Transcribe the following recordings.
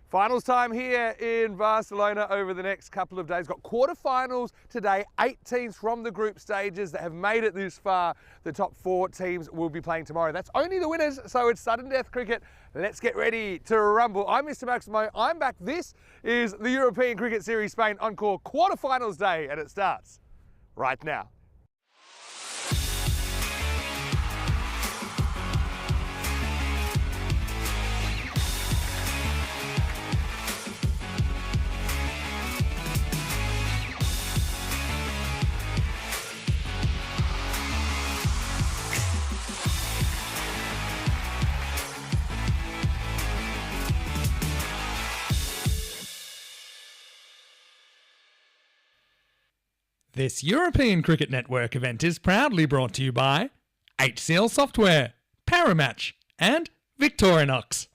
Finals time here in Barcelona over the next couple of days. Got quarterfinals today, 8 teams from the group stages that have made it this far. The top 4 teams will be playing tomorrow. That's only the winners, so it's sudden death cricket. Let's get ready to rumble. I'm Mr. Maximo, I'm back. This is the European Cricket Series Spain Encore quarterfinals day, and it starts right now. This European Cricket Network event is proudly brought to you by HCL Software, Paramatch, and Victorinox.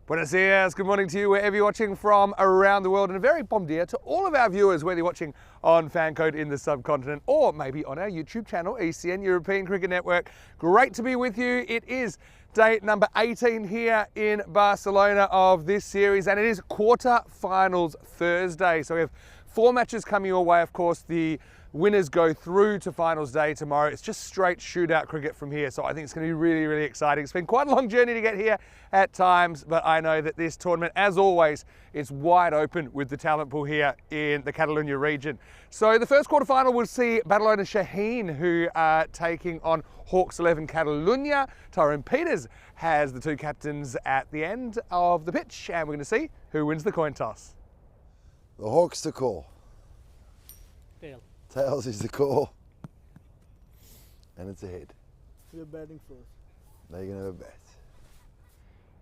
Buenos dias, good morning to you wherever you're watching from around the world, and a very bon dia to all of our viewers, whether you're watching on Fancode in the subcontinent or maybe on our YouTube channel, ECN European Cricket Network. Great to be with you. It is day number 18 here in Barcelona of this series, and it is quarter-finals Thursday. So we have 4 matches coming your way. Of course, the winners go through to finals day tomorrow. It's just straight shootout cricket from here, so I think it's going to be really, really exciting. It's been quite a long journey to get here at times, but I know that this tournament, as always, is wide open with the talent pool here in the Catalonia region. So the first quarterfinal will see Badalona Shaheen, who are taking on Hawks 11 Catalunya. Tyrone Peters has the 2 captains at the end of the pitch, and we're going to see who wins the coin toss. The Hawks to call. Tail. Tails is the call. And it's a head. You're batting first. Now you're going to have a bat.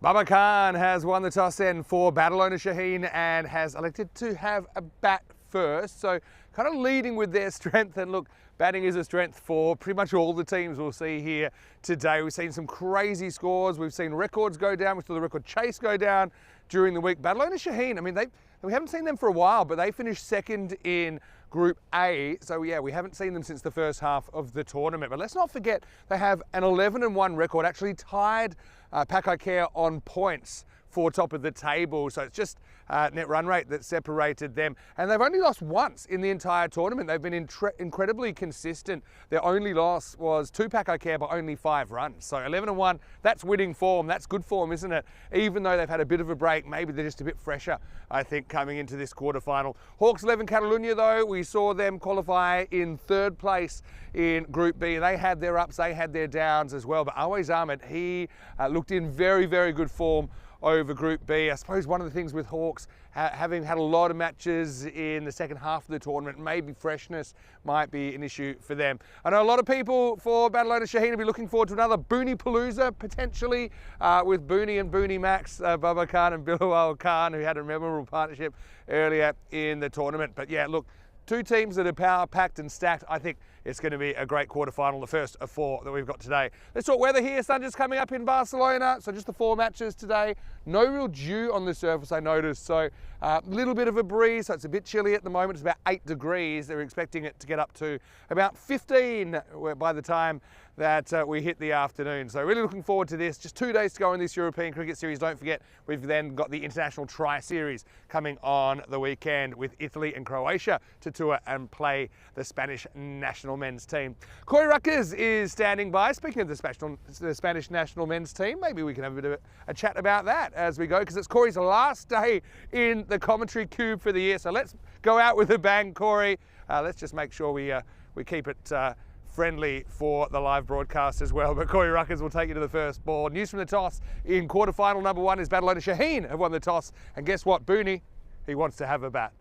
Baba Khan has won the toss in for Badalona Shaheen and has elected to have a bat first. So kind of leading with their strength. And look, batting is a strength for pretty much all the teams we'll see here today. We've seen some crazy scores. We've seen records go down. We saw the record chase go down during the week. Badalona Shaheen, I mean, we haven't seen them for a while, but they finished second in Group A. So yeah, we haven't seen them since the first half of the tournament. But let's not forget, they have an 11-1 record, actually tied Pakai Care on points for top of the table. So it's just net run rate that separated them. And they've only lost once in the entire tournament. They've been incredibly consistent. Their only loss was to Pakai Care by only 5 runs. So 11-1, that's winning form. That's good form, isn't it? Even though they've had a bit of a break, maybe they're just a bit fresher, I think, coming into this quarterfinal. Hawks 11 Catalunya, though, we saw them qualify in 3rd place in Group B. They had their ups, they had their downs as well. But Always Ahmed, he looked in very, very good form over Group B. I suppose one of the things with Hawks, having had a lot of matches in the second half of the tournament, maybe freshness might be an issue for them. I know a lot of people for Badalona Shaheen will be looking forward to another Booney Palooza, potentially, with Booney and Booney Max, Baba Khan and Bilawal Khan, who had a memorable partnership earlier in the tournament. But yeah, look, 2 teams that are power-packed and stacked. I think it's going to be a great quarterfinal, the first of 4 that we've got today. Let's talk weather here. Sun just coming up in Barcelona. So just the 4 matches today. No real dew on the surface, I noticed. So a little bit of a breeze. So it's a bit chilly at the moment. It's about 8 degrees. They're expecting it to get up to about 15 by the time that we hit the afternoon. So really looking forward to this. Just 2 days to go in this European Cricket Series. Don't forget, we've then got the International Tri-Series coming on the weekend with Italy and Croatia to tour and play the Spanish national men's team. Corey Ruckers is standing by. Speaking of the Spanish national men's team, maybe we can have a bit of a chat about that as we go, because it's Corey's last day in the commentary cube for the year. So let's go out with a bang, Corey. Let's just make sure we keep it friendly for the live broadcast as well. But Corey Ruckers will take you to the first ball. News from the toss in quarterfinal number 1 is Badalona Shaheen have won the toss. And guess what, Booney? He wants to have a bat.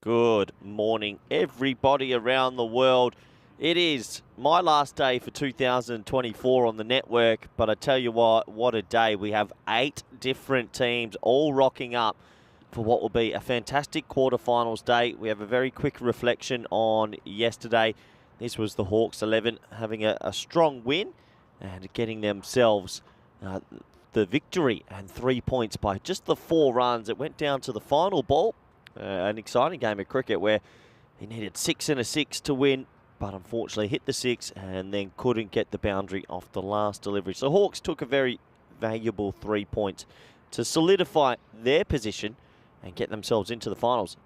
Good morning, everybody around the world. It is my last day for 2024 on the network, but I tell you what a day. We have 8 different teams all rocking up for what will be a fantastic quarterfinals day. We have a very quick reflection on yesterday. This was the Hawks 11 having a strong win and getting themselves the victory and 3 points by just the 4 runs. It went down to the final ball. An exciting game of cricket where he needed 6 and a 6 to win, but unfortunately hit the 6 and then couldn't get the boundary off the last delivery. So Hawks took a very valuable 3 points to solidify their position and get themselves into the finals.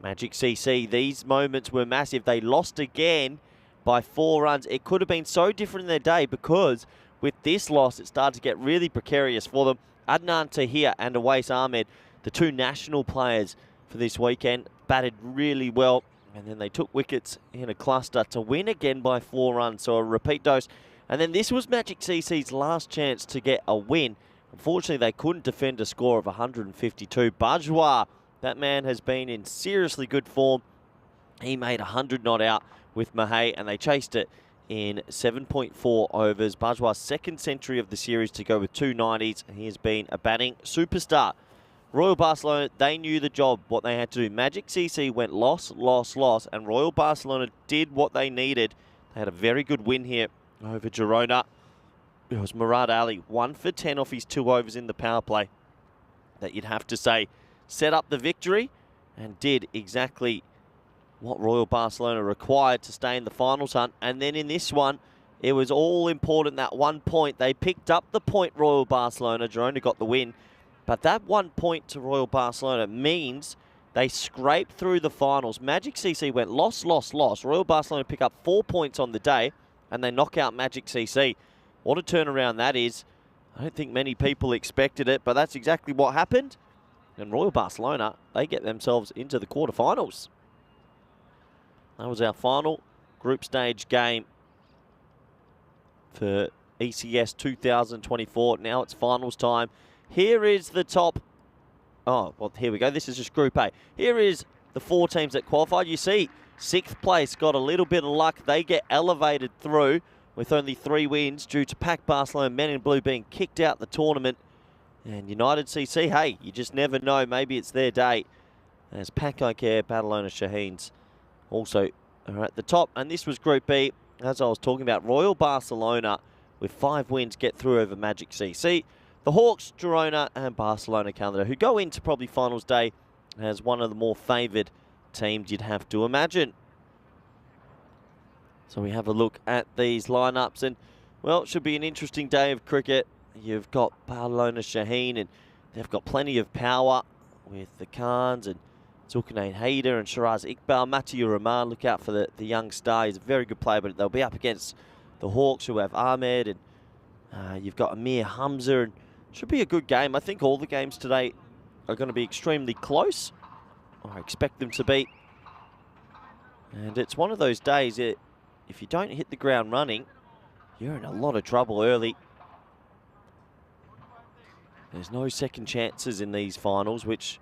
Magic CC, these moments were massive. They lost again by 4 runs. It could have been so different in their day because with this loss, it started to get really precarious for them. Adnan Tahir and Awais Ahmed, the 2 national players for this weekend, batted really well. And then they took wickets in a cluster to win again by 4 runs. So a repeat dose. And then this was Magic CC's last chance to get a win. Unfortunately, they couldn't defend a score of 152. Bajwa, that man has been in seriously good form. He made 100 not out with Mahey, and they chased it in 7.4 overs. Bajwa's 2nd century of the series to go with 2 90s. He has been a batting superstar. Royal Barcelona, they knew the job, what they had to do. Magic CC went loss, and Royal Barcelona did what they needed. They had a very good win here over Girona. It was Murad Ali, 1 for 10 off his 2 overs in the power play. That you'd have to say set up the victory and did exactly what Royal Barcelona required to stay in the finals hunt. And then in this one, it was all important, that 1 point. They picked up the point, Royal Barcelona. Girona got the win. But that 1 point to Royal Barcelona means they scraped through the finals. Magic CC went loss. Royal Barcelona pick up 4 points on the day, and they knock out Magic CC. What a turnaround that is. I don't think many people expected it, but that's exactly what happened. And Royal Barcelona, they get themselves into the quarterfinals. That was our final group stage game for ECS 2024. Now it's finals time. Here is the top. Oh, well, here we go. This is just Group A. Here is the 4 teams that qualified. You see, 6th place got a little bit of luck. They get elevated through with only 3 wins due to Pac Barcelona Men in Blue being kicked out the tournament. And United CC, hey, you just never know. Maybe it's their day. As Pac Encore, Badalona Shaheens also are at the top. And this was Group B. As I was talking about, Royal Barcelona with 5 wins get through over Magic CC. The Hawks, Girona and Barcelona Canada, who go into probably finals day as one of the more favoured teams you'd have to imagine. So we have a look at these lineups, and well, it should be an interesting day of cricket. You've got Badalona Shaheen, and they've got plenty of power with the Khans and Zulkarnain Haider and Shiraz Iqbal. Matthew Rahman, look out for the young star. He's a very good player, but they'll be up against the Hawks, who have Ahmed, and you've got Amir Hamza, and should be a good game. I think all the games today are going to be extremely close. I expect them to be. And it's one of those days, if you don't hit the ground running, you're in a lot of trouble early. There's no second chances in these finals, which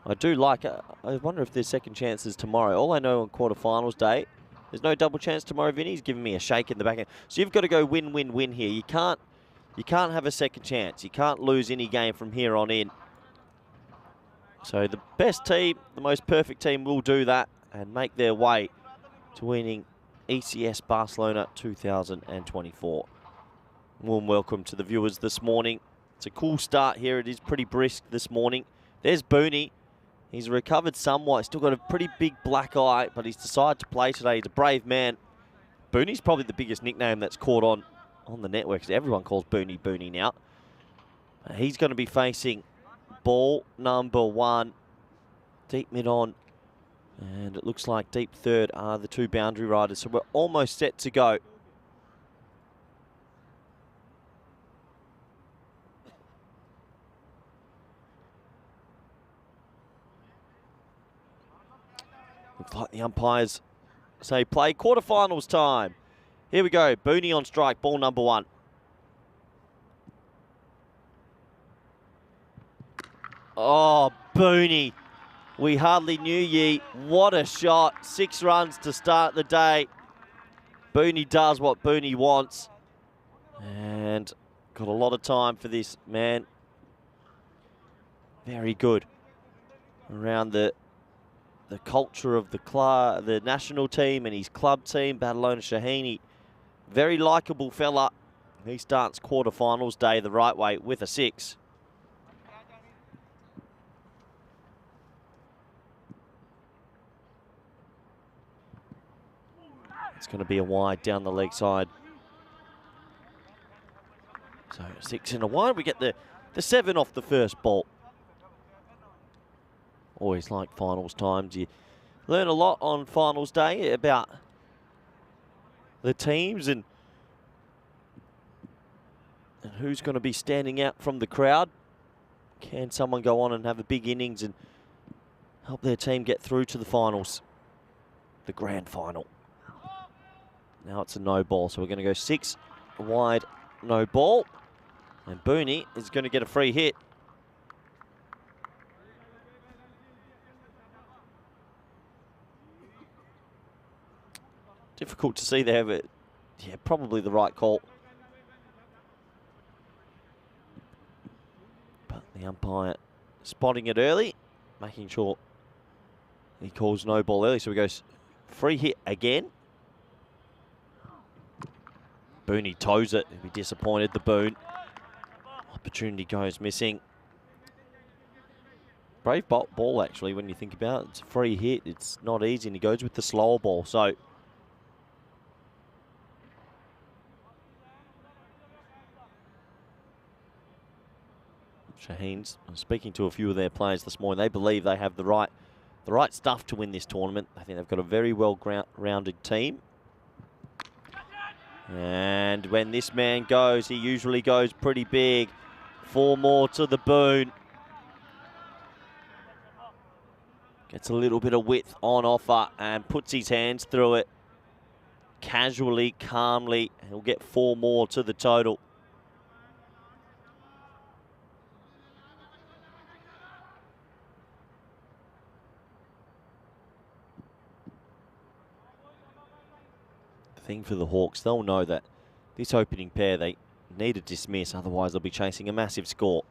I do like. I wonder if there's second chances tomorrow. All I know on quarterfinals day, there's no double chance tomorrow. Vinny's giving me a shake in the back end. So you've got to go win here. You can't have a second chance. You can't lose any game from here on in. So the best team, the most perfect team will do that and make their way to winning ECS Barcelona 2024. Warm welcome to the viewers this morning. It's a cool start here. It is pretty brisk this morning. There's Booney. He's recovered somewhat. He's still got a pretty big black eye, but he's decided to play today. He's a brave man. Booney's probably the biggest nickname that's caught on the network, because everyone calls Booney now. He's going to be facing ball number 1, deep mid on, and it looks like deep third are the 2 boundary riders. So we're almost set to go. Looks like the umpires say play quarterfinals time. Here we go. Booney on strike, ball number 1. Oh, Booney. We hardly knew ye. What a shot. 6 runs to start the day. Booney does what Booney wants. And got a lot of time for this man. Very good. Around the culture of the national team and his club team, Badalona Shaheen. Very likeable fella. He starts quarterfinals day the right way with a 6. It's going to be a wide down the leg side. So 6 and a 1. We get the 7 off the first ball. Always like finals times. You learn a lot on finals day about the teams and who's going to be standing out from the crowd. Can someone go on and have a big innings and help their team get through to the finals, the grand final? Now it's a no ball, so we're going to go 6 wide, no ball. And Booney is going to get a free hit. Difficult to see there, but yeah, probably the right call. But the umpire spotting it early, making sure he calls no ball early. So he goes free hit again. Booney toes it. He'll be disappointed, the Boone. Opportunity goes missing. Brave ball, actually, when you think about it. It's a free hit. It's not easy, and he goes with the slower ball. So Shaheen's speaking to a few of their players this morning. They believe they have the right stuff to win this tournament. I think they've got a very well-rounded team. And when this man goes, he usually goes pretty big. 4 more to the Boone. Gets a little bit of width on offer and puts his hands through it. Casually, calmly, and he'll get 4 more to the total. The thing for the Hawks, they'll know that this opening pair, they need to dismiss, otherwise they'll be chasing a massive score.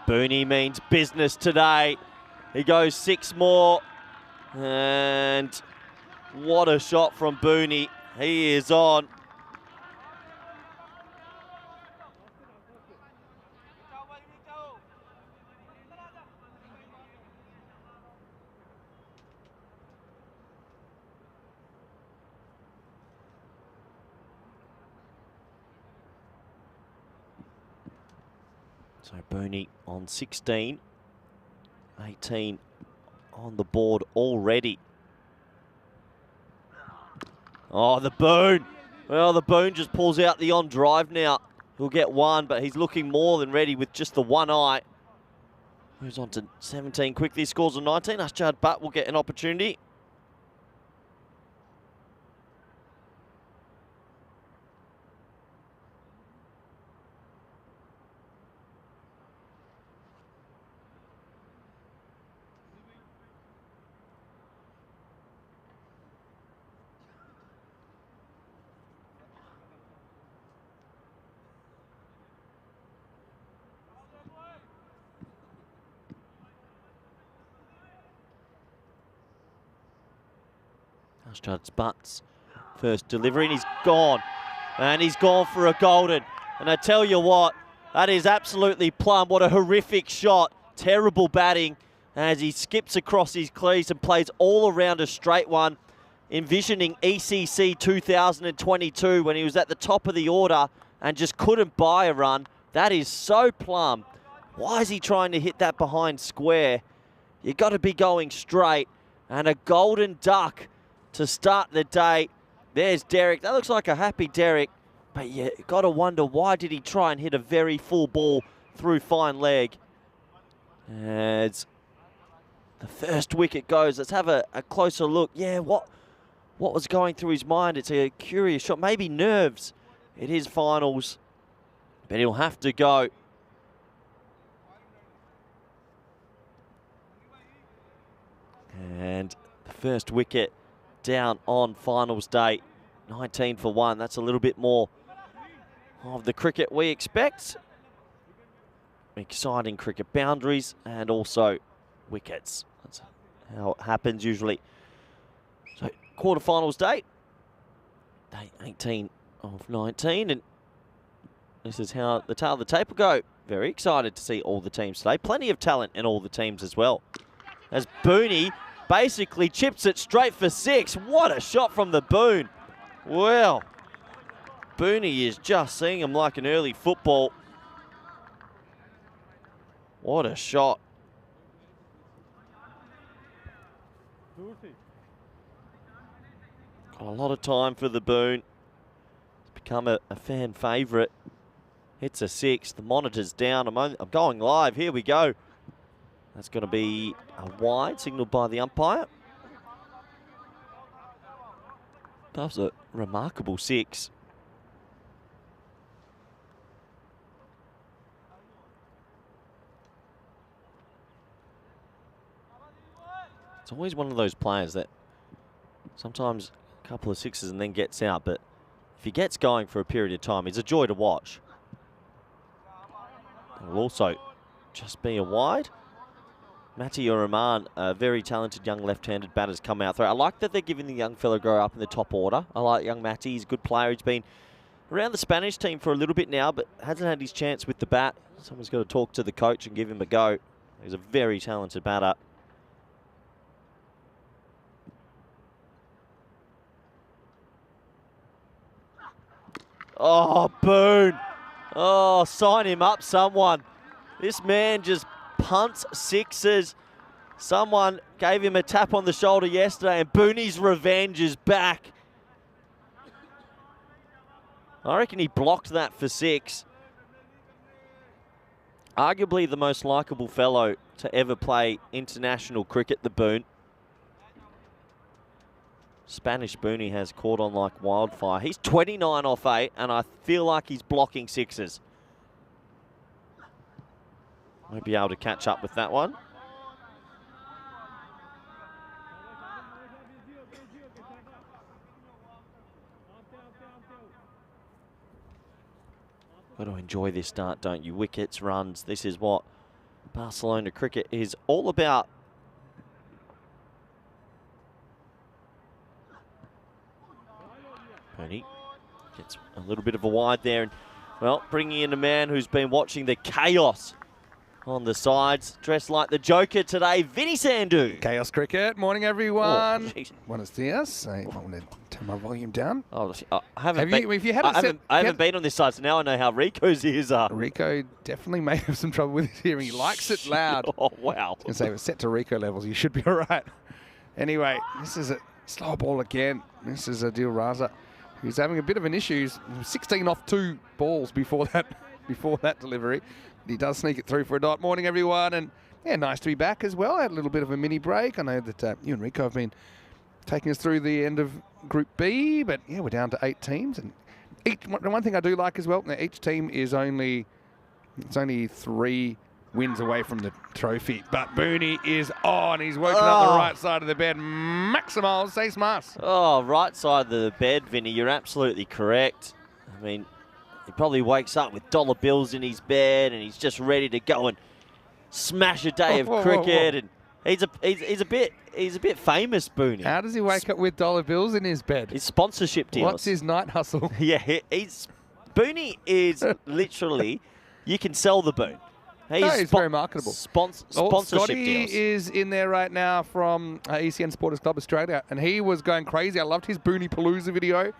Booney means business today. He goes 6 more. And what a shot from Booney. He is on. So Booney on 16, 18 on the board already. Oh, the Boone. Well, the Boone just pulls out the on drive now. He'll get 1, but he's looking more than ready with just the one eye. Moves on to 17 quickly, scores a 19. Ashjad Butt will get an opportunity. Ashjad Butt's first delivery, and he's gone. And he's gone for a golden. And I tell you what, that is absolutely plumb. What a horrific shot. Terrible batting as he skips across his crease and plays all around a straight one. Envisioning ECC 2022 when he was at the top of the order and just couldn't buy a run. That is so plumb. Why is he trying to hit that behind square? You've got to be going straight. And a golden duck to start the day. There's Derek. That looks like a happy Derek. But you got to wonder, why did he try and hit a very full ball through fine leg? As the first wicket goes, let's have a closer look. Yeah, what was going through his mind? It's a curious shot. Maybe nerves. It is finals. But he'll have to go. And the first wicket down on finals day. 19 for 1. That's a little bit more of the cricket we expect. Exciting cricket boundaries and also wickets. That's how it happens usually. So quarterfinals day 18 of 19, and this is how the tail of the tape will go. Very excited to see all the teams today. Plenty of talent in all the teams as well. As Booney basically chips it straight for 6. What a shot from the Boone. Well, Booney is just seeing him like an early football. What a shot. Got a lot of time for the Boone. It's become a fan favourite. Hits a 6. The monitor's down. I'm going live. Here we go. That's going to be a wide, signalled by the umpire. That was a remarkable 6. It's always one of those players that sometimes a couple of 6s and then gets out, but if he gets going for a period of time, he's a joy to watch. It'll also just be a wide. Matty Uraman, a very talented young left-handed batter's come out through. I like that they're giving the young fella grow up in the top order. I like young Matty. He's a good player. He's been around the Spanish team for a little bit now, but hasn't had his chance with the bat. Someone's got to talk to the coach and give him a go. He's a very talented batter. Oh, Boone. Oh, sign him up, someone. This man just punts 6s. Someone gave him a tap on the shoulder yesterday, and Booney's revenge is back. I reckon he blocked that for 6. Arguably the most likeable fellow to ever play international cricket, the Boone. Spanish Booney has caught on like wildfire. He's 29 off 8, and I feel like he's blocking 6s. Won't be able to catch up with that one. Got to enjoy this start, don't you? Wickets, runs. This is what Barcelona cricket is all about. Booney gets a little bit of a wide there, and well, bringing in a man who's been watching the chaos on the sides, dressed like the Joker today, Vinny Sandhu. Chaos Cricket. Morning, everyone. Oh, Buenos dias. I want to turn my volume down. I haven't been on this side, so now I know how Rico's ears are. Rico definitely may have some trouble with his hearing. He likes it loud. Oh, wow. I was going to say, if it's set to Rico levels, you should be all right. Anyway, this is a slow ball again. This is Adil Raza. He's having a bit of an issue. 16 off 2 balls before that delivery. He does sneak it through for a dot. Morning, everyone. And yeah, nice to be back as well. I had a little bit of a mini break. I know that you and Rico have been taking us through the end of Group B, but yeah, we're down to 8 teams. And one thing I do like as well, each team is only 3 wins away from the trophy. But Booney is on. He's woken up the right side of the bed. Maximal, say smas. Oh, right side of the bed, Vinny. You're absolutely correct. I mean, he probably wakes up with dollar bills in his bed, and he's just ready to go and smash a day of cricket. And he's a bit famous, Booney. How does he wake up with dollar bills in his bed? His sponsorship deals. What's his night hustle? Yeah, Booney is literally, you can sell the Boone. He's very marketable. Sponsorship Scotty deals. is in there right now from ECN Supporters Club Australia, and he was going crazy. I loved his Booney Palooza video.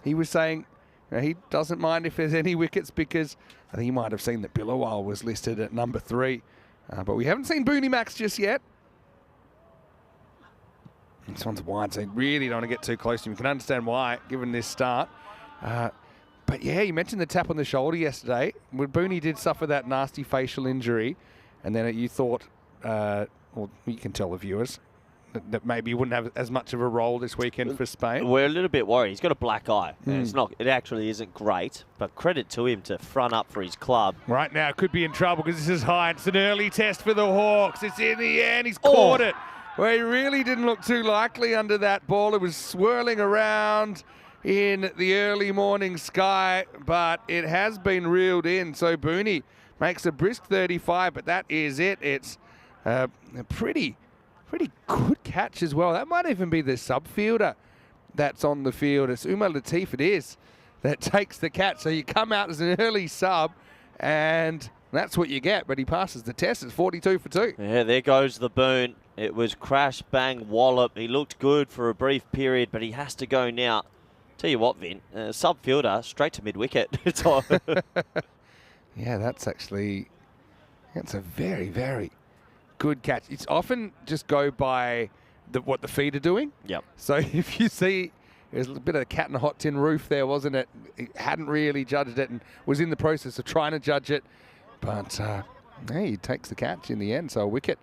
He was saying he doesn't mind if there's any wickets, because I think you might have seen that Billowal was listed at number 3. But we haven't seen Booney Max just yet. This one's wide, so you really don't want to get too close to him. You can understand why, given this start. But yeah, you mentioned the tap on the shoulder yesterday. When Booney did suffer that nasty facial injury, and then you thought, well, you can tell the viewers, that maybe he wouldn't have as much of a role this weekend for Spain. We're a little bit worried. He's got a black eye. It actually isn't great, but credit to him to front up for his club. Right now, could be in trouble because this is high. It's an early test for the Hawks. It's in the end. He's caught it. Well, he really didn't look too likely under that ball. It was swirling around in the early morning sky, but it has been reeled in. So Booney makes a brisk 35, but that is it. It's a pretty good catch as well. That might even be the subfielder that's on the field. It's Umar Latif, it is, that takes the catch. So you come out as an early sub, and that's what you get. But he passes the test. It's 42 for 2. Yeah, there goes the Boone. It was crash, bang, wallop. He looked good for a brief period, but he has to go now. Tell you what, Vin, sub fielder straight to mid wicket. It's all. Yeah, that's a very, very good catch. It's often just go by what the feet are doing. Yep. So if you see, there's a bit of a cat in a hot tin roof there, wasn't it? He hadn't really judged it and was in the process of trying to judge it. But he takes the catch in the end. So a wicket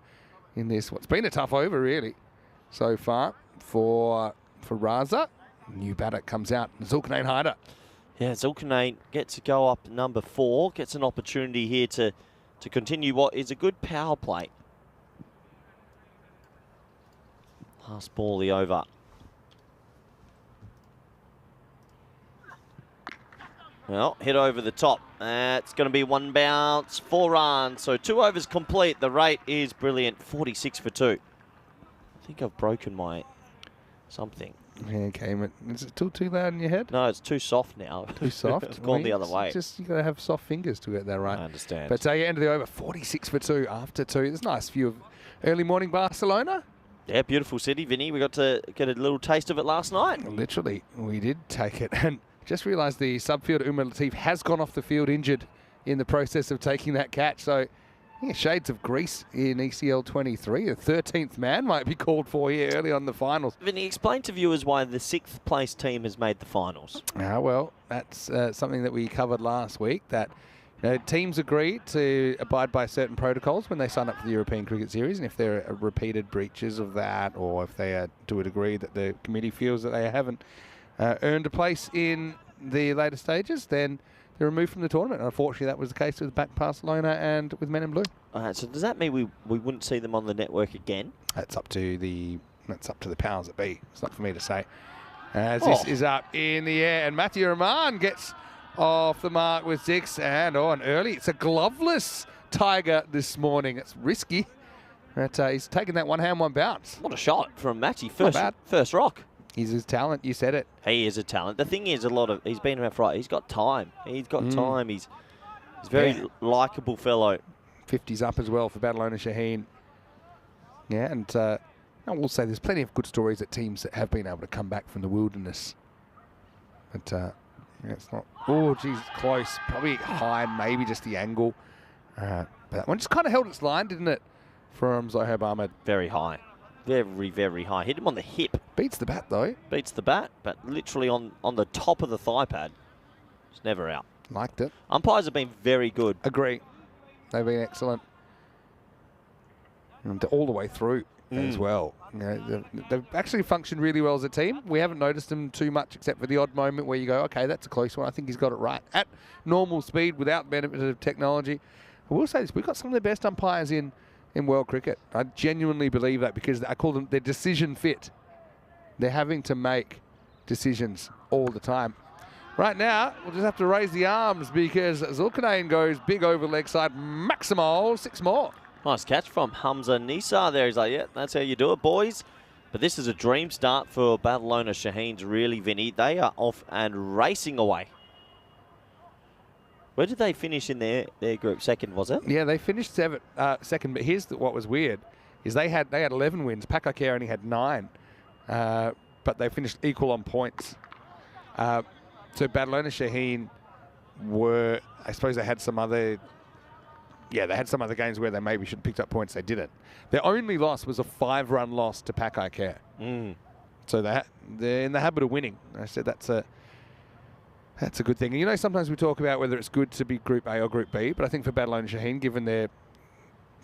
in this, what's been a tough over really so far for Raza. New batter comes out, Zulkarnain Haider. Yeah, Zulkarnain gets to go up number 4, gets an opportunity here to continue what is a good power play. Last ball, the over. Well, hit over the top. It's going to be 1 bounce, 4 runs. So 2 overs complete. The rate is brilliant, 46 for 2. I think I've broken my something. Yeah, Cayman. Is it still too loud in your head? No, it's too soft now. Too soft? It's gone the other way. Just, you got to have soft fingers to get that right. I understand. But end of the over, 46 for 2 after 2. There's a nice view of early morning Barcelona. Yeah, beautiful city, Vinny. We got to get a little taste of it last night. Literally, we did take it. And just realised the subfielder Umar Latif has gone off the field injured in the process of taking that catch. So, yeah, shades of Greece in ECL 23. A 13th man might be called for here early on the finals. Vinny, explain to viewers why the 6th place team has made the finals. Well, that's something that we covered last week, that teams agree to abide by certain protocols when they sign up for the European Cricket Series, and if there are repeated breaches of that, or if they are to a degree that the committee feels that they haven't earned a place in the later stages, then they're removed from the tournament. And unfortunately, that was the case with back Barcelona and with Men in Blue. So does that mean we wouldn't see them on the network again? That's up to the powers that be. It's not for me to say. As this is up in the air, and Matthew Rahman gets off the mark with 6, and on early. It's a gloveless Tiger this morning. It's risky, but he's taken that one hand, one bounce. What a shot from Matty. First rock. He's his talent. You said it. He is a talent. The thing is, he's been around for right. He's got time. He's got time. He's very likeable fellow. 50s up as well for Badalona Shaheen. Yeah, and I will say there's plenty of good stories at teams that have been able to come back from the wilderness. But yeah, it's not. Oh, geez, close. Probably high, maybe just the angle. But that one just kind of held its line, didn't it, from Zohaib Ahmed? Very high. Very, very high. Hit him on the hip. Beats the bat, though. Beats the bat, but literally on the top of the thigh pad. It's never out. Liked it. Umpires have been very good. Agree. They've been excellent. And all the way through as well. You know, they've actually functioned really well as a team. We haven't noticed them too much except for the odd moment where you go, okay, that's a close one. I think he's got it right. At normal speed, without benefit of technology. I will say this, we've got some of the best umpires in world cricket. I genuinely believe that, because I call them, they're decision fit. They're having to make decisions all the time. Right now, we'll just have to raise the arms because Zulkarnain goes big over leg side. Maximal, 6 more. Nice catch from Hamza Nisar there. He's like, yeah, that's how you do it, boys. But this is a dream start for Badalona Shaheens, really, Vinny. They are off and racing away. Where did they finish in their group? Second, was it? Yeah, they finished second. But here's what was weird, is they had 11 wins. Pakakare only had 9, but they finished equal on points. So Badalona Shaheen were, I suppose they had some other, they had some other games where they maybe should have picked up points. They didn't. Their only loss was a 5-run loss to Pakakare. So they're in the habit of winning. I said that's a good thing. And you know, sometimes we talk about whether it's good to be Group A or Group B, but I think for Badalona Shaheen, given their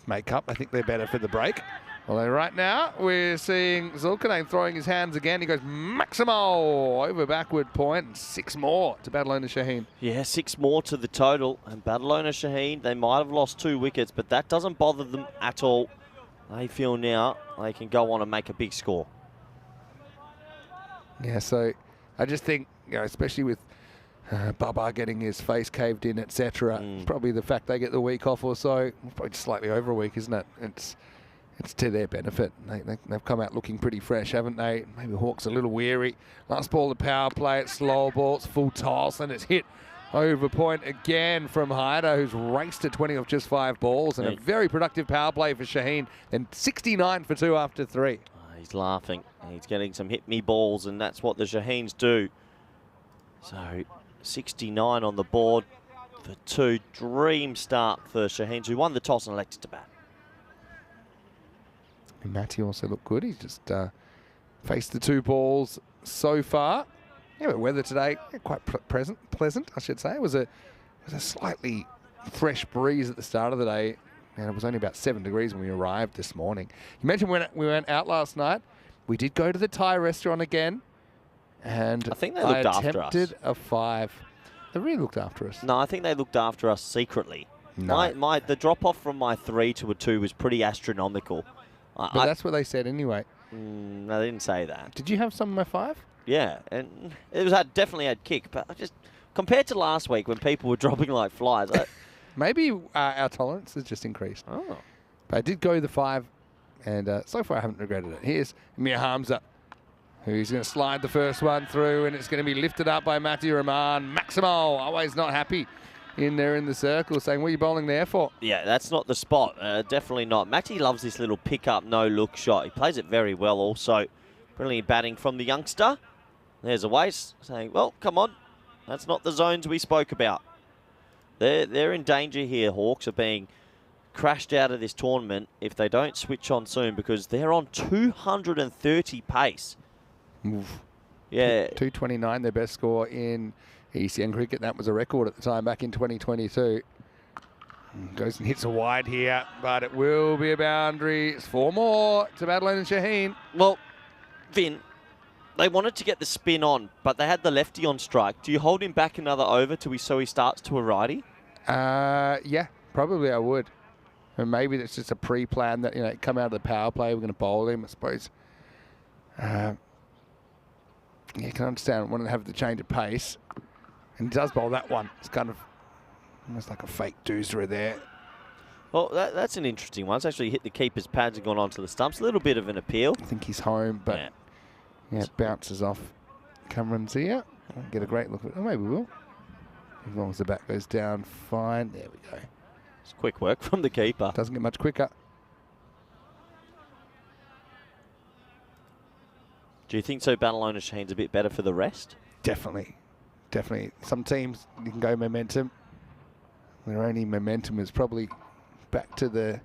makeup, I think they're better for the break. Although right now, we're seeing Zulkarnain throwing his hands again. He goes maximal over backward point, and 6 more to Badalona Shaheen. Yeah, 6 more to the total. And Badalona Shaheen, they might have lost 2 wickets, but that doesn't bother them at all. They feel now they can go on and make a big score. Yeah, so I just think, you know, especially with Baba getting his face caved in, etc. Probably the fact they get the week off or so, probably just slightly over a week, isn't it? It's to their benefit. They've come out looking pretty fresh, haven't they? Maybe Hawk's a little weary. Last ball, the power play, it's slow ball, it's full toss, and it's hit over point again from Haider, who's raced to 20 off just 5 balls, and a very productive power play for Shaheen. Then 69 for 2 after 3. He's laughing. He's getting some hit-me balls, and that's what the Shaheens do. So 69 on the board for 2. Dream start for Shaheen, who won the toss and elected to bat. And Matty also looked good. He's just faced the 2 balls so far. Yeah, but weather today, quite pleasant, I should say. It was a slightly fresh breeze at the start of the day, and it was only about 7 degrees when we arrived this morning. You mentioned when we went out last night. We did go to the Thai restaurant again, and I think they looked after us. attempted a 5. They really looked after us. No, I think they looked after us secretly. No. The drop-off from my 3 to a 2 was pretty astronomical. But that's what they said anyway. No, they didn't say that. Did you have some of my 5? Yeah, and it was definitely had kick, but I just compared to last week when people were dropping like flies. Maybe our tolerance has just increased. Oh. But I did go the 5, and so far I haven't regretted it. Here's Amir Hamza, who's going to slide the first one through, and it's going to be lifted up by Matthew Rahman. Maximo, always not happy in there in the circle, saying, what are you bowling there for? Yeah, that's not the spot. Definitely not. Matty loves this little pick-up, no-look shot. He plays it very well also. Brilliant batting from the youngster. There's a waste, saying, well, come on. That's not the zones we spoke about. They're in danger here, Hawks, of being crashed out of this tournament if they don't switch on soon, because they're on 230 pace. Oof. Yeah. 229, their best score in ECN cricket. That was a record at the time back in 2022. Goes and hits a wide here, but it will be a boundary. It's 4 more to Badalone and Shaheen. Well, Vin, they wanted to get the spin on, but they had the lefty on strike. Do you hold him back another over so he starts to a righty? Yeah, probably I would. And maybe that's just a pre-plan that, come out of the power play, we're going to bowl him, I suppose. Yeah, you can understand wanting to have the change of pace. And he does bowl that one. It's kind of almost like a fake doozer there. Well, that's an interesting one. It's actually hit the keeper's pads and gone onto the stumps. A little bit of an appeal. I think he's home, but yeah it bounces off Cameron Zia. I don't get a great look at it. Oh, maybe we will. As long as the bat goes down fine. There we go. It's quick work from the keeper. Doesn't get much quicker. Do you think so Badalone Shaheen's a bit better for the rest? Definitely. Some teams, you can go momentum. Their only momentum is probably back to their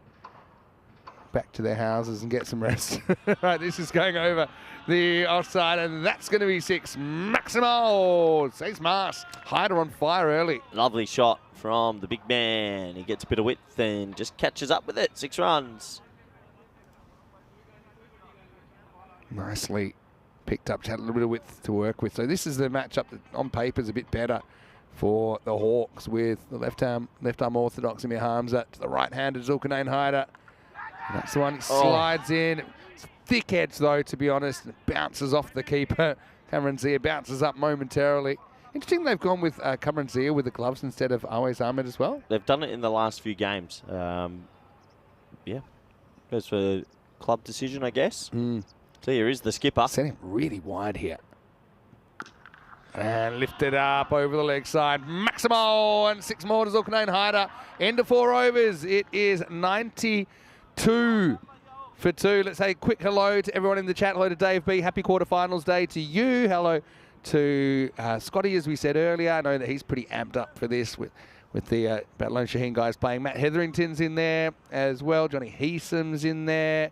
houses and get some rest. Right, this is going over the offside, and that's going to be 6. Maximo! 6 Mars. Hyder on fire early. Lovely shot from the big man. He gets a bit of width and just catches up with it. 6 runs. Nicely picked up, had a little bit of width to work with. So this is the matchup that on paper is a bit better for the Hawks, with the left arm orthodox Amir Hamza to the right-handed Zulkarnain Hyder. And that's the one he slides in. It's thick edge though, to be honest. It bounces off the keeper. Cameron Zia bounces up momentarily. Interesting they've gone with Cameron Zia with the gloves instead of Always Ahmed as well. They've done it in the last few games. Yeah. Goes for club decision, I guess. So here is the skipper. Sent him really wide here. And lifted up over the leg side. Maximo, and 6 more to Zulkarnain Hyder. End of 4 overs. It is 92 for 2. Let's say a quick hello to everyone in the chat. Hello to Dave B. Happy quarterfinals day to you. Hello to Scotty, as we said earlier. I know that he's pretty amped up for this with the Badalone Shaheen guys playing. Matt Hetherington's in there as well. Johnny Heesom's in there.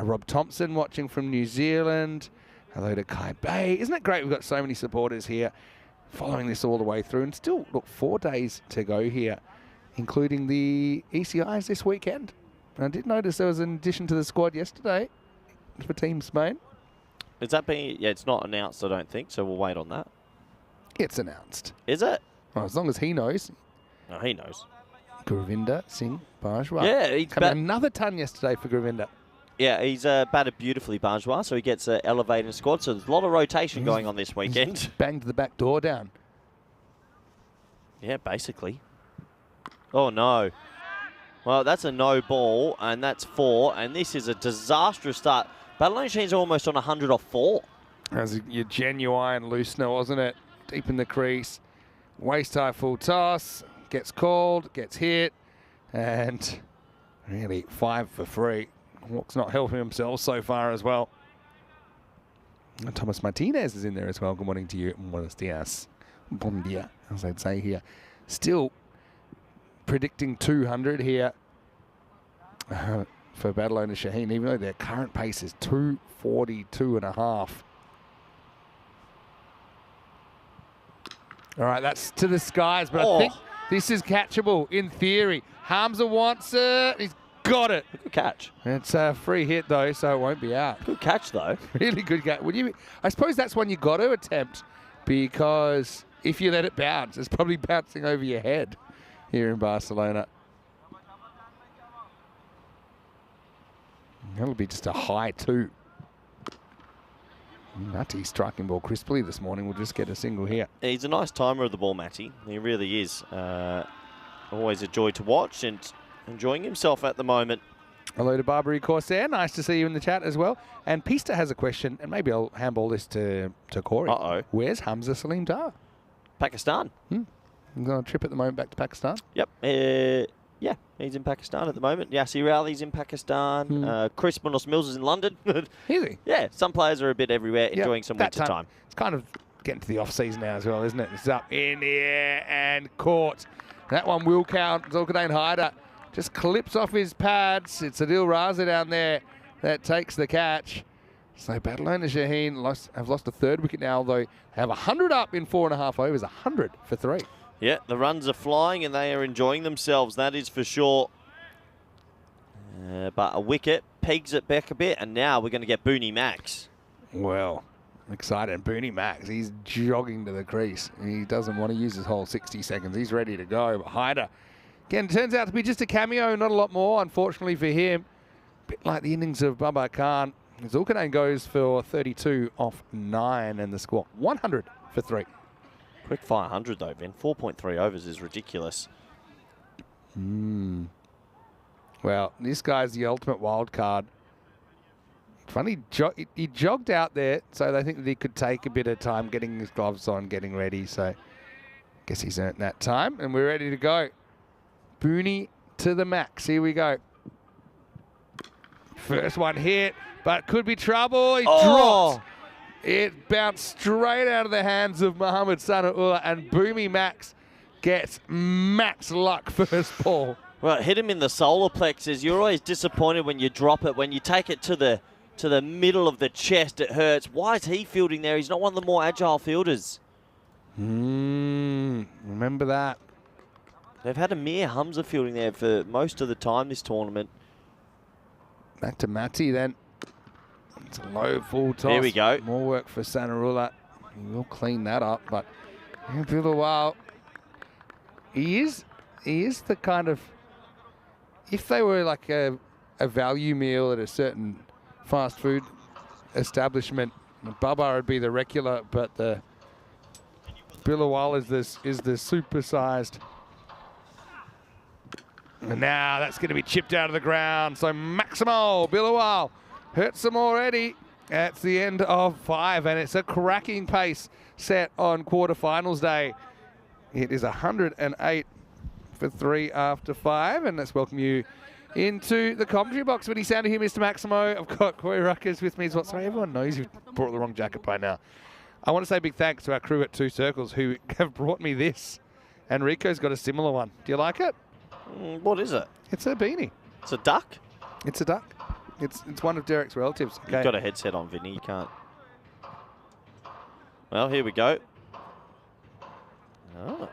Rob Thompson watching from New Zealand. Hello to Kai Bay. Isn't it great we've got so many supporters here following this all the way through? And still, look, 4 days to go here, including the ECIs this weekend. And I did notice there was an addition to the squad yesterday for Team Spain. Is that being... Yeah, it's not announced, I don't think, so we'll wait on that. It's announced. Is it? Well, as long as he knows. Oh, he knows. Gurvinder Singh Bajwa. Yeah, he's another ton yesterday for Gurvinder. Yeah, he's batted beautifully, Bajwa, so he gets elevated in squad. So there's a lot of rotation going on this weekend. He's banged the back door down. Yeah, basically. Oh, no. Well, that's a no ball, and that's 4, and this is a disastrous start. Badalone Shaheen's almost on 100 off 4. That was your genuine loosener, wasn't it? Deep in the crease. Waist high full toss. Gets called, gets hit, and really 5 for 3. Hawks not helping himself so far as well. And Thomas Martinez is in there as well. Good morning to you. Buenos dias. Bon dia, as they'd say here. Still predicting 200 here for battle owner Shaheen, even though their current pace is 242.5. All right, that's to the skies, but I think this is catchable in theory. Hamza wants it. He's got it. Good catch. It's a free hit, though, so it won't be out. Good catch, though. Really good catch. I suppose that's one you got to attempt, because if you let it bounce, it's probably bouncing over your head here in Barcelona. That'll be just a high 2. Matty striking ball crisply this morning. We'll just get a single here. He's a nice timer of the ball, Matty. He really is. Always a joy to watch and enjoying himself at the moment. Hello to Barbary Corsair. Nice to see you in the chat as well. And Pista has a question, and maybe I'll handball this to Corey. Uh-oh. Where's Hamza Salim Dar? Pakistan. He's on a trip at the moment back to Pakistan. Yep. Yeah, he's in Pakistan at the moment. Yasir Ali's in Pakistan. Chris Munoz Mills is in London. Is he? Yeah, some players are a bit everywhere, enjoying some winter time. It's kind of getting to the off-season now as well, isn't it? It's up in the air and caught. That one will count. Zulkarnain Haider just clips off his pads. It's Adil Raza down there that takes the catch. So battle owner Shaheen have lost a 3rd wicket now, although they have 100 up in 4.5 overs, 100 for 3. Yeah, the runs are flying and they are enjoying themselves, that is for sure. But a wicket pegs it back a bit, and now we're going to get Booney Max. Well, excited. Booney Max, he's jogging to the crease. He doesn't want to use his whole 60 seconds. He's ready to go. But Haider, again, turns out to be just a cameo, not a lot more, unfortunately for him. A bit like the innings of Babar Khan. Zulkarnain goes for 32 off 9, and the score 100 for 3. Quick 500 though, Ben. 4.3 overs is ridiculous. Well, this guy's the ultimate wild card. Funny, he jogged out there, so they think that he could take a bit of time getting his gloves on, getting ready. So I guess he's earned that time, and we're ready to go. Booney to the max. Here we go. First one hit, but could be trouble. He dropped. It bounced straight out of the hands of Mohamed Sanaullah, and Booney Max gets max luck first ball. Well, it hit him in the solar plexus. You're always disappointed when you drop it. When you take it to the middle of the chest, it hurts. Why is he fielding there? He's not one of the more agile fielders. Remember that. They've had Amir Hamza fielding there for most of the time this tournament. Back to Matty then. It's a low full toss. There we go. More work for Sanaullah. He will clean that up, but in a little while, he is the kind of, if they were like a value meal at a certain fast food establishment, Babar would be the regular, but the Billawal is the supersized. And now that's going to be chipped out of the ground. So Maximo Billawal hurts them already. That's the end of 5, and it's a cracking pace set on quarterfinals day. It is 108 for 3 after 5, and let's welcome you into the commentary box. Vinny Sander here, Mr. Maximo. I've got Corey Ruckers with me as well. Sorry, everyone knows you've brought the wrong jacket by now. I want to say big thanks to our crew at 2 Circles who have brought me this, and Rico's got a similar one. Do you like it? What is it? It's a beanie. It's a duck? It's a duck. It's one of Derek's relatives. Okay. You've got a headset on, Vinny. You can't. Well, here we go. Oh.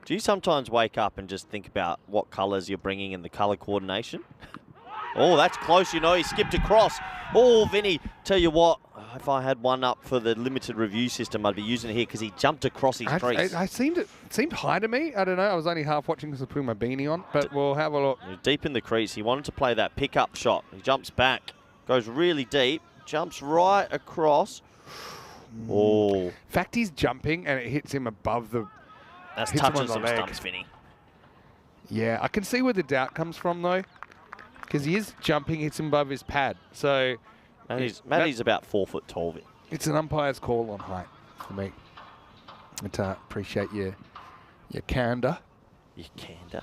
Do you sometimes wake up and just think about what colours you're bringing in the colour coordination? Oh, that's close, you know. He skipped across. Oh, Vinny, tell you what, if I had one up for the limited review system, I'd be using it here because he jumped across his crease. It seemed high to me. I don't know. I was only half watching because I was putting my beanie on, but we'll have a look. Deep in the crease. He wanted to play that pickup shot. He jumps back, goes really deep, jumps right across. Oh. In fact, he's jumping and it hits him above the... That's touching some stumps, Vinny. Yeah, I can see where the doubt comes from, though, because he is jumping, hits him above his pad. So... Matty's about 4 foot tall. It's an umpire's call on height for me. But appreciate your candor. Your candor.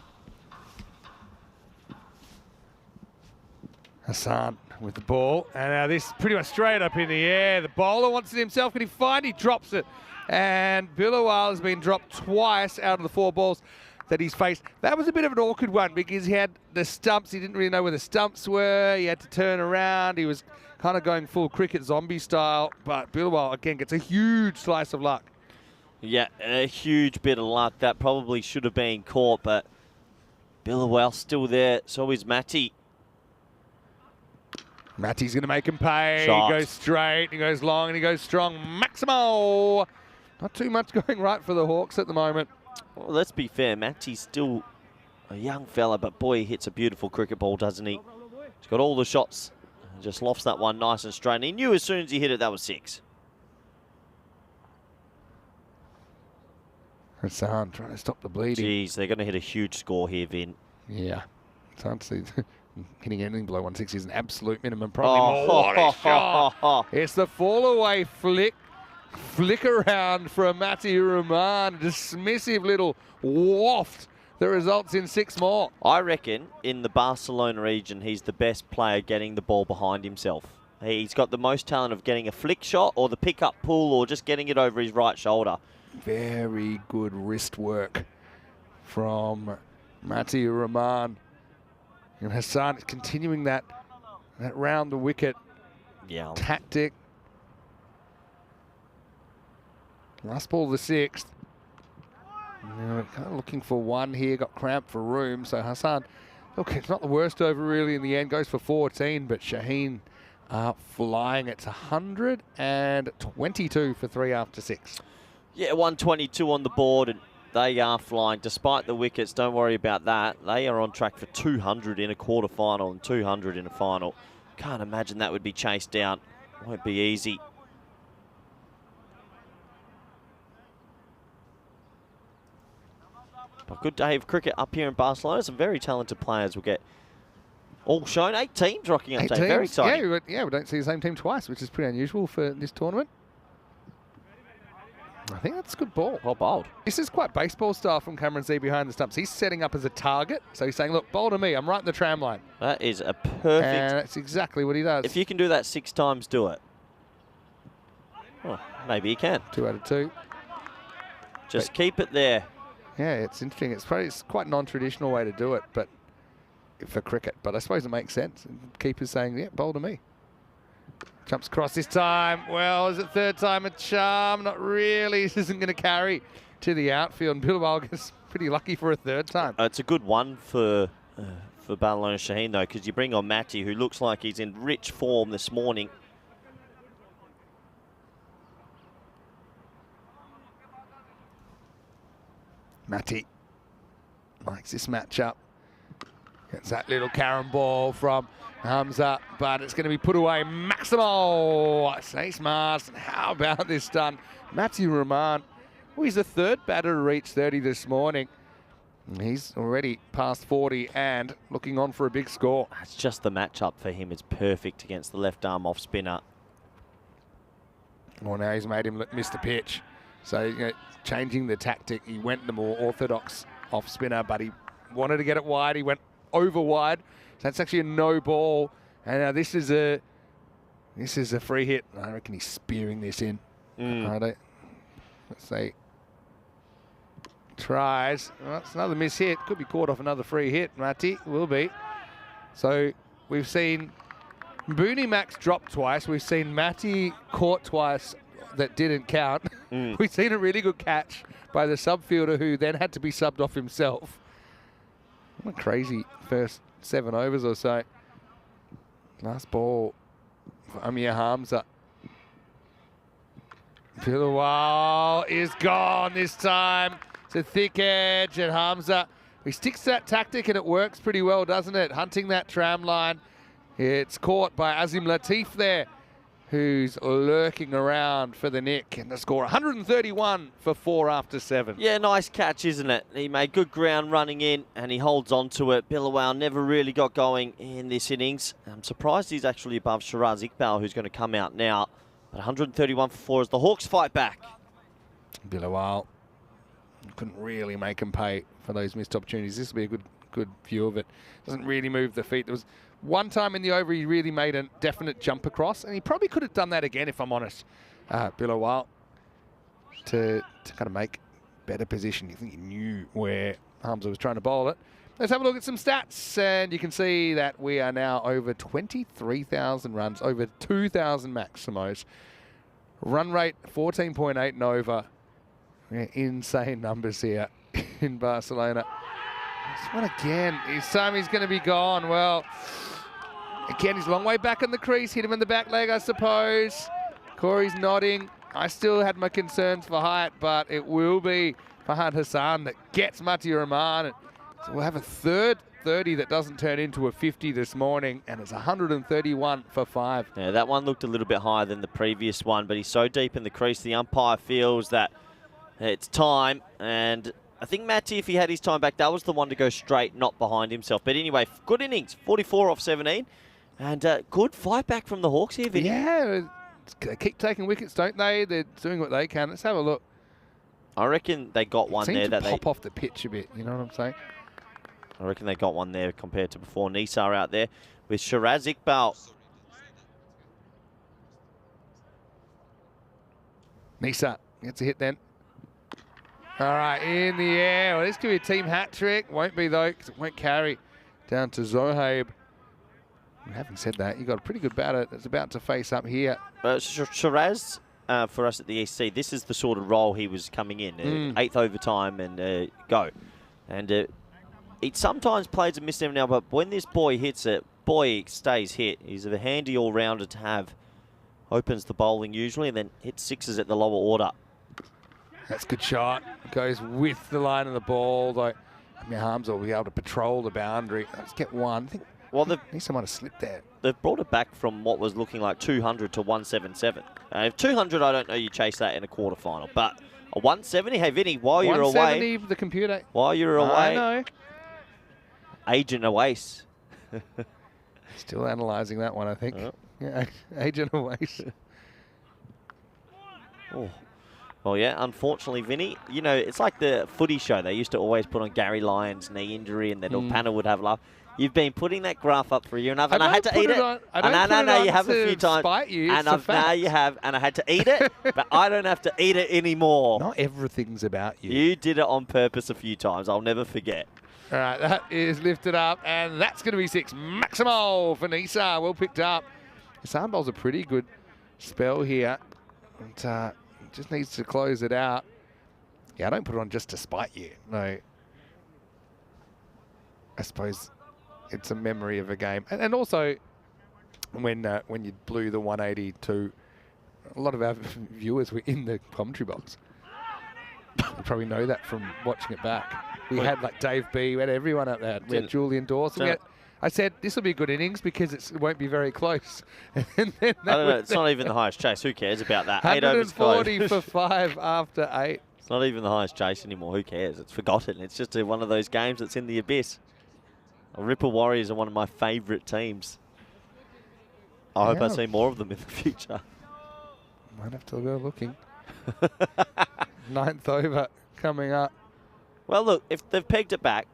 Hassan with the ball, and now this pretty much straight up in the air. The bowler wants it himself. Can he find? He drops it, and Bilawal has been dropped twice out of the 4 balls that he's faced. That was a bit of an awkward one because he had the stumps. He didn't really know where the stumps were. He had to turn around. He was kind of going full cricket zombie style, but Bilawal again gets a huge slice of luck. Yeah, a huge bit of luck. That probably should have been caught, but Bilawal still there. So is Matty. Matty's going to make him pay. Shot. He goes straight, he goes long, and he goes strong. Maximo! Not too much going right for the Hawks at the moment. Well, let's be fair. Matty's still a young fella, but boy, he hits a beautiful cricket ball, doesn't he? He's got all the shots. Just lofts that one nice and straight. And he knew as soon as he hit it, that was 6. Hassan trying to stop the bleeding. Jeez, they're going to hit a huge score here, Vin. Yeah. It's hard to see. Hitting anything below 160 is an absolute minimum. Probably more. What a shot. It's the fall away flick around from Mati Rahman. Dismissive little waft that results in 6 more. I reckon in the Barcelona region, he's the best player getting the ball behind himself. He's got the most talent of getting a flick shot or the pick-up pull or just getting it over his right shoulder. Very good wrist work from Mati Rahman. And Hassan is continuing that round the wicket tactic. Last ball of the 6th. Kind of looking for 1 here, got cramped for room. So Hassan, look, it's not the worst over really in the end. Goes for 14, but Shaheen flying. It's 122 for 3 after 6. Yeah, 122 on the board, and they are flying. Despite the wickets, don't worry about that. They are on track for 200 in a quarter-final and 200 in a final. Can't imagine that would be chased down. Won't be easy. But good day of cricket up here in Barcelona. Some very talented players will get all shown. 8 teams rocking up today. Very exciting. Yeah, we don't see the same team twice, which is pretty unusual for this tournament. I think that's a good ball. Well bowled. This is quite baseball style from Cameron Z behind the stumps. He's setting up as a target. So he's saying, look, bowl to me. I'm right in the tram line. That is a perfect... And that's exactly what he does. If you can do that 6 times, do it. Well, maybe you can. 2 out of 2. Just keep it there. Yeah, it's interesting. It's quite a non-traditional way to do it, but for cricket. But I suppose it makes sense. Keeper's saying, yeah, bowl to me. Jumps across this time. Well, is it 3rd time a charm? Not really. This isn't going to carry to the outfield. And Bilawal gets pretty lucky for a 3rd time. It's a good one for Barcelona Shaheen, though, because you bring on Matty, who looks like he's in rich form this morning. Matty likes this matchup. Gets that little carom ball from Hamza, but it's going to be put away. Maximo! Ace Mars. How about this done? Matty Rahman. Well, he's the 3rd batter to reach 30 this morning. He's already past 40 and looking on for a big score. It's just the matchup for him. It's perfect against the left arm off spinner. Well, now he's made him miss the pitch. So, changing the tactic. He went the more orthodox off spinner, but he wanted to get it wide. He went over wide. So that's actually a no ball. And now this is a free hit. I reckon he's spearing this in. Let's say tries. Well, it's another miss hit. Could be caught off another free hit. Mati will be. So we've seen Booney Max drop twice. We've seen Mati caught twice that didn't count. We've seen a really good catch by the subfielder who then had to be subbed off himself. What a crazy first 7 overs or so. Last ball for Amir Hamza. Bilawal is gone this time. It's a thick edge, and Hamza, he sticks to that tactic and it works pretty well, doesn't it? Hunting that tram line. It's caught by Azim Latif there, who's lurking around for the nick, and the score 131 for 4 after 7. Yeah, nice catch, isn't it? He made good ground running in, and he holds on to it. Bilawal never really got going in this innings. I'm surprised he's actually above Shiraz Iqbal, who's going to come out now. But 131 for 4 as the Hawks fight back. Bilawal couldn't really make him pay for those missed opportunities. This will be a good view of it. Doesn't really move the feet. There was One time in the over, he really made a definite jump across, and he probably could have done that again, if I'm honest, Bill O'While, to kind of make better position. I think he knew where Hamza was trying to bowl it. Let's have a look at some stats, and you can see that we are now over 23,000 runs, over 2,000 maximos. Run rate 14.8 and over. Yeah, insane numbers here in Barcelona. This one again. His time he's going to be gone. Well, again, he's a long way back in the crease. Hit him in the back leg, I suppose. Corey's nodding. I still had my concerns for height, but it will be Fahad Hassan that gets Mati Rahman. So we'll have a third 30 that doesn't turn into a 50 this morning, and it's 131 for 5. Yeah, that one looked a little bit higher than the previous one, but he's so deep in the crease, the umpire feels that it's time. And I think Matty, if he had his time back, that was the one to go straight, not behind himself. But anyway, good innings, 44 off 17. And good fight back from the Hawks here, Vinny. Yeah, they keep taking wickets, don't they? They're doing what they can. Let's have a look. I reckon they got one there that pop off the pitch a bit, you know what I'm saying? I reckon they got one there compared to before. Nisar out there with Shiraz Iqbal. Nisar gets a hit then. All right, in the air. Well, this could be a team hat trick. Won't be though, because it won't carry down to Zohaib. Having said that, you got a pretty good batter that's about to face up here. Shiraz, for us at the EC, this is the sort of role he was coming in. 8th overtime and go. And he sometimes plays a miss every now, but when this boy hits it, boy stays hit. He's a handy all-rounder to have. Opens the bowling usually and then hits sixes at the lower order. That's a good shot. Goes with the line of the ball, though. I mean, Hamza will be able to patrol the boundary. Let's get one. I think Nisa might have slipped there. They've brought it back from what was looking like 200 to 177. If 200, I don't know you chase that in a quarterfinal, but a 170, hey Vinny, while you're away. 170, the computer. While you're away. I know. Agent Awais. Still analysing that one, I think. Oh. Yeah, Agent Awais. Oh. Well, yeah, unfortunately, Vinny, you know, it's like the footy show. They used to always put on Gary Lyon's knee injury and then all panel would have love. You've been putting that graph up for a year and a half, and I had to eat it. I know you have a few times. Now you have, and I had to eat it, but I don't have to eat it anymore. Not everything's about you. You did it on purpose a few times. I'll never forget. All right, that is lifted up, and that's going to be 6. Maximal for Nisa, well picked up. Hassan bowls a pretty good spell here, and just needs to close it out. Yeah, I don't put it on just to spite you. No. I suppose it's a memory of a game. And also, when you blew the 182, a lot of our viewers were in the commentary box. You probably know that from watching it back. We had like Dave B, we had everyone up there. We had Julian Dawson. I said, this will be a good innings because it won't be very close. And then I don't know, it's not even the highest chase. Who cares about that? 140 for 5 after 8. It's not even the highest chase anymore. Who cares? It's forgotten. It's just one of those games that's in the abyss. Ripple Warriors are one of my favourite teams. I hope I see more of them in the future. Might have to go looking. 9th over coming up. Well, look, if they've pegged it back,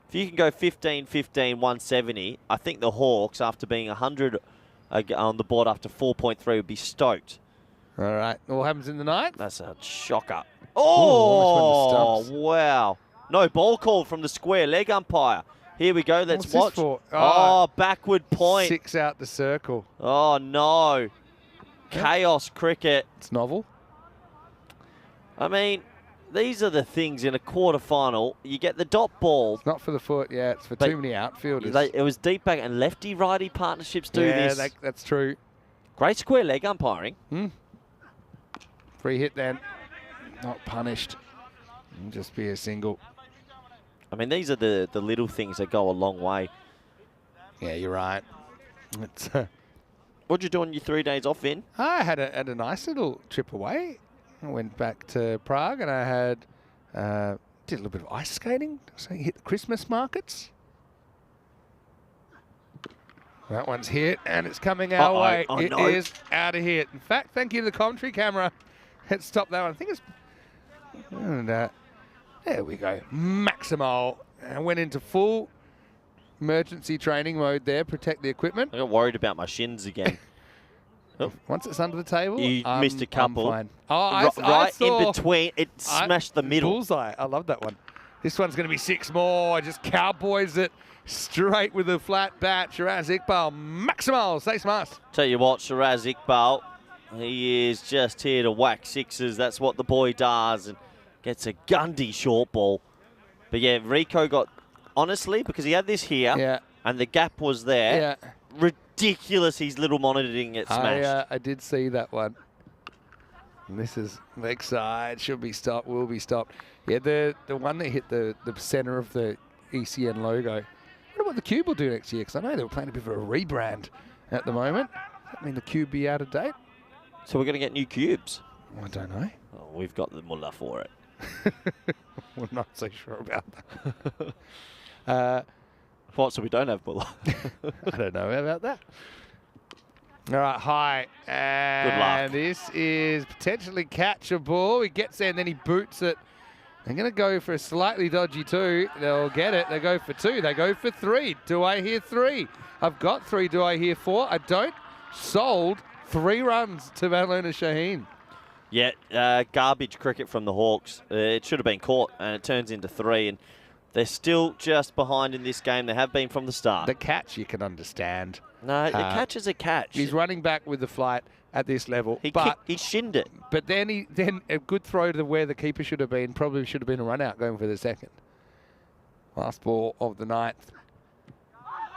if you can go 15, 15, 170, I think the Hawks, after being 100 on the board after 4.3, would be stoked. All right. What happens in the 9th? That's a shocker. Oh, wow. No ball call from the square leg umpire. Here we go. Let's watch. Oh, backward point. 6 out the circle. Oh, no. Chaos cricket. It's novel. I mean, these are the things in a quarterfinal. You get the dot ball. It's not for the foot, yeah. It's for too many outfielders. It was deep back, and lefty-righty partnerships do this. Yeah, that's true. Great square leg umpiring. Free hit then. Not punished. It'll just be a single. I mean, these are the little things that go a long way. Yeah, you're right. It's, what'd you do on your 3 days off, Vin? I had a nice little trip away. I went back to Prague and I had did a little bit of ice skating. So hit the Christmas markets. That one's hit and it's coming our way. It is out of here. In fact, thank you to the commentary camera. Let's stop that one. I think it's... And, there we go. Maximal. And went into full emergency training mode there, protect the equipment. I got worried about my shins again. Once it's under the table, You missed a couple. I'm fine. Oh, Right saw in between, it smashed the middle. Bullseye. I love that one. This one's going to be 6 more. Just cowboys it straight with a flat bat. Shiraz Iqbal, maximal, stay smart. Tell you what, Shiraz Iqbal, he is just here to whack sixes. That's what the boy does, and gets a Gundy short ball. But yeah, Rico got, honestly, because he had this here, and the gap was there, ridiculous he's little monitoring it smashed. I did see that one. And this is leg side, should be stopped, will be stopped. Yeah, the one that hit the center of the ECN logo. I wonder what the Cube will do next year, because I know they were playing a bit of a rebrand at the moment. Does that mean the Cube be out of date? So we're going to get new cubes? I don't know. Oh, we've got the mullah for it. We're not so sure about that. What, so we don't have mullah? I don't know about that. All right, high. And good luck. This is potentially catchable. He gets there and then he boots it. They're going to go for a slightly dodgy 2. They'll get it. They go for 2. They go for 3. Do I hear 3? I've got 3. Do I hear 4? I don't. Sold. 3 runs to Badalona Shaheen. Yeah, garbage cricket from the Hawks. It should have been caught, and it turns into 3. And they're still just behind in this game. They have been from the start. The catch you can understand. No, the catch is a catch. He's running back with the flight at this level. He shinned it. But then a good throw to where the keeper should have been. Probably should have been a run out going for the second. Last ball of the 9th.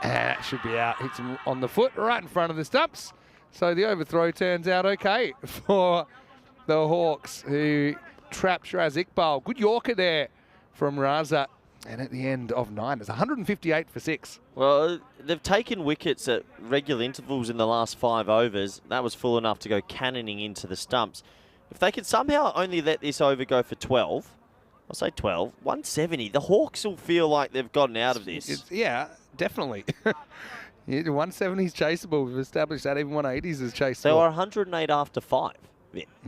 And that should be out. Hits him on the foot right in front of the stumps. So the overthrow turns out okay for the Hawks, who trapped Shiraz Iqbal. Good Yorker there from Raza. And at the end of 9, it's 158 for 6. Well, they've taken wickets at regular intervals in the last 5 overs. That was full enough to go cannoning into the stumps. If they could somehow only let this over go for 12, I'll say 12, 170, the Hawks will feel like they've gotten out of this. Yeah, definitely. 170's chaseable. We've established that. Even 180s is chaseable. They were 108 after 5.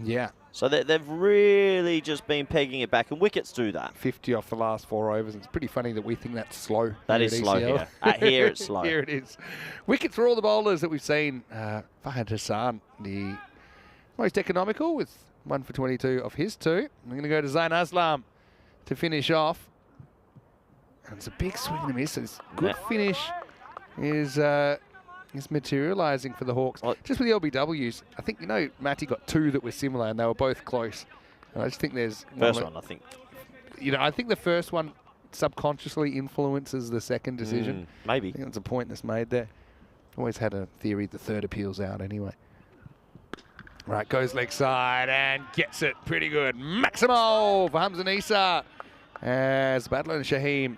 Yeah. So they've really just been pegging it back, and wickets do that. 50 off the last 4 overs. It's pretty funny that we think that's slow. That is slow here. Here it's slow. Here it is. Wickets for all the bowlers that we've seen. Fahad Hassan, the most economical with 1 for 22 of his 2. I'm going to go to Zain Aslam to finish off. And it's a big swing and a miss. It's good finish is materialising for the Hawks. Just with the LBWs, I think, Matty got 2 that were similar and they were both close. And I just think there's... First one, I think. I think the first one subconsciously influences the second decision. Maybe. I think that's a point that's made there. Always had a theory the third appeals out anyway. Right, goes leg side and gets it pretty good. Maximal for Hamza Nisa as Badalona Shaheen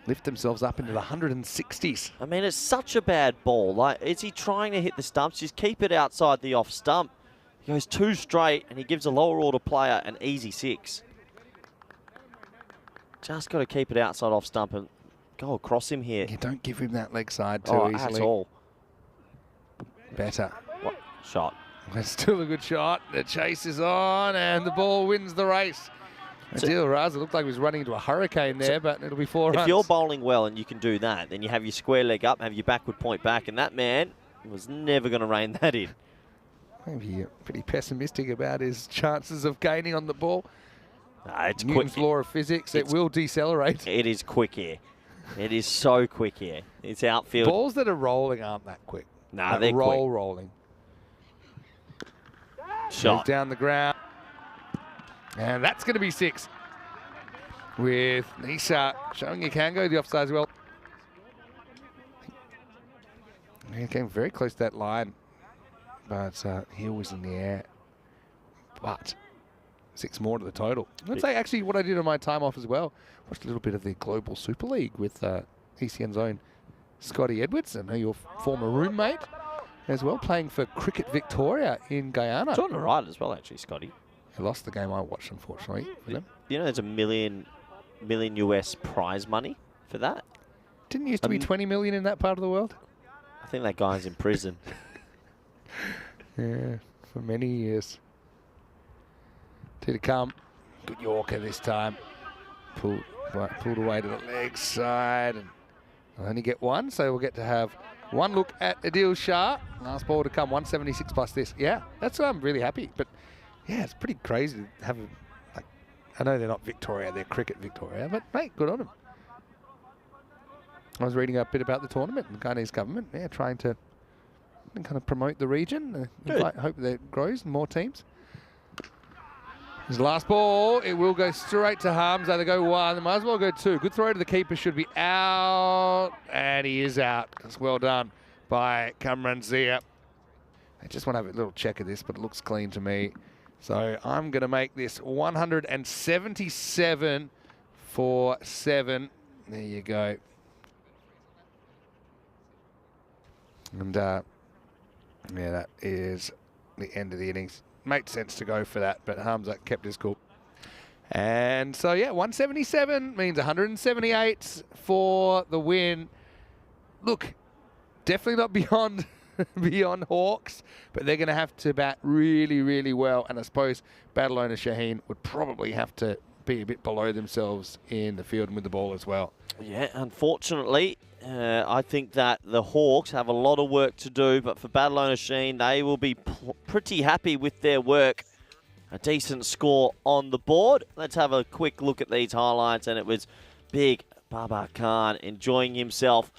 lift themselves up into the 160s. I mean, it's such a bad ball. Like, is he trying to hit the stumps? Just keep it outside the off stump. He goes 2 straight, and he gives a lower order player an easy 6. Just got to keep it outside off stump and go across him here. You don't give him that leg side too easily. At all. Better. What? Shot. That's still a good shot. The chase is on, and the ball wins the race. Adil Raza looked like he was running into a hurricane there, but it'll be 4 runs. If you're bowling well and you can do that, then you have your square leg up, have your backward point back, and that man was never going to rein that in. Maybe you're pretty pessimistic about his chances of gaining on the ball. It's Newton's quick. law of physics, it will decelerate. It is quick here. It is so quick here. It's outfield. Balls that are rolling aren't that quick. Nah, they're rolling. Shot. Goes down the ground. And that's going to be 6. With Nisa showing you can go the offside as well. He came very close to that line. But Hill was in the air. But 6 more to the total. I'd say actually what I did on my time off as well. Watched a little bit of the Global Super League with ECN's own Scotty Edwards, and your former roommate as well, playing for Cricket Victoria in Guyana. It's on the right as well, actually, Scotty. He lost the game I watched, unfortunately, for them. You know there's $1 million US prize money for that? Didn't used to be 20 million in that part of the world? I think that guy's in prison. Yeah, for many years. 2 to come. Good Yorker this time. Pulled away to the leg side and I'll only get one, so we'll get to have one look at Adil Shah. Last ball to come, 176 plus this. Yeah, that's why I'm really happy. But yeah, it's pretty crazy to have, I know they're not Victoria, they're Cricket Victoria, but mate, good on them. I was reading a bit about the tournament and Guyanese government, trying to kind of promote the region. Hope that it grows and more teams. His last ball, it will go straight to Hamza. They go one, they might as well go two. Good throw to the keeper, should be out, and he is out. That's well done by Kamran Zia. I just want to have a little check of this, but it looks clean to me. So I'm going to make this 177 for 7. There you go. And yeah, that is the end of the innings. Makes sense to go for that, but Hamza kept his cool. And so, yeah, 177 means 178 for the win. Look, definitely not beyond beyond Hawks, but they're going to have to bat really, really well. And I suppose battle owner Shaheen would probably have to be a bit below themselves in the field and with the ball as well. Yeah, unfortunately, I think that the Hawks have a lot of work to do, but for battle owner Shaheen, they will be pretty happy with their work. A decent score on the board. Let's have a quick look at these highlights, and it was big Baba Khan enjoying himself.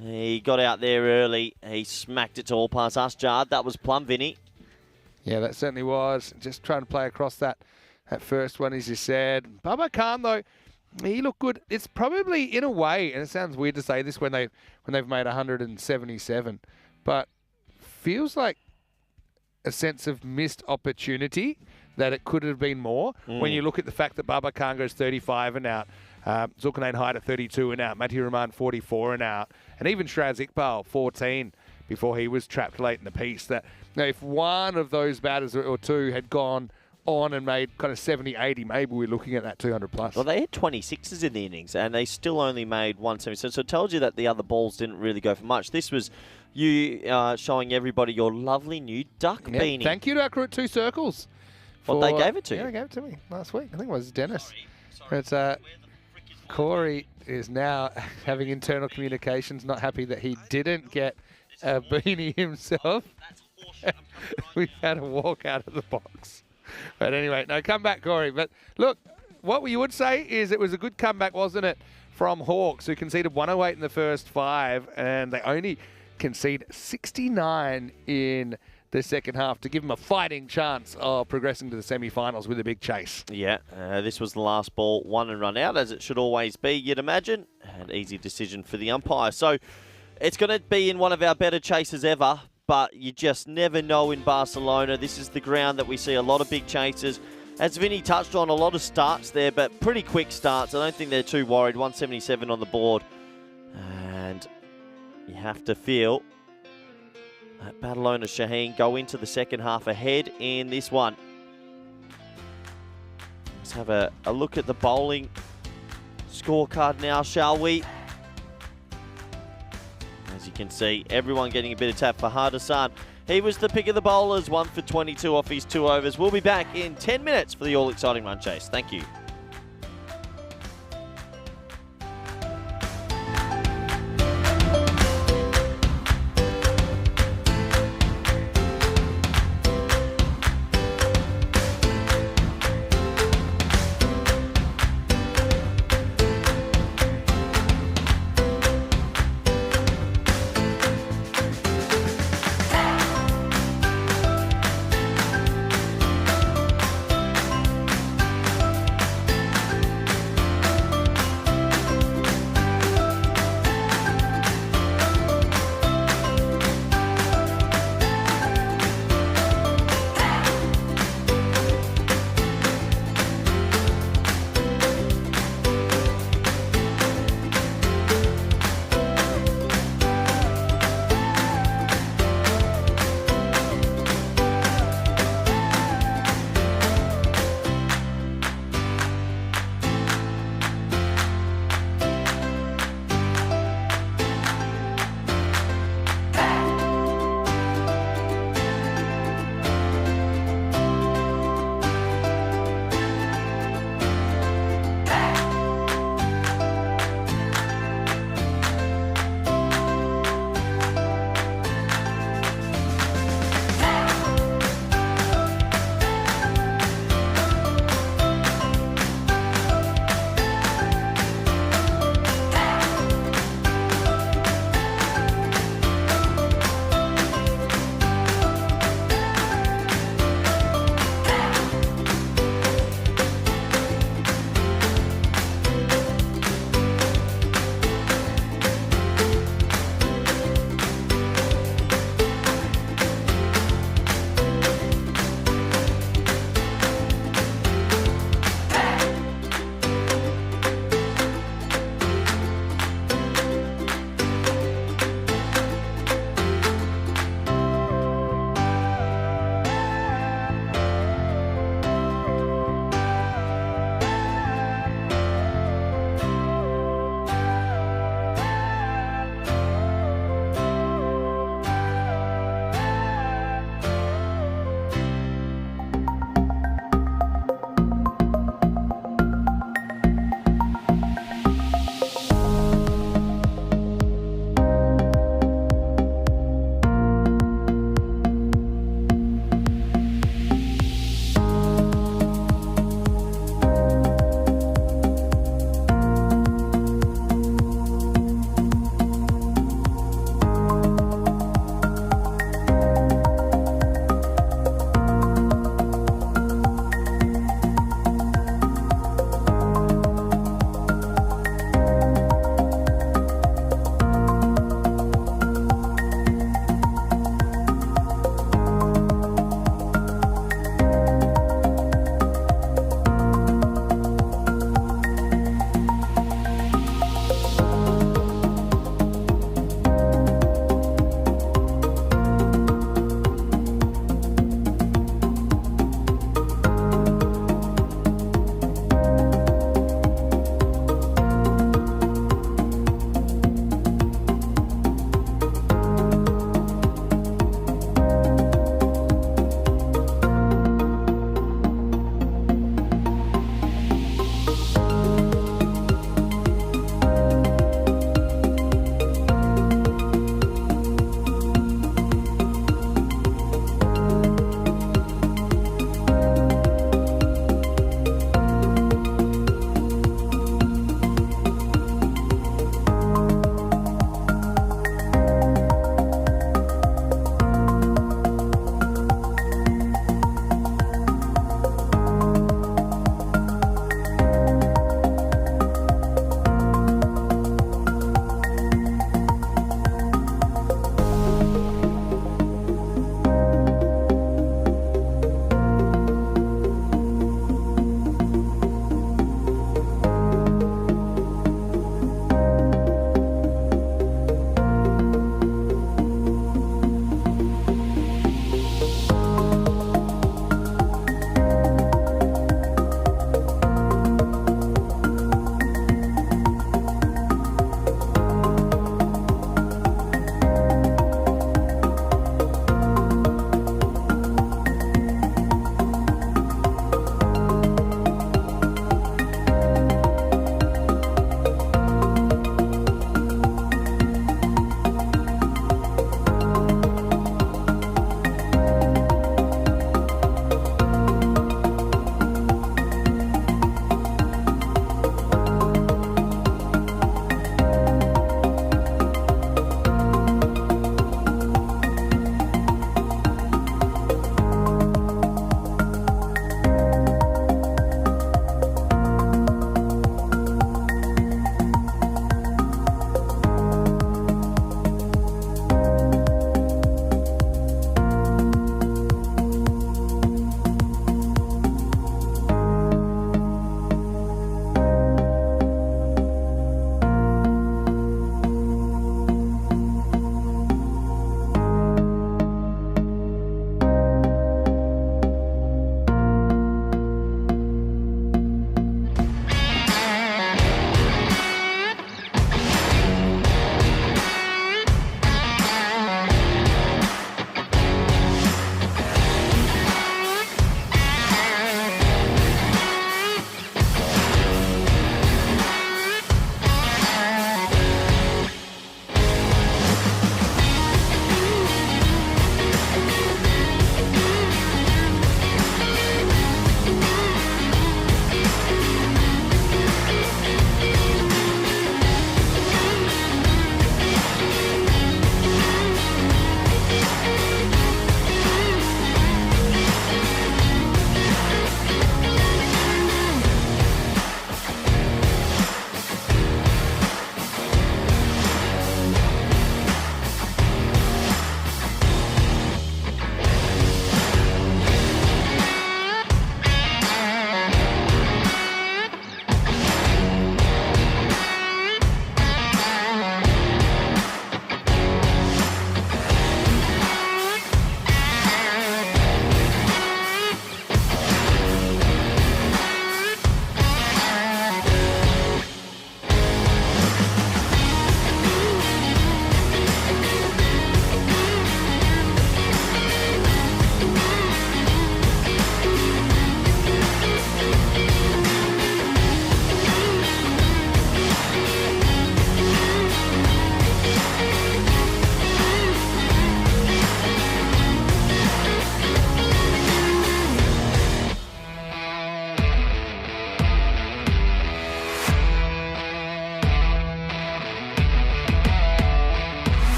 He got out there early. He smacked it to all past Asjad. That was plum, Vinny. Yeah, that certainly was. Just trying to play across that first one, as you said. Baba Khan, though, he looked good. It's probably, in a way, and it sounds weird to say this when they've made 177, but feels like a sense of missed opportunity, that it could have been more. When you look at the fact that Baba Khan goes 35 and out, Zulkarnain Hyder 32 and out, Mati Rahman 44 and out, and even Shraz Iqbal 14 before he was trapped late in the piece. That if one of those batters or two had gone on and made kind of 70, 80, maybe we're looking at that 200 plus. Well, they had 26s in the innings, and they still only made 177. So it tells you that the other balls didn't really go for much. This was you showing everybody your lovely new duck beanie. Thank you to our crew at Two Circles. Well, they gave it to you. Yeah, they gave it to me last week. I think it was Dennis. It's Corey is now having internal communications, not happy that he didn't get a beanie himself. We've had to walk out of the box. But anyway, no, come back, Corey. But look, what you would say is it was a good comeback, wasn't it, from Hawks, who conceded 108 in the first 5, and they only concede 69 in the second half to give them a fighting chance of progressing to the semi-finals with a big chase. Yeah, this was the last ball, 1 and run out, as it should always be, you'd imagine. An easy decision for the umpire. So it's going to be in one of our better chases ever, but you just never know in Barcelona. This is the ground that we see a lot of big chases. As Vinny touched on, a lot of starts there, but pretty quick starts. I don't think they're too worried. 177 on the board. And you have to feel that battle owner Shaheen go into the second half ahead in this one. Let's have a look at the bowling scorecard now, shall we? As you can see, everyone getting a bit of tap for Hardassan. He was the pick of the bowlers, 1 for 22 off his 2 overs. We'll be back in 10 minutes for the all-exciting run chase. Thank you.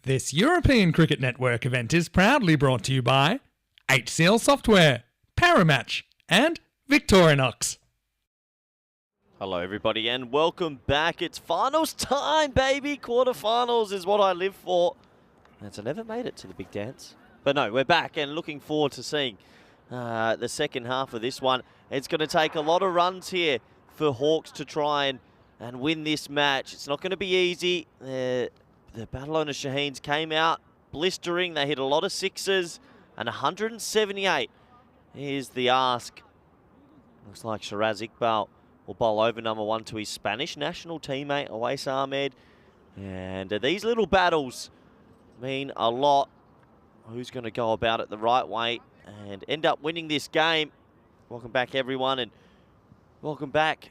This European Cricket Network event is proudly brought to you by HCL Software, Paramatch, and Victorinox. Hello, everybody, and welcome back. It's finals time, baby. Quarterfinals is what I live for. And so I never made it to the big dance. But no, we're back and looking forward to seeing the second half of this one. It's going to take a lot of runs here for Hawks to try and win this match. It's not going to be easy. The Barcelona Shaheens came out blistering. They hit a lot of sixes, and 178 is the ask. Looks like Shiraz Iqbal will bowl over number one to his Spanish national teammate, Awais Ahmed. And these little battles mean a lot. Who's going to go about it the right way and end up winning this game? Welcome back, everyone, and welcome back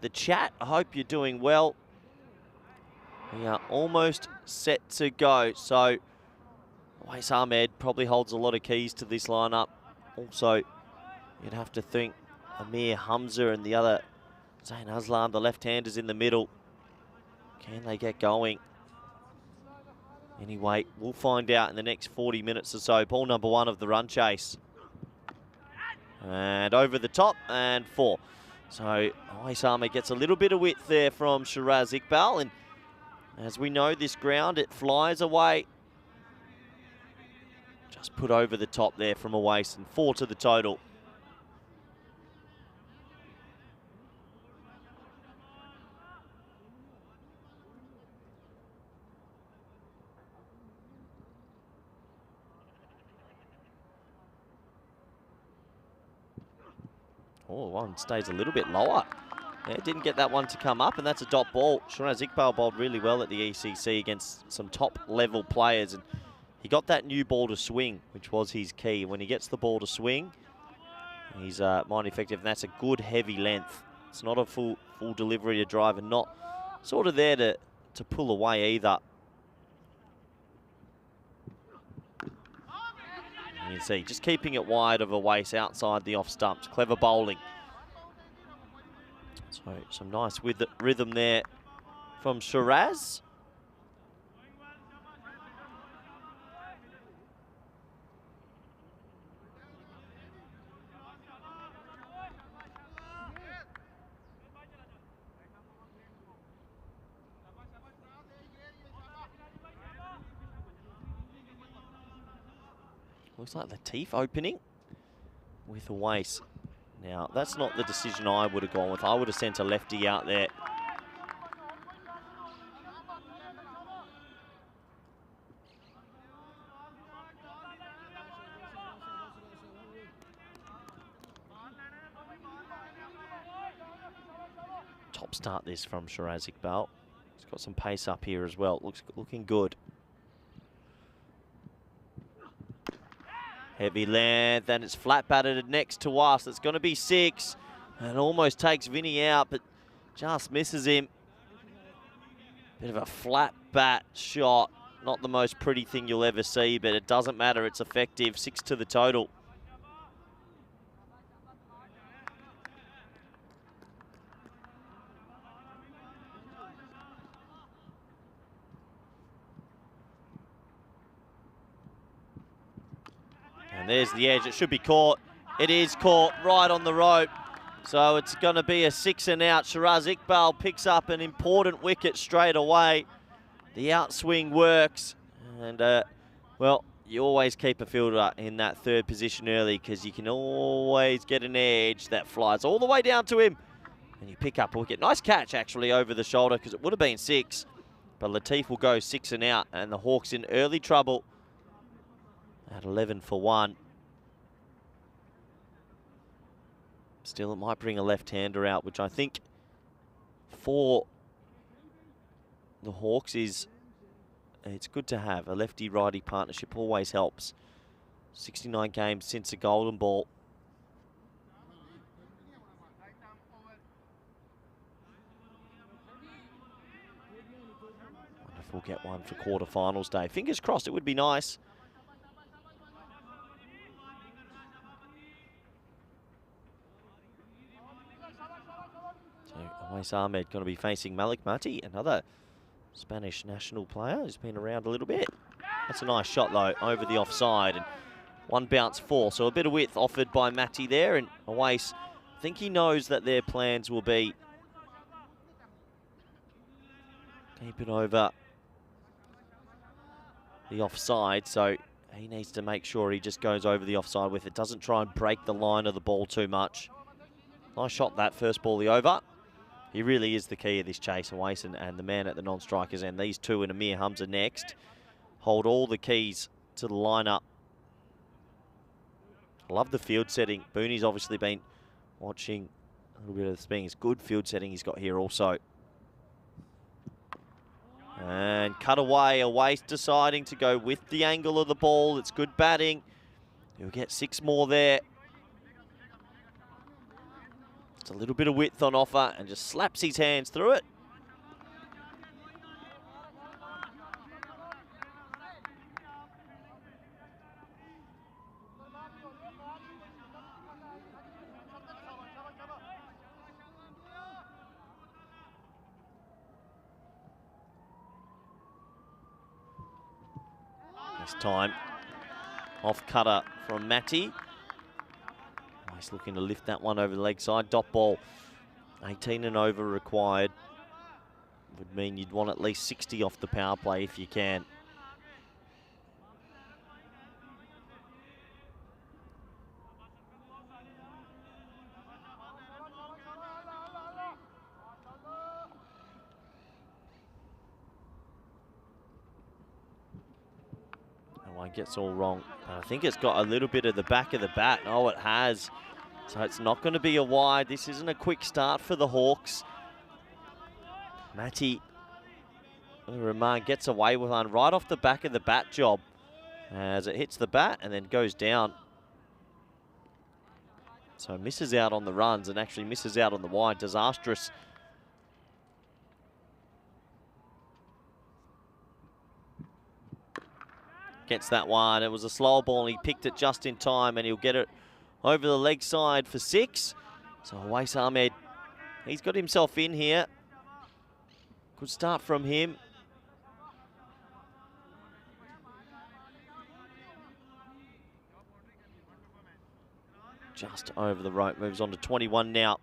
the chat. I hope you're doing well. We are almost set to go. So Awais Ahmed probably holds a lot of keys to this lineup. Also, you'd have to think Amir Hamza and the other Zain Aslam, the left-handers in the middle. Can they get going? Anyway, we'll find out in the next 40 minutes or so. Ball number one of the run chase. And over the top and 4. So Awais Ahmed gets a little bit of width there from Shiraz Iqbal. And as we know, this ground, it flies away. Just put over the top there from Awais, and 4 to the total. Oh, one stays a little bit lower. Yeah, didn't get that one to come up, and that's a dot ball. Shiraz Iqbal bowled really well at the ECC against some top-level players, and he got that new ball to swing, which was his key. When he gets the ball to swing, he's mighty effective, and that's a good heavy length. It's not a full delivery to drive, and not sort of there to pull away either. You can see, just keeping it wide of Awais outside the off stumps. Clever bowling. So some nice rhythm there from Shiraz. Looks like Latif opening with Awais. Now, that's not the decision I would have gone with. I would have sent a lefty out there. Top start this from Shiraz Iqbal. He's got some pace up here as well. Looking good. Heavy length, and it's flat batted next to us. It's going to be 6, and almost takes Vinny out, but just misses him. Bit of a flat bat shot. Not the most pretty thing you'll ever see, but it doesn't matter. It's effective. 6 to the total. And there's the edge. It should be caught. It is caught right on the rope. So it's going to be a 6 and out. Shiraz Iqbal picks up an important wicket straight away. The outswing works. And, well, you always keep a fielder in that third position early, because you can always get an edge that flies all the way down to him. And you pick up a wicket. Nice catch, actually, over the shoulder, because it would have been 6. But Latif will go 6 and out. And the Hawks in early trouble at 11 for 1. Still, it might bring a left-hander out, which I think for the Hawks it's good to have. A lefty-righty partnership always helps. 69 games since a golden ball. Wonder if we'll get one for quarterfinals day. Fingers crossed, it would be nice. Awais Ahmed going to be facing Malik Mati, another Spanish national player who's been around a little bit. That's a nice shot, though, over the offside. And one bounce 4. So a bit of width offered by Matty there. And Awais, I think he knows that their plans will be keep it over the offside. So he needs to make sure he just goes over the offside with it. Doesn't try and break the line of the ball too much. Nice shot that first ball, the over. He really is the key of this chase, Awais and the man at the non-strikers end. These two and Amir Hamza next hold all the keys to the lineup. I love the field setting. Booney's obviously been watching a little bit of the spin. It's good field setting he's got here also. And cut away, Awais deciding to go with the angle of the ball. It's good batting. He'll get 6 more there. It's a little bit of width on offer and just slaps his hands through it. This time, off cutter from Matty. He's looking to lift that one over the leg side. Dot ball, 18 and over required. Would mean you'd want at least 60 off the power play if you can. That one gets all wrong. I think it's got a little bit of the back of the bat. Oh, it has. So it's not going to be a wide. This isn't a quick start for the Hawks. Matty Rahman gets away with one right off the back of the bat job as it hits the bat and then goes down. So misses out on the runs and actually misses out on the wide. Disastrous. Gets that one. It was a slow ball and he picked it just in time and he'll get it over the leg side for 6. So Awais Ahmed, he's got himself in here. Good start from him. Just over the rope, moves on to 21 now.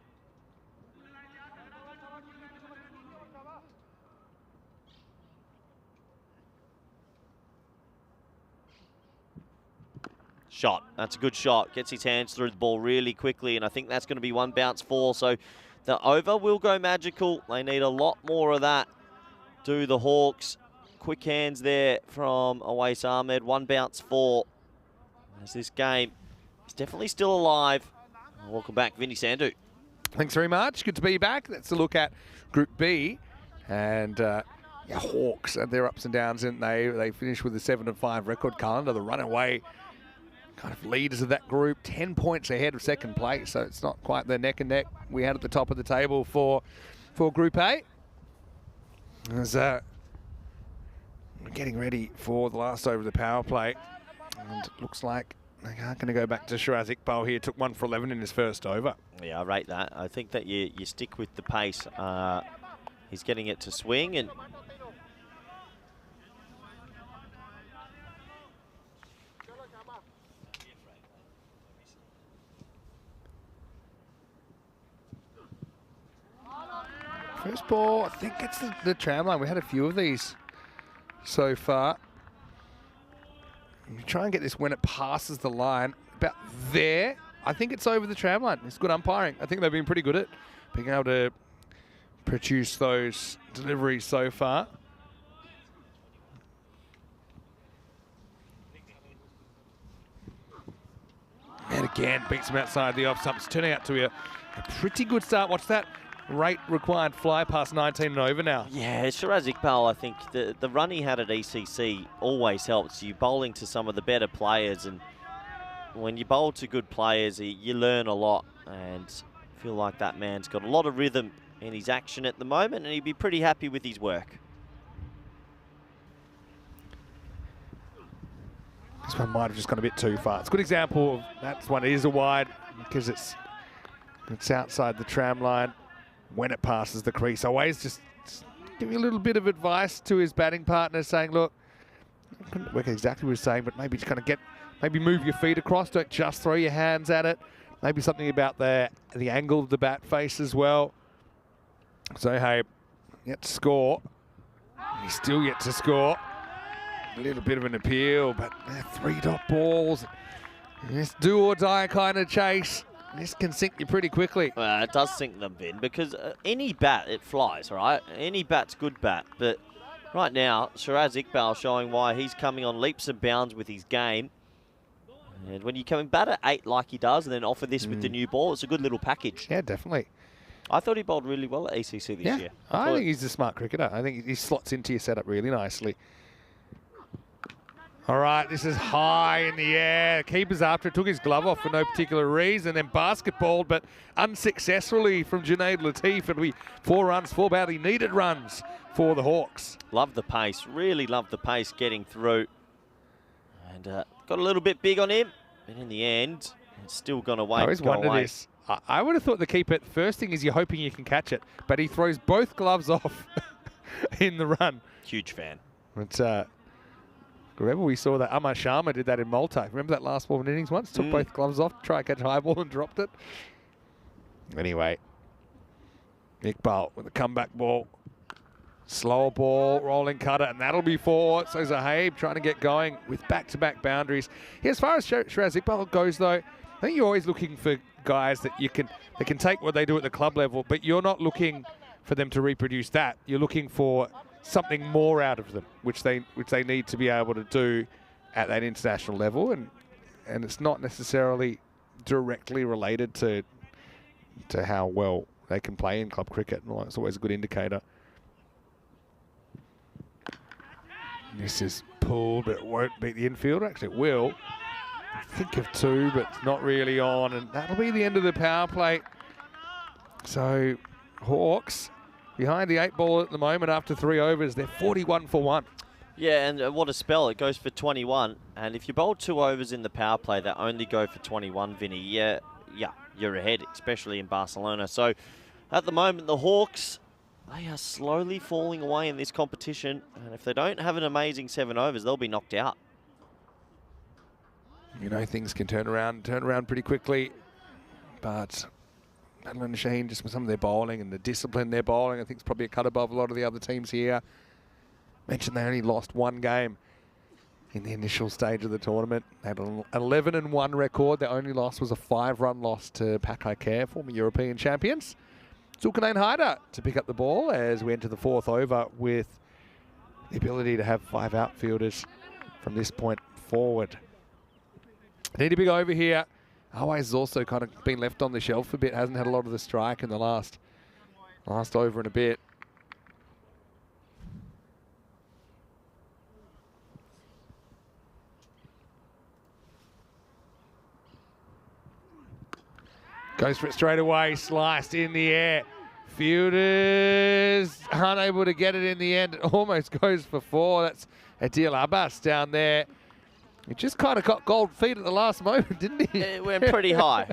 Shot, that's a good shot. Gets his hands through the ball really quickly, and I think that's going to be 1 bounce 4. So the over will go magical. They need a lot more of that. Do the Hawks. Quick hands there from Awais Ahmed. 1 bounce 4. As this game is definitely still alive. Welcome back, Vinny Sandhu. Thanks very much. Good to be back. Let's look at Group B. And Hawks and their ups and downs. And they finished with a 7-5 record calendar. The runaway kind of leaders of that group, 10 points ahead of second place, so it's not quite the neck and neck we had at the top of the table for Group A. As we're getting ready for the last over of the power play, and it looks like they aren't going to go back to Shiraz Iqbal here. Took 1 for 11 in his first over. Yeah, I rate that. I think that you stick with the pace. He's getting it to swing and first ball, I think it's the tram line. We had a few of these so far. You try and get this when it passes the line. About there, I think it's over the tram line. It's good umpiring. I think they've been pretty good at being able to produce those deliveries so far. And again, beats him outside the off stump. It's turning out to be a pretty good start. Watch that rate required fly past 19 and over now. yeah, Shiraz Iqbal, I think the run he had at ECC always helps you bowling to some of the better players, and when you bowl to good players, you learn a lot, and I feel like that man's got a lot of rhythm in his action at the moment, and he'd be pretty happy with his work. This one might have just gone a bit too far. It's a good example of that's one. It is a wide because it's outside the tram line when it passes the crease. Always just give you a little bit of advice to his batting partner, saying, look, I couldn't work exactly what he was saying, but maybe just kind of maybe move your feet across. Don't just throw your hands at it. Maybe something about the angle of the bat face as well. So, hey, yet to score. He's still yet to score. A little bit of an appeal, but 3 dot balls. This do or die kind of chase. This can sink you pretty quickly. Well, it does sink them, Vin, because any bat, it flies, right? Any bat's good bat. But right now, Shiraz Iqbal showing why he's coming on leaps and bounds with his game. And when you come and bat at 8 like he does and then offer this with the new ball, it's a good little package. Yeah, definitely. I thought he bowled really well at ECC this year. I think he's a smart cricketer. I think he slots into your setup really nicely. All right, this is high in the air. Keeper's after it, took his glove off for no particular reason, then basketballed, but unsuccessfully from Junaid Latif. It'll be 4 runs, 4 badly needed runs for the Hawks. Love the pace, really love the pace getting through. And got a little bit big on him, but in the end, it's still gone away. I always wonder this. I would have thought the keeper, the first thing is you're hoping you can catch it, but he throws both gloves off in the run. Huge fan. But, remember we saw that Amar Sharma did that in Malta. Remember that last ball in innings once? Took both gloves off, tried to catch a high ball and dropped it. Anyway, Iqbal with a comeback ball. Slower ball, rolling cutter, and that'll be 4. So Zahaib trying to get going with back-to-back boundaries. Yeah, as far as Shiraz Iqbal goes, though, I think you're always looking for guys that can take what they do at the club level, but you're not looking for them to reproduce that. You're looking for something more out of them, which they need to be able to do at that international level, and it's not necessarily directly related to how well they can play in club cricket. It's always a good indicator. This is pulled, but it won't beat the infielder. Actually, it will. Think of 2, but it's not really on, and that'll be the end of the power play. So Hawks behind the 8 ball at the moment after 3 overs. They're 41 for 1. Yeah, and what a spell. It goes for 21. And if you bowl 2 overs in the power play that only go for 21, Vinny, yeah, you're ahead, especially in Barcelona. So at the moment, the Hawks, they are slowly falling away in this competition. And if they don't have an amazing 7 overs, they'll be knocked out. You know, things can turn around pretty quickly. But Madeline and Shaheen, just with some of their bowling and the discipline they're bowling, I think it's probably a cut above a lot of the other teams here. Mentioned they only lost 1 game in the initial stage of the tournament. They had an 11-1 record. Their only loss was a 5-run loss to Pakai Care, former European champions. Zulkarnain Haider to pick up the ball as we enter the 4th over with the ability to have 5 outfielders from this point forward. Need a big over here. Always has also kind of been left on the shelf a bit. Hasn't had a lot of the strike in the last over and a bit. Goes for it straight away. Sliced in the air. Fielders unable to get it in the end. It almost goes for 4. That's Adil Abbas down there. He just kind of got gold feet at the last moment, didn't he? It went pretty high.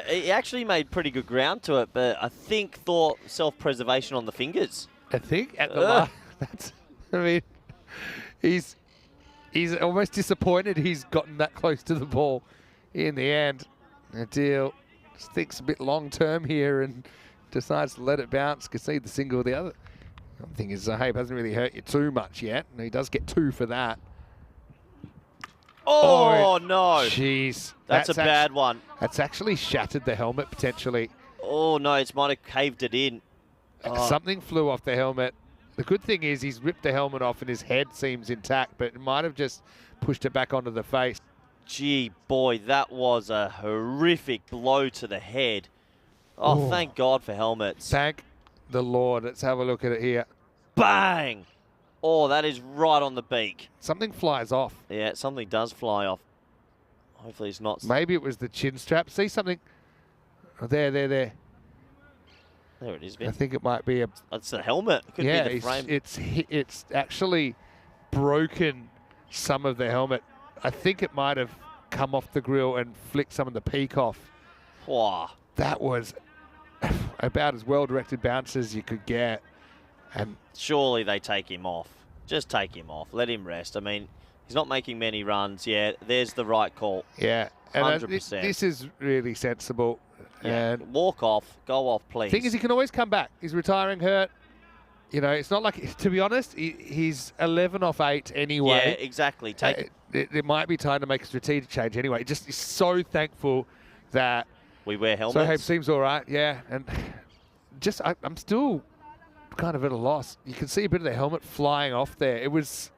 He actually made pretty good ground to it, but I think thought self-preservation on the fingers. I think at the last, I mean, he's almost disappointed he's gotten that close to the ball in the end. Adil just thinks a bit long-term here and decides to let it bounce, concede the single. The other thing is Zahaib hasn't really hurt you too much yet, and he does get 2 for that. Oh, no. Jeez. That's a bad one. That's actually shattered the helmet, potentially. Oh, no, it's might have caved it in. Something flew off the helmet. The good thing is he's ripped the helmet off and his head seems intact, but it might have just pushed it back onto the face. Gee, boy, that was a horrific blow to the head. Oh, thank God for helmets. Thank the Lord. Let's have a look at it here. Bang! Oh, that is right on the beak. Something flies off. Yeah, something does fly off. Hopefully it's not. Maybe it was the chin strap. See something? Oh, there. There it is, Ben. I think it might be a... It's the helmet. It could be the frame. It's actually broken some of the helmet. I think it might have come off the grill and flicked some of the peak off. Wow. That was about as well-directed bounce as you could get. And surely they take him off. Just take him off. Let him rest. I mean, he's not making many runs. Yeah, there's the right call. Yeah. And 100%. this is really sensible. Yeah. And Walk off. Go off, please. thing is, he can always come back. He's retiring hurt. You know, it's not like, to be honest, he's 11 off 8 anyway. Yeah, exactly. Take it might be time to make a strategic change anyway. Just he's so thankful that We wear helmets. So Hope seems all right, yeah. And just I'm still kind of at a loss. You can see a bit of the helmet flying off there. It was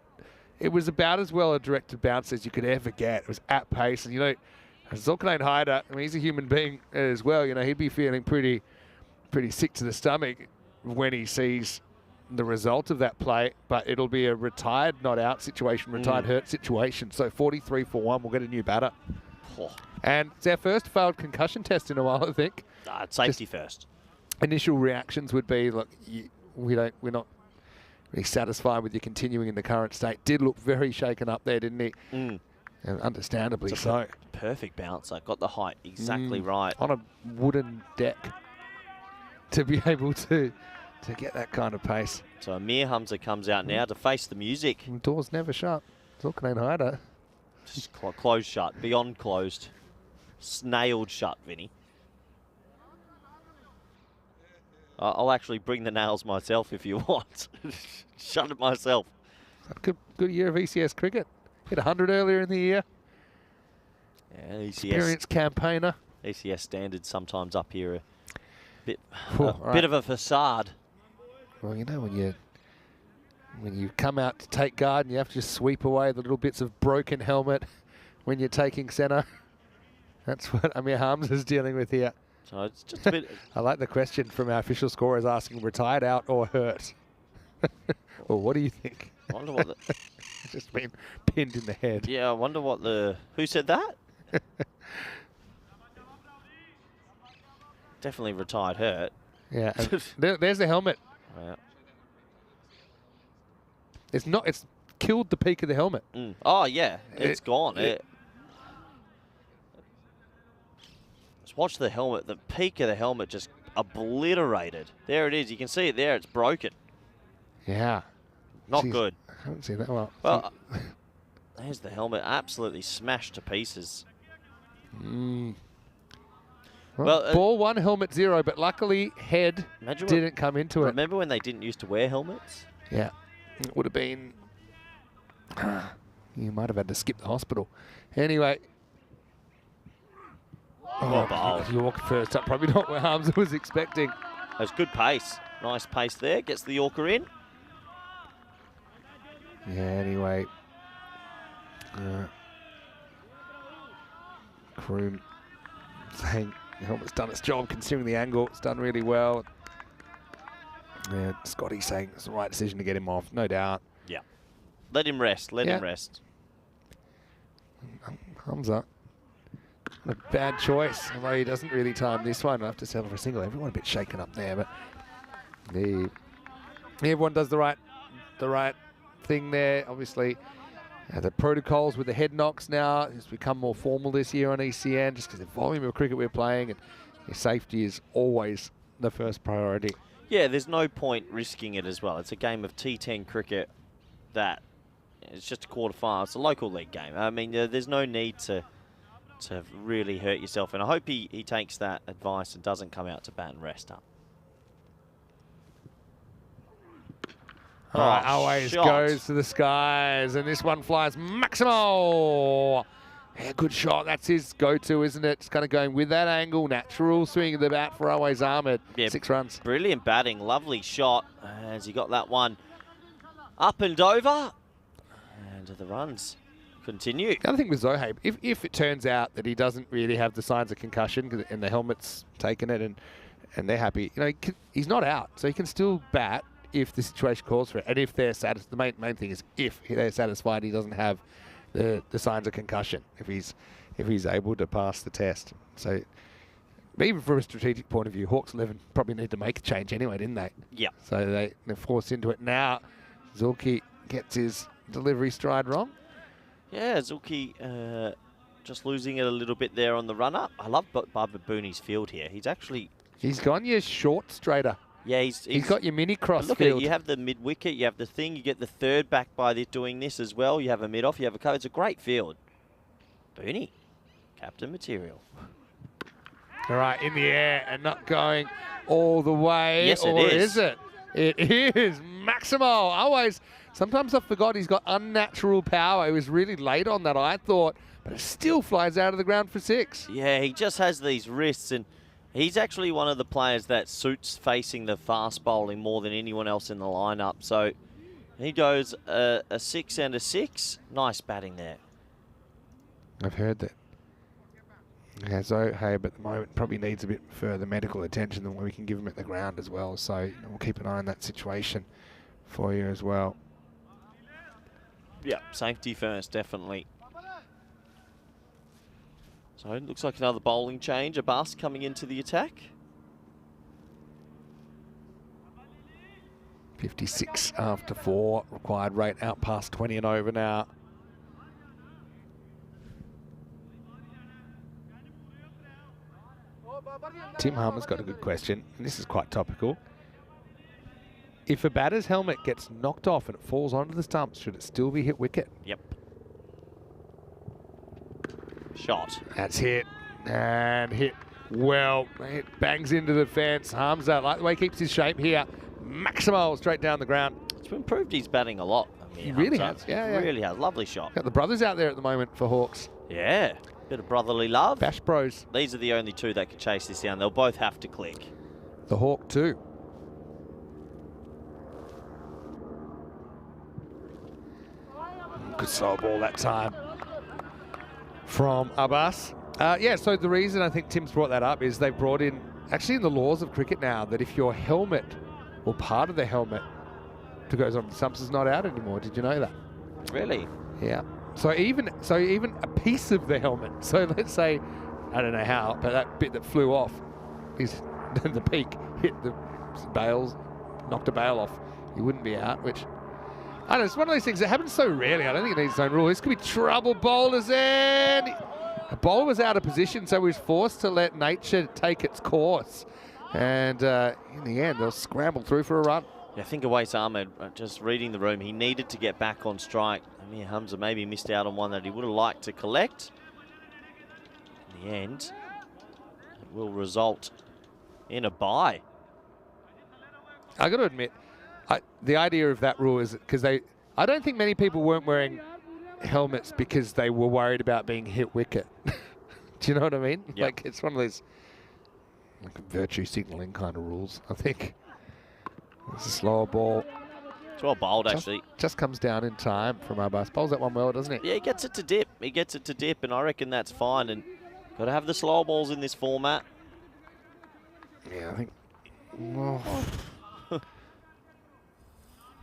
about as well a directed bounce as you could ever get. It was at pace, and you know, Zulkarnain Hyder, I mean, he's a human being as well. You know, he'd be feeling pretty sick to the stomach when he sees the result of that play. But it'll be a retired not out situation, retired hurt situation. So 43 for 1. We'll get a new batter. Oh. And it's our first failed concussion test in a while, I think. Safety first. Initial reactions would be, look, we're not really satisfied with you continuing in the current state. Did look very shaken up there, didn't he? And understandably so. Perfect bouncer. Got the height exactly right. On a wooden deck to be able to get that kind of pace. So Amir Hamza comes out now to face the music. And doors never shut. Zulkarnain Hyder. Just closed shut. Beyond closed. Snailed shut, Vinny. I'll actually bring the nails myself if you want. Shut it myself. Good year of ECS cricket. Hit 100 earlier in the year. Yeah, ECS. Experienced campaigner. ECS standards sometimes up here a bit Right. bit of a facade. Well, you know, when you come out to take guard and you have to just sweep away the little bits of broken helmet when you're taking centre. That's what Amir Hamza's dealing with here. So it's just a bit. I like the question from our official scorers asking, retired out or hurt? Well, what do you think? I wonder what the, Just been pinned in the head. yeah, I wonder what the... Who said that? Definitely retired hurt. Yeah, and there's the helmet. Yeah. It's killed the peak of the helmet. Oh, yeah. It's gone. Just watch the helmet. The peak of the helmet just obliterated. There it is. You can see it there. It's broken. Yeah. Not Jeez, good. I haven't seen that well. Well, there's the helmet. Absolutely smashed to pieces. Well, ball 1, helmet 0, but luckily head didn't come into it. Remember when they didn't used to wear helmets? Yeah. It would have been... you might have had to skip the hospital. Anyway. Oh, York first up. Probably not what Hamza was expecting. That's good pace. Nice pace there. Gets the Yorker in. Yeah, anyway. Kroom saying the helmet's done its job considering the angle. It's done really well. Yeah, Scotty saying it's the right decision to get him off, no doubt. Yeah. Let him rest. Let him rest. Hamza. A bad choice, although he doesn't really time this one. I'll have to settle for a single. Everyone a bit shaken up there, but everyone does the right thing there. Obviously, the protocols with the head knocks now has become more formal this year on ECN, just because the volume of cricket we're playing and your safety is always the first priority. Yeah, there's no point risking it as well. It's a game of T10 cricket that it's just a quarter-final. It's a local league game. I mean, there's no need to really hurt yourself. And I hope he takes that advice and doesn't come out to bat and rest up. All right, always goes to the skies, and this one flies Maximo. Yeah, good shot. That's his go-to, isn't it? It's kind of going with that angle. Natural swing of the bat for Always Ahmed. Yeah, 6 runs. Brilliant batting. Lovely shot as he got that one up and over. And the runs continue. The other thing with Zohaib, if it turns out that he doesn't really have the signs of concussion and the helmet's taken it and they're happy, you know, he's not out, so he can still bat if the situation calls for it. And if they're satisfied, the main thing is if they're satisfied he doesn't have the signs of concussion, if he's able to pass the test. So even from a strategic point of view, Hawks 11 probably need to make a change anyway, didn't they? Yeah. So they're forced into it now. Zulki gets his delivery stride wrong. Yeah, Zulki just losing it a little bit there on the run-up. I love Baba Booney's field here. He's gone your short straighter. Yeah, He's got your mini cross look at it. field. You have the mid wicket, you have the thing, you get the third back by doing this as well. You have a mid off, you have a cover. It's a great field. Booney, captain material. All right, in the air and not going all the way. Yes, it or is. is it? It is. Maximo. Sometimes I forgot he's got unnatural power. He was really late on that, I thought, but it still flies out of the ground for 6. Yeah, he just has these wrists, and he's actually one of the players that suits facing the fast bowling more than anyone else in the lineup. So he goes a 6 and a 6. Nice batting there. I've heard that. Yeah, Zohaib at the moment probably needs a bit further medical attention than what we can give him at the ground as well. So we'll keep an eye on that situation for you as well. Yeah, safety first, definitely. So it looks like another bowling change. Abbas coming into the attack. 56 after 4. Required rate out past 20 and over now. Tim Harmer's got a good question, and this is quite topical. If a batter's helmet gets knocked off and it falls onto the stumps, should it still be hit wicket? Yep. Shot. That's hit. And hit well. It bangs into the fence. Hamza, like the way he keeps his shape here. Maximo straight down the ground. It's improved his batting a lot. He really has. Yeah. Really has. Lovely shot. Got the brothers out there at the moment for Hawks. Yeah. Bit of brotherly love. Bash Bros. These are the only two that can chase this down. They'll both have to click. The Hawk too. Good slow ball that time from Abbas. Yeah, so the reason I think Tim's brought that up is they've brought in, actually in the laws of cricket now, that if your helmet or part of the helmet that goes on the stumps is not out anymore. Did you know that? Really? Yeah. So even a piece of the helmet. So let's say, I don't know how, but that bit that flew off is the peak hit the bails, knocked a bail off. You wouldn't be out, which I don't know. It's one of those things that happens so rarely. I don't think it needs its own rule. This could be trouble. Bowlers in. The bowler was out of position, so he was forced to let nature take its course. And in the end, they'll scramble through for a run. Yeah, I think Awais Ahmed, just reading the room, he needed to get back on strike. Amir Hamza maybe missed out on one that he would have liked to collect. In the end, it will result in a bye. I got to admit, the idea of that rule is because I don't think many people weren't wearing helmets because they were worried about being hit wicket. Do you know what I mean? Yep. Like, it's one of those like virtue signaling kind of rules, I think. It's a slower ball. It's well bowled, actually. Just comes down in time from Abbas. Bowls that one well, doesn't it? Yeah, he gets it to dip. He gets it to dip, and I reckon that's fine. And got to have the slower balls in this format. Yeah, I think. Well,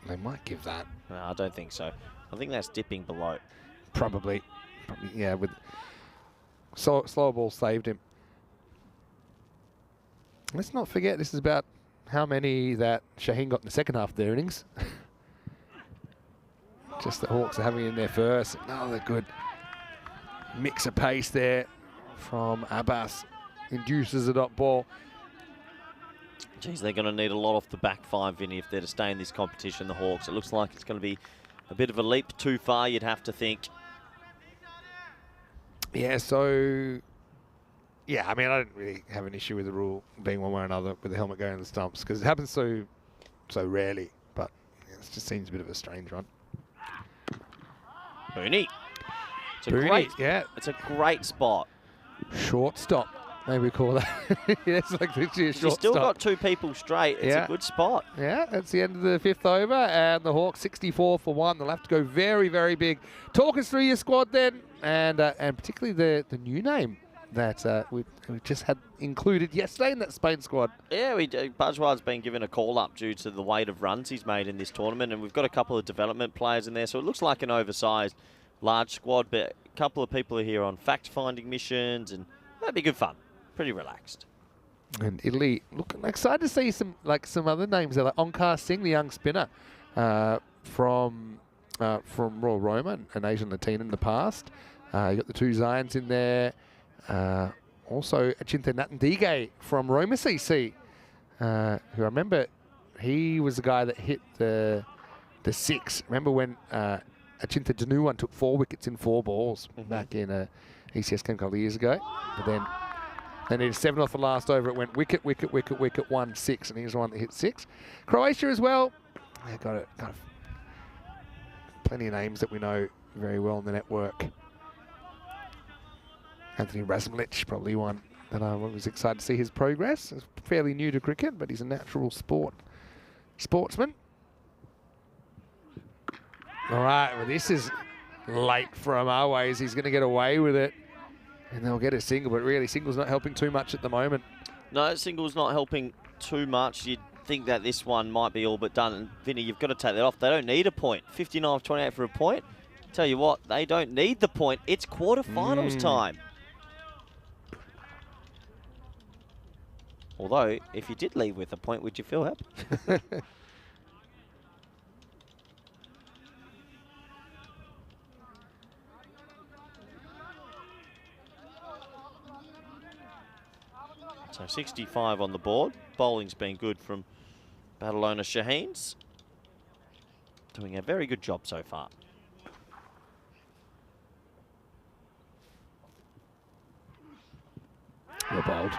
they might give that. No, I don't think so. I think that's dipping below. Probably, yeah. With slower ball saved him. Let's not forget this is about how many that Shaheen got in the second half of their innings. Just the Hawks are having in their first. Another good mix of pace there from Abbas. Induces a dot ball. Geez, they're going to need a lot off the back 5, Vinny, if they're to stay in this competition, the Hawks. It looks like it's going to be a bit of a leap too far, you'd have to think. Yeah, so... Yeah, I mean, I don't really have an issue with the rule being one way or another with the helmet going in the stumps because it happens so rarely. But yeah, it just seems a bit of a strange one. Booney. It's a Booney, great, yeah. It's a great spot. Shortstop, maybe we call that. It's like literally a You shortstop. still got 2 people straight. It's Yeah. a good spot. Yeah, that's the end of the 5th over, and the Hawks 64 for 1. They'll have to go very, very big. Talk us through your squad then, and particularly the new name that we just had included yesterday in that Spain squad. Yeah, Bajwal's been given a call-up due to the weight of runs he's made in this tournament, and we've got a couple of development players in there, so it looks like an oversized, large squad, but a couple of people are here on fact-finding missions, and that'd be good fun. Pretty relaxed. And Italy, look, I'm excited to see some other names there, like Encore Singh, the young spinner from Royal Roma, an Asian Latina in the past. You got the 2 Zions in there. Also, Achintha Natandige from Roma CC. who I remember, he was the guy that hit the 6. Remember when Achinta Danuwan took 4 wickets in 4 balls back in ECS game a couple of years ago. But then they needed 7 off the last over. It went wicket, wicket, wicket, wicket, 1, 6, and he was the one that hit 6. Croatia as well. They've got it, kind of plenty of names that we know very well in the network. Anthony Razmlic, probably one that I was excited to see his progress. He's fairly new to cricket, but he's a natural sportsman. All right, well, this is late from our ways. He's going to get away with it, and they'll get a single, but really, single's not helping too much at the moment. No, single's not helping too much. You'd think that this one might be all but done. And Vinny, you've got to take that off. They don't need a point. 59-28 for a point. Tell you what, they don't need the point. It's quarterfinals time. Although, if you did leave with a point, would you feel happy? So 65 on the board. Bowling's been good from Badalona Shaheens. Doing a very good job so far. Well bowled.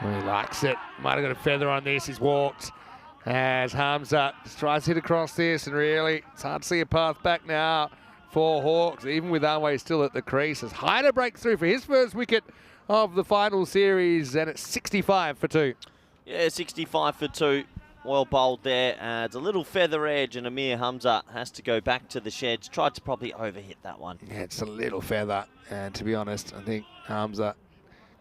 Well, he likes it. Might have got a feather on this. He's walked. As Hamza tries to hit across this, and really, it's hard to see a path back now for Hawks, even with Arway still at the crease. As Hyder breaks through for his first wicket of the final series, and it's 65 for 2. Yeah, 65 for 2. Well bowled there. It's a little feather edge, and Amir Hamza has to go back to the sheds. Tried to probably overhit that one. Yeah, it's a little feather, and to be honest, I think Hamza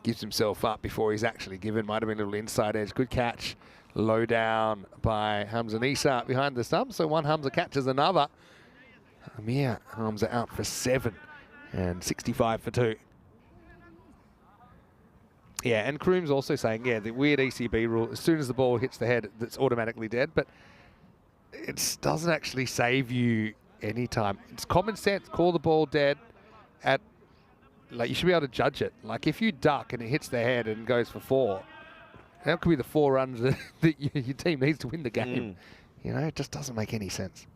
gives himself up before he's actually given. Might have been a little inside edge. Good catch. Low down by Hamza Nisa behind the stump. So one Hamza catches another. Amir Hamza out for 7 and 65 for 2. Yeah, and Kroom's also saying, yeah, the weird ECB rule, as soon as the ball hits the head, it's automatically dead, but it doesn't actually save you any time. It's common sense. Call the ball dead at, like, you should be able to judge it. Like, if you duck and it hits the head and goes for 4, that could be the 4 runs that your team needs to win the game. You know, it just doesn't make any sense.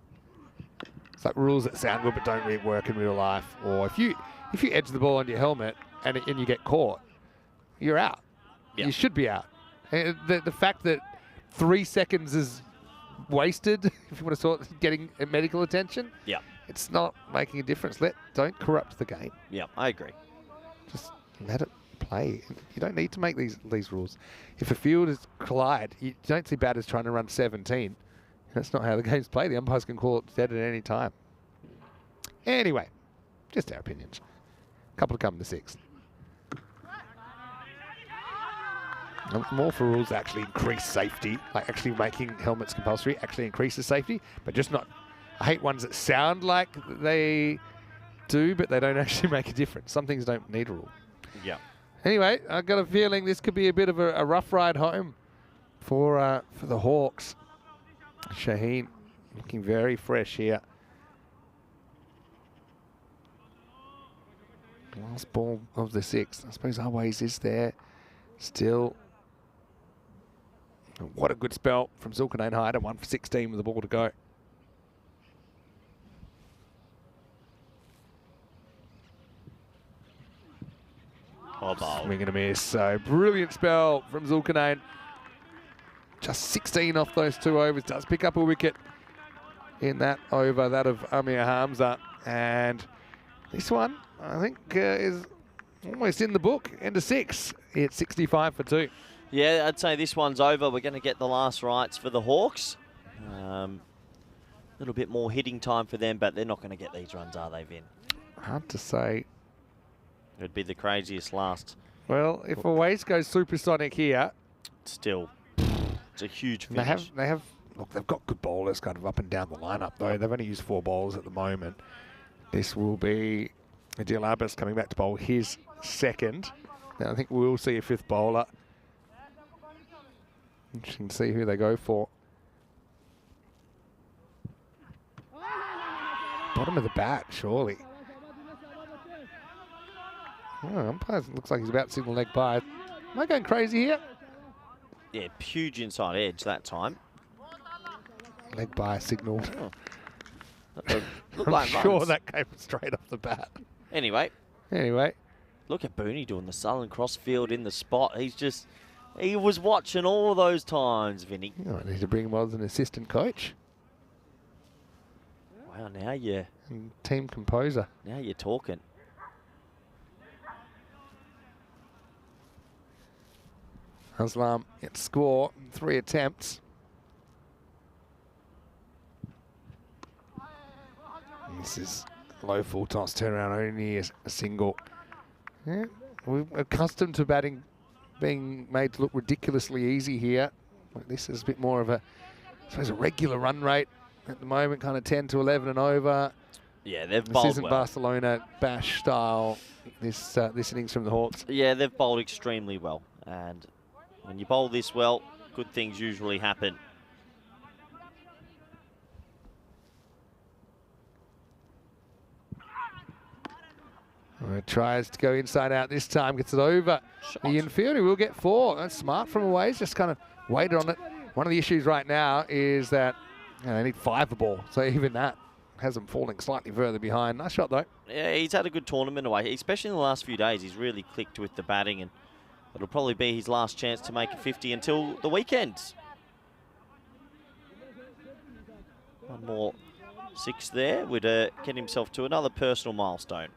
It's like rules that sound good but don't really work in real life. Or if you edge the ball on your helmet and you get caught, you're out. Yep. You should be out. And the fact that 3 seconds is wasted, if you want to sort getting medical attention, it's not making a difference. Don't corrupt the game. Yeah, I agree. Just let it play. You don't need to make these rules. If a field is collide, you don't see batters trying to run 17. That's not how the game's played. The umpires can call it dead at any time. Anyway, just our opinions. A couple to come in the 6th. I'm all for rules that actually increase safety, like actually making helmets compulsory actually increases safety, but just not. I hate ones that sound like they do, but they don't actually make a difference. Some things don't need a rule. Yeah. Anyway, I've got a feeling this could be a bit of a rough ride home for the Hawks. Shaheen looking very fresh here. Last ball of the 6th. I suppose Always is there still. What a good spell from Zulkarnain Hyder. 1 for 16 with the ball to go. Swing and a miss. So brilliant spell from Zulkarnain. Just 16 off those 2 overs. Does pick up a wicket in that over, that of Amir Hamza. And this one, I think, is almost in the book. End of 6. It's 65 for 2. Yeah, I'd say this one's over. We're going to get the last rights for the Hawks. A little bit more hitting time for them, but they're not going to get these runs, are they, Vin? Hard to say. It'd be the craziest last. Well, if Always goes supersonic here. Still, it's a huge finish. They have. Look, they've got good bowlers kind of up and down the lineup, though. They've only used 4 bowlers at the moment. This will be Adil Abbas coming back to bowl his 2nd. Now, I think we'll see a 5th bowler. Interesting to see who they go for. Bottom of the bat, surely. Oh, umpire looks like he's about to signal leg by. Am I going crazy here? Yeah, huge inside edge that time. Leg by signal. Look I'm like sure runs. that came straight off the bat. Anyway, Look at Booney doing the Southern Crossfield in the spot. He was watching all those times, Vinny. You might need to bring him on as an assistant coach Wow, now you're and team composer. talking. Haslam gets score in 3 attempts. This is low full toss turnaround, only a single. Yeah, we're accustomed to batting being made to look ridiculously easy here. This is a bit more of a, I suppose, a regular run rate at the moment, kind of 10 to 11 and over. Yeah, they've This bowled isn't well. Barcelona bash style. This innings from the Hawks. Yeah, they've bowled extremely well. And when you bowl this well, good things usually happen. Tries to go inside out this time, gets it over the infield. He will get 4. That's smart from away. He's just kind of waited on it. One of the issues right now is that they need 5 a ball. So even that has them falling slightly further behind. Nice shot, though. Yeah, he's had a good tournament away, especially in the last few days. He's really clicked with the batting, and it'll probably be his last chance to make a 50 until the weekend. One more 6 there would get himself to another personal milestone.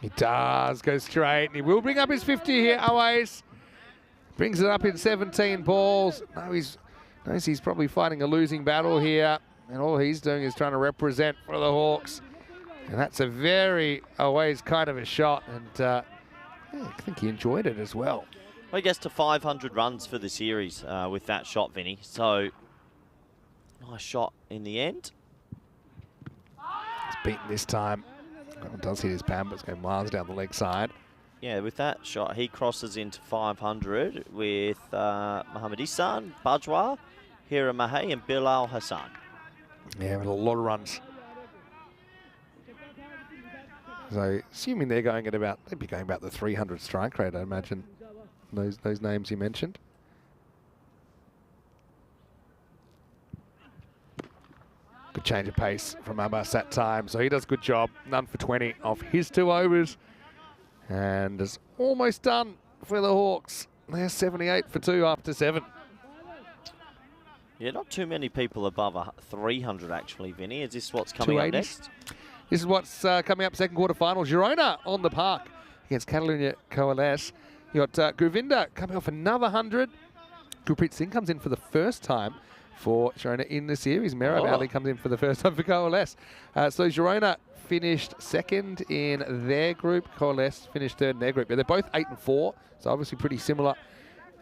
He does go straight, and he will bring up his 50 here, always. Brings it up in 17 balls. Knows he's probably fighting a losing battle here, and all he's doing is trying to represent for the Hawks. And that's a very always kind of a shot, and yeah, I think he enjoyed it as well. Well, he gets to 500 runs for the series with that shot, Vinny. So, nice shot in the end. He's beaten this time. That one does hit his pan, but it's going miles down the leg side. Yeah, with that shot, he crosses into 500 with Mohammad Ihsan, Bajwa, Hira Mahay, and Bilal Hassan. Yeah, with a lot of runs. So, assuming they're going at about, they'd be going about the 300 strike rate, I imagine. Those names you mentioned. Good change of pace from Abbas that time. So he does a good job. None for 20 off his 2 overs. And is almost done for the Hawks. They're 78 for 2 after 7. Yeah, not too many people above 300 actually, Vinny. Is this what's coming up next? This is what's coming up second quarter final. Girona on the park against Catalunya Coalesce. You got Govinda coming off another 100. Gurpreet Singh comes in for the first time for Girona in the series. Merab Ali comes in for the first time for Coalesce. So Girona finished second in their group. Coalesce finished third in their group. But they're both 8 and 4, so obviously pretty similar.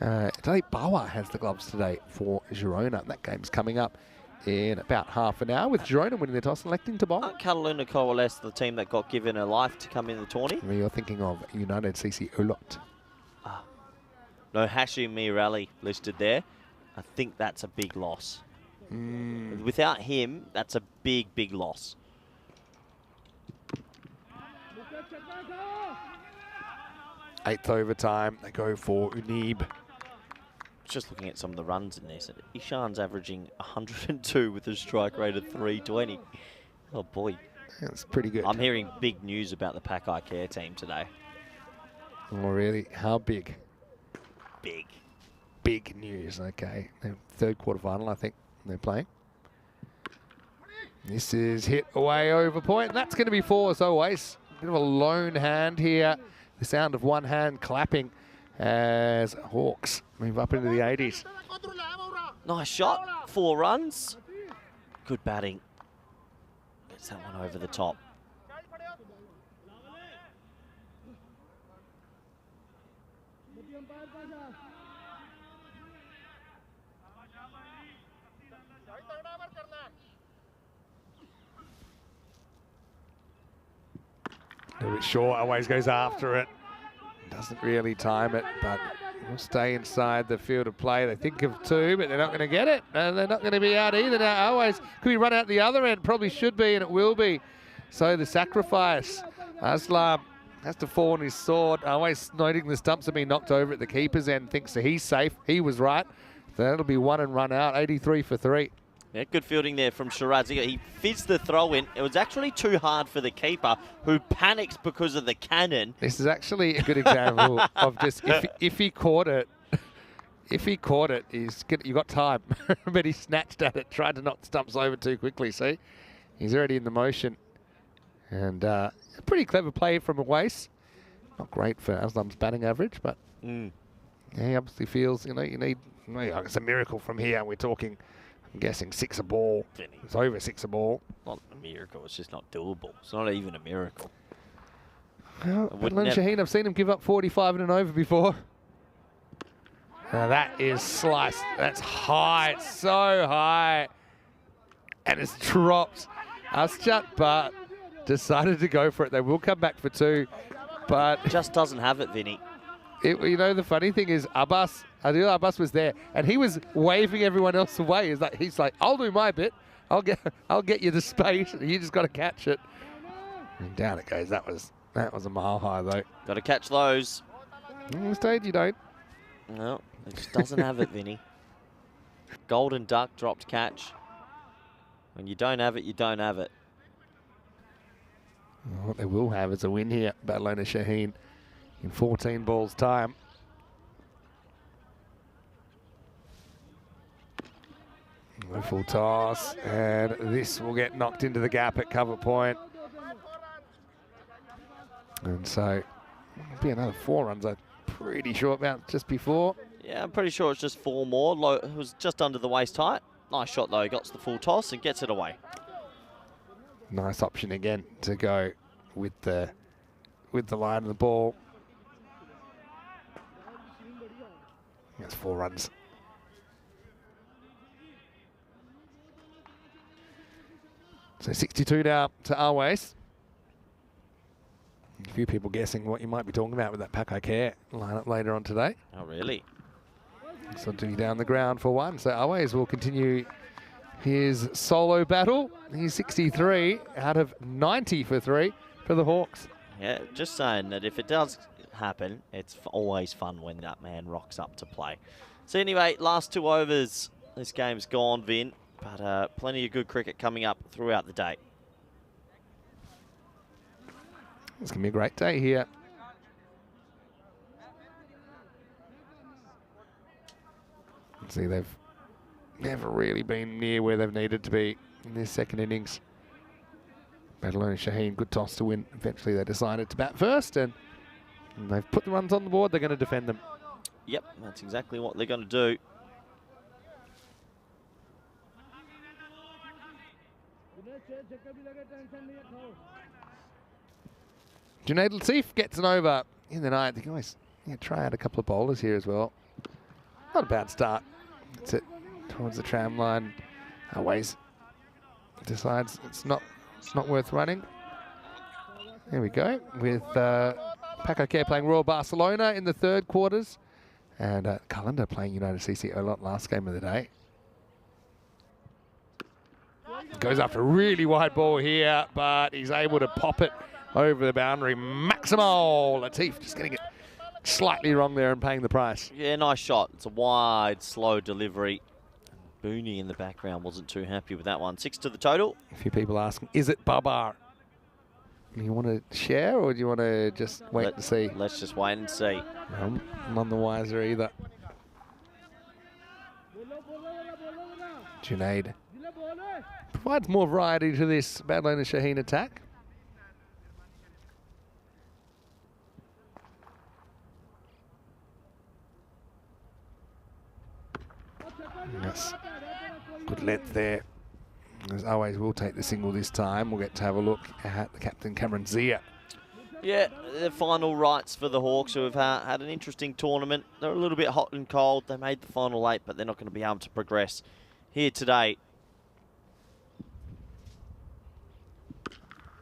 Today, Bawa has the gloves today for Girona. That game's coming up in about half an hour with Girona winning the toss, electing to bowl. Catalunya Coalesce, the team that got given a life to come in the tourney. You're thinking of United CC Olot. No Hashim Mirali listed there. I think that's a big loss. Without him, that's a big, big loss. Eighth overtime, they go for Unib. Just looking at some of the runs in this, Ishan's averaging 102 with a strike rate of 320. Oh boy. That's pretty good. I'm hearing big news about the Pack Care team today. Oh, really? How big? Big. Big news, okay. Third quarterfinal, I think they're playing. This is hit away over point. That's going to be 4 as always. Bit of a lone hand here. The sound of one hand clapping as Hawks move up into the 80s. Nice shot. 4 runs. Good batting. Gets that one over the top. A little bit short, always goes after it. Doesn't really time it, but will stay inside the field of play. They think of two, but they're not going to get it. And they're not going to be out either now. Always could be run out the other end. Probably should be, and it will be. So the sacrifice. Aslam has to fall on his sword. Always noting the stumps have been knocked over at the keeper's end. Thinks that he's safe. He was right. So that'll be one and run out. 83 for 3. Yeah, good fielding there from Shiraz. He fizzed the throw in. It was actually too hard for the keeper, who panics because of the cannon. This is actually a good example of just if he caught it, you got time. But he snatched at it, tried to knock the stumps over too quickly. See, he's already in the motion, and a pretty clever play from Awais. Not great for Aslam's batting average, but he obviously feels you need. It's a miracle from here. We're talking. I'm guessing 6 a ball. It's over 6 a ball. Not a miracle. It's just not doable. It's not even a miracle. Well, Shaheen, I've seen him give up 45 in an over before. Now that is sliced. That's high. It's so high. And it's dropped. Aschat, but decided to go for it. They will come back for 2. But Just doesn't have it, Vinny. The funny thing is Adil Abbas was there, and he was waving everyone else away. He's like, I'll do my bit. I'll get you the space. You just got to catch it. And down it goes. That was a mile high though. Got to catch those. On the stage you don't. No, it just doesn't have it, Vinny. Golden duck dropped catch. When you don't have it, you don't have it. What they will have is a win here, Badalona Shaheen, in 14 balls time. No full toss, and this will get knocked into the gap at cover point. And so it'll be another 4 runs, I'm pretty sure, about just before. Yeah, I'm pretty sure it's just 4 more. Low, it was just under the waist height. Nice shot though. He got the full toss and gets it away. Nice option again to go with the line of the ball. That's 4 runs. So 62 now to Always. A few people guessing what you might be talking about with that Pakai Care lineup later on today. Oh, really? So to be down the ground for 1. So Always will continue his solo battle. He's 63 out of 90 for 3 for the Hawks. Yeah, just saying that if it does happen, it's always fun when that man rocks up to play. So anyway, last 2 overs. This game's gone, Vin. But plenty of good cricket coming up throughout the day. It's going to be a great day here. See, they've never really been near where they've needed to be in this second innings. Badalona Shaheen, good toss to win. Eventually they decided to bat first, and they've put the runs on the board. They're going to defend them. Yep, that's exactly what they're going to do. Junaid Latif gets an over in the night. They can always try out a couple of bowlers here as well. Not a bad start. That's it towards the tram line. Always decides it's not worth running. There we go with Pakai Care playing Royal Barcelona in the 3rd quarters, and Calendar playing United CC a lot last game of the day. Goes after a really wide ball here, but he's able to pop it over the boundary. Maximal Latif just getting it slightly wrong there and paying the price. Yeah, nice shot. It's a wide, slow delivery. Booney in the background wasn't too happy with that one. 6 to the total. A few people asking, is it Babar? Do you want to share, or do you want to just wait and see? Let's just wait and see. I'm none the wiser either. Junaid provides more variety to this Badalona Shaheen attack. Yes, good length there. As always, we'll take the single this time. We'll get to have a look at the captain, Cameron Zia. Yeah, the final rights for the Hawks, who have had an interesting tournament. They're a little bit hot and cold. They made the final 8, but they're not going to be able to progress here today.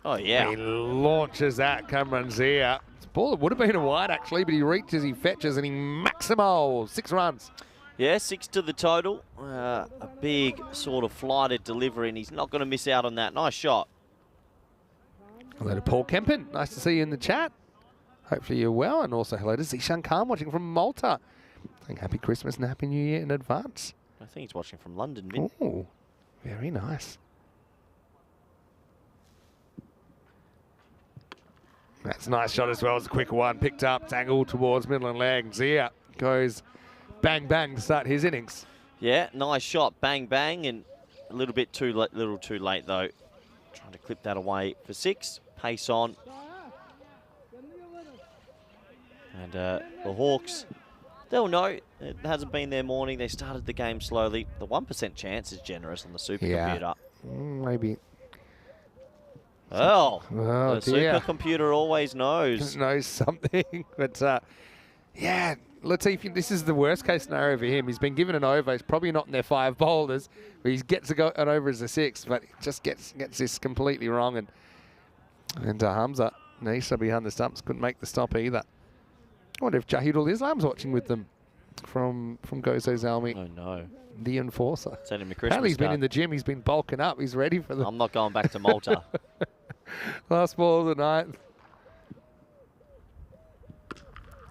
Oh, yeah. He launches that, Cameron Zia. It's a ball that would have been a wide, actually, but he reaches, he fetches, and he maximals 6 runs. Yeah, 6 to the total. A big sort of flighted delivery, and he's not going to miss out on that. Nice shot. Hello to Paul Kempen. Nice to see you in the chat. Hopefully you're well. And also hello to Zishan Khan watching from Malta. Saying happy Christmas and happy New Year in advance. I think he's watching from London, Vin. Oh, very nice. That's a nice shot as well. It's a quick one. Picked up, tangled towards middle and leg. Zia goes bang, bang to start his innings. Yeah, nice shot. Bang, bang. And a little bit too late, though. Trying to clip that away for 6. Pace on. And the Hawks, they'll know it hasn't been their morning. They started the game slowly. The 1% chance is generous on the supercomputer. Maybe. Oh, Oh, the dear. supercomputer always knows. Knows something. But, yeah, let's see if this is the worst case scenario for him. He's been given an over. He's probably not in their 5 boulders. But he gets to go an over as a 6. But he just gets this completely wrong. And Hamza, Nisa behind the stumps, couldn't make the stop either. I wonder if Jahidul Islam's watching with them from Gozo Zalmi, Oh, no. the enforcer. Send him a Christmas Apparently he's been card. in the gym. He's been bulking up. He's ready for the I'm not going back to Malta. last ball of the night.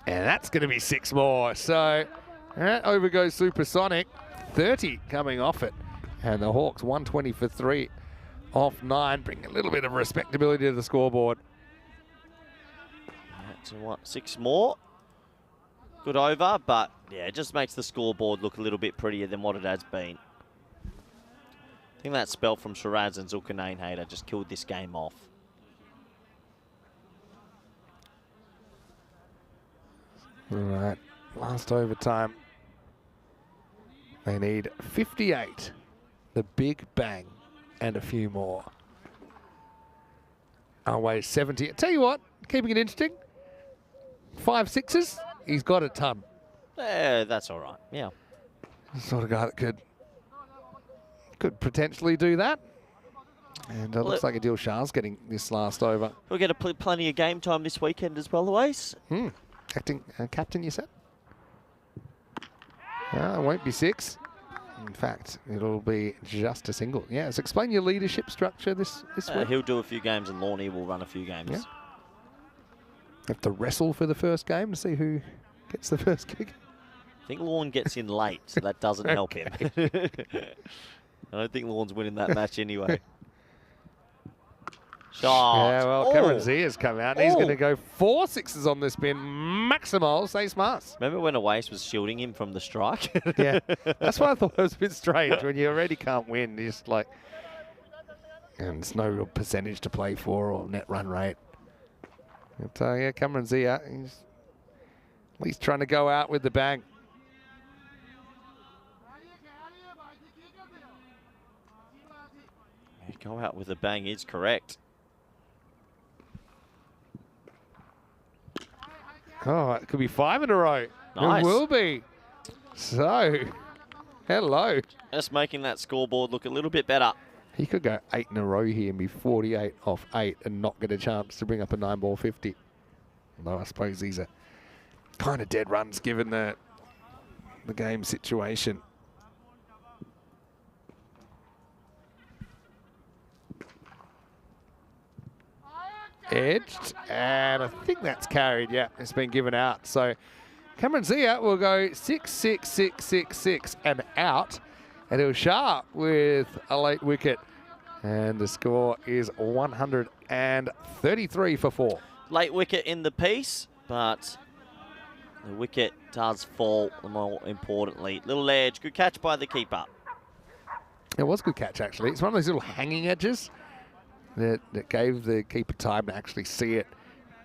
And that's going to be 6 more. So that over goes Supersonic. 30 coming off it. And the Hawks 120 for 3 off 9. Bring a little bit of respectability to the scoreboard. That's what, 6 more. Good over, but yeah, it just makes the scoreboard look a little bit prettier than what it has been. I think that spell from Shiraz and Zulkarnain Hayter just killed this game off. All right, last overtime. They need 58, the big bang, and a few more. Always 70. Tell you what, keeping it interesting. 5 6s, he's got a ton. That's all right. Yeah. The sort of guy that could potentially do that. And it looks like Adil Shah's getting this last over. We'll get plenty of game time this weekend as well, Louise. Captain, you said? It won't be 6. In fact, it'll be just a single. Yeah, so explain your leadership structure this week. He'll do a few games and Lorne will run a few games. Yeah. Have to wrestle for the first game to see who gets the first kick. I think Lorne gets in late, so that doesn't help him. I don't think Lorne's winning that match anyway. Shot. Yeah, well, Cameron Zia's come out, and he's going to go 4 6s on this spin. Maximal, say smarts. Remember when Awais was shielding him from the strike? Yeah, that's why I thought it was a bit strange. When you already can't win, you're just like, and there's no real percentage to play for or net run rate. But yeah, Cameron Zia, he's at least trying to go out with the bang. Go out with a bang is correct. Oh, it could be 5 in a row. Nice. It will be. So, hello. Just making that scoreboard look a little bit better. He could go 8 in a row here and be 48 off 8 and not get a chance to bring up a 9-ball 50. Although I suppose these are kind of dead runs given the game situation. Edged, and I think that's carried. Yeah, it's been given out. So Cameron Zia will go 6 6 6 6 6 and out. And it was Sharp with a late wicket. And the score is 133 for 4. Late wicket in the piece, but the wicket does fall more importantly. Little edge, good catch by the keeper. It was a good catch, actually. It's one of those little hanging edges that gave the keeper time to actually see it,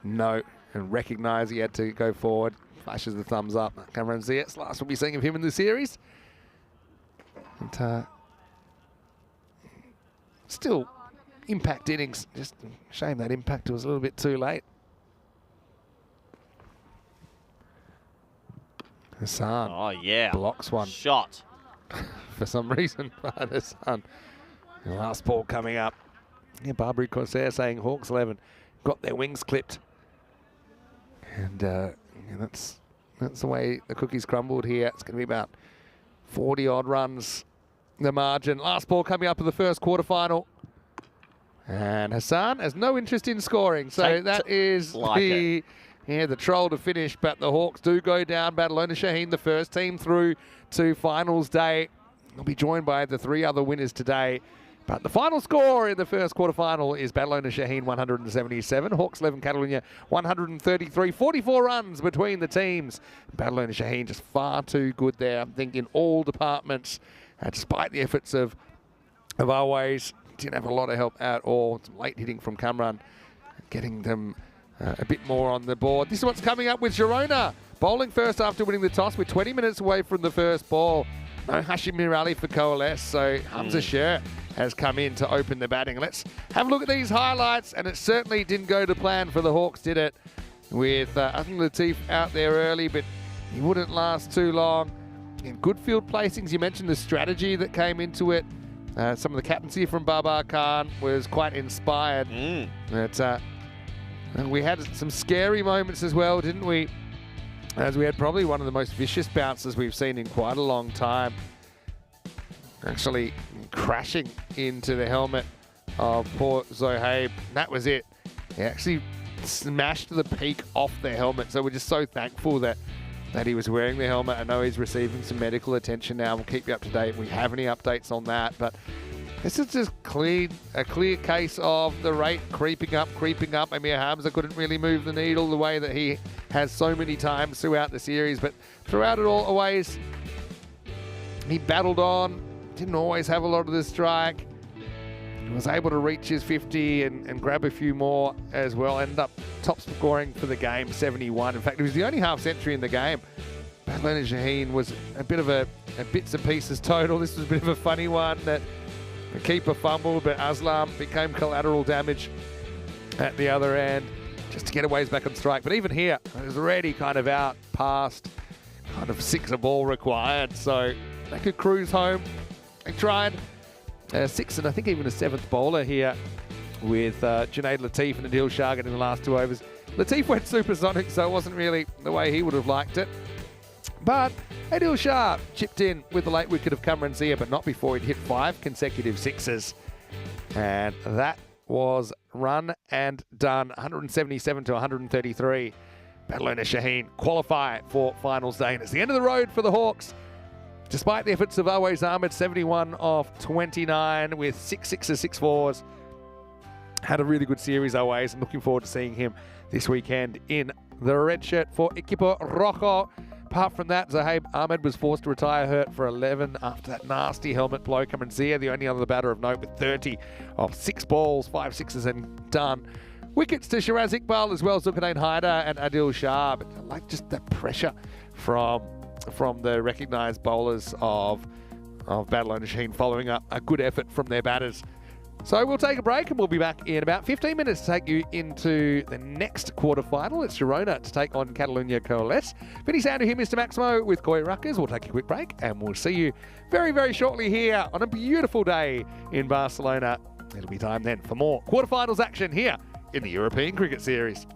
know, and recognise he had to go forward. Flashes the thumbs up. Cameron Zia, it's the last we'll be seeing of him in the series. And still, impact innings. Just a shame that impact was a little bit too late. Hassan Oh, yeah. blocks one Shot. for some reason. But Hassan, the last ball coming up. Yeah, Barbary Corsair saying Hawks 11 got their wings clipped. And yeah, that's the way the cookies crumbled here. It's going to be about 40-odd runs, the margin. Last ball coming up in the first quarterfinal. And Hassan has no interest in scoring. So that is the troll to finish. But the Hawks do go down. Badalona Shaheen, the first team through to finals day. They'll be joined by the 3 other winners today. But the final score in the first quarterfinal is Badalona Shaheen 177, Hawks 11 Catalunya 133. 44 runs between the teams. Badalona Shaheen just far too good there, I think, in all departments. Despite the efforts of Always, didn't have a lot of help at all. Some late hitting from Kamran, getting them a bit more on the board. This is what's coming up with Girona. Bowling first after winning the toss. We're 20 minutes away from the first ball. No Hashim Mirali for Coalesce, so Hamza Sher has come in to open the batting. Let's have a look at these highlights, and it certainly didn't go to plan for the Hawks, did it? With Athing Latif out there early, but he wouldn't last too long. In good field placings, you mentioned the strategy that came into it. Some of the captaincy from Babar Khan was quite inspired. But, we had some scary moments as well, didn't we? As we had probably one of the most vicious bounces we've seen in quite a long time. Actually crashing into the helmet of poor Zohaib. That was it. He actually smashed the peak off the helmet. So we're just so thankful that he was wearing the helmet. I know he's receiving some medical attention now. We'll keep you up to date if we have any updates on that. But this is just a clear case of the rate creeping up. Amir Hamza couldn't really move the needle the way that he has so many times throughout the series. But throughout it all, always, he battled on. Didn't always have a lot of the strike. He was able to reach his 50 and grab a few more as well. Ended up top scoring for the game, 71. In fact, it was the only half century in the game. Badalona Shaheen was a bit of a bits and pieces total. This was a bit of a funny one that the keeper fumbled, but Aslam became collateral damage at the other end just to get Aways back on strike. But even here, it was already kind of out past kind of 6 ball required. So they could cruise home. They tried 6 and I think even a 7th bowler here with Junaid Latif and Adil Shah in the last 2 overs. Latif went supersonic, so it wasn't really the way he would have liked it. But Adil Shah chipped in with the late wicket of Kamran Zia, but not before he'd hit 5 consecutive 6s. And that was run and done, 177 to 133. Badalona Shaheen qualify for finals day. And it's the end of the road for the Hawks. Despite the efforts of Always Ahmed, 71 off 29 with 6 6s, 6 4s. Had a really good series, Always, and looking forward to seeing him this weekend in the red shirt for Equipo Rojo. Apart from that, Zohaib Ahmed was forced to retire hurt for 11 after that nasty helmet blow. Kamran Zia, the only other batter of note, with 30 off 6 balls, 5 6s and done. Wickets to Shiraz Iqbal as well, Zulkarnain Haider and Adil Shah. But I like just the pressure from the recognised bowlers of Badalona Shaheen following up a good effort from their batters. So we'll take a break and we'll be back in about 15 minutes to take you into the next quarterfinal. It's Girona to take on Catalunya Coalesce. Vinny Sandu here, Mr. Maximo with Koi Ruckers. We'll take a quick break and we'll see you very, very shortly here on a beautiful day in Barcelona. It'll be time then for more quarterfinals action here in the European Cricket Series.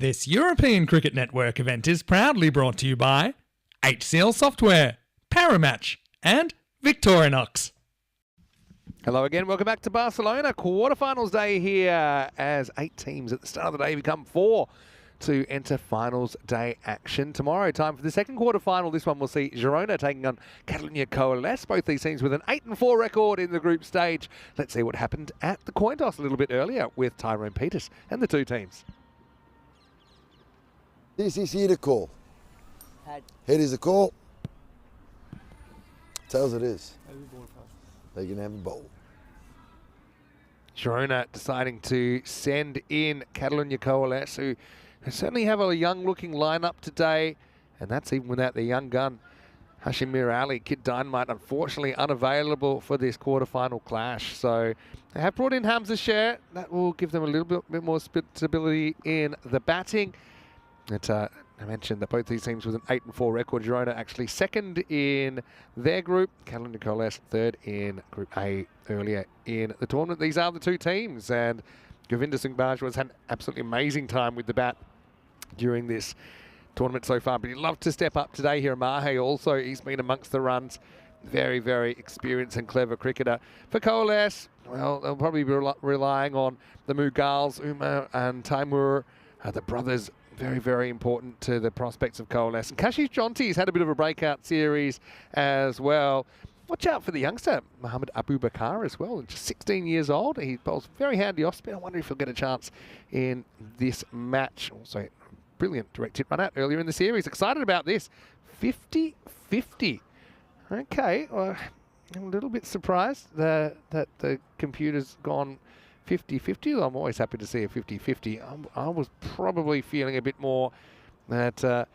This European Cricket Network event is proudly brought to you by HCL Software, Paramatch, and Victorinox. Hello again, welcome back to Barcelona. Quarterfinals day here as 8 teams at the start of the day become 4 to enter finals day action. Tomorrow, time for the second quarterfinal. This one will see Girona taking on Catalunya Coalesce. Both these teams with an 8-4 record in the group stage. Let's see what happened at the coin toss a little bit earlier with Tyrone Peters and the two teams. This is here the call. Head. Head is the call. Tails it is. I will bowl first. They can have a bowl. Girona deciding to send in Catalunya Coalesce, who certainly have a young-looking lineup today, and that's even without their young gun, Hashimir Ali. Kid Dynamite, unfortunately unavailable for this quarterfinal clash. So they have brought in Hamza Sher. That will give them a little bit more stability in the batting. I mentioned that both these teams with an 8-4 record. Girona actually second in their group. Catalunya Coalesce third in Group A earlier in the tournament. These are the two teams, and Govinda Singh Bajwa had an absolutely amazing time with the bat during this tournament so far, but he'd love to step up today here. Mahe also, he's been amongst the runs. Very, very experienced and clever cricketer. For Coalesce, well, they'll probably be relying on the Mugals, Umar and Taimur, the brothers. Very, very important to the prospects of Coalesce. And Kashif Jonty's had a bit of a breakout series as well. Watch out for the youngster, Mohamed Abu Bakar, as well. Just 16 years old. He bowls very handy off spin. I wonder if he'll get a chance in this match. Also, brilliant direct hit run out earlier in the series. Excited about this. 50-50. Okay, well, I'm a little bit surprised that the computer's gone 50-50. I'm always happy to see a 50-50. I was probably feeling a bit more that that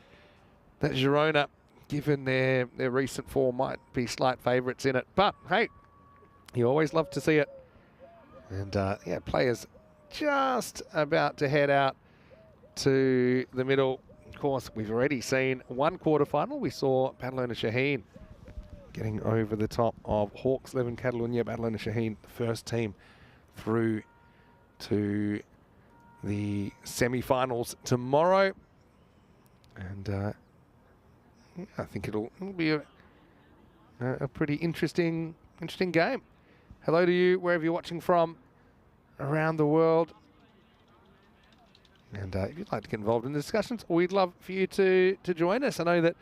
Girona, given their recent form, might be slight favourites in it. But hey, you always love to see it. And yeah, players just about to head out to the middle. Of course, we've already seen one quarterfinal. We saw Badalona Shaheen getting over the top of Hawks 11 Catalunya. Badalona Shaheen, the first team through to the semi-finals tomorrow, and I think it'll be a pretty interesting game. Hello to you wherever you're watching from around the world, and if you'd like to get involved in the discussions, we'd love for you to join us. I know that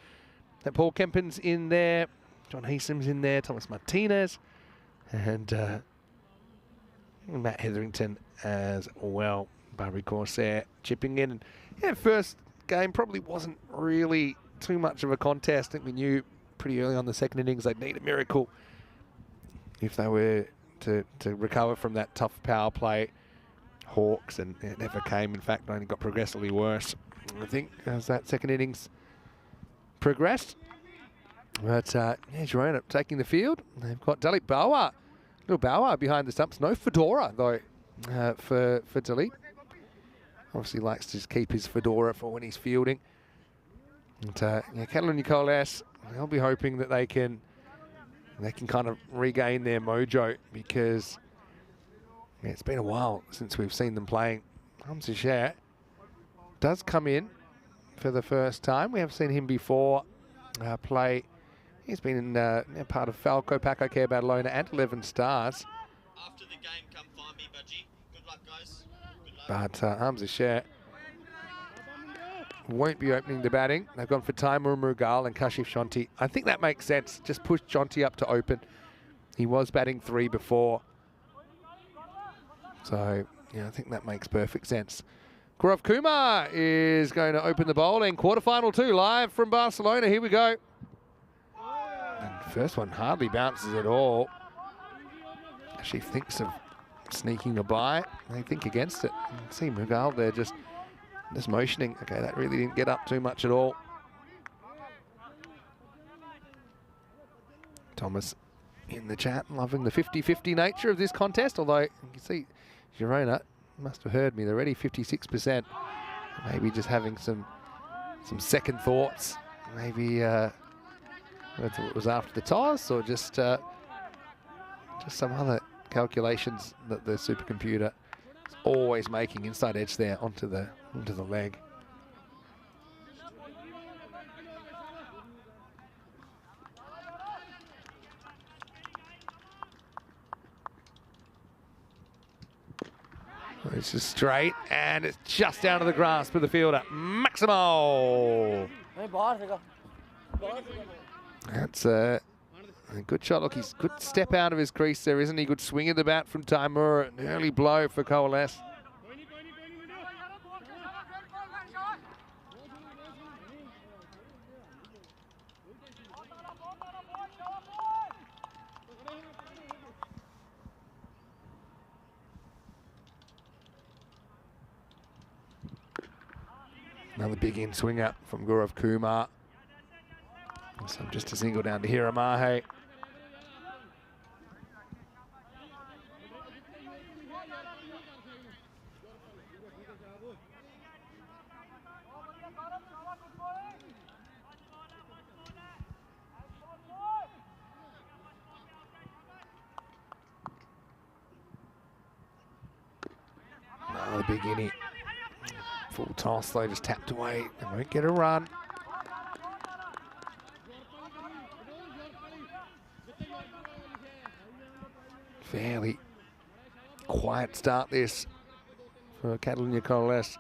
Paul Kempen's in there, John Heesom's in there, Thomas Martinez, and Matt Hetherington as well. Barbary Corsair chipping in. And yeah, first game probably wasn't really too much of a contest. I think we knew pretty early on the second innings they'd need a miracle if they were to recover from that tough power play. Hawks, and it never came. In fact, only got progressively worse, I think, as that second innings progressed. But yeah, Girona taking the field. They've got Dalit Bawa. Little Bauer behind the stumps. No fedora, though, for Dalit. Obviously likes to just keep his fedora for when he's fielding. And yeah, Catalunya Coalesce, they'll be hoping that they can kind of regain their mojo, because yeah, it's been a while since we've seen them playing. Hamza Sher does come in for the first time. We have seen him before play. He's been in part of Falco, Paco Care, Badalona, and 11 Stars. After the game, come find me, Budgie. Good luck, guys. Good luck. But Hamza Sher won't be opening the batting. They've gone for Taimur Mughal and Kashif Jonty. I think that makes sense. Just push Jonty up to open. He was batting 3 before. So, yeah, I think that makes perfect sense. Gaurav Kumar is going to open the bowling. Quarterfinal 2, live from Barcelona. Here we go. And first one hardly bounces at all. She thinks of sneaking a bye. They think against it. You can see Mughal there just motioning. Okay, that really didn't get up too much at all. Thomas in the chat, loving the 50-50 nature of this contest, although you can see Girona must have heard me. They're already 56%. Maybe just having some second thoughts. Maybe whether it was after the toss or just some other calculations that the supercomputer is always making. Inside edge there onto the leg. This is straight, and it's just down to the grasp of the fielder, Maximo. That's a good shot. Look, he's good step out of his crease there, isn't he? Good swing of the bat from Timur. An early blow for Coalesce. Another big in swinger from Gaurav Kumar. So just a single down to Hiramahe. Another big innie. Full toss, though, just tapped away. They won't get a run. Fairly quiet start this for Catalunya Coalesce.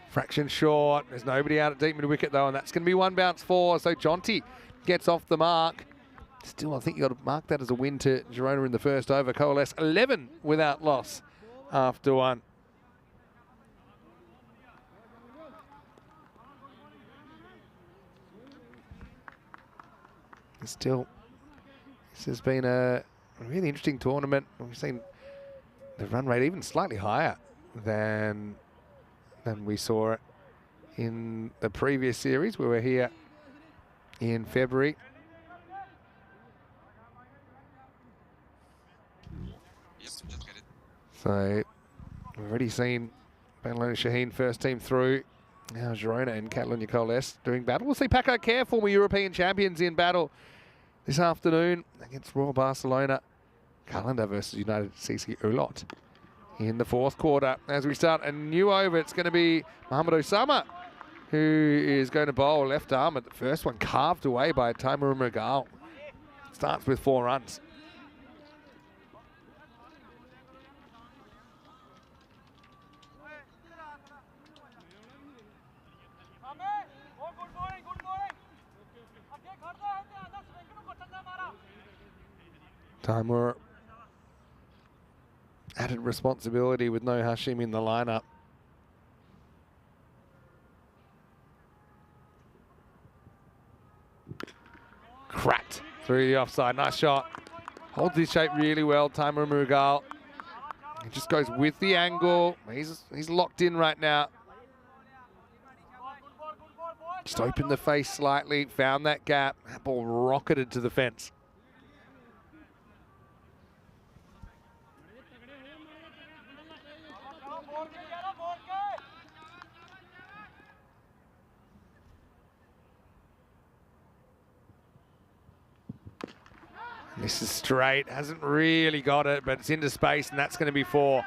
Fraction short. There's nobody out at deep mid-wicket, though, and that's going to be one bounce four. So Jonty gets off the mark. Still, I think you've got to mark that as a win to Girona in the first over. Coalesce 11 without loss after one. Still, this has been a really interesting tournament. We've seen the run rate even slightly higher than we saw it in the previous series. We were here in February. So we've already seen Badalona Shaheen first team through. Now Girona and Catalunya Coalesce doing battle. We'll see Paco Care, former European champions, in battle this afternoon against Royal Barcelona. Calendar versus United CC Ulot in the fourth quarter. As we start a new over, it's going to be Mohamed Osama who is going to bowl left arm at the first one, carved away by Timur Mughal. Starts with 4 runs. Timur added responsibility with no Hashim in the lineup. Cracked through the offside. Nice shot. Holds his shape really well, Timur Mughal. He just goes with the angle. He's locked in right now. Just opened the face slightly, found that gap. That ball rocketed to the fence. This is straight, hasn't really got it, but it's into space, and that's going to be 4.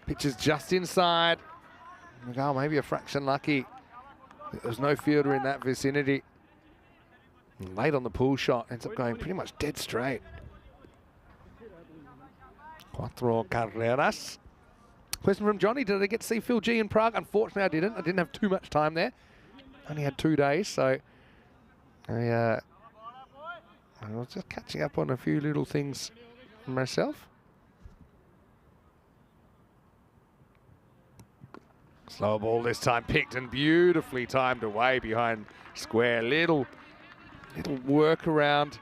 Pitch is just inside. Mughal maybe a fraction lucky. There's no fielder in that vicinity. And late on the pull shot, ends up going pretty much dead straight. 4 carreras. Question from Johnny, did I get to see Phil G in Prague? Unfortunately, I didn't. I didn't have too much time there. Only had 2 days, so I was just catching up on a few little things myself. Slower ball this time, picked and beautifully timed away behind square. Little workaround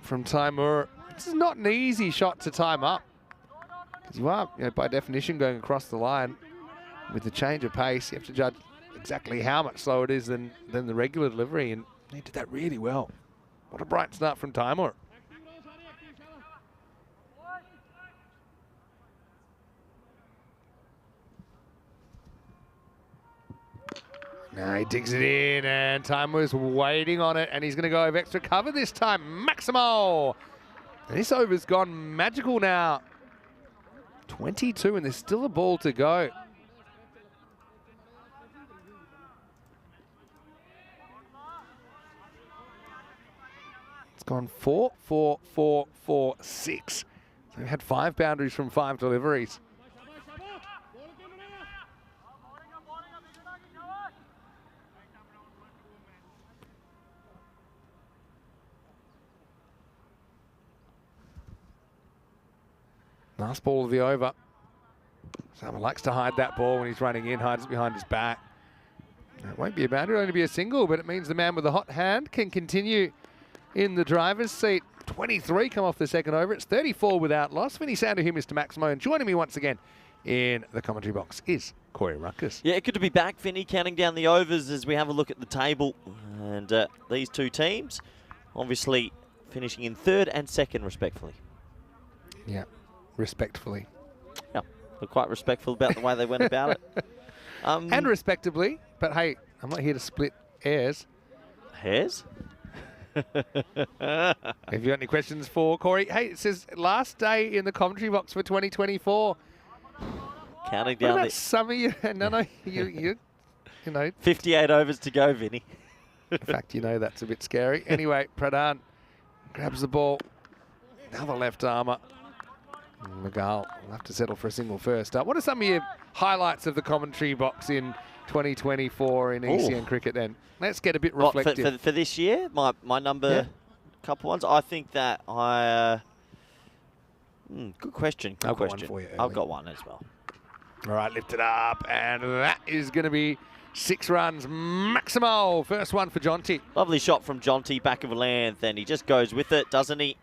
from Timur. This is not an easy shot to time up, because you are, by definition, going across the line. With the change of pace, you have to judge exactly how much slower it is than the regular delivery, and he did that really well. What a bright start from Timur. Now he digs it in, and Timur's waiting on it, and he's going to go over extra cover this time. Maximo! And this over's gone magical now. 22, and there's still a ball to go. gone 4, 4, 4, 4, 6. So we had 5 boundaries from 5 deliveries. Last ball of the over. Salmon likes to hide that ball when he's running in, hides it behind his back. It won't be a boundary, it'll only be a single, but it means the man with the hot hand can continue in the driver's seat. 23 come off the second over. It's 34 without loss. Vinny Sander here, Mr. Maximo, and joining me once again in the commentary box is Corey Ruckus. Yeah, good to be back, Vinny, counting down the overs as we have a look at the table. And these two teams obviously finishing in third and second, respectfully. Yeah, respectfully. Yeah, we're quite respectful about the way they went about it. And respectably, but hey, I'm not here to split hairs. Hairs? Have you got any questions for Corey? Hey, it says last day in the commentary box for 2024. Counting What down about the some of you? No, you know. 58 overs to go, Vinny. In fact, you know that's a bit scary. Anyway, Pradhan grabs the ball. Another left armour. McGall will have to settle for a single first up. What are some of your highlights of the commentary box in 2024 in ECN cricket then? Let's get a bit reflective. For this year, my number, couple ones. I think that good question. Good I've got question. one for you, I've Erling. got one as well. All right, lift it up, and that is going to be 6 runs maximal. First one for Jonty. Lovely shot from Jonty, back of a length, and he just goes with it, doesn't he?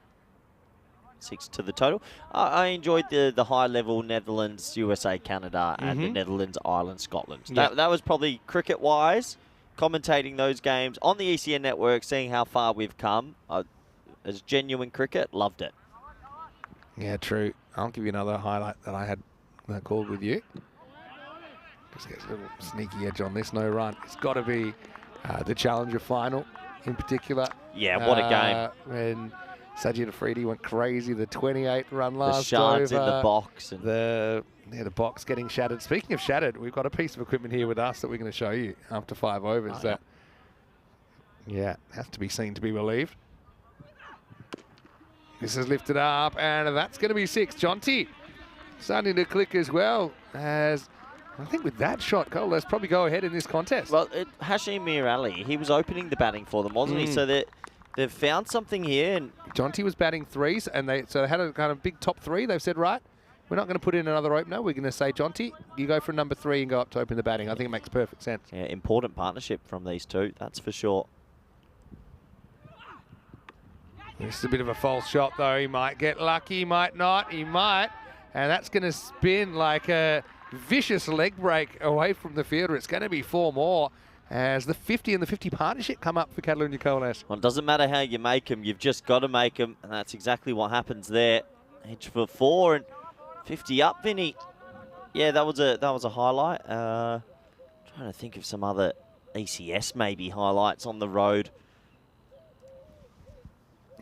6 to the total. I enjoyed the high-level Netherlands, USA, Canada, and the Netherlands, Ireland, Scotland. Yeah. That was probably cricket-wise, commentating those games on the ECN network, seeing how far we've come. As genuine cricket, loved it. Yeah, true. I'll give you another highlight that I had called with you. Just gets a little sneaky edge on this. No run. It's got to be the Challenger final in particular. Yeah, what a game. When Sajid Afridi went crazy. The 28-run last The shards over. in the box. And The box getting shattered. Speaking of shattered, we've got a piece of equipment here with us that we're going to show you after 5 overs. Has to be seen to be believed. This is lifted up, and that's going to be 6. Jonty starting to click as well. As I think with that shot, Cole, let's probably go ahead in this contest. Well, Hashim Mir Ali, he was opening the batting for them, wasn't he? So they've found something here. And Jonty was batting 3s, and they had a kind of big top 3. They've said, right, we're not going to put in another opener. We're going to say, Jonty, you go for number 3 and go up to open the batting. I think it makes perfect sense. yeah, important partnership from these two, that's for sure. This is a bit of a false shot, though. He might get lucky, might not. He might. And that's going to spin like a vicious leg break away from the fielder. It's going to be 4 more as the 50 and the 50 partnership come up for Catalunya Coalesce. Well, it doesn't matter how you make them, you've just got to make them, and that's exactly what happens there. Edge for 4 and 50 up, Vinny. Yeah, that was a highlight. Trying to think of some other ECS maybe highlights on the road.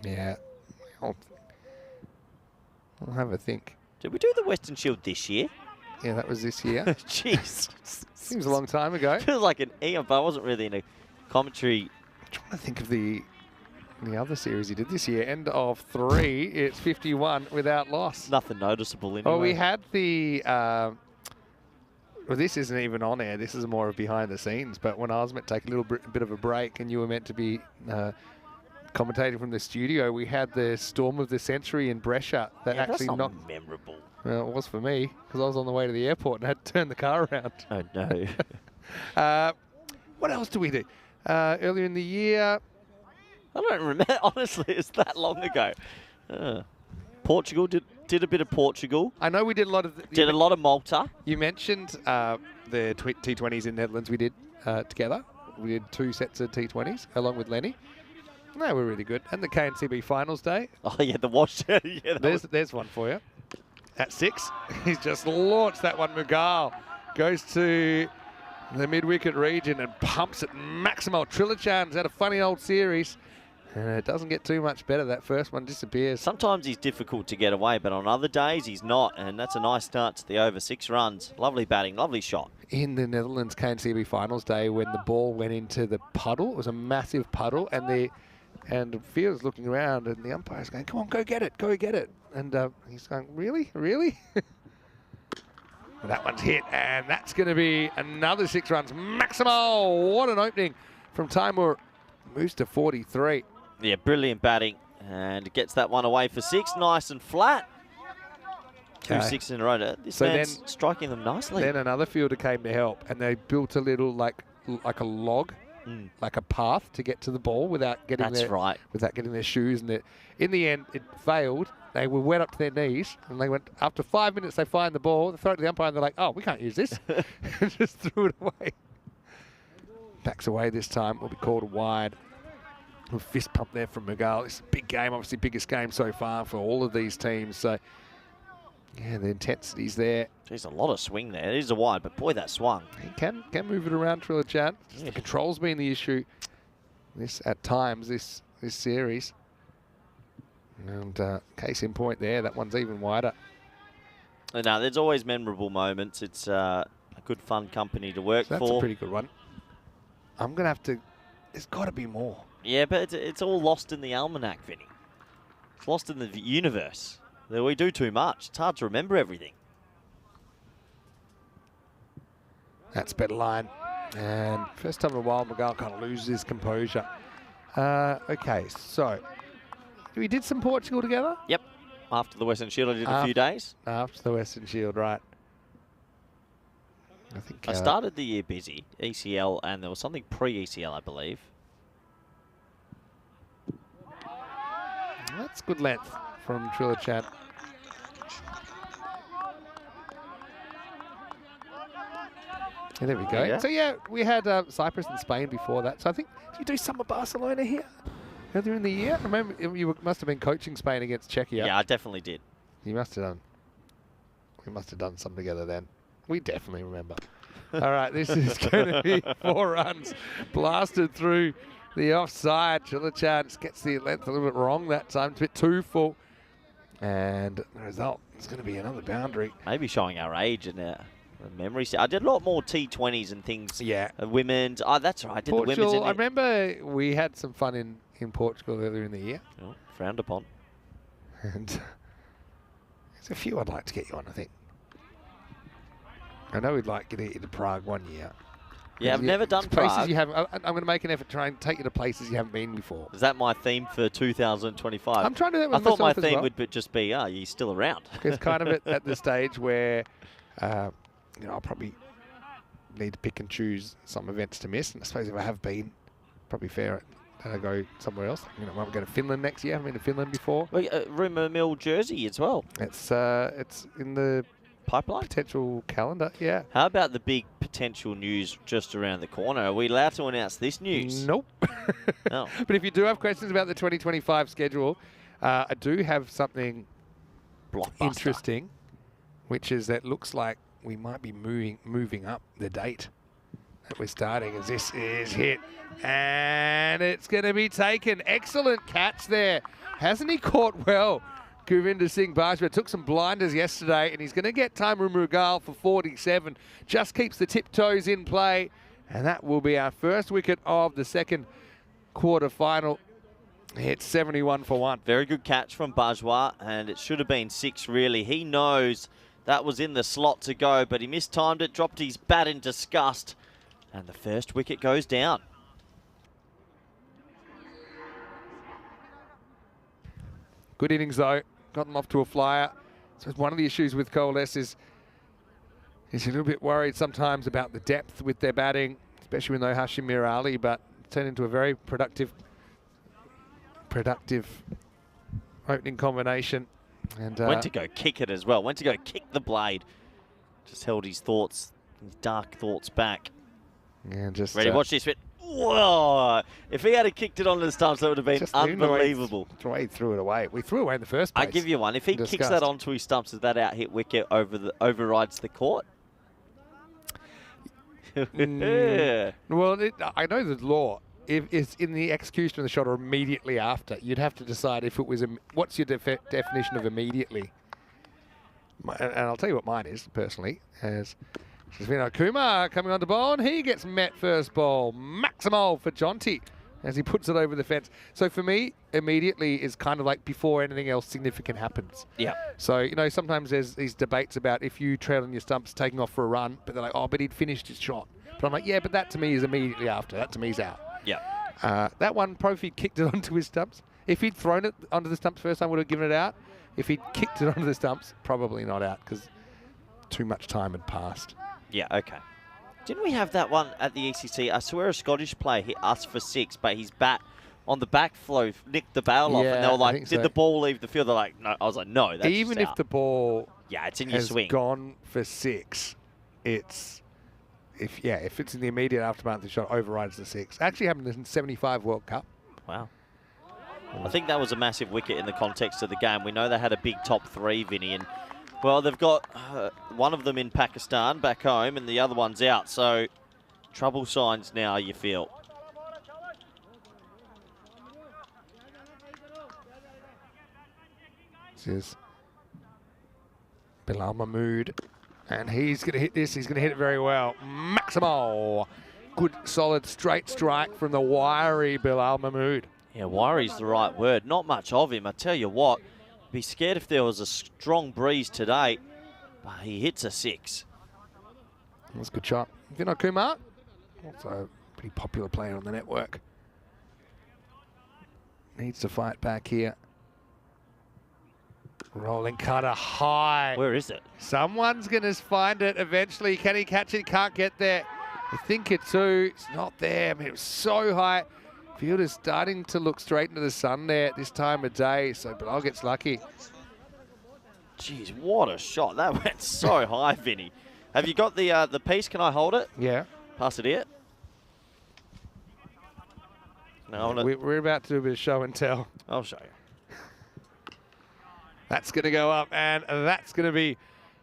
Yeah. I'll have a think. Did we do the Western Shield this year? Yeah, that was this year. Jeez. Seems a long time ago. Feels like an eon, but I wasn't really in a commentary. I'm trying to think of the other series he did this year. End of 3, it's 51 without loss. Nothing noticeable anyway. Oh, we had the... well, this isn't even on air. This is more of behind the scenes. But when I was meant to take a little bit of a break and you were meant to be commentating from the studio, we had the Storm of the Century in Brescia that actually that's not knocked... memorable. Well, it was for me because I was on the way to the airport and had to turn the car around. Oh, no. What else do we do? Earlier in the year... I don't remember. Honestly, it's that long ago. Portugal did a bit of Portugal. I know we did a lot of... Did a lot of Malta. You mentioned the T20s in Netherlands we did together. We did 2 sets of T20s along with Lenny. They were really good. And the KNCB Finals Day. Oh, yeah, the wash. Yeah, There's one for you. At 6, he's just launched that one. McGall goes to the mid-wicket region and pumps it maximal. Trillichan's had a funny old series. And it doesn't get too much better. That first one disappears. Sometimes he's difficult to get away, but on other days he's not. And that's a nice start to the over. 6 runs. Lovely batting, lovely shot. In the Netherlands KNCB Finals Day, when the ball went into the puddle, it was a massive puddle, and And Field's looking around, and the umpire's going, come on, go get it, go get it. And he's going, really? Really? And that one's hit, and that's going to be another 6 runs. Maximo, what an opening from Timur. Moves to 43. Yeah, brilliant batting. And gets that one away for 6. Nice and flat. 2 6 in a row. This man's striking them nicely. Then another fielder came to help, and they built a little, like a log, like a path to get to the ball without getting without getting their shoes. And in the end, it failed. They were wet up to their knees, and they went, after 5 minutes, they find the ball, they throw it to the umpire, and they're like, oh, we can't use this. And just threw it away. Backs away this time, will be called wide. A fist pump there from Miguel. It's a big game, obviously biggest game so far for all of these teams. So, yeah, the intensity's there. There's a lot of swing there. It is a wide, but boy, that swung. He can move it around, Trillichan. The control's been the issue at times, this series. And case in point there, that one's even wider. No, there's always memorable moments. It's a good, fun company to work for. That's a pretty good one. I'm going to have to... There's got to be more. Yeah, but it's all lost in the almanac, Vinny. It's lost in the universe. We do too much. It's hard to remember everything. That's better line. And first time in a while, Miguel kind of loses his composure. Okay, so... We did some Portugal together? Yep. After the Western Shield, I did a few days. After the Western Shield, right. I started the year busy, ECL, and there was something pre-ECL, I believe. That's good length from Trillichan. Yeah, there we go. Yeah. So, yeah, we had Cyprus and Spain before that. So, I think, did you do summer Barcelona here earlier in the year? I remember you must have been coaching Spain against Czechia. Yeah, I definitely did. You must have done. We must have done some together then. We definitely remember. All right, this is going to be 4 runs blasted through the offside. Trillichan gets the length a little bit wrong that time. It's a bit too full. And the result is going to be another boundary. Maybe showing our age and memory. I did a lot more T20s and things. Yeah. Women's. Oh, that's right. I did Portugal, the women's. I remember we had some fun in Portugal earlier in the year. Oh, frowned upon. And there's a few I'd like to get you on, I think. I know we'd like to get you to Prague one year. Yeah, I've never done places Prague. you haven't. I'm going to make an effort to try and take you to places you haven't been before. Is that my theme for 2025? I'm trying to do that with I thought my myself as theme well. would just be, you're still around. It's kind of at the stage where, I'll probably need to pick and choose some events to miss. And I suppose if I have been, probably fair that I go somewhere else. I might go to Finland next year. I haven't been to Finland before. Well, Rumour Mill Jersey as well. It's in the pipeline potential calendar. Yeah. How about the big potential news just around the corner? Are we allowed to announce this news? Nope. No. But if you do have questions about the 2025 schedule, I do have something interesting, which is that looks like we might be moving up the date that we're starting, as this is hit. And it's going to be taken. Excellent catch there. Hasn't he caught well? Govinder Singh Bajwa took some blinders yesterday, and he's going to get Timur Mughal for 47. Just keeps the tiptoes in play, and that will be our first wicket of the second quarter final. It's 71 for 1. Very good catch from Bajwa, and it should have been 6 really. He knows that was in the slot to go, but he mistimed it, dropped his bat in disgust, and the first wicket goes down. Good innings though. Got them off to a flyer. So one of the issues with Coalesce is he's a little bit worried sometimes about the depth with their batting, especially with no Hashim Mir Ali, but turned into a very productive opening combination. And went to go kick it as well. Went to go kick the blade. Just held his thoughts, his dark thoughts back. And just ready, watch this bit. Whoa! If he had kicked it onto the stumps, that would have been unbelievable. The way he threw it away. We threw it away in the first place. I give you one. If he kicks that onto his stumps, does that out-hit wicket overrides the court? Well, I know the law. If it's in the execution of the shot or immediately after, you'd have to decide if it was what's your definition of immediately. And I'll tell you what mine is personally. As Vinod Kumar coming on to bowl, and he gets met first ball. Maximal for Jonty. as he puts it over the fence. So for me, immediately is kind of like before anything else significant happens. Yeah. So, you know, sometimes there's these debates about if you trail on your stumps taking off for a run, but they're like, oh, but he'd finished his shot. But I'm like, yeah, but that to me is immediately after. That to me is out. Yeah. That one, probably if he'd kicked it onto his stumps. If he'd thrown it onto the stumps first, I would have given it out. If he'd kicked it onto the stumps, probably not out because too much time had passed. Yeah, okay. Didn't we have that one at the ECC? I swear a Scottish player hit us for 6, but his bat on the back flow nicked the bail off, Yeah, and they were I like, think "Did so. the ball leave the field?" They're like, "No." I was like, "No, that's Even just if out." the ball Yeah, it's in your has swing. gone for 6, it's if it's in the immediate aftermath, the shot overrides the 6. Actually happened in 75 World Cup. Wow. I think that was a massive wicket in the context of the game. We know they had a big top 3, Vinny, and well, they've got one of them in Pakistan back home, and the other one's out. So trouble signs now, you feel. This is Bilal Mahmood, and he's going to hit this. He's going to hit it very well. Maximo. Good, solid, straight strike from the wiry Bilal Mahmood. Yeah, wiry's the right word. Not much of him. I tell you what, be scared if there was a strong breeze today, but he hits a 6. That's a good shot. Vinod Kumar, also a pretty popular player on the network. Needs to fight back here. Rolling cutter high. Where is it? Someone's going to find it eventually. Can he catch it? Can't get there. I think it too. It's not there. I mean, it was so high. Fielder's starting to look straight into the sun there at this time of day, so Bilal gets lucky. Jeez, what a shot. That went so high, Vinny. Have you got the piece? Can I hold it? Yeah. Pass it here. No, We're about to do a bit of show and tell. I'll show you. That's going to go up, and that's going to be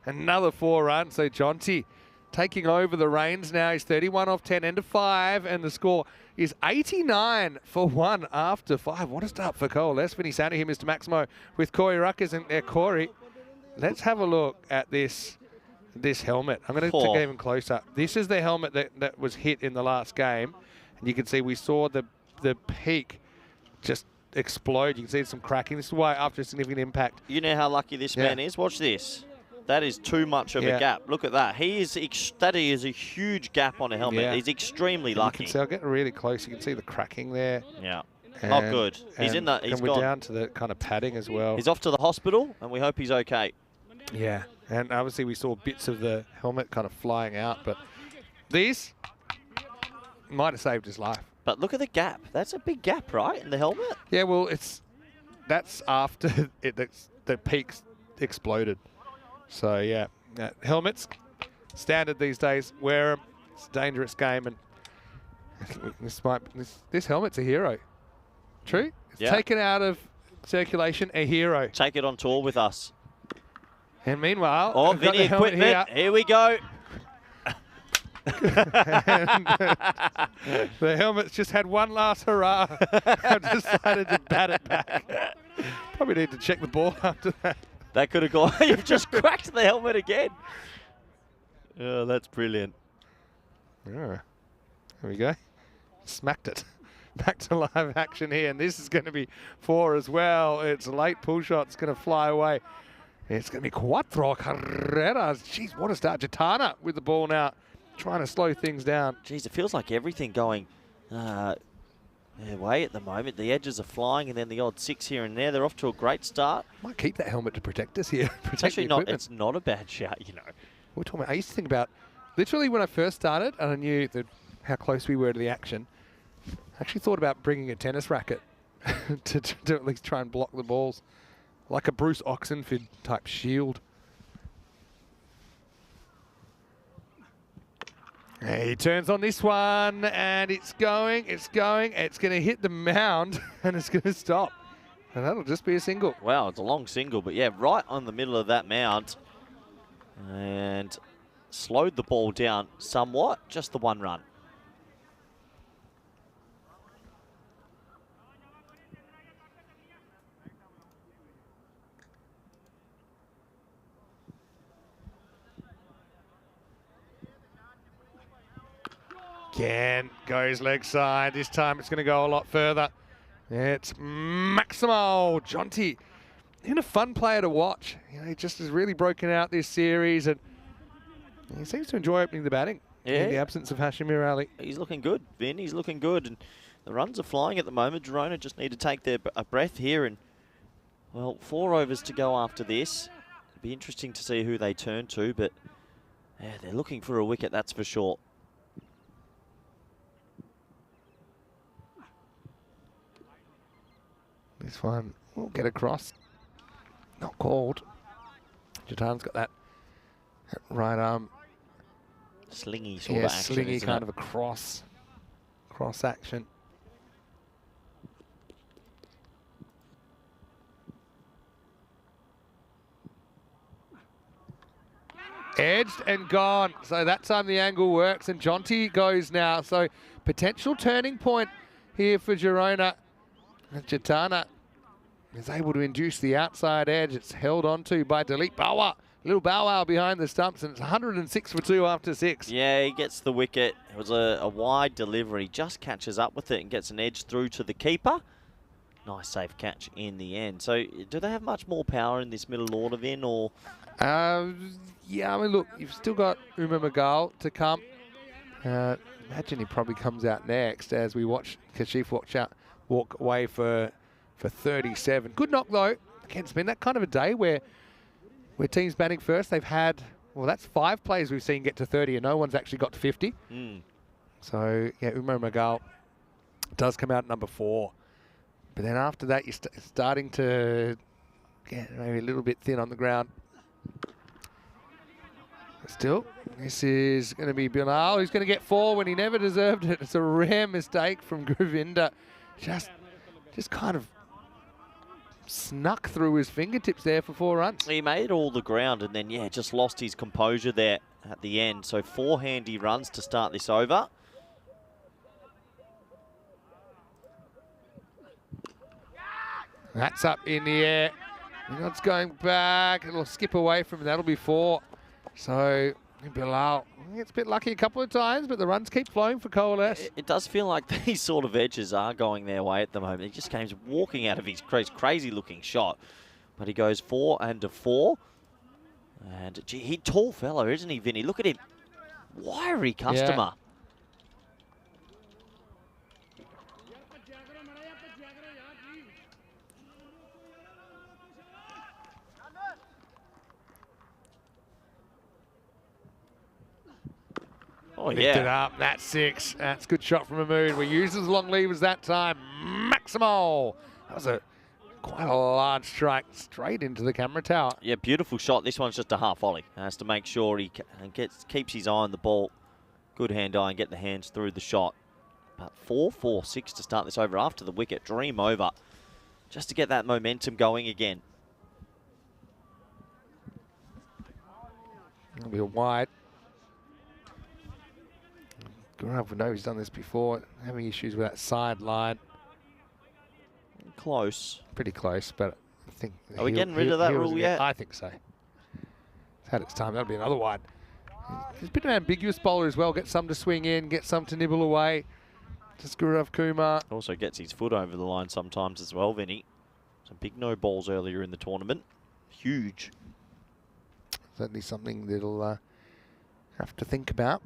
another 4 runs. So Jonty taking over the reins now. He's 31 off 10, end of 5, and the score is 89 for 1 after 5. What a start for Coalesce. Vinny Sandy here, Mr. Maximo, with Corey Ruckers and there. Corey, let's have a look at this helmet. I'm going to take it even closer. This is the helmet that was hit in the last game, and you can see we saw the peak just explode. You can see some cracking. This is why after a significant impact. You know how lucky this man is? Watch this. That is too much of a gap. Look at that. That is a huge gap on a helmet. Yeah. He's extremely lucky. You can see, I'll get really close. You can see the cracking there. Yeah. Not good. He's in the. He's we're gone. down to the kind of padding as well. He's off to the hospital, and we hope he's okay. Yeah. And obviously we saw bits of the helmet kind of flying out, but these might have saved his life. But look at the gap. That's a big gap, right, in the helmet? Yeah, well, that's after the peaks exploded. So, yeah, helmets, standard these days. Wear them. It's a dangerous game, and this helmet's a hero. True? It's taken out of circulation, a hero. Take it on tour with us. And meanwhile, oh, I've got Vinny the helmet equipment. Here we go. The helmet's just had one last hurrah. I've decided to bat it back. Probably need to check the ball after that. That could have gone. You've just cracked the helmet again. Oh, that's brilliant. Yeah. There we go. Smacked it. Back to live action here, and this is going to be 4 as well. It's a late pull shot. It's going to fly away. It's going to be Cuatro Carreras. Jeez, what a start. Jatana with the ball now, trying to slow things down. Jeez, it feels like everything going their way at the moment. The edges are flying, and then the odd 6 here and there. They're off to a great start. Might keep that helmet to protect us here. It's actually not. It's not a bad shout, you know. We're talking about, I used to think about, literally when I first started, and I knew how close we were to the action, I actually thought about bringing a tennis racket to at least try and block the balls. Like a Bruce Oxenford type shield. He turns on this one, and it's going, it's going to hit the mound, and it's going to stop. And that'll just be a single. Wow, it's a long single, but yeah, right on the middle of that mound. And slowed the ball down somewhat, just the 1 run. Again, goes leg side. This time it's going to go a lot further. It's Maximo Jonty. He's a fun player to watch. You know, he just has really broken out this series, and he seems to enjoy opening the batting in the absence of Hashimir Ali. He's looking good, Vin. He's looking good, and the runs are flying at the moment. Girona just need to take a breath here, and well, 4 overs to go after this. It'll be interesting to see who they turn to, but yeah, they're looking for a wicket, that's for sure. This one will get across. Not called. Jatan's got that right arm. Slingy sort of action. Slingy kind of a cross action. Edged and gone. So that time the angle works, and Jonty goes now. So potential turning point here for Girona. Jatana is able to induce the outside edge. It's held onto by Dilip Bawa. Little Bow Wow behind the stumps, and it's 106 for 2 after 6. Yeah, he gets the wicket. It was a wide delivery. Just catches up with it and gets an edge through to the keeper. Nice safe catch in the end. So do they have much more power in this middle order, Vin, or? Yeah, I mean, look, you've still got Umar Magal to come. Imagine he probably comes out next as we watch Kashif walk away for 37. Good knock, though. Again, it's been that kind of a day where teams batting first, they've had, well, that's 5 players we've seen get to 30 and no one's actually got to 50. So, yeah, Umar Magal does come out at number 4. But then after that, you're starting to get maybe a little bit thin on the ground. Still, this is going to be Bilal, who's going to get 4 when he never deserved it. It's a rare mistake from Govinda. Just kind of snuck through his fingertips there for 4 runs. He made all the ground and then, yeah, just lost his composure there at the end. So 4 handy runs to start this over. That's up in the air. It's going back. It'll skip away from it. That'll be 4. So Bilal gets a bit lucky a couple of times, but the runs keep flowing for Coalesce. It does feel like these sort of edges are going their way at the moment. He just came walking out of his crazy-looking shot. But he goes 4 and a 4. And, gee, he's a tall fella, isn't he, Vinny? Look at him. Wiry customer. Oh, Lift it up. That's 6. That's a good shot from Mahmood. We used as long levers that time. Maximo. That was quite a large strike straight into the camera tower. Yeah, beautiful shot. This one's just a half volley. Has to make sure he keeps his eye on the ball. Good hand-eye and get the hands through the shot. But 4-4-6 to start this over after the wicket. Dream over. Just to get that momentum going again. It'll be a wide. Gaurav, we know he's done this before, having issues with that sideline. Close. Pretty close, but I think... Are we getting rid of that rule yet? I think so. It's had its time. That'll be another wide. He's a bit of an ambiguous bowler as well. Get some to swing in, get some to nibble away. Just Gaurav Kumar. Also gets his foot over the line sometimes as well, Vinny. Some big no balls earlier in the tournament. Huge. Certainly something that'll have to think about.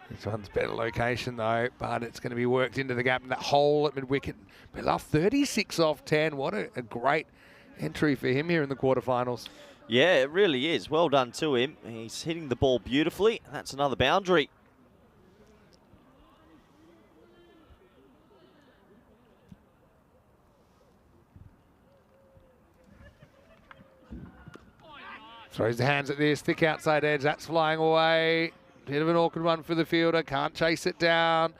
This one's better location though, but it's going to be worked into the gap in that hole at mid-wicket. Below 36 off 10. What a great entry for him here in the quarterfinals. Yeah, it really is. Well done to him. He's hitting the ball beautifully. That's another boundary. Throws the hands at this, thick outside edge, that's flying away. Bit of an awkward one for the fielder, can't chase it down.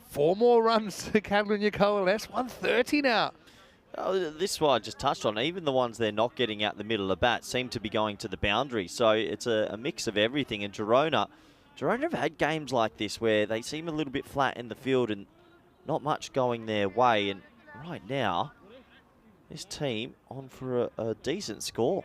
4 more runs to Catalunya Coalesce, 130 now. Oh, this one I just touched on. Even the ones they're not getting out the middle of bat seem to be going to the boundary. So it's a mix of everything. And Girona have had games like this where they seem a little bit flat in the field and not much going their way. And right now, this team on for a decent score.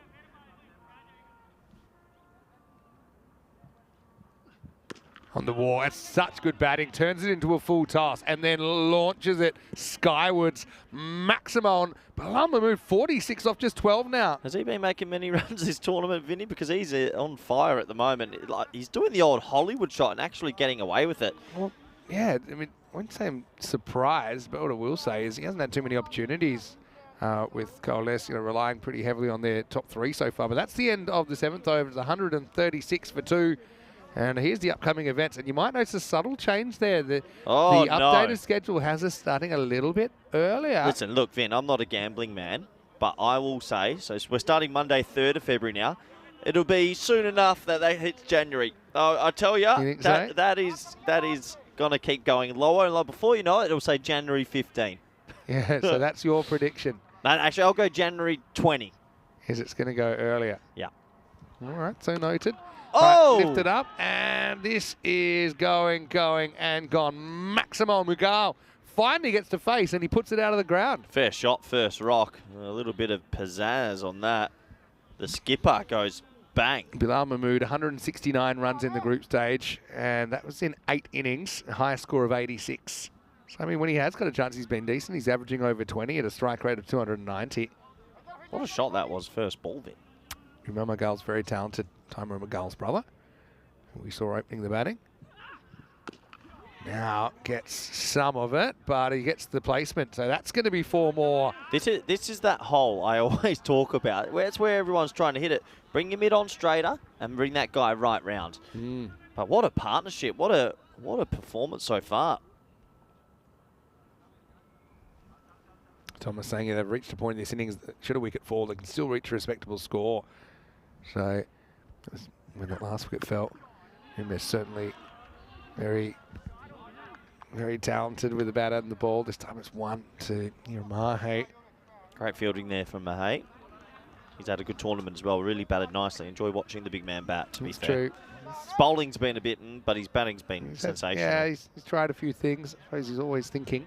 on the wall. That's such good batting. Turns it into a full toss and then launches it skywards. Maximo Balama moved 46 off just 12 now. Has he been making many runs this tournament, Vinny? Because he's on fire at the moment. Like, he's doing the old Hollywood shot and actually getting away with it. Well, yeah, I mean, I wouldn't say I'm surprised, but what I will say is he hasn't had too many opportunities with Coalesce, relying pretty heavily on their top 3 so far. But that's the end of the 7th over. It's 136 for 2. And here's the upcoming events. And you might notice a subtle change there. The updated schedule has us starting a little bit earlier. Listen, look, Vin, I'm not a gambling man, but I will say, so we're starting Monday, 3rd of February now. It'll be soon enough that they hit January. I tell you, that is going to keep going lower and lower. Before you know it, it'll say January 15. Yeah, so that's your prediction. No, actually, I'll go January 20. Is it's going to go earlier? Yeah. All right, so noted. Oh! Right, lift it up, and this is going, and gone. Maximo Mughal finally gets to face, and he puts it out of the ground. Fair shot, first rock. A little bit of pizzazz on that. The skipper goes bang. Bilal Mahmood, 169 runs in the group stage, and that was in 8 innings, a highest score of 86. So, I mean, when he has got a chance, he's been decent. He's averaging over 20 at a strike rate of 290. What a shot that was, first ball, Vin. Umar Magal's very talented. Timur Magal's brother, who we saw opening the batting. Now gets some of it, but he gets the placement. So that's going to be 4 more. This is that hole I always talk about. It's where everyone's trying to hit it. Bring your mid on straighter and bring that guy right round. But what a partnership. What a performance so far. Thomas saying they've reached a point in this innings that should a wicket fall, they can still reach a respectable score. So when that last wicket fell, and they're certainly very, very talented with the bat and the ball. This time it's 1 to Mahe. Great fielding there from Mahe. He's had a good tournament as well. Really batted nicely. Enjoy watching the big man bat, to be fair. True. His bowling's been a bit, but his batting's been sensational. Yeah, he's tried a few things. I suppose he's always thinking.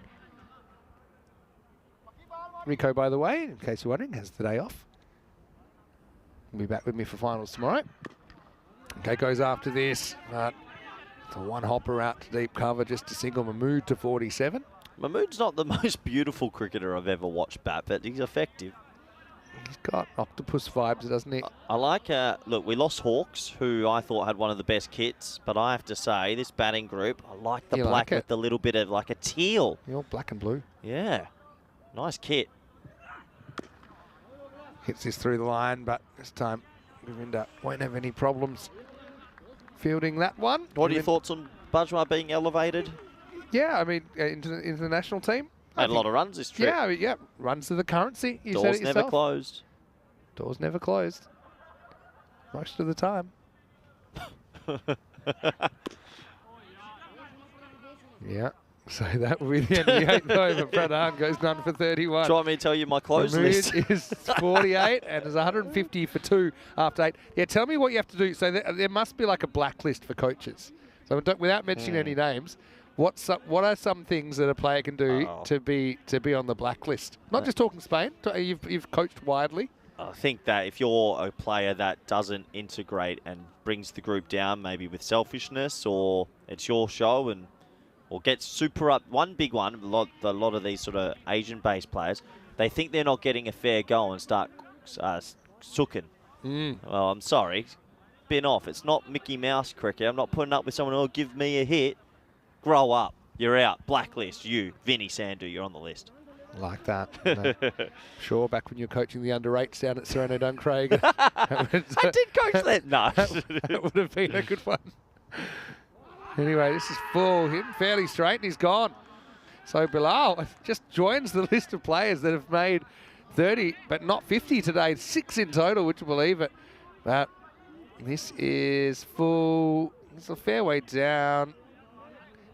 Rico, by the way, in case you're wondering, has the day off. He'll be back with me for finals tomorrow. Okay, goes after this, but it's a 1 hopper out to deep cover just to single Mahmood to 47. Mahmood's not the most beautiful cricketer I've ever watched bat, but he's effective. He's got octopus vibes, doesn't he? I like, look, we lost Hawks, who I thought had one of the best kits, but I have to say, this batting group, I like the black with a little bit of like a teal. You're black and blue. Yeah, nice kit. Hits this through the line, but this time Govinda won't have any problems fielding that one. What are your thoughts on Bajwa being elevated? Yeah, I mean, into the national team. Had a lot of runs this trip. Yeah, I mean, yeah, runs to the currency. You Doors said it never yourself. closed. Doors never closed. Most of the time. Yeah. So that will be the end of the 8th over. Pradhan goes none for 31. Do you want me to tell you my close list? is 48 and there's 150 for 2 after 8. Yeah, tell me what you have to do. So there must be like a blacklist for coaches. So without mentioning any names, what are some things that a player can do to be on the blacklist? Not just talking Spain. You've coached widely. I think that if you're a player that doesn't integrate and brings the group down, maybe with selfishness, or it's your show or gets super up. One big one, a lot of these sort of Asian-based players, they think they're not getting a fair go and start sooking. Well, I'm sorry. Bin off. It's not Mickey Mouse cricket. I'm not putting up with someone who'll give me a hit. Grow up. You're out. Blacklist. You, Vinny Sandu, you're on the list. Like that. Sure, back when you were coaching the under-8s down at Sereno Duncraig. I did coach that. No. That would have been a good one. Anyway, this is full. Him fairly straight and he's gone. So Bilal just joins the list of players that have made 30, but not 50 today. 6 in total, would you believe it? But this is full. It's a fair way down.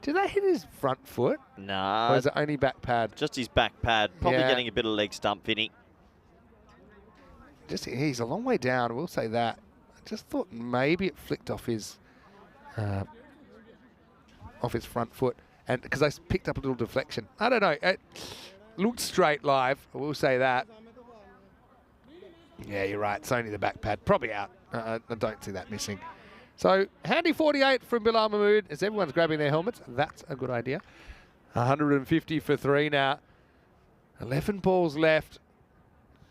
Did that hit his front foot? No. Or is it only back pad? Just his back pad. Probably getting a bit of leg stump, Vinny. He's a long way down, I will say that. I just thought maybe it flicked off his front foot, and because I picked up a little deflection. I don't know. It looked straight live, I will say that. Yeah, you're right. It's only the back pad. Probably out. I don't see that missing. So handy 48 from Bilal Mahmood as everyone's grabbing their helmets. That's a good idea. 150 for 3 now. 11 balls left.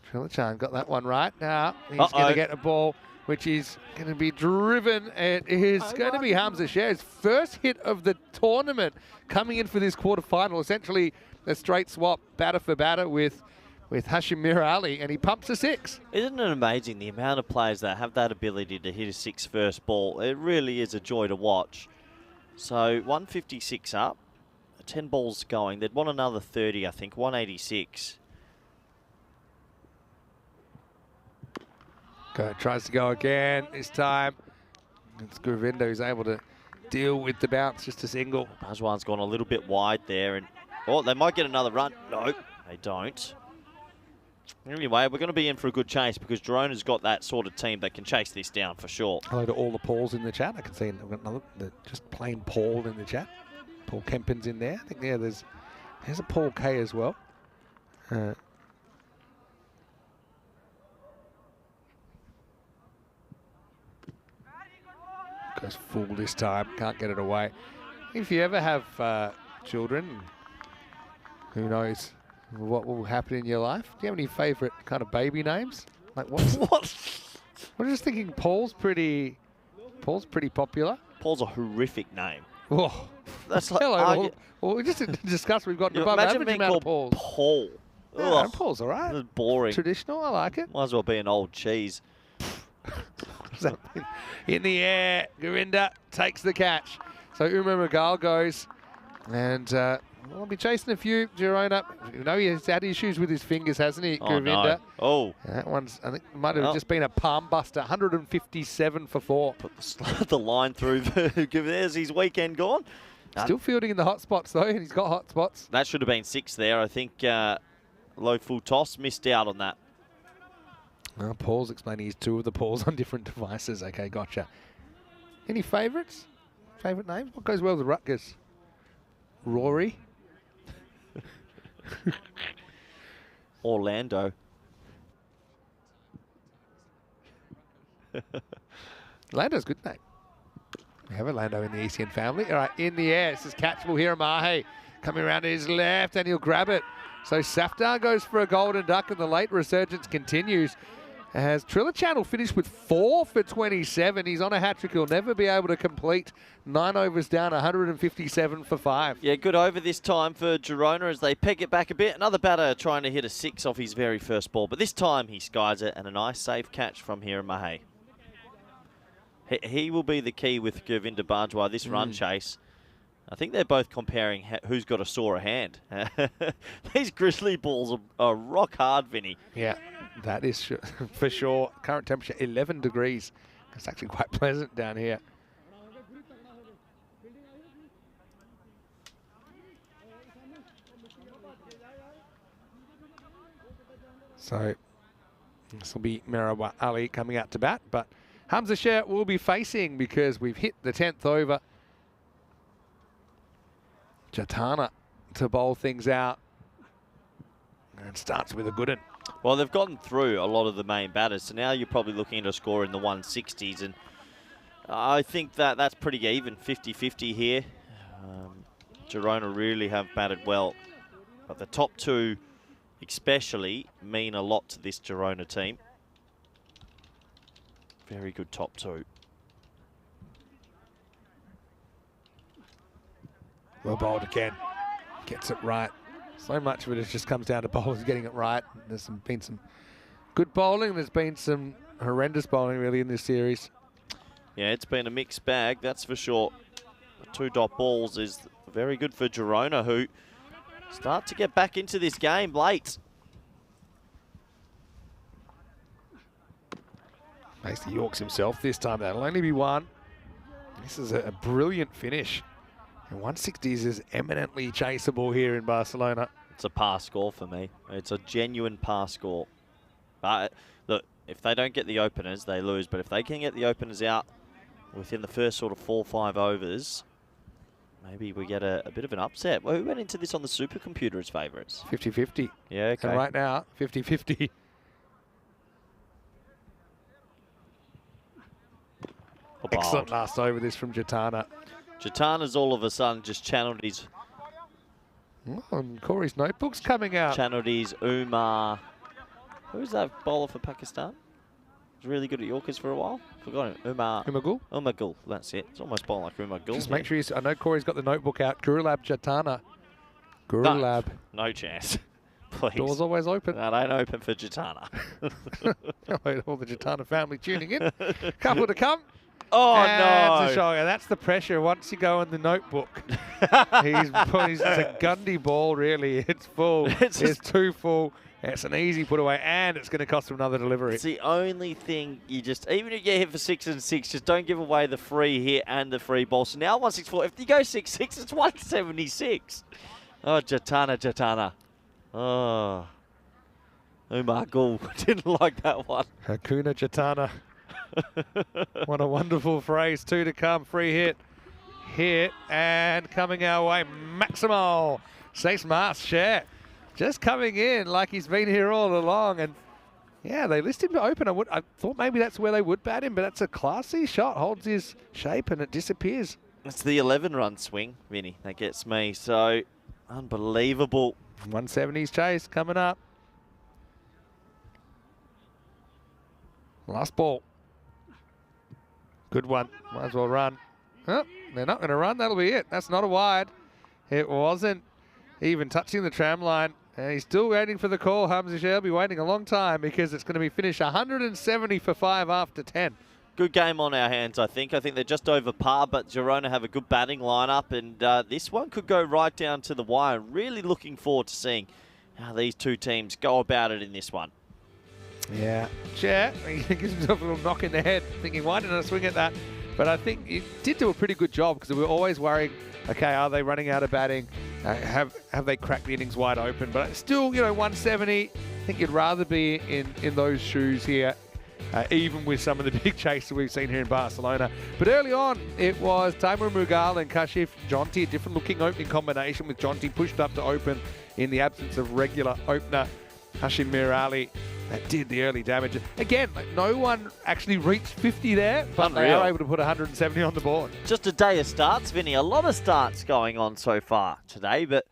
Trilichan got that one right. Now he's going to get a ball which is going to be driven. It is going to be Hamza Sher's first hit of the tournament coming in for this quarterfinal. Essentially a straight swap, batter for batter with Hashim Mir Ali, and he pumps a 6. Isn't it amazing the amount of players that have that ability to hit a 6 first ball? It really is a joy to watch. So 156 up, 10 balls going. They'd want another 30, I think, 186. Tries to go again this time. It's Govinda who's able to deal with the bounce, just a single. Bajwan's gone a little bit wide there, and oh, they might get another run. No, they don't. Anyway, we're going to be in for a good chase because Girona's got that sort of team that can chase this down for sure. Hello to all the Pauls in the chat. I can see I've got another, just plain Paul in the chat. Paul Kempin's in there. I think there's a Paul K as well. Goes full this time. Can't get it away. If you ever have children, who knows what will happen in your life? Do you have any favourite kind of baby names? Like what's What? I'm just thinking Paul's pretty popular. Paul's a horrific name. Oh, That's like hello. Well, we just discussed we've got an above imagine average being amount called of Pauls. Paul. Yeah, Ugh, Paul's all right. that's boring. Traditional, I like it. Might as well be an old cheese. In the air, Govinda takes the catch. So Umar Magal goes, and we'll be chasing a few. Girona, you know, he's had issues with his fingers, hasn't he, Oh, Govinda? no. Oh. That one's, I think, might have just been a palm buster. 157 for 4. Put the line through. There's his weekend gone. Still fielding in the hot spots, though, and he's got hot spots. That should have been 6 there. I think low full toss missed out on that. Well, Paul's explaining he's 2 of the Pauls on different devices. Okay, gotcha. Any favourites? Favourite names? What goes well with Rutgers? Rory? Orlando. Lando's a good name. We have a Lando in the ECN family. All right, in the air. This is catchable here. Mahe coming around to his left, and he'll grab it. So Safdar goes for a golden duck, and the late resurgence continues. As Trilichan will finish with 4 for 27. He's on a hat-trick. He'll never be able to complete. 9 overs down, 157 for 5. Yeah, good over this time for Girona as they peg it back a bit. Another batter trying to hit a 6 off his very first ball, but this time he skies it, and a nice safe catch from here, Mahe. He will be the key with Govinda Bajwa, this run chase. I think they're both comparing who's got a sorer hand. These grizzly balls are rock hard, Vinny. Yeah, that is for sure. Current temperature 11 degrees. It's actually quite pleasant down here. So this will be Mirawa Ali coming out to bat, but Hamza Sher will be facing because we've hit the 10th over. Jatana to bowl things out. And starts with a good one. Well, they've gotten through a lot of the main batters, so now you're probably looking at a score in the 160s, and I think that's pretty even, 50-50 here. Girona really have batted well, but the top 2 especially mean a lot to this Girona team. Very good top 2. Well bowled again. Gets it right. So much of it just comes down to bowlers getting it right. There's been some good bowling. There's been some horrendous bowling really in this series. Yeah, it's been a mixed bag, that's for sure. The 2 dot balls is very good for Girona, who start to get back into this game late. Makes the Yorks himself this time. That'll only be 1. This is a brilliant finish. And 160s is eminently chaseable here in Barcelona. It's a par score for me. It's a genuine par score. Look, if they don't get the openers, they lose. But if they can get the openers out within the first sort of 4 or 5 overs, maybe we get a bit of an upset. Well, who went into this on the supercomputer as favourites? 50-50. Yeah, okay. And right now, 50-50. Excellent last over this from Jatana. Jatana's all of a sudden just channeled his Oh, and Corey's notebook's coming out. Umar. Who's that bowler for Pakistan? Was really good at Yorkers for a while. Forgot him. Umar Gul. That's it. It's almost bowling like Umar Gul. Just make sure I know Corey's got the notebook out. Gurulab Jatana. Gurulab. No chance. Please. Door's always open. No, don't open for Jatana. All the Jatana family tuning in. Couple to come. Oh, and it's a no. shocker. That's the pressure once you go in the notebook. It's a Gundy ball, really. It's full. It's too full. It's an easy put away, and it's going to cost him another delivery. It's the only thing you just, even if you hit for 6 and 6, just don't give away the free hit and the free ball. So now 164. If you go 6-6, it's 176. Oh, Jatana. Oh. Umar Gul. Didn't like that one. Hakuna Jatana. What a wonderful phrase. 2 to come. Free hit, and coming our way, Maximal. Sace Mars share. Just coming in like he's been here all along. And yeah, they list him to open. I thought maybe that's where they would bat him, but that's a classy shot. Holds his shape and it disappears. It's the 11-run swing, Vinny, that gets me. So, unbelievable. 170s chase coming up. Last ball. Good one. Might as well run. Oh, they're not going to run. That'll be it. That's not a wide. It wasn't even touching the tram line. And he's still waiting for the call. Hamza will be waiting a long time because it's going to be finished 170 for 5 after 10. Good game on our hands, I think. I think they're just over par, but Girona have a good batting lineup, and this one could go right down to the wire. Really looking forward to seeing how these two teams go about it in this one. Yeah. Chair, he gives himself a little knock in the head, thinking, why didn't I swing at that? But I think he did do a pretty good job because we were always worrying, okay, are they running out of batting? Have they cracked the innings wide open? But still, 170. I think you'd rather be in those shoes here, even with some of the big chases we've seen here in Barcelona. But early on, it was Taimur Mughal and Kashif Jonty, a different looking opening combination with Jonty pushed up to open in the absence of regular opener Hashim Mir Ali. That did the early damage. Again, no one actually reached 50 there, but they are able to put 170 on the board. Just a day of starts, Vinny. A lot of starts going on so far today, but,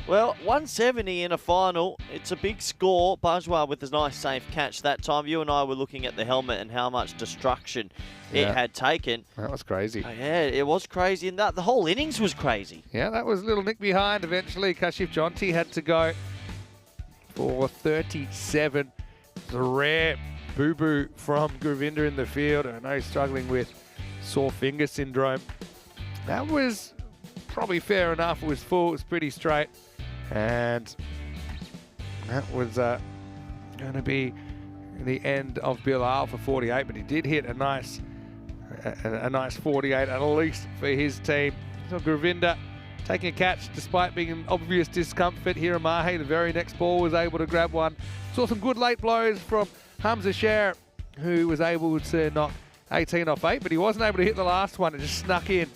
well, 170 in a final. It's a big score. Bajwa with a nice safe catch that time. You and I were looking at the helmet and how much destruction it had taken. That was crazy. Oh, yeah, it was crazy, and the whole innings was crazy. Yeah, that was a little nick behind. Eventually, Kashif Jonty had to go for 37. The rare boo-boo from Govinda in the field. I know he's struggling with sore finger syndrome. That was probably fair enough. It was full. It was pretty straight. And that was going to be the end of Bilal for 48. But he did hit a nice 48 at least for his team. So Govinda taking a catch despite being in obvious discomfort. Here Amahe, the very next ball, was able to grab one. Saw some good late blows from Hamza Sher, who was able to knock 18 off 8, but he wasn't able to hit the last one. It just snuck in.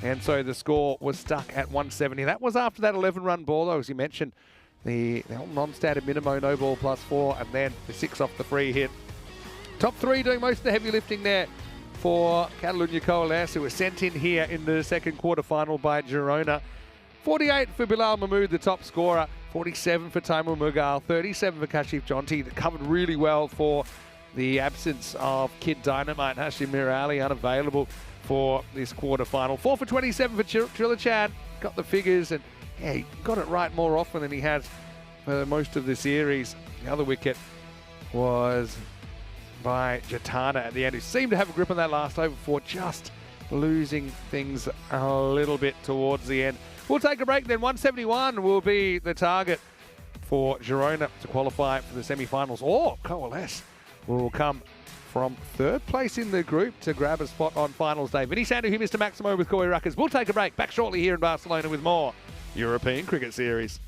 And so the score was stuck at 170. That was after that 11-run ball, though, as you mentioned. The non-standard minimo, no ball +4, and then the 6 off the free hit. Top 3 doing most of the heavy lifting there for Catalunya Coalesce, who was sent in here in the second quarterfinal by Girona. 48 for Bilal Mahmood, the top scorer. 47 for Taimur Mughal. 37 for Kashif Jonty. That covered really well for the absence of Kid Dynamite. Hashim Mir Ali unavailable for this quarterfinal. 4 for 27 for Trillichan. Got the figures, and yeah, he got it right more often than he has for most of the series. The other wicket was by Jatana at the end, who seemed to have a grip on that last over before just losing things a little bit towards the end. We'll take a break then. 171 will be the target for Girona to qualify for the semi-finals, or Coalesce will come from 3rd place in the group to grab a spot on finals day. Vinny Sandu here, Mr. Maximo with Corey Ruckers. We'll take a break. Back shortly here in Barcelona with more European Cricket Series.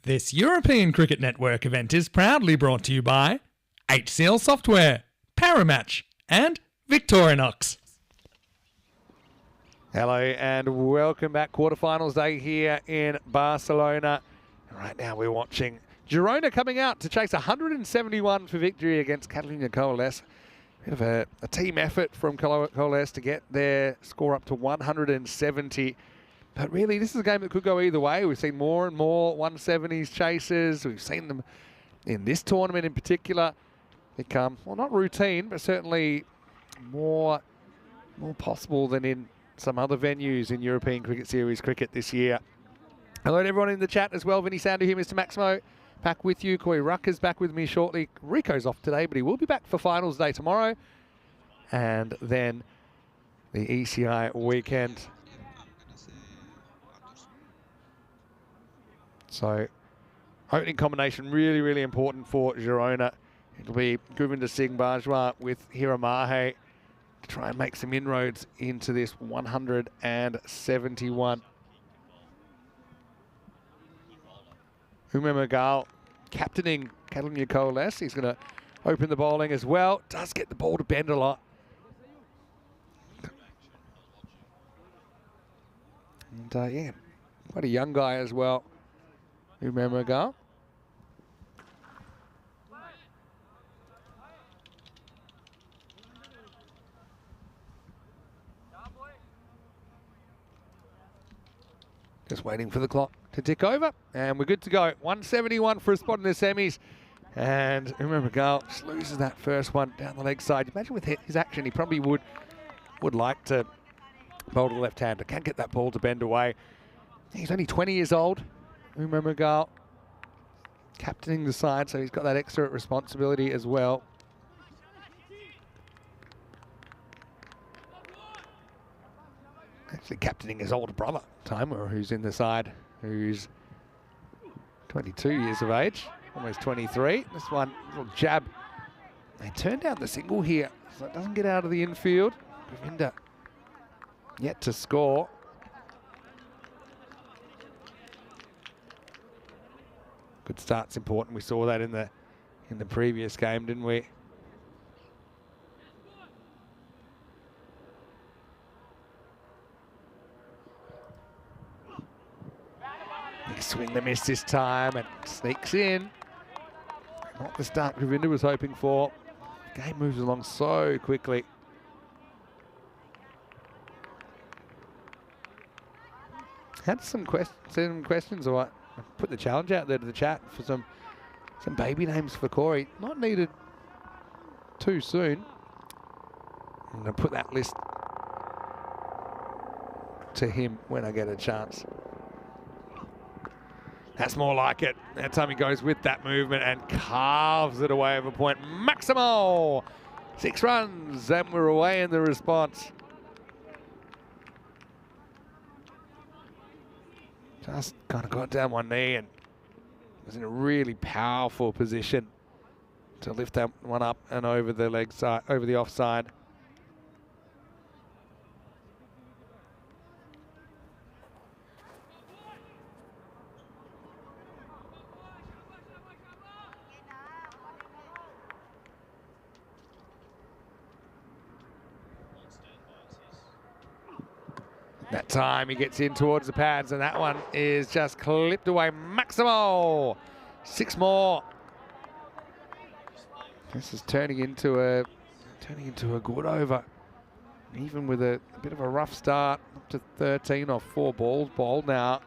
This European Cricket Network event is proudly brought to you by HCL Software, Paramatch, and Victorinox. Hello and welcome back. Quarterfinals day here in Barcelona. Right now we're watching Girona coming out to chase 171 for victory against Catalunya Coalesce. Bit of a team effort from Coalesce to get their score up to 170. But really, this is a game that could go either way. We've seen more and more 170s chases. We've seen them in this tournament in particular become, well, not routine, but certainly more possible than in some other venues in European Cricket Series cricket this year. Hello to everyone in the chat as well. Vinny Sandu here, Mr. Maximo, back with you. Corey Rucker's back with me shortly. Rico's off today, but he will be back for finals day tomorrow. And then the ECI weekend. So, opening combination really, really important for Girona. It'll be Govinder Singh Bajwa with Hiramahe to try and make some inroads into this 171. Umer Magal captaining Catalunya Coalesce. He's going to open the bowling as well. Does get the ball to bend a lot. And yeah, quite a young guy as well. Umer Magal. Just waiting for the clock to tick over, and we're good to go. 171 for a spot in the semis, and Umer Magal just loses that first one down the leg side. Imagine with his action, he probably would like to bowl to the left-hander. Can't get that ball to bend away. He's only 20 years old. Umer Magal captaining the side, so he's got that extra responsibility as well. Actually captaining his older brother, Timer, who's in the side, who's 22 years of age, almost 23. This one, little jab. They turn down the single here, so it doesn't get out of the infield. Govinda yet to score. Good start's important. We saw that in the previous game, didn't we? Big swing the miss this time and sneaks in. Not the start Govinda was hoping for. The game moves along so quickly. Had some questions, or what? I put the challenge out there to the chat for some baby names for Corey. Not needed too soon. I'm going to put that list to him when I get a chance. That's more like it. That time he goes with that movement and carves it away over point. Maximo! 6 runs, and we're away in the response. Just kind of got down one knee and was in a really powerful position to lift that one up and over the leg side, over the offside. That time he gets in towards the pads, and that one is just clipped away. Maximo! 6 more. This is turning into a good over. Even with a bit of a rough start, up to 13 off 4 balls bowled now.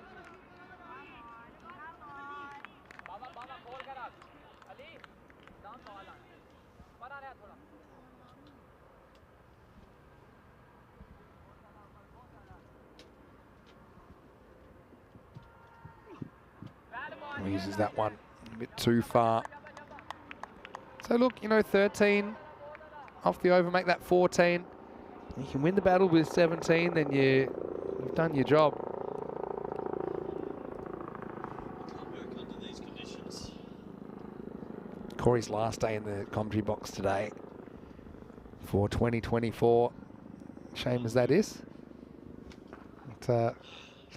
Uses that one a bit too far. So look, 13 off the over, make that 14. You can win the battle with 17, then you've done your job. Corey's last day in the commentary box today for 2024. Shame as that is. But,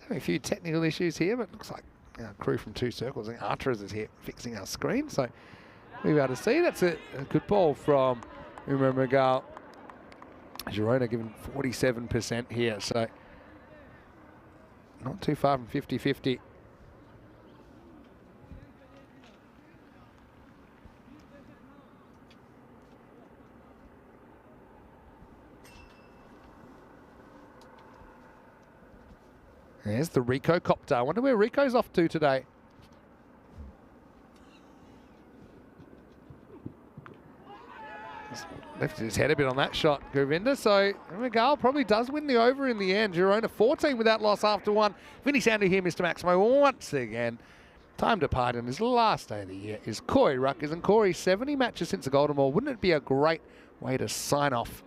having a few technical issues here, but it looks like our crew from Two Circles. And Arters is here fixing our screen, so we'll be able to see. That's a good ball from Umar Magal. Girona given 47% here, so not too far from 50-50. There's the Rico copter. I wonder where Rico's off to today. Lifted his head a bit on that shot, Govinda. So Magal probably does win the over in the end. Girona 14 without loss after one. Vinny Sandu here, Mr. Maximo, once again. Time to part in his last day of the year is Corey Ruckers. And Corey, 70 matches since the Golden Ball. Wouldn't it be a great way to sign off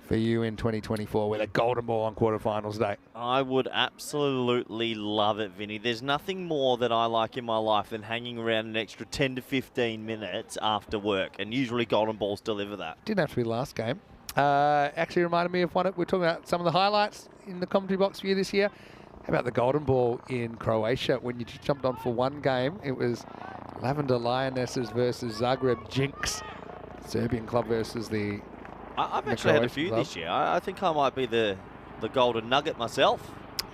for you in 2024 with a Golden Ball on quarterfinals day? I would absolutely love it, Vinny. There's nothing more that I like in my life than hanging around an extra 10 to 15 minutes after work, and usually Golden Balls deliver that. Didn't have to be last game. Actually reminded me of one. We're talking about some of the highlights in the commentary box for you this year. How about the Golden Ball in Croatia when you just jumped on for one game? It was Lavender Lionesses versus Zagreb Jinx. Serbian club versus the... I've actually had a few club this year. I think I might be the Golden Nugget myself.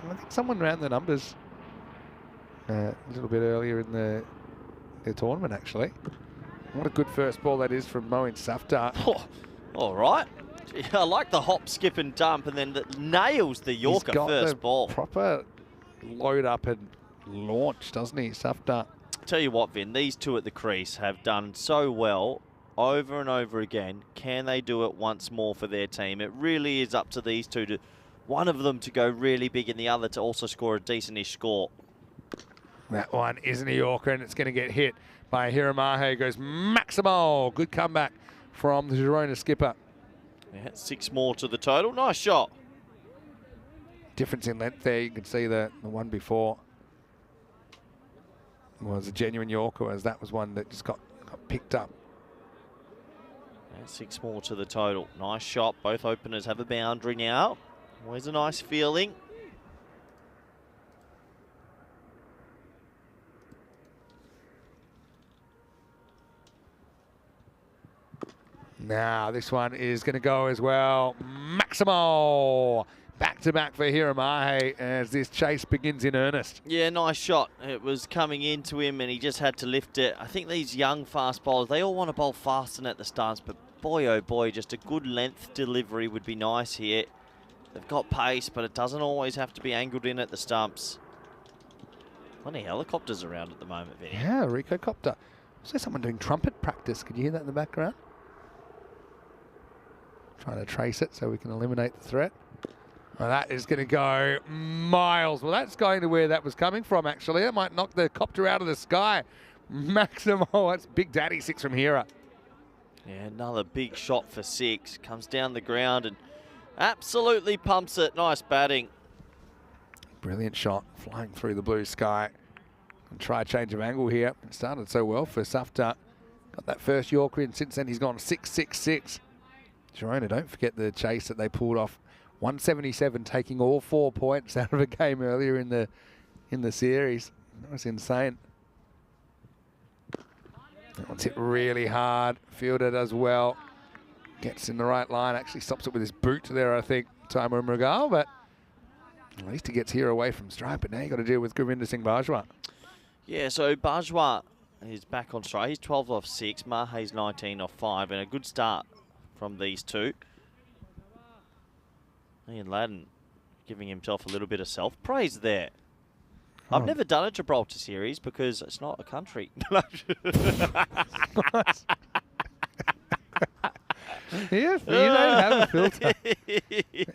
I think someone ran the numbers a little bit earlier in the tournament, actually. What a good first ball that is from Moin Safdar. Oh, all right. Gee, I like the hop, skip and dump, and then nails the Yorker He's got first the ball. Proper load up and launch, doesn't he, Safdar? Tell you what, Vin, these two at the crease have done so well over and over again. Can they do it once more for their team? It really is up to these two, to one of them to go really big and the other to also score a decent-ish score. That one isn't a Yorker, and it's going to get hit by Hiramahe. Goes Maximo. Good comeback from the Girona skipper. Yeah, 6 more to the total. Nice shot. Difference in length there. You can see the one before was a genuine Yorker, as that was one that just got picked up. Yeah, 6 more to the total. Nice shot. Both openers have a boundary now. Always a nice feeling. Now this one is going to go as well. Maximo! Back-to-back for Hiramahe as this chase begins in earnest. Yeah, nice shot. It was coming into him and he just had to lift it. I think these young fast bowlers, they all want to bowl fast and at the stance, but boy, oh boy, just a good length delivery would be nice here. They've got pace, but it doesn't always have to be angled in at the stumps. Plenty of helicopters around at the moment, Vinny. Yeah, Rico Copter. Was there someone doing trumpet practice? Could you hear that in the background? Trying to trace it so we can eliminate the threat. Well, that is going to go miles. Well, that's going to where that was coming from, actually. That might knock the copter out of the sky. Maximo, that's Big Daddy 6 from Hira. Yeah, another big shot for 6. Comes down the ground and absolutely pumps it. Nice batting. Brilliant shot, flying through the blue sky. And try a change of angle here. It started so well for Safdar. Got that first Yorker in. Since then, he's gone 6-6-6. Girona, don't forget the chase that they pulled off. 177, taking all 4 points out of a game earlier in the series. That was insane. That one's hit really hard. Fielded as well. Gets in the right line. Actually stops it with his boot there, I think, Taimur Mrugal, but at least he gets here away from strike. But now you've got to deal with Gurvinder Singh Bajwa. Yeah, so Bajwa is back on strike. He's 12 off 6. Mahe's 19 off 5, and a good start from these two. Ian Ladden giving himself a little bit of self-praise there. I've never done a Gibraltar series because it's not a country. Yes, you don't have a filter.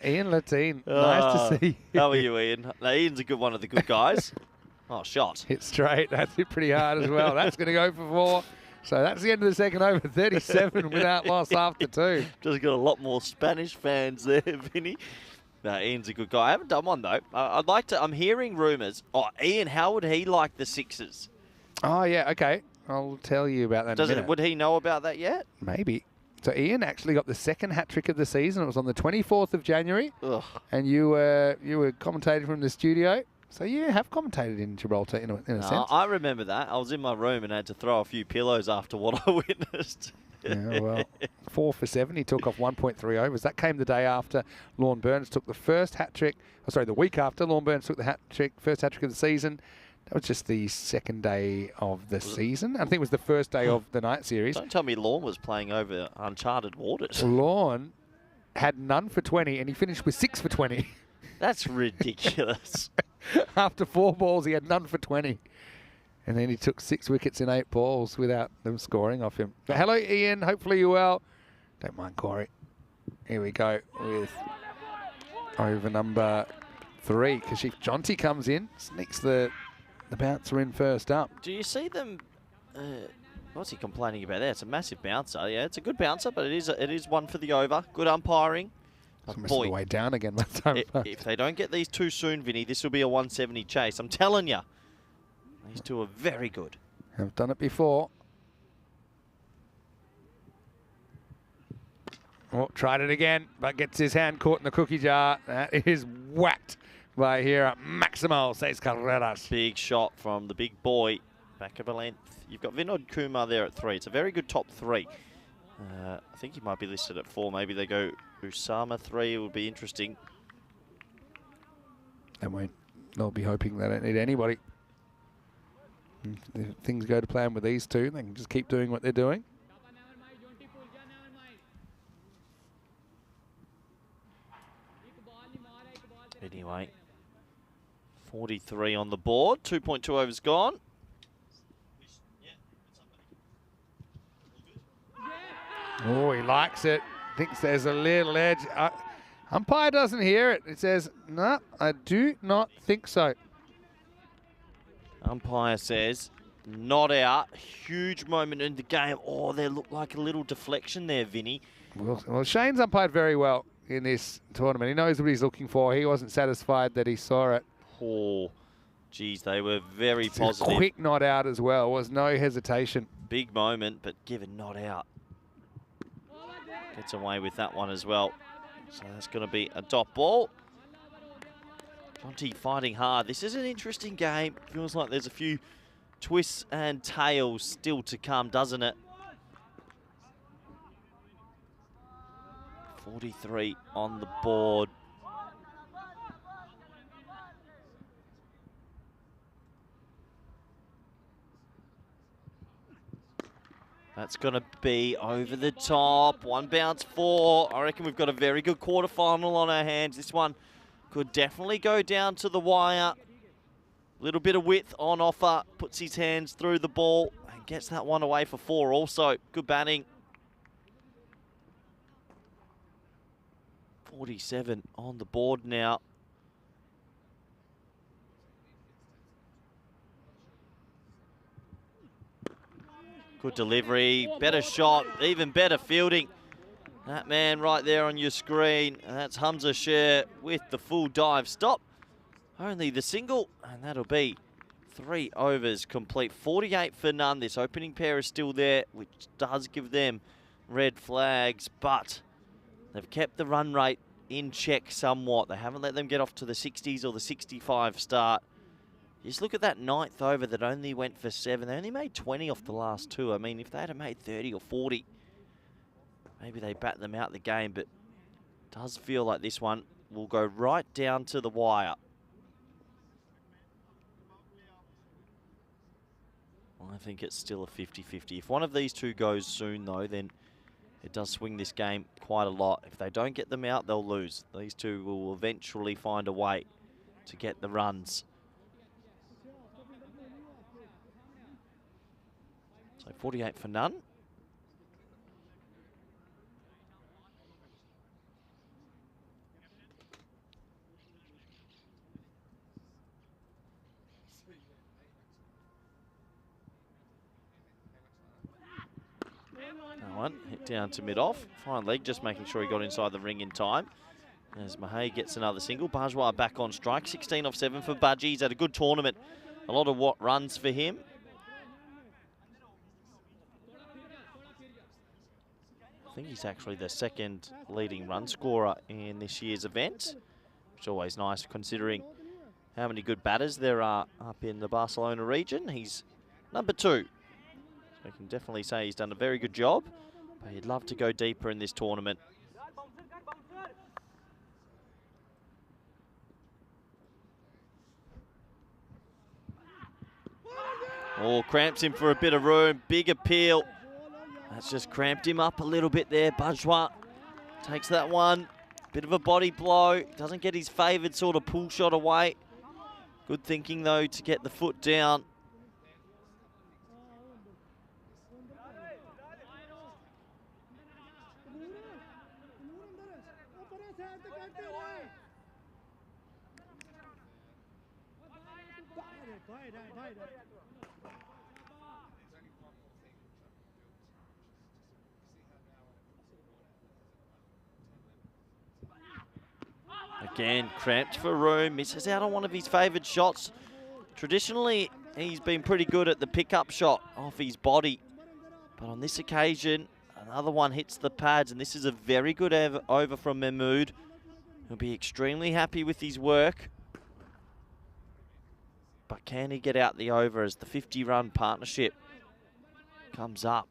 Ian Latine, nice to see you. How are you, Ian? Now, Ian's a good one of the good guys. Oh, shot. Hit straight, that's hit pretty hard as well. That's going to go for 4. So that's the end of the second over, 37 without loss after 2. Just got a lot more Spanish fans there, Vinny. No, Ian's a good guy. I haven't done one, though. I'd like to. I'm hearing rumours. Oh, Ian, how would he like the 6s? Oh, yeah, okay. I'll tell you about that in a minute. Would he know about that yet? Maybe. So Ian actually got the second hat-trick of the season. It was on the 24th of January. Ugh. And you were commentating from the studio. So you have commentated in Gibraltar in a sense. I remember that. I was in my room and had to throw a few pillows after what I witnessed. Yeah, well, 4 for 7. He took off 1.3 overs. That came the day after Lorne Burns took the first hat trick. Oh, sorry, the week after Lorne Burns took the first hat trick of the season. That was just the second day of the season. I think it was the first day of the night series. Don't tell me Lorne was playing over uncharted waters. Lorne had none for 20, and he finished with 6 for 20. That's ridiculous. After 4 balls, he had none for 20. And then he took 6 wickets in 8 balls without them scoring off him. But hello, Ian. Hopefully you're well. Don't mind Corey. Here we go with over number 3. Kashif Jonty comes in, sneaks the bouncer in first up. Do you see them? What's he complaining about there? It's a massive bouncer. Yeah, it's a good bouncer, but it is one for the over. Good umpiring. Almost the way down again by the time. If they don't get these too soon, Vinny, this will be a 170 chase. I'm telling you. These two are very good. Have done it before. Oh, tried it again, but gets his hand caught in the cookie jar. That is whacked by here Maximo Seis Carreras. Big shot from the big boy. Back of a length. You've got Vinod Kumar there at 3. It's a very good top 3. I think he might be listed at 4. Maybe they go Usama 3. It would be interesting. They'll be hoping they don't need anybody. If things go to plan with these two, they can just keep doing what they're doing. Anyway, 43 on the board. 2.2 overs gone. Oh, he likes it. Thinks there's a little edge. Umpire doesn't hear it. It says, no, I do not think so. Umpire says, not out. Huge moment in the game. Oh, there looked like a little deflection there, Vinny. Well, Shane's umpired very well in this tournament. He knows what he's looking for. He wasn't satisfied that he saw it. Oh, geez, they were very It's positive. a quick not out as well. Was no hesitation. Big moment, but given not out. Gets away with that one as well. So that's going to be a dot ball. Jonty fighting hard. This is an interesting game. Feels like there's a few twists and tails still to come, doesn't it? 43 on the board. That's going to be over the top. 1 bounce 4. I reckon we've got a very good quarterfinal on our hands. This one could definitely go down to the wire. Little bit of width on offer. Puts his hands through the ball and gets that one away for 4 also. Good batting. 47 on the board now. Good delivery, better shot, even better fielding. That man right there on your screen, and that's Hamza Sher with the full dive stop. Only the single, and that'll be 3 overs complete. 48 for none. This opening pair is still there, which does give them red flags, but they've kept the run rate in check somewhat. They haven't let them get off to the 60s or the 65 start. Just look at that 9th over that only went for 7. They only made 20 off the last 2. I mean, if they had made 30 or 40, maybe they bat them out the game, but it does feel like this one will go right down to the wire. I think it's still a 50-50. If one of these two goes soon, though, then it does swing this game quite a lot. If they don't get them out, they'll lose. These two will eventually find a way to get the runs. So 48 for none. That one hit down to mid-off. Fine leg, just making sure he got inside the ring in time. As Mahey gets another single. Bajwa back on strike. 16 off 7 for Budgie. He's had a good tournament. A lot of runs for him. I think he's actually the 2nd leading run scorer in this year's event, which is always nice considering how many good batters there are up in the Barcelona region. He's number 2. So I can definitely say he's done a very good job, but he'd love to go deeper in this tournament. Oh, cramps him for a bit of room. Big appeal. That's just cramped him up a little bit there. Bajwa takes that one. Bit of a body blow. Doesn't get his favoured sort of pull shot away. Good thinking, though, to get the foot down. Again, cramped for room, misses out on one of his favoured shots. Traditionally, he's been pretty good at the pickup shot off his body. But on this occasion, another one hits the pads, and this is a very good over from Mahmood. He'll be extremely happy with his work. But can he get out the over as the 50-run partnership comes up?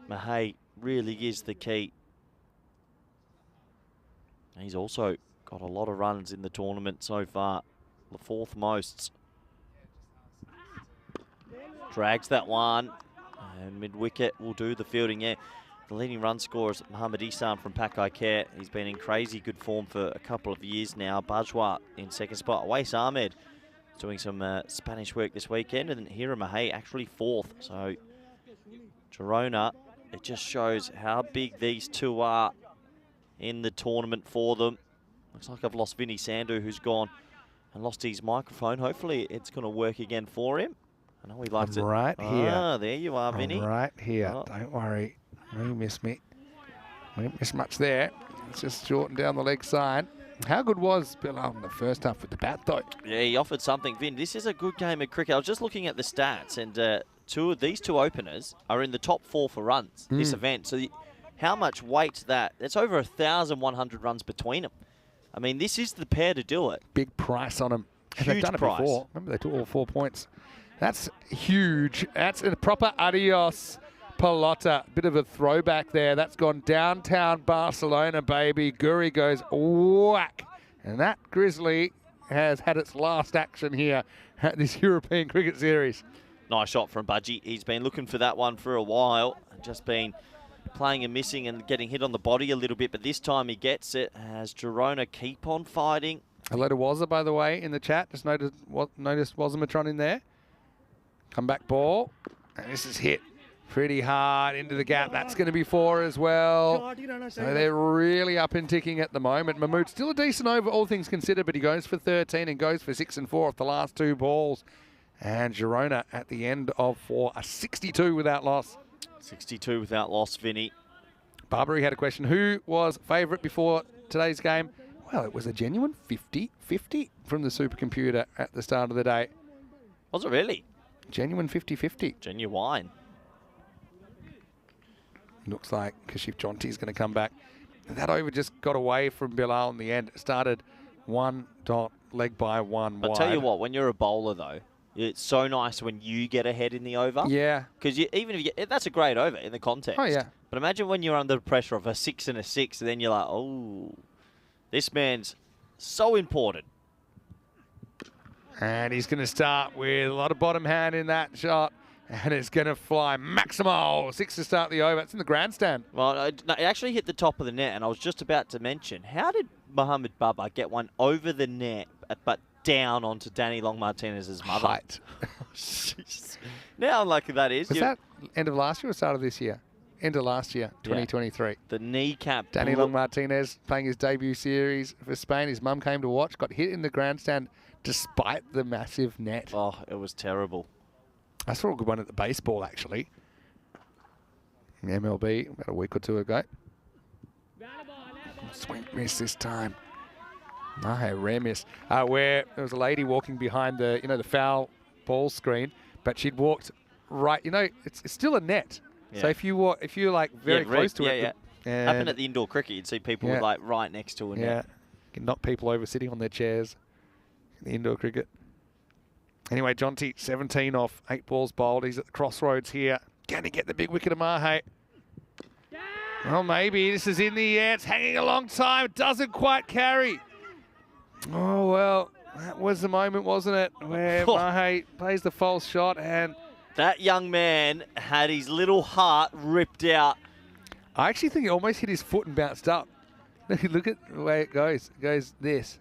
Mahey really is the key. He's also got a lot of runs in the tournament so far, the 4th most. Drags that one, and mid-wicket will do the fielding. Yeah, the leading run scorer is Mohamed Isan from Pakai Care. He's been in crazy good form for a couple of years now. Bajwa in 2nd spot. Awais Ahmed doing some Spanish work this weekend, and Hira Mahey actually 4th. So Girona, it just shows how big these two are in the tournament for them. Looks like I've lost Vinny Sandu, who's gone and lost his microphone. Hopefully it's going to work again for him. I know he likes it. Right here. Ah, there you are, Vinny. I'm right here. Oh. Don't worry. You miss me. I didn't miss much there. It's just shortened down the leg side. How good was Bilal in the first half with the bat, though? Yeah, he offered something. Vin, this is a good game of cricket. I was just looking at the stats, and these two openers are in the top 4 for runs this event. So how much weight that? It's over 1,100 runs between them. I mean, this is the pair to do it. Big price on them. And Huge they've done price. it before. Remember, they took all 4 points. That's huge. That's a proper adios pelota. Bit of a throwback there. That's gone downtown Barcelona, baby. Guri goes whack. And that Grizzly has had its last action here at this European Cricket Series. Nice shot from Budgie. He's been looking for that one for a while. Just been playing and missing and getting hit on the body a little bit, but this time he gets it as Girona keep on fighting. Hello to Wazza, by the way, in the chat. Just noticed Wazzamatron in there. Come back ball. And this is hit pretty hard into the gap. That's going to be 4 as well. So they're really up and ticking at the moment. Mahmood still a decent over, all things considered, but he goes for 13 and goes for 6 and 4 off the last 2 balls. And Girona at the end of 4, a 62 without loss. 62 without loss, Vinny. Barbary had a question. Who was favourite before today's game? Well, it was a genuine 50-50 from the supercomputer at the start of the day. Was it really? Genuine 50-50. Genuine. Looks like Kashif Jonty's going to come back. That over just got away from Bilal in the end. It started 1 dot, leg by 1 wide. I'll tell you what, when you're a bowler, though, it's so nice when you get ahead in the over. Yeah. Because even if you get, that's a great over in the context. Oh, yeah. But imagine when you're under the pressure of a 6 and a 6, and then you're like, oh, this man's so important. And he's going to start with a lot of bottom hand in that shot. And it's going to fly. Maximo, 6 to start the over. It's in the grandstand. Well, it actually hit the top of the net, and I was just about to mention, how did Mohamed Baba get one over the net, but down onto Danny Long Martinez's mother? Height. Now, like that is. Was that end of last year or start of this year? End of last year, 2023. The kneecap. Danny Long Martinez playing his debut series for Spain. His mum came to watch, got hit in the grandstand despite the massive net. Oh, it was terrible. I saw a good one at the baseball, actually. In the MLB about a week or 2 ago. Swing miss this time. No, rare miss. Where there was a lady walking behind the, the foul ball screen, but she'd walked right. It's still a net. Yeah. So if you're like very close to it, Happened at the indoor cricket. You'd see people like right next to a net. Yeah, can knock people over sitting on their chairs. in indoor cricket. Anyway, Jonty, 17 off, 8 balls bowled. He's at the crossroads here. Going to get the big wicket of Mahe. Well, maybe this is in the air. It's hanging a long time. It doesn't quite carry. Oh, well, that was the moment, wasn't it, where Mahe plays the false shot and... That young man had his little heart ripped out. I actually think it almost hit his foot and bounced up. Look at the way it goes. It goes this.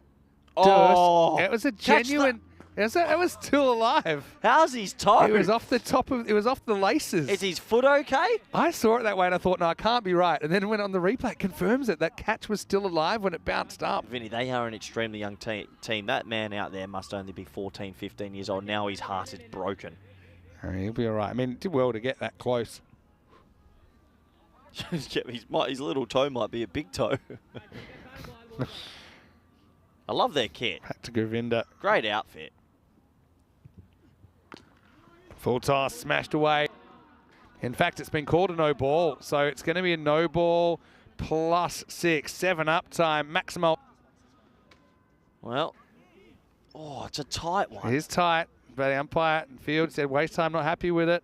Oh, it was a catch genuine... It was still alive. How's his toe? It was off the top of... It was off the laces. Is his foot okay? I saw it that way and I thought, no, it can't be right. And then when on the replay, it confirms it. That catch was still alive when it bounced up. Vinny, they are an extremely young team. That man out there must only be 14, 15 years old. Now his heart is broken. He'll be all right. I mean, it did well to get that close. His little toe might be a big toe. I love their kit. Back to Govinda. Great outfit. Full toss, smashed away. In fact, it's been called a no ball, so it's going to be a no ball plus 6. 7 up time, maximal. Well, oh, it's a tight one. It is tight, but the umpire and field said waste time, not happy with it.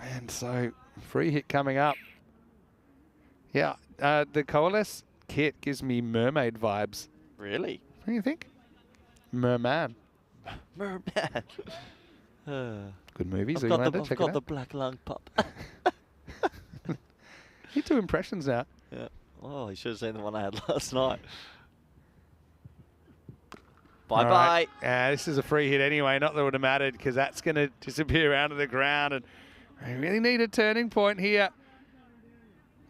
And so, free hit coming up. Yeah, the Coalesce kit gives me mermaid vibes. Really? What do you think? Merman. Merman. Good movies. I've got the black lung pup. You do impressions now. Yeah. Oh, you should have seen the one I had last night. Bye-bye. Right. This is a free hit anyway. Not that it would have mattered because that's going to disappear out of the ground. And we really need a turning point here.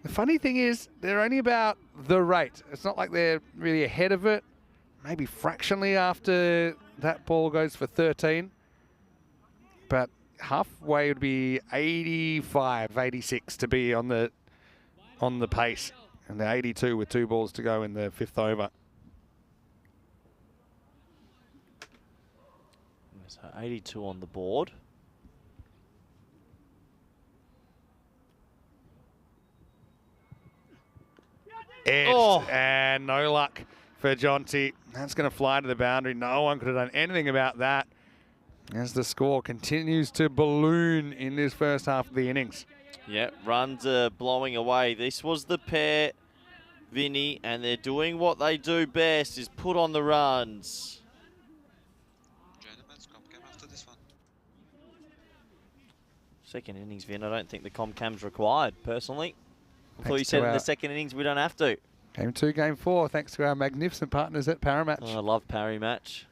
The funny thing is they're only about the rate. It's not like they're really ahead of it. Maybe fractionally after that ball goes for 13. But halfway would be 85, 86 to be on the pace. And the 82 with 2 balls to go in the 5th over. So 82 on the board. Edged, and no luck for Jonty. That's going to fly to the boundary. No one could have done anything about that. As the score continues to balloon in this first half of the innings. Yeah, runs are blowing away. This was the pair, Vinny, and they're doing what they do best, is put on the runs. After this one. Second innings, Vin, I don't think the Comcam's required, personally. I thought you Thanks said to in the second innings we don't have to. Game 2, Game 4, thanks to our magnificent partners at Paramatch. Oh, I love Parry Match.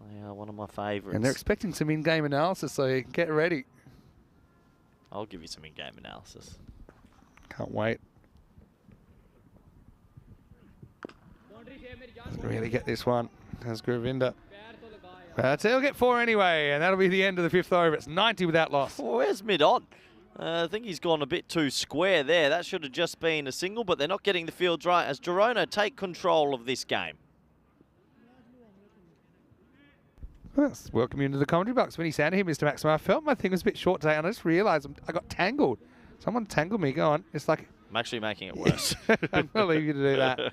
They are one of my favourites. And they're expecting some in-game analysis, so you can get ready. I'll give you some in-game analysis. Can't wait. Doesn't really get this one. Has Govinda. But he'll get 4 anyway, and that'll be the end of the 5th over. It's 90 without loss. Oh, where's mid-on? I think he's gone a bit too square there. That should have just been a single, but they're not getting the fields right as Girona take control of this game. Yes, welcome you into the commentary box. When he sounded here, Mr. Maximo, I felt my thing was a bit short today, and I just realised I got tangled. Someone tangled me. Go on. It's like... I'm actually making it worse. I'm going to leave you to do that. All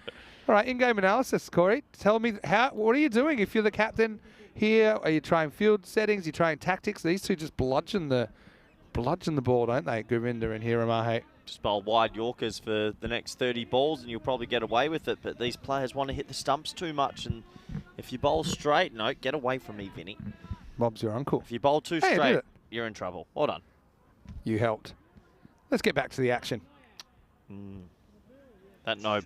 right, in-game analysis, Corey. Tell me, what are you doing if you're the captain here? Are you trying field settings? Are you trying tactics? These two just bludgeon the ball, don't they? Govinda and Hiramahe. Just bowl wide Yorkers for the next 30 balls and you'll probably get away with it, but these players want to hit the stumps too much, and if you bowl straight, no, get away from me, Vinny. Bob's your uncle. If you bowl too Hey, straight, you're in trouble. Well done. You helped. Let's get back to the action. That no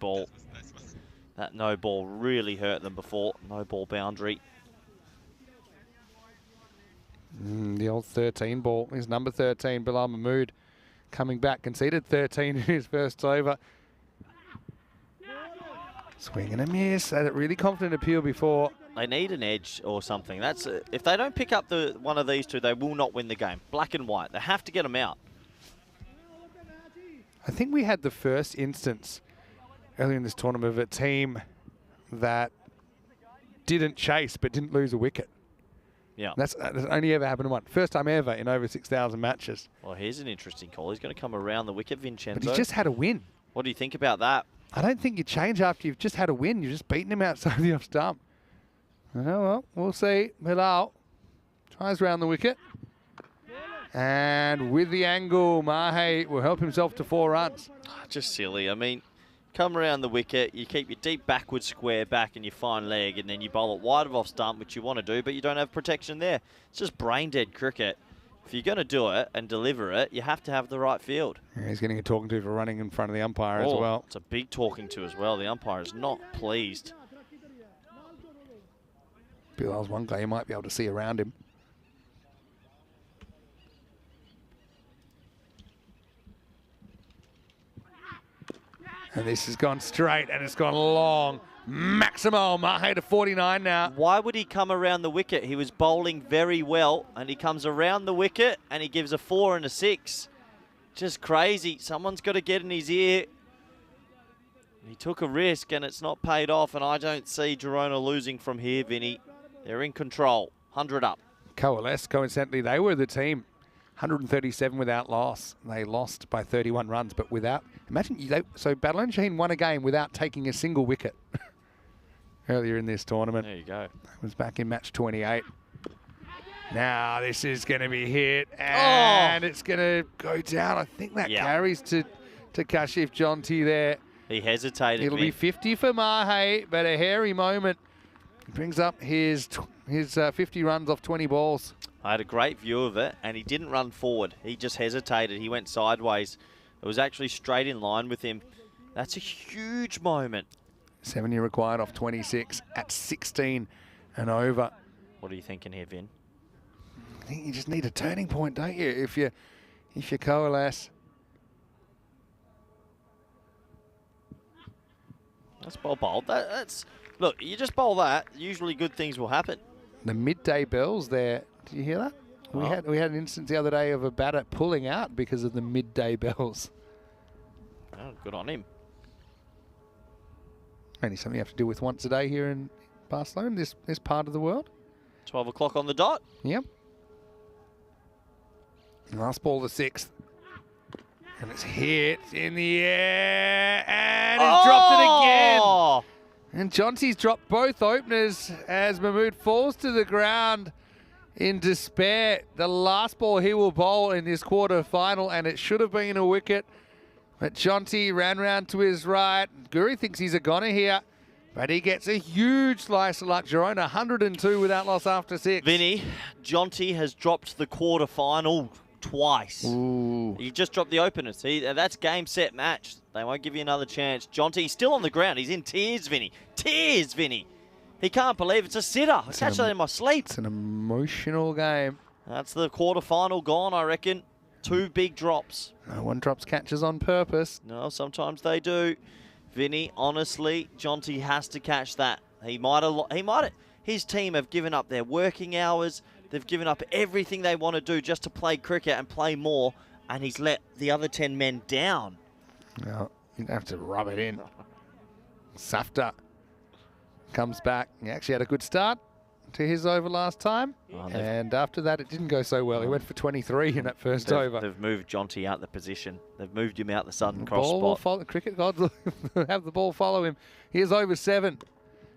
ball really hurt them before. No ball boundary. The old 13 ball. Here's number 13, Bilal Mahmood, coming back. Conceded 13 in his first over. Swing and a miss. Had a really confident appeal before. They need an edge or something. That's if they don't pick up one of these two, they will not win the game. Black and white. They have to get them out. I think we had the first instance earlier in this tournament of a team that didn't chase but didn't lose a wicket. Yeah. That's only ever happened once. First time ever in over 6,000 matches. Well, here's an interesting call. He's going to come around the wicket, Vincenzo. But he's just had a win. What do you think about that? I don't think you change after you've just had a win. You've just beaten him outside the off stump. Oh, well, we'll see. Bilal tries round the wicket. And with the angle, Mahe will help himself to 4 runs. Just silly. I mean, come around the wicket, you keep your deep backward square back and your fine leg, and then you bowl it wide of off stump, which you want to do, but you don't have protection there. It's just brain dead cricket. If you're going to do it and deliver it, you have to have the right field. Yeah, he's getting a talking to for running in front of the umpire as well. It's a big talking to as well. The umpire is not pleased. Bilal's one guy you might be able to see around him. And this has gone straight and it's gone long. Maximo Mahe to 49 now. Why would he come around the wicket? He was bowling very well, and he comes around the wicket and he gives a 4 and a 6. Just crazy. Someone's got to get in his ear. He took a risk and it's not paid off, and I don't see Girona losing from here, Vinny. They're in control. 100 up. Coalesce, coincidentally, they were the team. 137 without loss. They lost by 31 runs, but without... Imagine, so Badalona Shaheen won a game without taking a single wicket earlier in this tournament. There you go. It was back in match 28. Now this is going to be hit, and it's going to go down. I think that carries to Kashif Jonty there. He hesitated. It'll be 50 for Mahe, but a hairy moment. He brings up his 50 runs off 20 balls. I had a great view of it, and he didn't run forward. He just hesitated. He went sideways. It was actually straight in line with him. That's a huge moment. 70 required off 26 at 16 and over. What are you thinking here, Vin? I think you just need a turning point, don't you? If you coalesce. That's bold. That's look. You just bowl that. Usually, good things will happen. The midday bells there. Did you hear that? We had an instance the other day of a batter pulling out because of the midday bells. Oh, good on him. Only something you have to deal with once a day here in Barcelona, this part of the world. 12 o'clock on the dot. Yep. Last ball, the 6th. And it's hit in the air, and he's dropped it again. And Jonty's dropped both openers as Mahmood falls to the ground in despair. The last ball he will bowl in this quarter final, and it should have been a wicket. But Jonty ran round to his right. Guri thinks he's a goner here, but he gets a huge slice of luck. Girona 102 without loss after 6. Vinny, Jonty has dropped the quarter final twice. Ooh. He just dropped the opener. See, that's game, set, match. They won't give you another chance. Jonty's still on the ground. He's in tears, Vinny. Tears, Vinny. He can't believe it's a sitter. I catch that in my sleep. It's an emotional game. That's the quarter final gone, I reckon. 2 big drops. No one drops catches on purpose. No, sometimes they do. Vinny, honestly, Jonty has to catch that. His team have given up their working hours. They've given up everything they want to do just to play cricket and play more, and he's let the other 10 men down. No, you'd have to rub it in. Safta comes back. He actually had a good start to his over last time. And after that, it didn't go so well. He went for 23 in that first over. They've moved Jonty out the position. They've moved him out the sudden cross Ball will spot. follow, cricket gods will have the ball follow him. Here's over 7.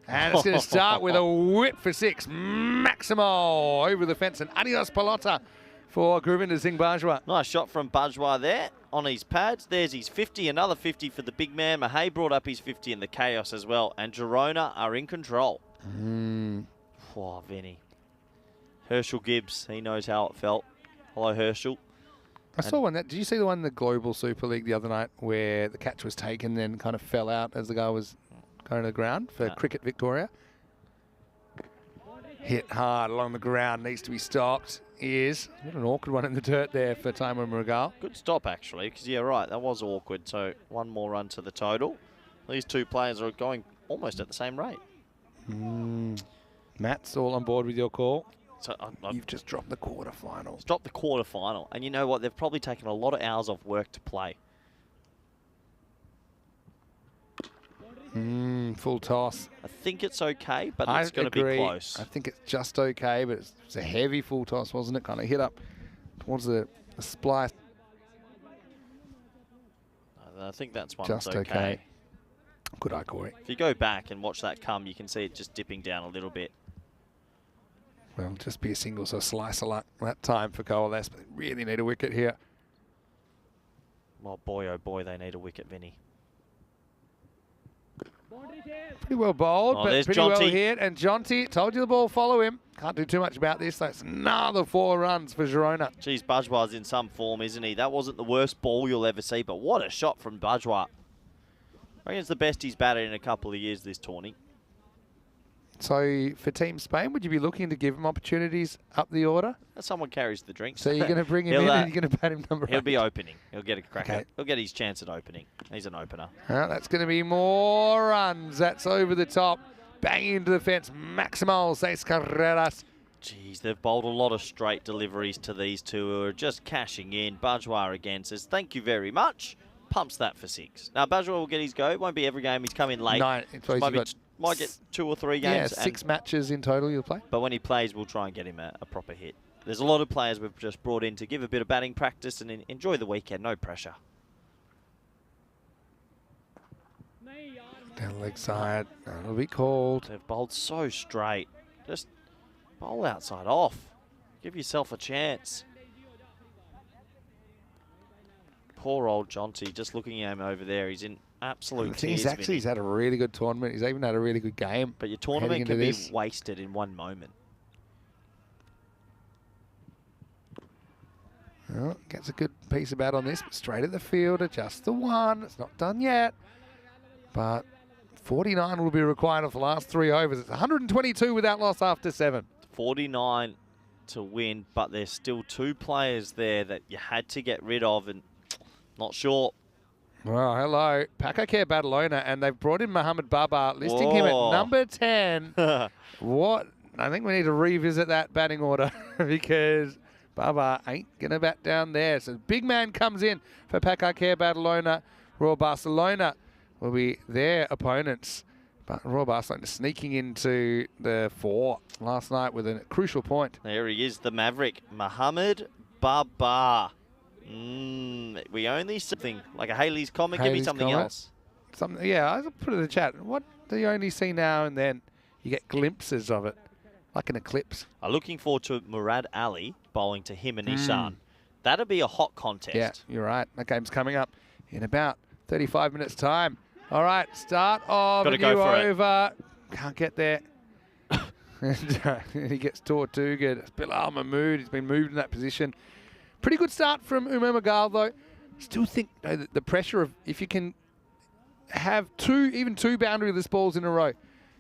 And it's going to start with a whip for 6. Maximo over the fence. And adios pelota for Gurvinder Singh Bajwa. Nice shot from Bajwa there on his pads. There's his 50. Another 50 for the big man. Mahe brought up his 50 in the chaos as well. And Girona are in control. Oh, Vinny. Herschel Gibbs, he knows how it felt. Hello, Herschel. I saw one. Did you see the one in the Global Super League the other night where the catch was taken and then kind of fell out as the guy was going to the ground for Cricket Victoria? Hit hard along the ground, needs to be stopped. Is an awkward one in the dirt there for Timo Muragal. Good stop, actually, because, yeah, right, that was awkward. So, 1 more run to the total. These 2 players are going almost at the same rate. Matt's all on board with your call. So You've just dropped the quarterfinals. Dropped the quarter final. And you know what? They've probably taken a lot of hours off work to play. Full toss. I think it's okay, but I it's going to be close. I think it's just okay, but it's a heavy full toss, wasn't it? Kind of hit up towards the splice. I think that's one Just that's okay. Good eye, Corey. If you go back and watch that come, you can see it just dipping down a little bit. Well, just be a single, so slice of luck that time for Coalesce, but they really need a wicket here. Well, boy, oh boy, they need a wicket, Vinny. Pretty well bowled, Oh, but there's pretty well Jonty. hit. And Jonty, told you the ball, follow him. Can't do too much about this. That's another 4 runs for Girona. Geez, Bajwa's in some form, isn't he? That wasn't the worst ball you'll ever see, but what a shot from Bajwa. I reckon it's the best he's batted in a couple of years this tourney. So for Team Spain, would you be looking to give him opportunities up the order? Someone carries the drinks. So you're going to bring him in and you're going to bat him number 8? He'll be opening. He'll get a crack. Okay. He'll get his chance at opening. He's an opener. That's going to be more runs. That's over the top. Bang into the fence. Maximal 6 carreras. Jeez, they've bowled a lot of straight deliveries to these two who are just cashing in. Bajwa again says, thank you very much. Pumps that for 6. Now, Bajwa will get his go. It won't be every game. He's come in late. No, Might get 2 or 3 games. Yeah, 6 matches in total you'll play. But when he plays, we'll try and get him a proper hit. There's a lot of players we've just brought in to give a bit of batting practice and enjoy the weekend. No pressure. Down the leg side. That'll be called. They've bowled so straight. Just bowl outside off. Give yourself a chance. Poor old Jonty, just looking at him over there. He's in absolute tears. He's had a really good tournament. He's even had a really good game. But your tournament can be wasted in one moment. Well, gets a good piece of bat on this, but straight at the fielder, just the one. It's not done yet. But 49 will be required of the last 3 overs. It's 122 without loss after 7. 49 to win, but there's still 2 players there that you had to get rid of, and not sure. Well, hello. Pakakare Badalona, and they've brought in Mohammed Baba, listing him at number 10. What? I think we need to revisit that batting order because Baba ain't going to bat down there. So the big man comes in for Pakakare Badalona. Royal Barcelona will be their opponents. But Royal Barcelona sneaking into the 4 last night with a crucial point. There he is, the Maverick, Mohammed Baba. We only something like a Haley's comment. Give me something else. Yeah, I'll put it in the chat. What do you only see now and then? You get glimpses of it, like an eclipse. I'm looking forward to Murad Ali bowling to him and Ishan. That'll be a hot contest. Yeah, you're right. That game's coming up in about 35 minutes' time. All right, start of a new over. Can't get there. And he gets Tortuga. It's Bilal Mahmood. He's been moved in that position. Pretty good start from Umar Magal, though. Still think the pressure of if you can have even two boundaryless balls in a row,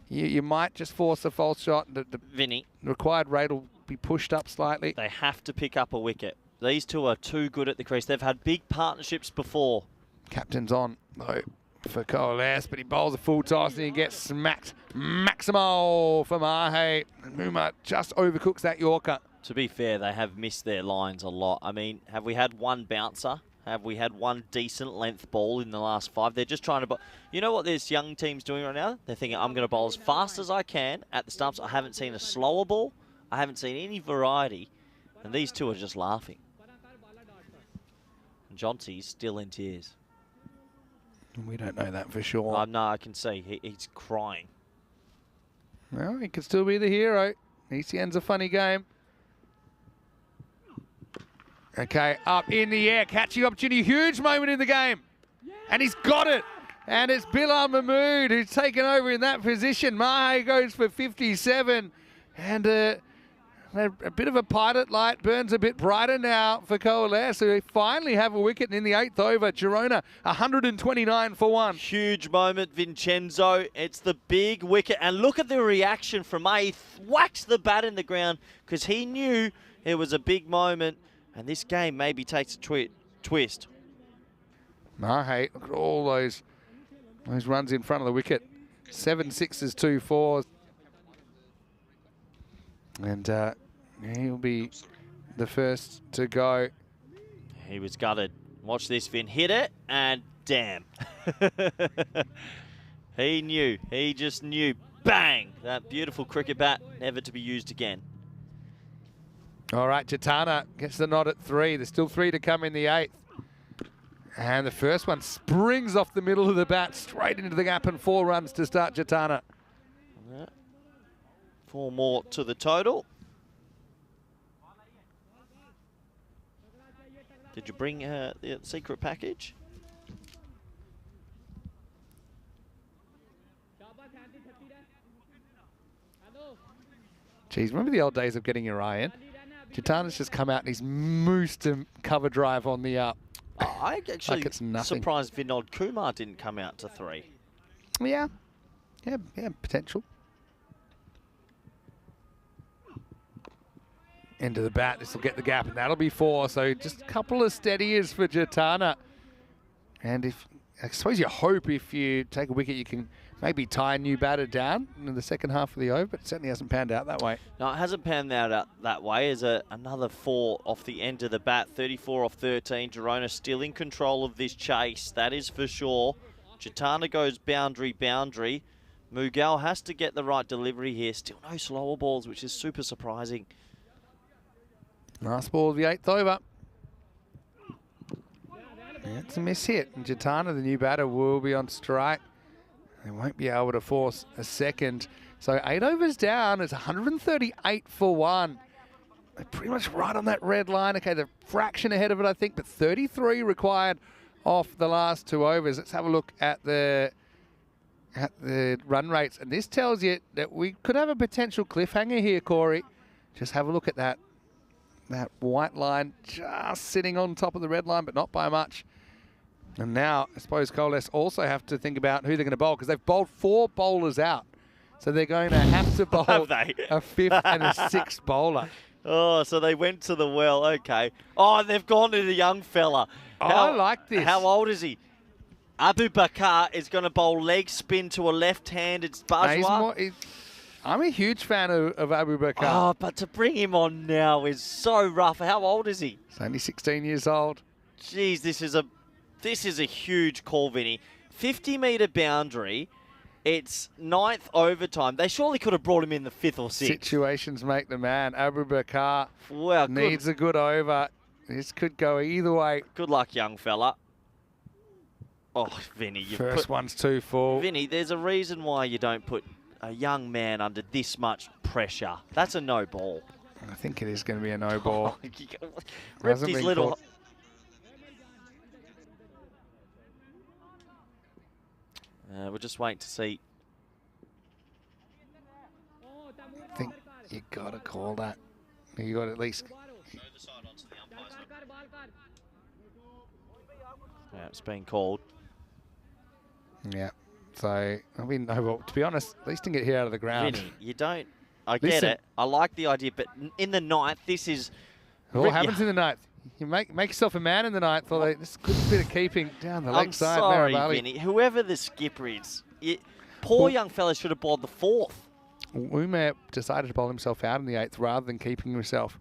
you might just force a false shot. The Vinny, required rate will be pushed up slightly. They have to pick up a wicket. These two are too good at the crease. They've had big partnerships before. Captain's on, though, for Coalesce, but he bowls a full toss and he gets smacked. Maximal for Mahe. And Muma just overcooks that Yorker. To be fair, they have missed their lines a lot. I mean, have we had one bouncer? Have we had one decent length ball in the last 5? They're just trying to bowl. You know what this young team's doing right now? They're thinking, I'm going to bowl as fast as I can at the stumps. I haven't seen a slower ball. I haven't seen any variety. And these two are just laughing. And Jonty's still in tears. We don't know that for sure. No, I can see. He's crying. Well, he could still be the hero. ECN's a funny game. Okay, up in the air, catching opportunity, huge moment in the game. And he's got it. And it's Bilal Mahmood who's taken over in that position. Mahe goes for 57. And a bit of a pilot light burns a bit brighter now for Coalesce, who finally have a wicket in the 8th over. Girona, 129 for 1. Huge moment, Vincenzo. It's the big wicket. And look at the reaction from Mahe. He whacks the bat in the ground because he knew it was a big moment. And this game maybe takes a twist. Mahe, look at all those runs in front of the wicket. 7 6s, 2 4s. And he'll be the first to go. He was gutted. Watch this, Vin. Hit it, and damn. He knew. He just knew. Bang! That beautiful cricket bat, never to be used again. All right, Jatana gets the nod at 3. There's still 3 to come in the 8th. And the first one springs off the middle of the bat, straight into the gap, and 4 runs to start Jatana. 4 more to the total. Did you bring the secret package? Geez, remember the old days of getting your eye in? Jatana's just come out and he's moosed a cover drive on the up. I actually Like it's nothing. surprised Vinod Kumar didn't come out to 3. Yeah, potential. Into the bat, this will get the gap, and that'll be 4. So just a couple of steadiers for Jatana. And I suppose you hope if you take a wicket, you can maybe tie a new batter down in the second half of the over, but it certainly hasn't panned out that way. No, it hasn't panned out that way. As another 4 off the end of the bat, 34 off 13. Girona still in control of this chase, that is for sure. Jatana goes boundary. Mughal has to get the right delivery here. Still no slower balls, which is super surprising. Last ball of the 8th over. It's a miss hit, and Jatana, the new batter, will be on strike. They won't be able to force a second. So 8 overs down, it's 138 for 1. They're pretty much right on that red line. Okay, they're a fraction ahead of it, I think, but 33 required off the last 2 overs. Let's have a look at the run rates. And this tells you that we could have a potential cliffhanger here, Corey. Just have a look at that white line just sitting on top of the red line, but not by much. And now, I suppose Coalesce also have to think about who they're going to bowl, because they've bowled 4 bowlers out. So they're going to have to bowl Have they? a 5th and a 6th bowler. Oh, so they went to the well. Okay. Oh, they've gone to the young fella. I like this. How old is he? Abu Bakar is going to bowl leg spin to a left-handed Bajwa. I'm a huge fan of Abu Bakar. Oh, but to bring him on now is so rough. How old is he? He's only 16 years old. Jeez, this is a huge call, Vinny. 50-metre boundary. It's 9th overtime. They surely could have brought him in the 5th or 6th. Situations make the man. Abu Bakar Well, needs a good over. This could go either way. Good luck, young fella. Oh, Vinny, First one's too full. Vinny, there's a reason why you don't put a young man under this much pressure. That's a no ball. I think it is going to be a no ball. Ripped his little... caught. We'll just wait to see. I think you got to call that. You got to at least... Yeah, it's been called. Yeah. So, I mean, no, well, to be honest, at least didn't get hit out of the ground. Vinny, you don't... I get Listen. it. I like the idea, but in the 9th, this is... What happens in the 9th? You make yourself a man in the 9th. Or this good bit of keeping down the leg I'm side. sorry, Marabali. Vinny. Whoever the skipper is, poor young fella should have bowled the 4th. Umer decided to bowl himself out in the 8th rather than keeping himself.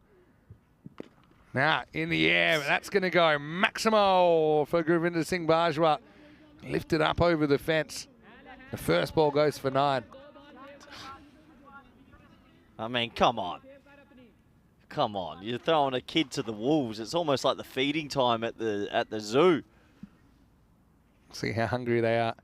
Now, in the air, that's going to go. Maximo for Gurvinder Singh Bajwa. Lifted up over the fence. The first ball goes for 9. I mean, come on. Come on. You're throwing a kid to the wolves. It's almost like the feeding time at the zoo. See how hungry they are.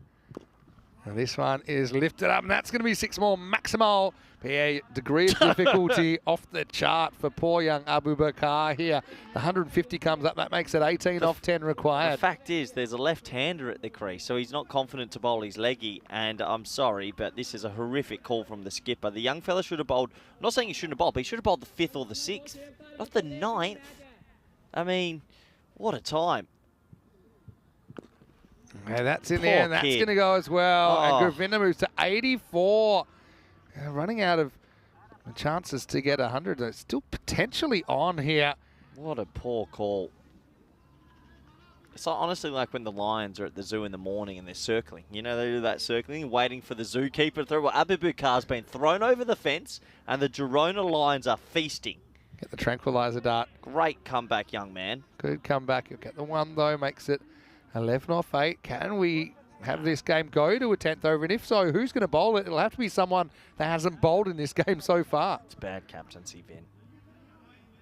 And this one is lifted up, and that's going to be 6 more. Maximo, a degree of difficulty off the chart for poor young Abu Bakar here. The 150 comes up. That makes it 18 off 10 required. The fact is, there's a left-hander at the crease, so he's not confident to bowl his leggy. And I'm sorry, but this is a horrific call from the skipper. The young fella should have bowled, I'm not saying he shouldn't have bowled, but he should have bowled the 5th or the 6th, not the 9th. I mean, what a time. Yeah, that's in Poor there, and that's kid. going to go as well. Oh. And Gurvinder moves to 84. Running out of chances to get 100. It's still potentially on here. What a poor call. It's honestly like when the lions are at the zoo in the morning and they're circling. You know, they do that circling, waiting for the zookeeper to throw. Well, Abu Bakar's been thrown over the fence, and the Girona lions are feasting. Get the tranquilizer dart. Great comeback, young man. Good comeback. You'll get the 1, though. Makes it 11 off 8. Can we have this game go to a 10th over? And if so, who's going to bowl it? It'll have to be someone that hasn't bowled in this game so far. It's bad captaincy, Vin.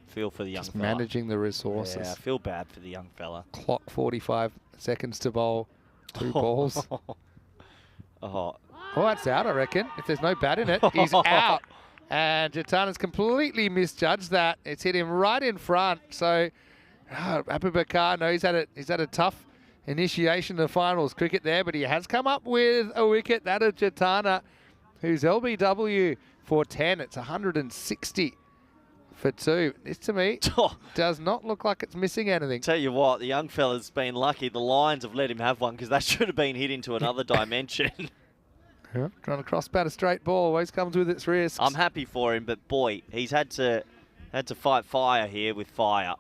Feel for the young Just fella. managing the resources. Yeah, I feel bad for the young fella. Clock 45 seconds to bowl 2 balls. Oh, Oh, that's out, I reckon. If there's no bat in it, he's out. And Jatana's completely misjudged that. It's hit him right in front. So Abu Bakar, no, he's had a tough initiation of the finals cricket there, but he has come up with a wicket. That of Jatana, who's LBW for 10. It's 160 for 2. This, to me, does not look like it's missing anything. Tell you what, the young fella's been lucky. The Lions have let him have one because that should have been hit into another dimension. Yeah, trying to cross bat a straight ball always comes with its risks. I'm happy for him, but boy, he's had to fight fire here with fire.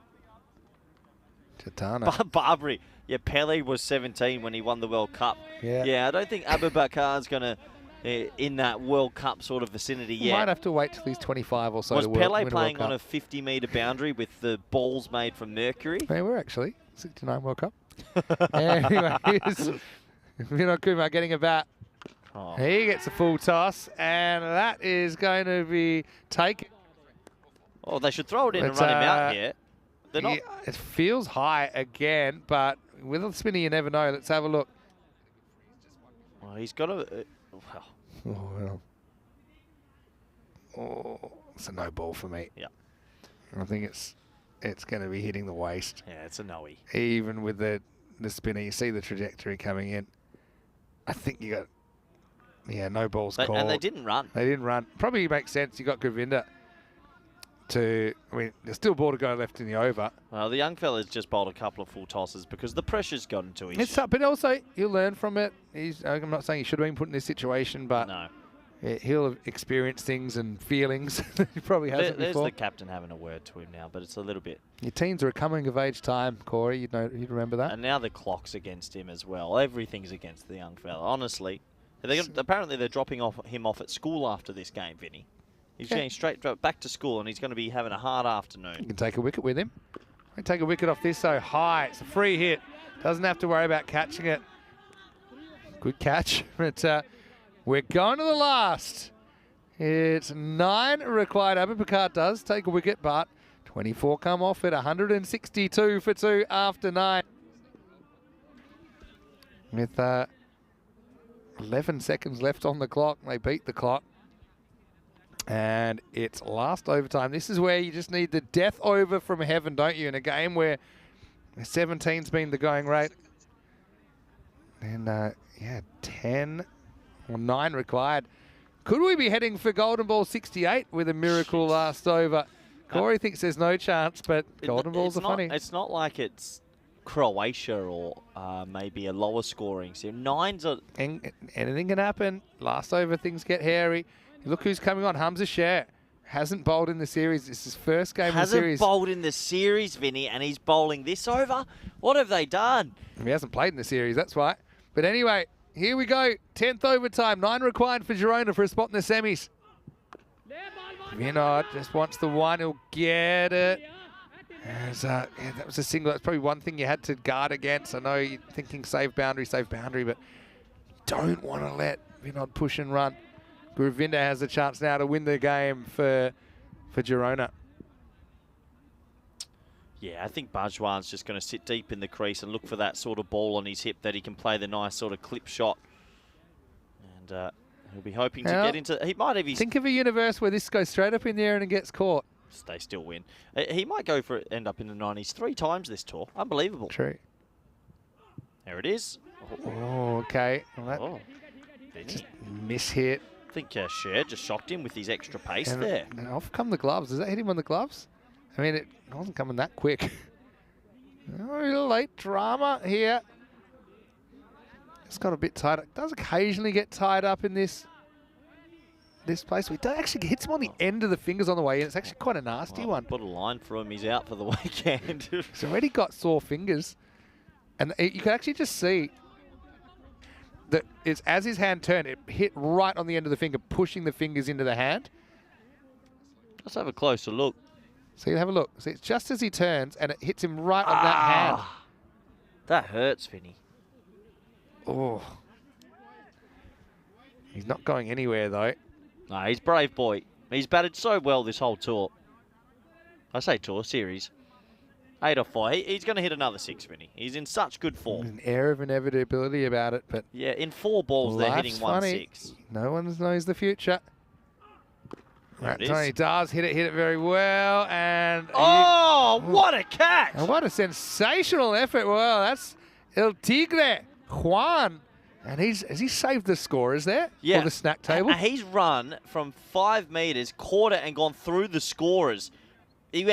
Jatana. Barbary. Yeah, Pele was 17 when he won the World Cup. Yeah, I don't think Abu Bakar's going to in that World Cup sort of vicinity yet. Might have to wait till he's 25 or so Was to Pele win playing a World on a 50-metre boundary with the balls made from mercury? They were actually. 69 World Cup. Anyway, here's Vinod Kumar getting a bat. Oh. He gets a full toss, and that is going to be taken. Oh, they should throw it in and run him out here. They're not. It feels high again, but with a spinner, you never know. Let's have a look. Oh, he's got a. Well. Oh, well. Oh, it's a no ball for me. Yeah. I think it's going to be hitting the waist. Yeah, it's a no-y. Even with the spinner, you see the trajectory coming in. I think you got. Yeah, no balls called. And they didn't run. They didn't run. Probably makes sense. You got Govinda to. I mean, there's still ball to go left in the over. Well, the young fella's just bowled a couple of full tosses because the pressure's gotten to his. It's up, but also he'll learn from it. I'm not saying he should have been put in this situation, but No. He'll have experienced things and feelings that he probably hasn't There's before. the captain having a word to him now, but it's a little bit. Your teens are a coming of age time, Corey. You'd remember that. And now the clock's against him as well. Everything's against the young fella. Honestly, apparently they're dropping him off at school after this game, Vinny. He's going straight back to school, and he's going to be having a hard afternoon. You can take a wicket with him. You take a wicket off this so high. It's a free hit. Doesn't have to worry about catching it. Good catch. But we're going to the last. It's 9 required. Abu Bakar does take a wicket, but 24 come off at 162 for 2 after 9. With 11 seconds left on the clock, they beat the clock. And it's last overtime. This is where you just need the death over from heaven, don't you? In a game where 17's been the going rate. And, yeah, 10 or 9 required. Could we be heading for Golden Ball 68 with a miracle last over? Corey thinks there's no chance, but Golden Balls are funny. It's not like it's Croatia or maybe a lower scoring. So 9s are... Anything can happen. Last over, things get hairy. Look who's coming on. Hamza Sher hasn't bowled in the series. This is his first game in the series. Hasn't bowled in the series, Vinny, and he's bowling this over? What have they done? He hasn't played in the series, that's why. But anyway, here we go. 10th overtime. 9 required for Girona for a spot in the semis. Vinod just wants the one. He'll get it. Yeah, that was a single. That's probably one thing you had to guard against. I know you're thinking save boundary, but you don't want to let Vinod push and run. Govinda has a chance now to win the game for Girona. Yeah, I think Bajwan's just going to sit deep in the crease and look for that sort of ball on his hip that he can play the nice sort of clip shot. And he'll be hoping to get into... He might have his... Think of a universe where this goes straight up in the air and it gets caught. They still win. He might go for it, end up in the 90s 3 times this tour. Unbelievable. True. There it is. Oh, okay. Well, just miss-hit. I think Sher just shocked him with his extra pace there. And off come the gloves. Does that hit him on the gloves? I mean, it wasn't coming that quick. A little late drama here. It's got a bit tight. It does occasionally get tied up in this place. We don't actually hits him on the end of the fingers on the way in. It's actually quite a nasty one. Put a line for him. He's out for the weekend. He's already got sore fingers. And you can actually just see that it's as his hand turned, it hit right on the end of the finger, pushing the fingers into the hand. Let's have a closer look. So you have a look. See, it's just as he turns, and it hits him right on that hand. That hurts, Vinny. Oh. He's not going anywhere, though. No, he's brave boy. He's batted so well this whole tour. I say tour, series. 8 or 4. He's going to hit another 6, Vinny. He's in such good form. There's an air of inevitability about it, but... Yeah, in 4 balls, they're hitting 1-6. No one knows the future. There Right, it Tony is. does hit it very well, and... Oh, What a catch! And what a sensational effort. Well, that's El Tigre, Juan. And has he saved the score, is there? Yeah. For the snack table? He's run from 5 metres, caught it and gone through the scorers. He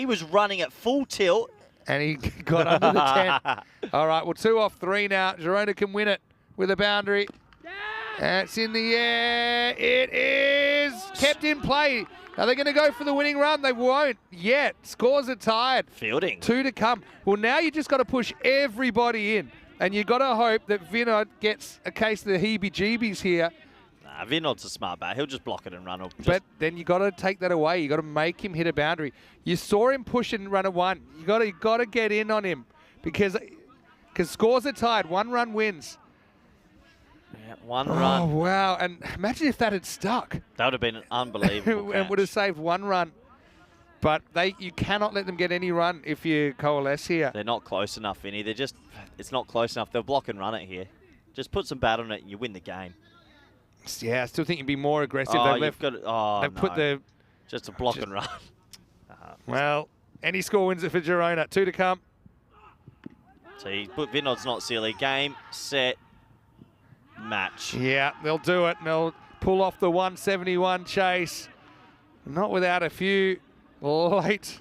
was running at full tilt. And he got under the 10. All right, well, 2 off 3 now. Girona can win it with a boundary. And it's in the air. It is kept in play. Are they going to go for the winning run? They won't yet. Scores are tied. Fielding. 2 to come. Well, now you just got to push everybody in. And you got to hope that Vinod gets a case of the heebie-jeebies here. Nah, Vinod's a smart bat. He'll just block it and run. But then you got to take that away. You got to make him hit a boundary. You saw him push and run a 1. You got to get in on him because scores are tied. 1 run wins. Yeah, 1 run. Oh wow! And imagine if that had stuck. That would have been an unbelievable And would have saved 1 run. But you cannot let them get any run if you coalesce here. They're not close enough, Vinny. It's not close enough. They'll block and run it here. Just put some bat on it and you win the game. Yeah, I still think you'd be more aggressive. Oh, They've put the... Just a block and run. Well, any score wins it for Girona. 2 to come. So Vinod's not silly. Game, set, match. Yeah, they'll do it. And they'll pull off the 171 chase. Not without a few late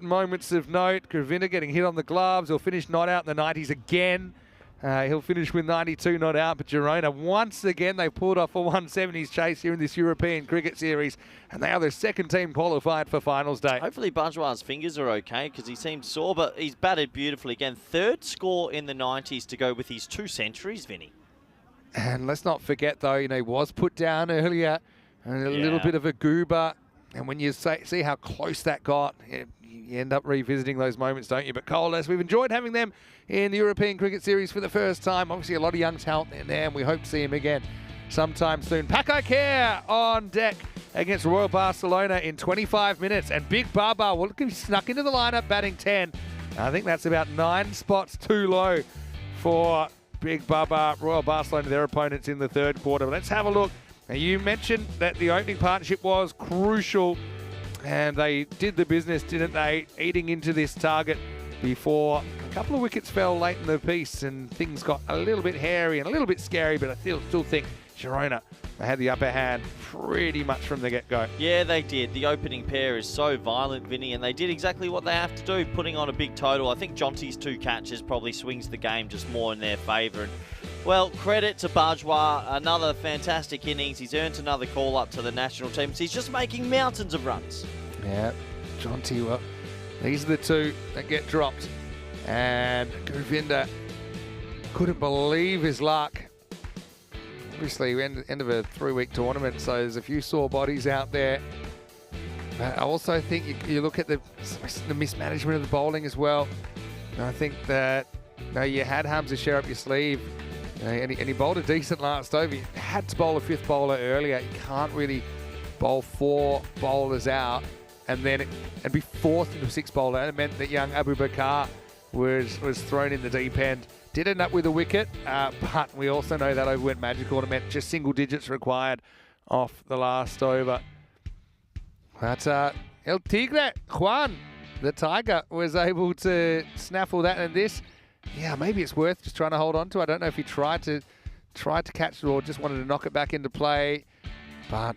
moments of note. Gravina getting hit on the gloves. He'll finish not out in the 90s again. He'll finish with 92 not out. But Girona, once again, they pulled off a 170s chase here in this European Cricket Series. And they are the second team qualified for finals day. Hopefully Bajwa's fingers are okay because he seemed sore, but he's batted beautifully again. 3rd score in the 90s to go with his 2 centuries, Vinny. And let's not forget, though, he was put down earlier. And a little bit of a goober. And when you see how close that got, you end up revisiting those moments, don't you? But Coalesce, we've enjoyed having them in the European Cricket Series for the first time. Obviously, a lot of young talent in there, and we hope to see him again sometime soon. Paco Care on deck against Royal Barcelona in 25 minutes. And Big Baba, well, look, he snuck into the lineup, batting 10. I think that's about 9 spots too low for Big Baba. Royal Barcelona, their opponents in the 3rd quarter. But let's have a look. Now, you mentioned that the opening partnership was crucial, and they did the business, didn't they? Eating into this target before a couple of wickets fell late in the piece, and things got a little bit hairy and a little bit scary, but I still think Girona, they had the upper hand pretty much from the get-go. Yeah, they did. The opening pair is so violent, Vinny, and they did exactly what they have to do, putting on a big total. I think Jonty's 2 catches probably swings the game just more in their favour. And well, credit to Bajwa, another fantastic innings. He's earned another call up to the national team. He's just making mountains of runs. Yeah, Jonty, well, these are the 2 that get dropped. And Govinda couldn't believe his luck. Obviously, end of a 3-week tournament, so there's a few sore bodies out there. But I also think you look at the mismanagement of the bowling as well. And I think that you had Hamza share up your sleeve. And he bowled a decent last over. You had to bowl a 5th bowler earlier. You can't really bowl 4 bowlers out and be forced into a 6th bowler. And it meant that young Abu Bakar was thrown in the deep end. Did end up with a wicket, but we also know that over went magical. And it meant just single digits required off the last over. But El Tigre, Juan, the Tiger, was able to snaffle that, and this. Yeah, maybe it's worth just trying to hold on to. I don't know if he tried to catch it or just wanted to knock it back into play. But,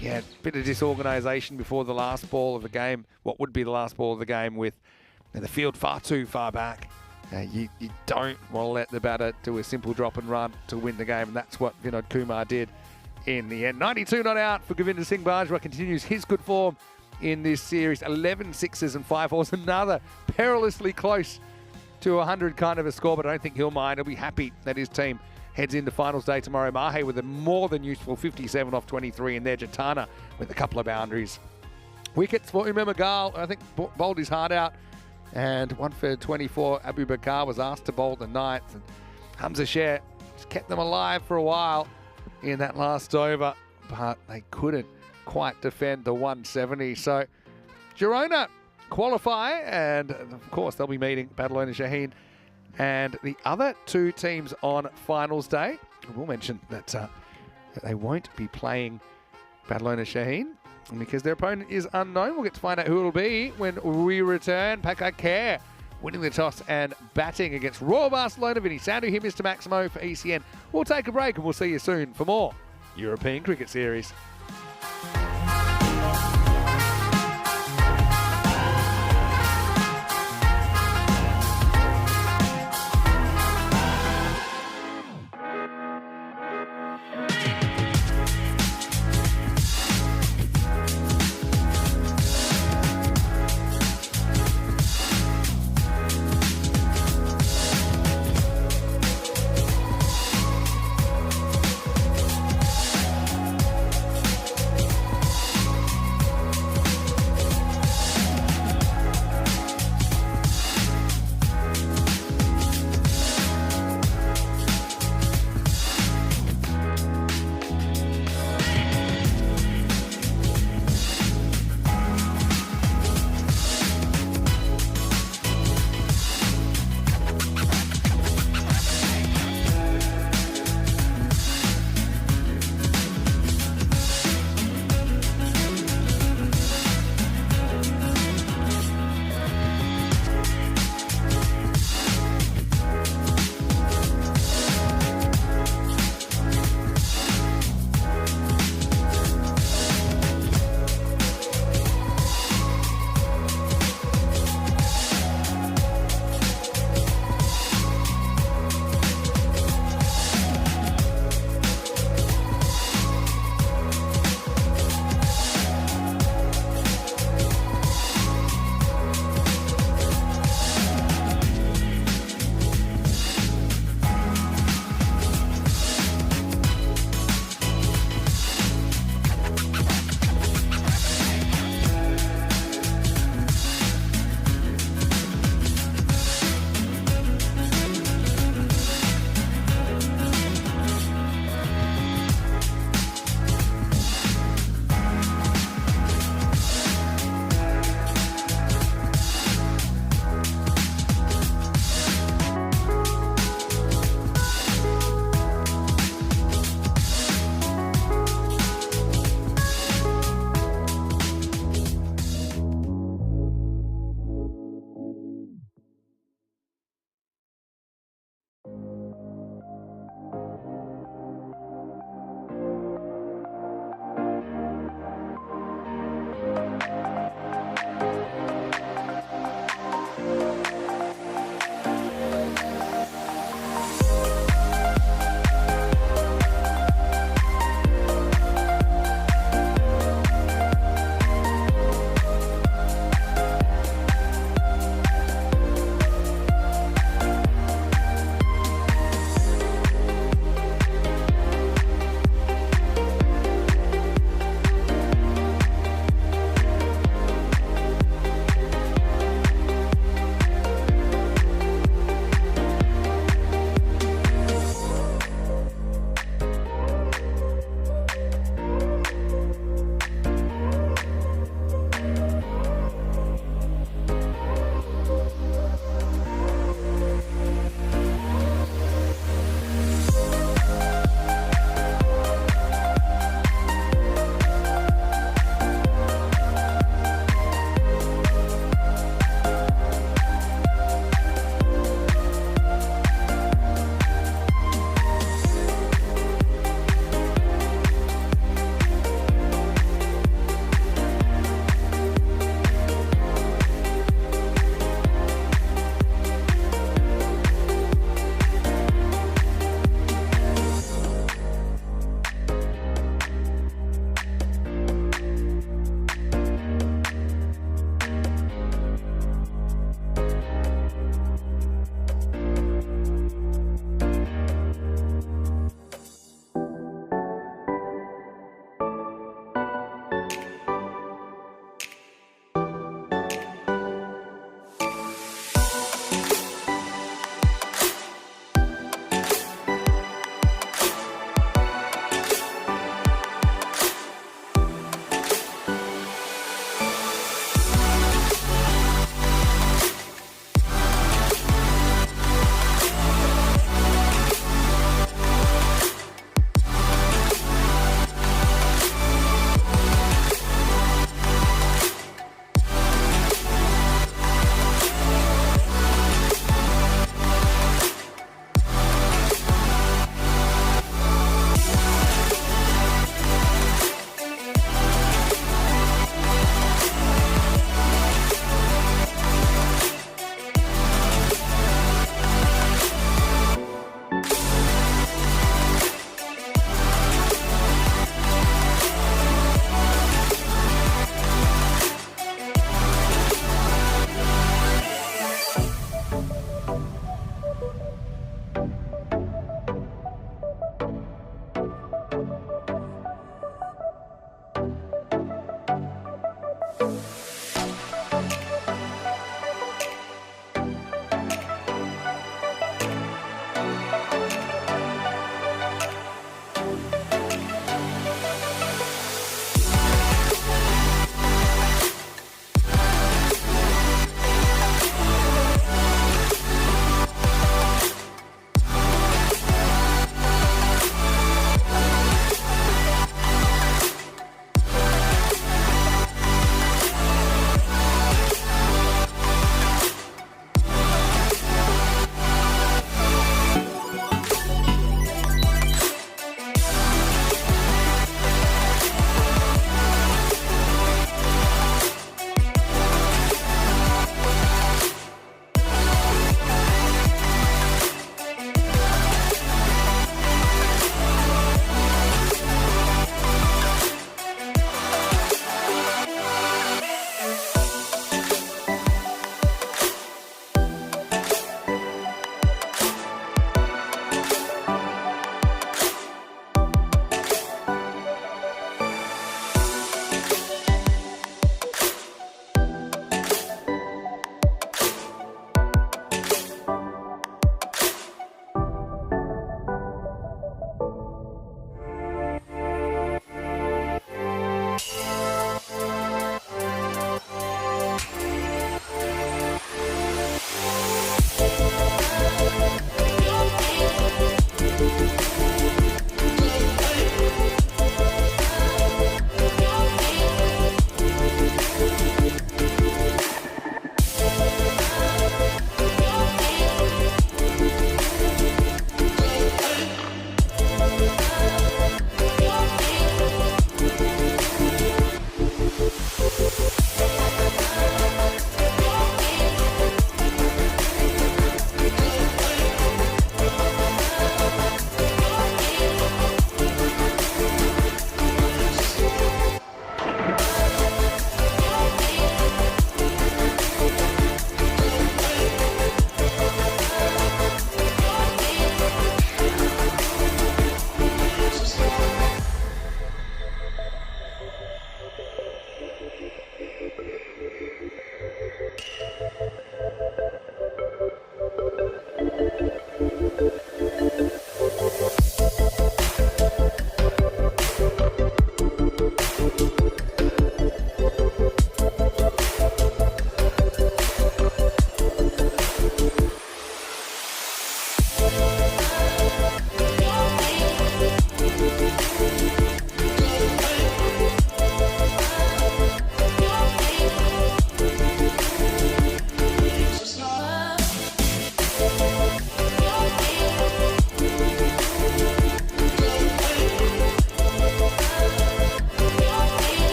yeah, bit of disorganisation before the last ball of the game. What would be the last ball of the game with the field far too far back. You don't want to let the batter do a simple drop and run to win the game. And that's what Vinod Kumar did in the end. 92 not out for Govinda Singh Bajwa. Continues his good form in this series. 11 sixes and 5 fours. Another perilously close to 100 kind of a score, but I don't think he'll mind. He'll be happy that his team heads into finals day tomorrow. Mahe with a more than useful 57 off 23 in there. Jatana with a couple of boundaries. Wickets for Umar Magal, I think, bowled his heart out. And 1 for 24. Abu Bakar was asked to bowl the 9th. And Hamza Sher just kept them alive for a while in that last over, but they couldn't quite defend the 170. So Girona qualify, and of course they'll be meeting Badalona Shaheen and the other 2 teams on finals day. We'll mention that they won't be playing Badalona Shaheen And because their opponent is unknown, we'll get to find out who it'll be when we return. Care winning the toss and batting against Royal Barcelona. Vinny Sandu here, Mr. Maximo for ECN. We'll take a break and we'll see you soon for more European Cricket Series.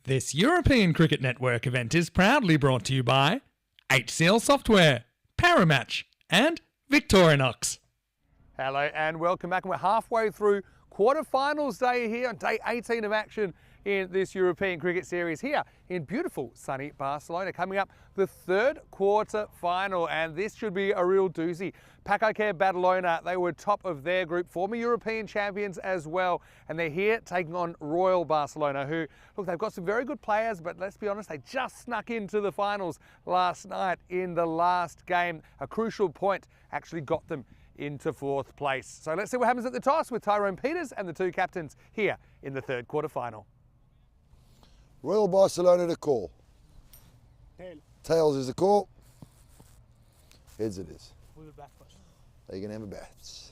This European Cricket Network event is proudly brought to you by HCL Software, Paramatch, and Victorinox. Hello and welcome back. We're halfway through quarterfinals day here on day 18 of action in this European Cricket Series here in beautiful sunny Barcelona. Coming up, the third quarter final, and this should be a real doozy. Encore Badalona, they were top of their group, former European champions as well, and they're here taking on Royal Barcelona, who, look, they've got some very good players, but let's be honest, they just snuck into the finals last night in the last game. A crucial point actually got them into fourth place. So let's see what happens at the toss with Tyrone Peters and the two captains here in the third quarter final. Royal Barcelona to call. Tails is the call. Heads it is. They can have a bats.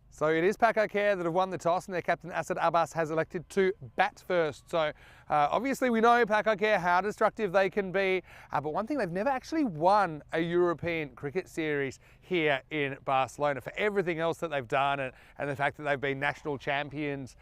So it is Encore that have won the toss, and their captain Asad Abbas has elected to bat first. So obviously we know Encore how destructive they can be, but one thing, they've never actually won a European cricket series here in Barcelona. For everything else that they've done and the fact that they've been national champions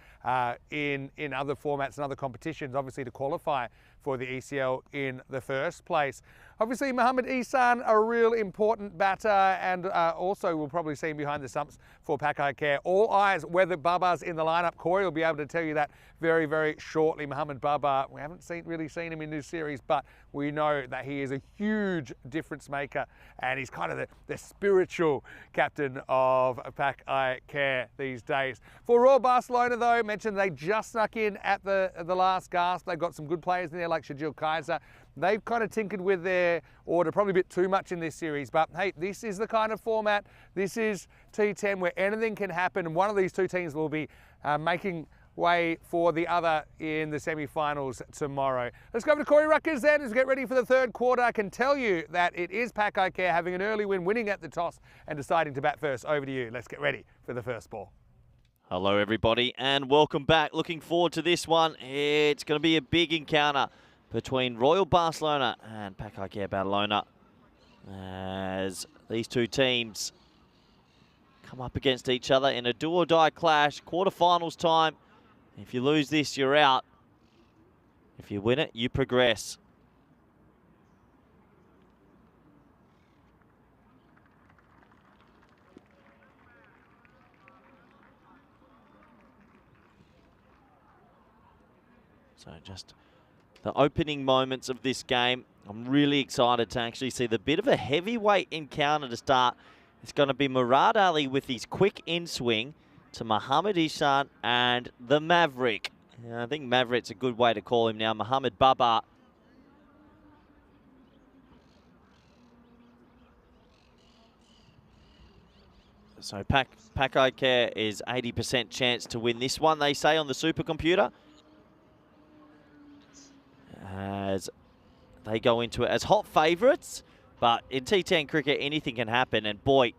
in other formats and other competitions, obviously to qualify for the ECL in the first place. Obviously, Mohamed Ihsan, a real important batter, and also we'll probably see him behind the stumps for Encore. All eyes whether Baba's in the lineup. Corey will be able to tell you that very, very shortly. Mohamed Baba, we haven't really seen him in this series, but we know that he is a huge difference maker, and he's kind of the spiritual captain of Encore these days. For Royal Barcelona, though, mentioned they just snuck in at the last gasp. They've got some good players in there like Shajil Kaiser. They've kind of tinkered with their order, probably a bit too much in this series, but hey, this is the kind of format. This is T10 where anything can happen, and one of these two teams will be making way for the other in the semi-finals tomorrow. Let's go over to Corey Ruckers then as we get ready for the third quarter. I can tell you that it is Encore having an early win, winning at the toss and deciding to bat first. Over to you. Let's get ready for the first ball. Hello everybody and welcome back. Looking forward to this one. It's going to be a big encounter between Royal Barcelona and Encore Badalona as these two teams come up against each other in a do or die clash. Quarterfinals time. If you lose this, you're out. If you win it, you progress. So just the opening moments of this game. I'm really excited to actually see the bit of a heavyweight encounter to start. It's going to be Murad Ali with his quick in-swing to Mohamed Ihsan and the Maverick. I think Maverick's a good way to call him now. Mohamed Baba. So Encore is 80% chance to win this one, they say on the supercomputer, as they go into it as hot favourites. But in T10 cricket, anything can happen. And boy,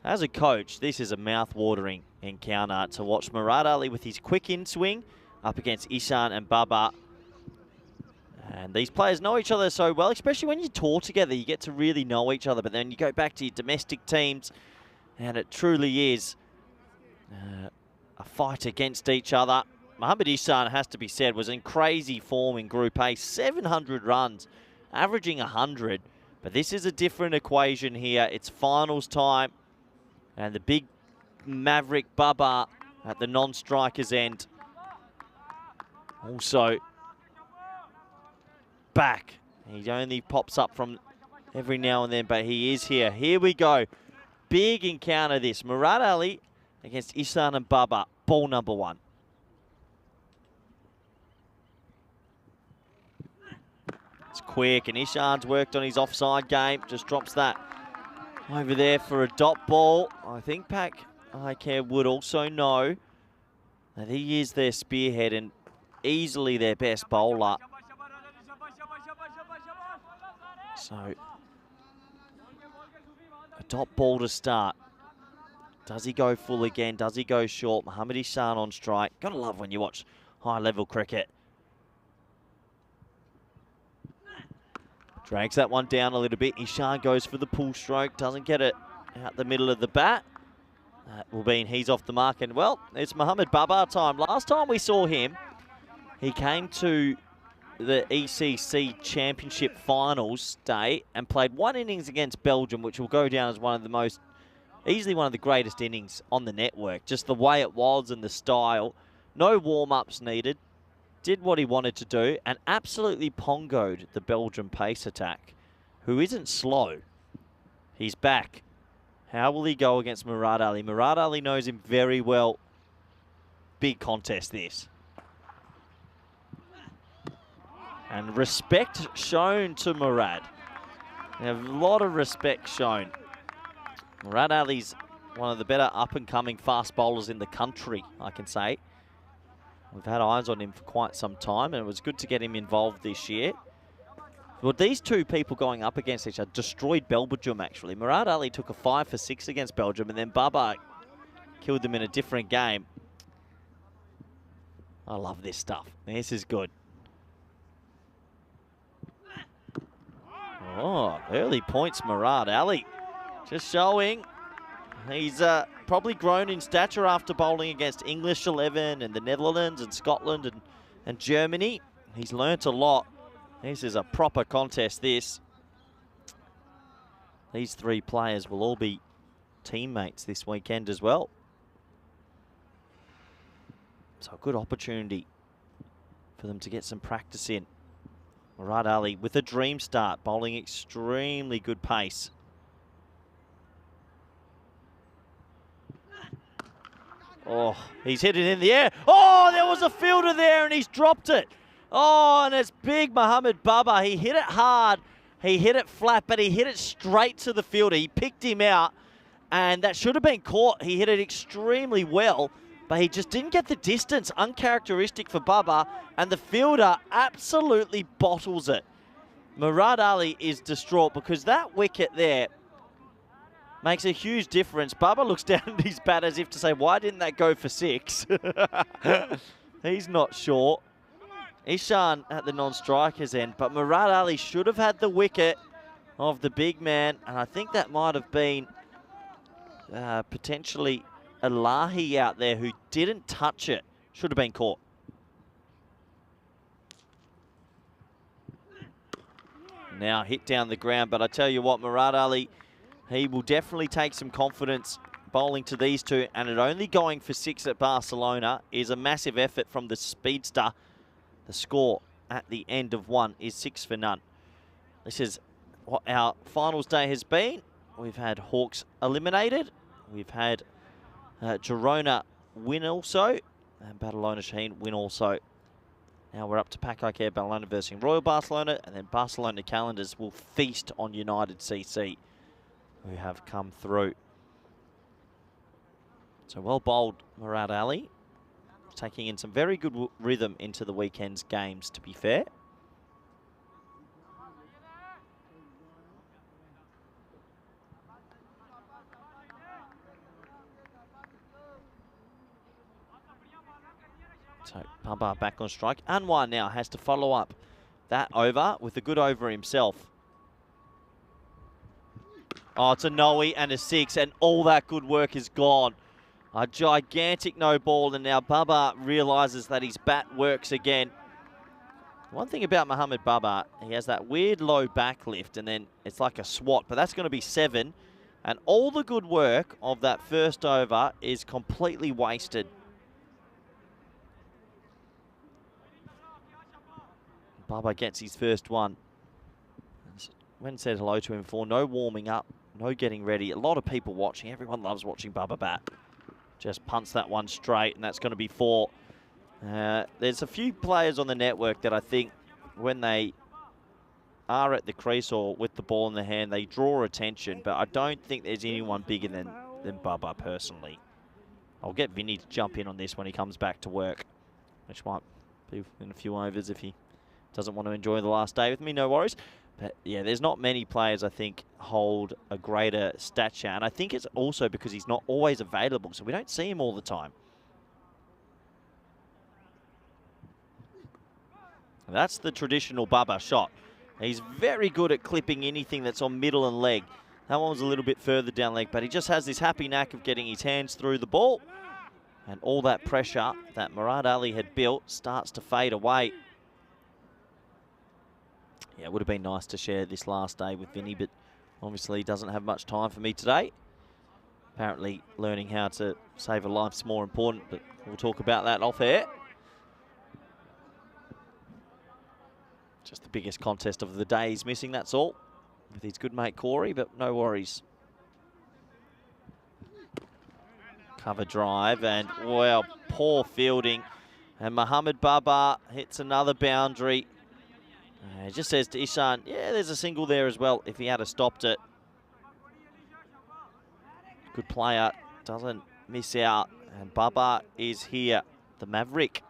as a coach, this is a mouth-watering encounter to watch Murad Ali with his quick in-swing up against Ihsan and Baba. And these players know each other so well, especially when you tour together. You get to really know each other, but then you go back to your domestic teams, and it truly is a fight against each other. Mohamed Ihsan, has to be said, was in crazy form in Group A. 700 runs, averaging 100. But this is a different equation here. It's finals time. And the big Maverick Baba at the non-striker's end. Also back. He only pops up from every now and then, but he is here. Here we go. Big encounter this. Murad Ali against Ihsan and Baba. Ball number one. It's quick, and Ihsan's worked on his offside game. Just drops that over there for a dot ball. I think Encore would also know that he is their spearhead and easily their best bowler. So, a dot ball to start. Does he go full again? Does he go short? Mohamed Ihsan on strike. Gotta love when you watch high-level cricket. Drags that one down a little bit. Ihsan goes for the pull stroke. Doesn't get it out the middle of the bat. That will mean he's off the mark. And, well, it's Mohamed Baba time. Last time we saw him, he came to the ECC Championship Finals day and played one innings against Belgium, which will go down as one of the most, easily one of the greatest innings on the network. Just the way it was and the style. No warm-ups needed. Did what he wanted to do and absolutely pongoed the Belgian pace attack, who isn't slow. He's back. How will he go against Murad Ali? Murad Ali knows him very well. Big contest this. And respect shown to Murad. A lot of respect shown. Murad Ali's one of the better up-and-coming fast bowlers in the country, I can say. We've had eyes on him for quite some time, and it was good to get him involved this year. Well, these two people going up against each other destroyed Belgium, actually. Murad Ali took a 5 for 6 against Belgium, and then Baba killed them in a different game. I love this stuff. This is good. Oh, early points, Murad Ali. Just showing he's probably grown in stature after bowling against English 11 and the Netherlands and Scotland and Germany. He's learnt a lot. This is a proper contest, this. These three players will all be teammates this weekend as well. So a good opportunity for them to get some practice in. Murad Ali with a dream start, bowling extremely good pace. Oh, he's hit it in the air. Oh, there was a fielder there and he's dropped it. Oh, and it's big Mohamed Baba. He hit it hard. He hit it flat, but he hit it straight to the fielder. He picked him out, and that should have been caught. He hit it extremely well, but he just didn't get the distance. Uncharacteristic for Baba, and the fielder absolutely bottles it. Murad Ali is distraught because that wicket there makes a huge difference. Baba looks down at his bat as if to say, why didn't that go for 6? He's not sure. Ishan at the non-striker's end, but Murad Ali should have had the wicket of the big man, and I think that might have been potentially Elahi out there who didn't touch it. Should have been caught. Now hit down the ground, but I tell you what, Murad Ali, he will definitely take some confidence bowling to these two, and it only going for 6 at Barcelona is a massive effort from the speedster. The score at the end of 1 is 6 for none. This is what our finals day has been. We've had Hawks eliminated. We've had Girona win also. And Barcelona Shaheen win also. Now we're up to Pack Care Barcelona versus Royal Barcelona. And then Barcelona Calendars will feast on United CC, who have come through. So well bowled, Murad Ali. Taking in some very good rhythm into the weekend's games, to be fair. So Baba back on strike. Anwar now has to follow up that over with a good over himself. Oh, it's a no-e and a 6, and all that good work is gone. A gigantic no ball, and now Baba realises that his bat works again. One thing about Mohamed Baba, he has that weird low back lift, and then it's like a swat, but that's going to be 7. And all the good work of that first over is completely wasted. Baba gets his first one. Went and said hello to him before. No warming up, no getting ready. A lot of people watching. Everyone loves watching Baba bat. Just punts that one straight, and that's going to be 4. There's a few players on the network that I think when they are at the crease or with the ball in the hand, they draw attention, but I don't think there's anyone bigger than Baba personally. I'll get Vinny to jump in on this when he comes back to work, which might be in a few overs if he doesn't want to enjoy the last day with me, no worries. But yeah, there's not many players I think hold a greater stature, and I think it's also because he's not always available, so we don't see him all the time. And that's the traditional Baba shot. He's very good at clipping anything that's on middle and leg. That one was a little bit further down leg, but he just has this happy knack of getting his hands through the ball, and all that pressure that Murad Ali had built starts to fade away. Yeah, it would have been nice to share this last day with Vinny, but obviously he doesn't have much time for me today. Apparently learning how to save a life's more important, but we'll talk about that off air. Just the biggest contest of the day he's missing, that's all, with his good mate Corey, but no worries. Cover drive, and, well, poor fielding. And Mohamed Baba hits another boundary. It just says to Ishan, yeah, there's a single there as well if he had stopped it. Good player, doesn't miss out. And Baba is here, the Maverick.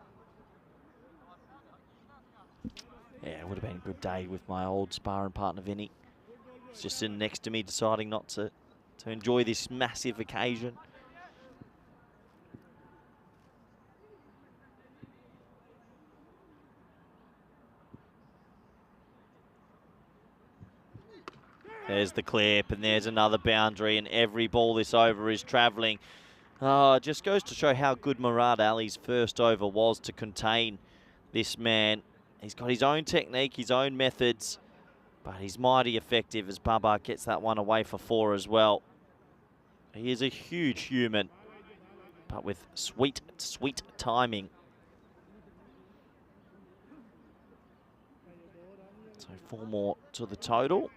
Yeah, it would have been a good day with my old sparring partner, Vinny. He's just sitting next to me deciding not to enjoy this massive occasion. There's the clip, and there's another boundary, and every ball this over is travelling. Oh, it just goes to show how good Murad Ali's first over was to contain this man. He's got his own technique, his own methods, but he's mighty effective as Baba gets that one away for 4 as well. He is a huge human, but with sweet, sweet timing. So 4 more to the total.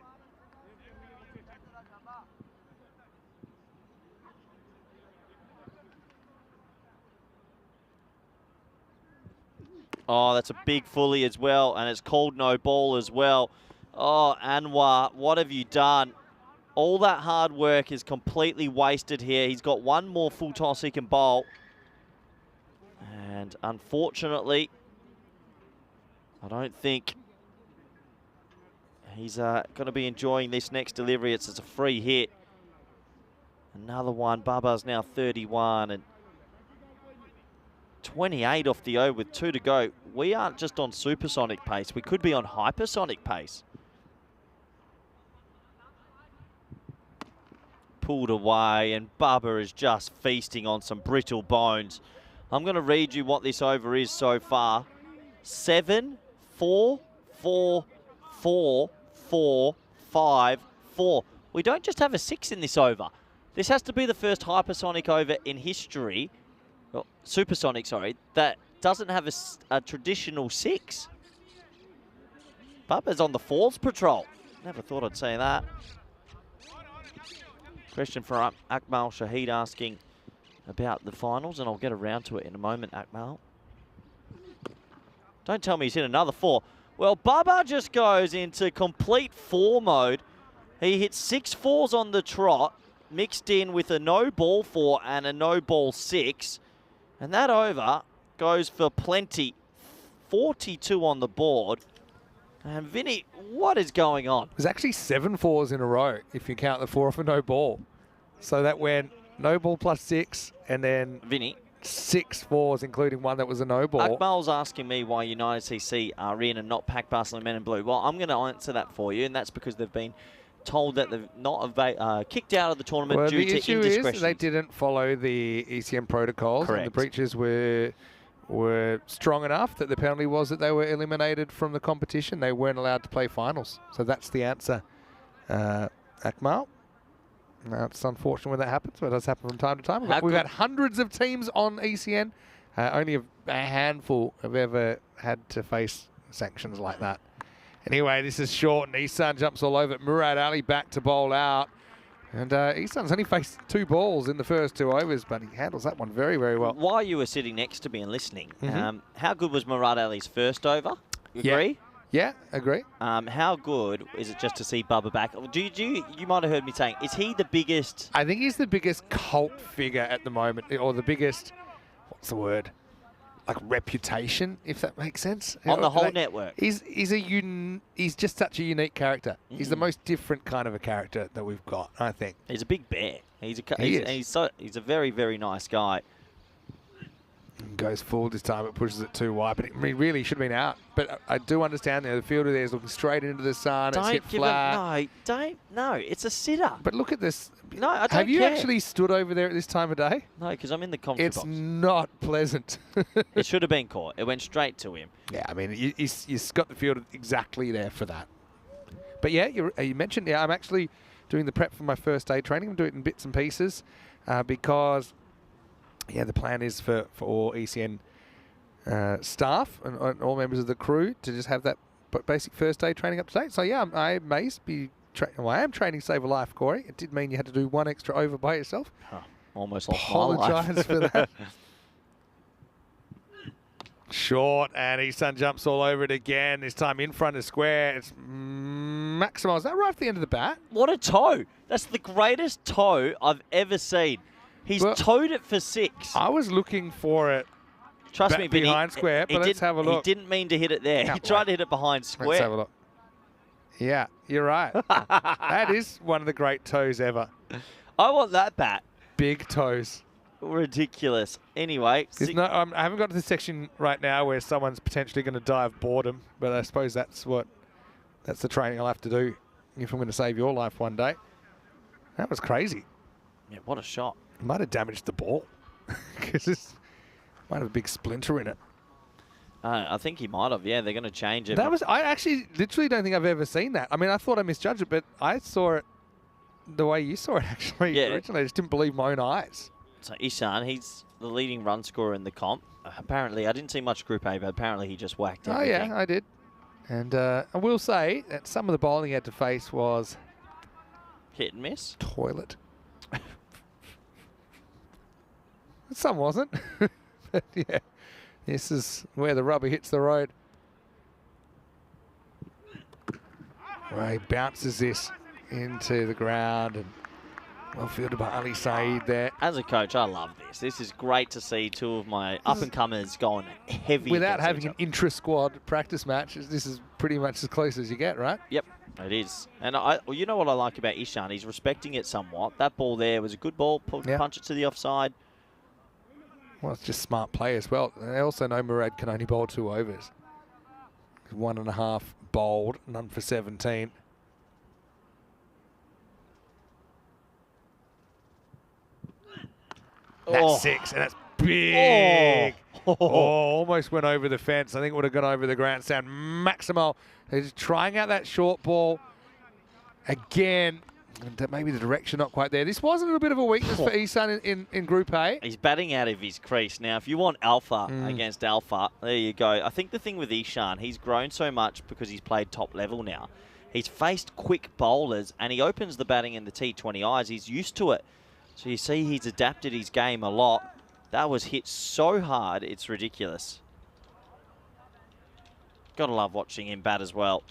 Oh, that's a big fully as well, and it's called no ball as well. Oh, Anwar, what have you done? All that hard work is completely wasted here. He's got one more full toss he can bowl. And unfortunately, I don't think he's going to be enjoying this next delivery. It's a free hit. Another one. Baba's now 31 and 28 off the O with 2 to go. We aren't just on supersonic pace. We could be on hypersonic pace. Pulled away, and Baba is just feasting on some brittle bones. I'm going to read you what this over is so far. 7, 4, 4, 4, 4, 5, 4. We don't just have a 6 in this over. This has to be the first hypersonic over in history, well, supersonic, sorry, that doesn't have a traditional 6. Baba's on the Falls Patrol. Never thought I'd say that. Question for Akmal Shahid asking about the finals, and I'll get around to it in a moment, Akmal. Don't tell me he's hit another 4. Well, Baba just goes into complete 4 mode. He hits 6 4s on the trot, mixed in with a no ball 4 and a no ball 6. And that over goes for plenty. 42 on the board. And Vinny, what is going on? There's actually 7 4s in a row if you count the 4 for no ball. So that went no ball plus 6 and then Vinny, 6 4s, including one that was a no ball. Akmal's asking me why United CC are in and not Pack Barcelona Men in Blue. Well, I'm going to answer that for you, and that's because they've been told that they've not kicked out of the tournament due to indiscretion. The issue is they didn't follow the ECM protocols. Correct. And the breaches were strong enough that the penalty was that they were eliminated from the competition. They weren't allowed to play finals. So that's the answer, Akmal. Now, it's unfortunate when that happens, but it does happen from time to time. We've had hundreds of teams on ECN. Only a handful have ever had to face sanctions like that. Anyway, this is short, and Ihsan jumps all over it. Murad Ali back to bowl out. And Ihsan's only faced 2 balls in the first 2 overs, but he handles that one very, very well. While you were sitting next to me and listening, how good was Murad Ali's first over? Agree? Yeah, agree. How good is it just to see Baba back? You might have heard me saying, is he the biggest? I think he's the biggest cult figure at the moment, or the biggest, what's the word? Like reputation, if that makes sense. On the whole network. He's just such a unique character. He's the most different kind of a character that we've got, I think. He's a big bear. He's a very, very nice guy. Goes forward this time, it pushes it too wide, but it really should have been out. But I do understand the fielder there is looking straight into the sun. It's hit flat. No, it's a sitter. But look at this. No, I don't Have you care. actually stood over there at this time of day? No, because I'm in the commentary It's box. not pleasant. It should have been caught. It went straight to him. Yeah, I mean, he's got the fielder exactly there for that. But yeah, you mentioned, I'm actually doing the prep for my first day training. I'm doing it in bits and pieces because, the plan is for all ECN staff and all members of the crew to just have that basic first day training up to date. So yeah, I may be I am training Save a Life, Corey. It did mean you had to do one extra over by yourself. Almost lost my life. Apologise for that. Short, and Isan jumps all over it again. This time in front of square. It's Maximo. Is that right at the end of the bat? What a toe. That's the greatest toe I've ever seen. He's towed it for 6. I was looking for it. Trust me, Vinny, behind square, but let's have a look. He didn't mean to hit it there. He tried to hit it behind square. Let's have a look. Yeah, you're right. That is one of the great toes ever. I want that bat. Big toes. Ridiculous. Anyway. I haven't got to the section right now where someone's potentially going to die of boredom, but I suppose that's the training I'll have to do if I'm going to save your life one day. That was crazy. Yeah, what a shot. Might have damaged the ball because it might have a big splinter in it. I think he might have. Yeah, they're going to change it. I actually literally don't think I've ever seen that. I mean, I thought I misjudged it, but I saw it the way you saw it actually. Yeah. Originally, I just didn't believe my own eyes. So Ishan, he's the leading run scorer in the comp. Apparently, I didn't see much Group A, but apparently he just whacked everything. Oh yeah, I did. And I will say that some of the bowling he had to face was hit and miss. Toilet. Some wasn't. But yeah, this is where the rubber hits the road. Well, he bounces this into the ground and well fielded by Ali Saeed there. As a coach, I love this. This is great to see two of my up-and-comers going heavy. Without having an intra-squad practice match, this is pretty much as close as you get, right? Yep, it is. And you know what I like about Ishan? He's respecting it somewhat. That ball there was a good ball. Punch it to the offside. Well, it's just smart play as well. They also know Murad can only bowl 2 overs. 1.5 bowled, none for 17. That's 6, and that's big. Almost went over the fence. I think it would have gone over the grandstand. Maximal is trying out that short ball again. And maybe the direction not quite there. This was a little bit of a weakness for Isan in Group A. He's batting out of his crease. Now, if you want alpha against alpha, there you go. I think the thing with Ishan, he's grown so much because he's played top level now. He's faced quick bowlers, and he opens the batting in the T20 eyes. He's used to it. So you see he's adapted his game a lot. That was hit so hard, it's ridiculous. Gotta love watching him bat as well.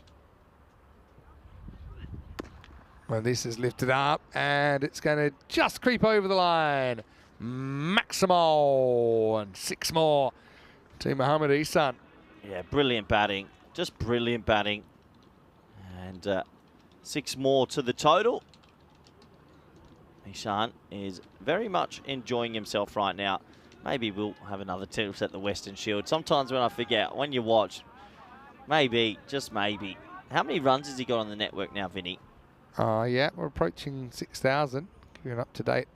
Well, this is lifted up, and it's going to just creep over the line. Maximal, and 6 more to Mohammad Isan. Yeah, brilliant batting. Just brilliant batting. And 6 more to the total. Isan is very much enjoying himself right now. Maybe we'll have another tilt at the Western Shield. Sometimes when I forget, when you watch, maybe, just maybe. How many runs has he got on the network now, Vinny? Yeah, we're approaching 6,000. Give you an up-to-date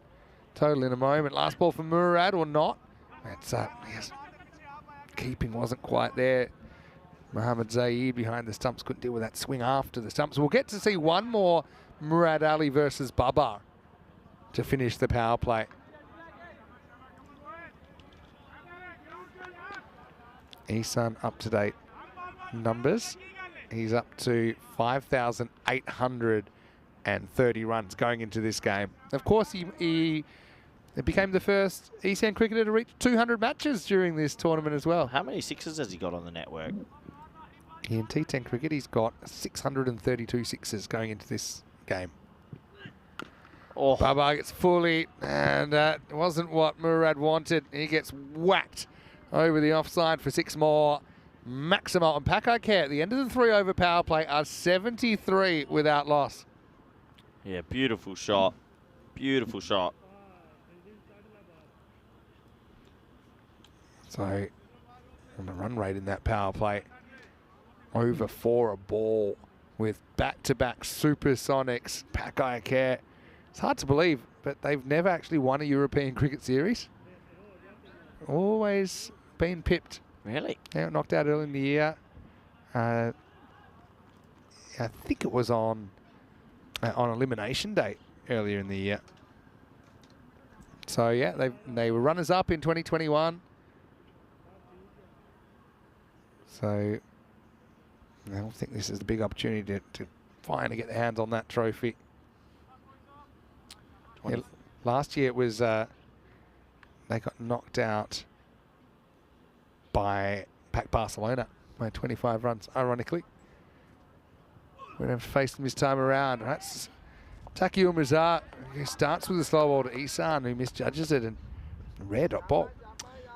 total in a moment. Last ball for Murad or not. That's yes. Keeping wasn't quite there. Mohammad Zaid behind the stumps couldn't deal with that swing after the stumps. We'll get to see one more Murad Ali versus Babar to finish the power play. Isan up-to-date numbers. He's up to 5,830 runs going into this game. Of course, he became the first ECN cricketer to reach 200 matches during this tournament as well. How many sixes has he got on the network? In T10 cricket, he's got 632 sixes going into this game. Oh. Babar gets fully, and it wasn't what Murad wanted. He gets whacked over the offside for 6 more. Maximal and Pakai Care at the end of the 3-over power play are 73 without loss. Yeah, beautiful shot. Beautiful shot. So, on the run rate in that power play, over 4 a ball with back-to-back supersonics. Pakai Care. It's hard to believe, but they've never actually won a European cricket series. Always been pipped. Really? Yeah, knocked out early in the year. I think it was on elimination day earlier in the year. So yeah, they were runners up in 2021. So I don't think this is the big opportunity to finally get their hands on that trophy. Yeah, last year it was they got knocked out by PAC Barcelona by 25 runs, ironically. We're going to face them this time around. That's Taki Umazar, who starts with a slow ball to Isan, who misjudges it, and rare dot ball.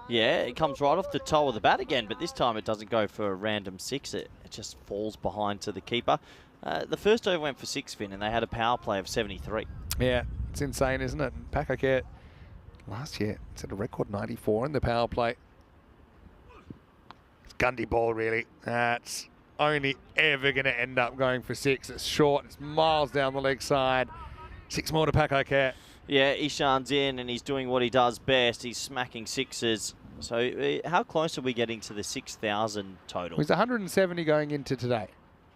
Yeah, it comes right off the toe of the bat again, but this time it doesn't go for a random six. It just falls behind to the keeper. The first over went for 6, Finn, and they had a power play of 73. Yeah, it's insane, isn't it? PAC Care last year it's at a record 94 in the power play. It's Gundy ball, really. That's only ever going to end up going for 6. It's short, it's miles down the leg side. 6 more to PAC Care. Yeah, Ishan's in and he's doing what he does best. He's smacking sixes. So how close are we getting to the 6,000 total? He's 170 going into today.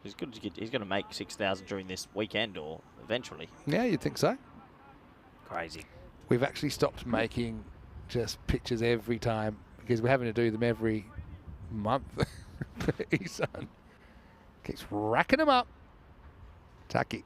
He's good to get, he's going to make 6,000 during this weekend or eventually. Yeah, you'd think so. Crazy. We've actually stopped making just pictures every time because we're having to do them every month. Isan keeps racking them up. Taki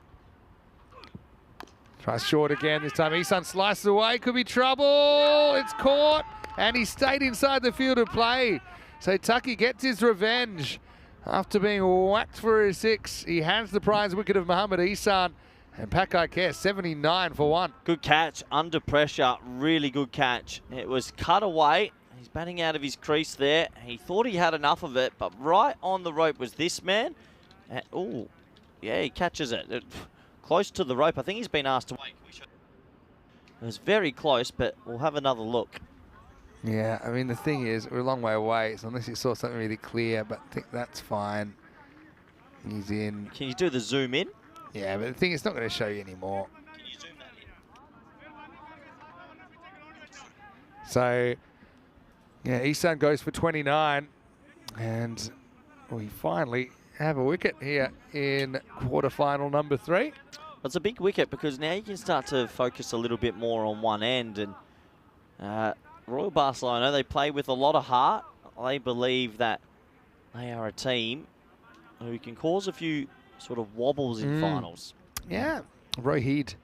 tries short again this time. Isan slices away, could be trouble. It's caught and he stayed inside the field of play. So Taki gets his revenge after being whacked for his 6. He hands the prize wicket of Mohamed Isan. And PAC Care 79 for 1. Good catch, under pressure, really good catch. It was cut away. He's batting out of his crease there. He thought he had enough of it, but right on the rope was this man. And, oh, yeah, he catches it. Close to the rope. I think he's been asked to wait. It was very close, but we'll have another look. Yeah, I mean, the thing is, we're a long way away, so unless you saw something really clear, but I think that's fine. He's in. Can you do the zoom in? Yeah, but the thing is, it's not going to show you anymore. Can you zoom that in? So, yeah, Isan goes for 29, and we finally have a wicket here in quarterfinal number 3. It's a big wicket because now you can start to focus a little bit more on one end. And Royal Barcelona, they play with a lot of heart. They believe that they are a team who can cause a few sort of wobbles in finals. Yeah, Rohid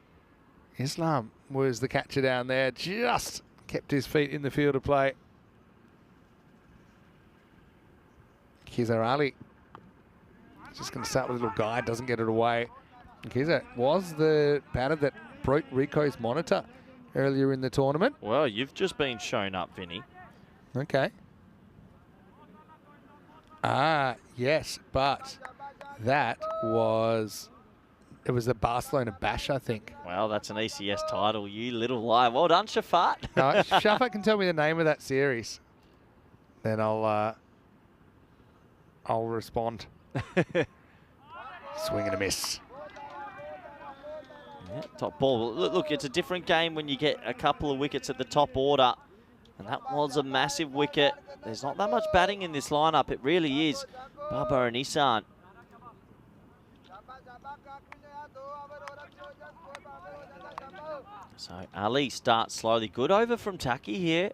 Islam was the catcher down there. Just kept his feet in the field of play. Khizar Ali just going to start with a little guide, doesn't get it away. Khizar was the batter that broke Rico's monitor earlier in the tournament. Well, you've just been shown up, Vinny. Okay. Ah, yes, but that was, it was the Barcelona Bash, I think. Well, that's an ECS title, you little liar. Well done, Shafat. No, Shafat can tell me the name of that series. Then I'll respond. Swing and a miss. Yeah, top ball. Look, it's a different game when you get a couple of wickets at the top order. And that was a massive wicket. There's not that much batting in this lineup. It really is. Baba and Isan. So Ali starts slowly. Good over from Taki here.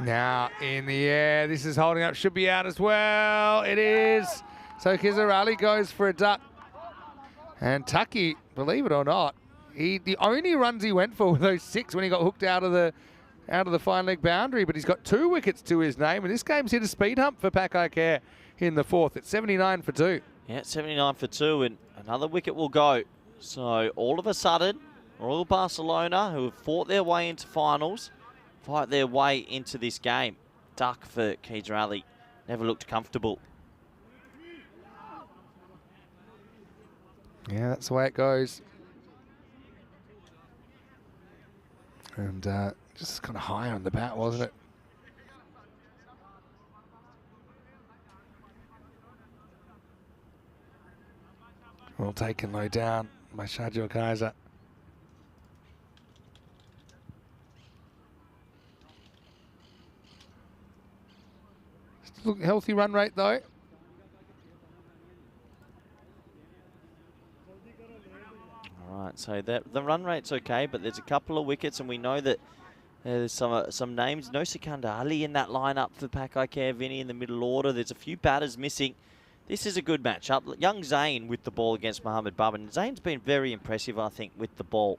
Now in the air, this is holding up, should be out as well. It is. So Khizar Ali goes for a duck. And Taki, believe it or not, the only runs he went for were those 6 when he got hooked out of the fine leg boundary, but he's got 2 wickets to his name, and this game's hit a speed hump for PAC Care in the 4th. It's 79 for 2. Yeah, 79 for 2, and another wicket will go. So all of a sudden, Royal Barcelona, who have fought their way into finals, fight their way into this game. Duck for Khizar Ali. Never looked comfortable. Yeah, that's the way it goes. And just kind of high on the bat, wasn't it? Well taken low down by Shadjo Kaiser. Look, healthy run rate though. So the run rate's okay, but there's a couple of wickets, and we know that there's some names. No Sikandar Ali in that lineup for Pakai Care, Vinny in the middle order. There's a few batters missing. This is a good matchup. Young Zayn with the ball against Mohamed Baba. And Zayn's been very impressive, I think, with the ball.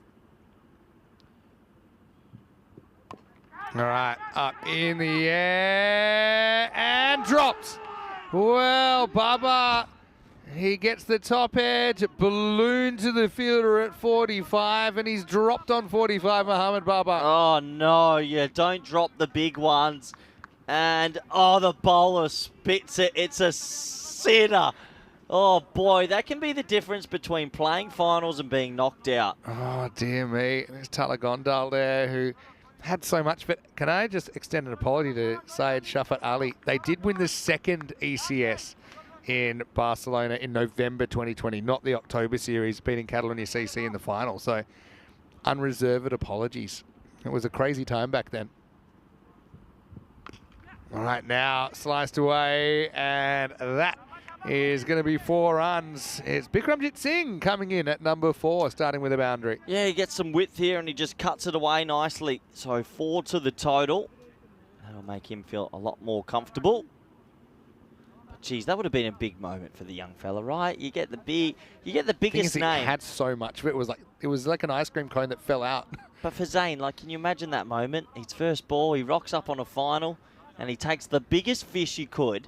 All right, up in the air and drops. Well, Baba, he gets the top edge, balloon to the fielder at 45, and he's dropped on 45, Mohamed Baba. Oh, no, yeah, don't drop the big ones. And, oh, the bowler spits it. It's a sitter. Oh, boy, that can be the difference between playing finals and being knocked out. Oh, dear me. There's Talagondal there, who had so much. But can I just extend an apology to Syed Shafat Ali? They did win the second ECS in Barcelona in November 2020, not the October series, beating Catalonia CC in the final. So unreserved apologies. It was a crazy time back then. All right, now sliced away, and that is going to be 4 runs. It's Bikramjit Singh coming in at number 4, starting with a boundary. Yeah, he gets some width here and he just cuts it away nicely. So 4 to the total. That'll make him feel a lot more comfortable. But geez, that would have been a big moment for the young fella, right? You get the biggest name. He had so much of it. It was like an ice cream cone that fell out. But for Zayn, like, can you imagine that moment? His first ball, he rocks up on a final and he takes the biggest fish you could.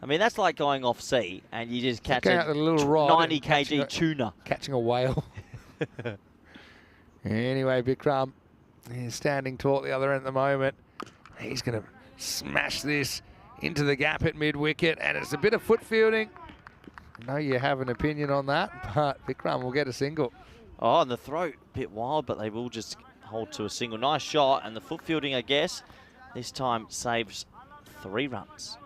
I mean, that's like going off sea and you just catch a little rod 90 kg tuna. Catching a whale. Anyway, Bikram is standing tall at the other end at the moment. He's going to smash this into the gap at mid-wicket, and it's a bit of foot fielding. I know you have an opinion on that, but Bikram will get a single. Oh, and the throat, a bit wild, but they will just hold to a single. Nice shot, and the foot fielding, I guess, this time saves 3 runs.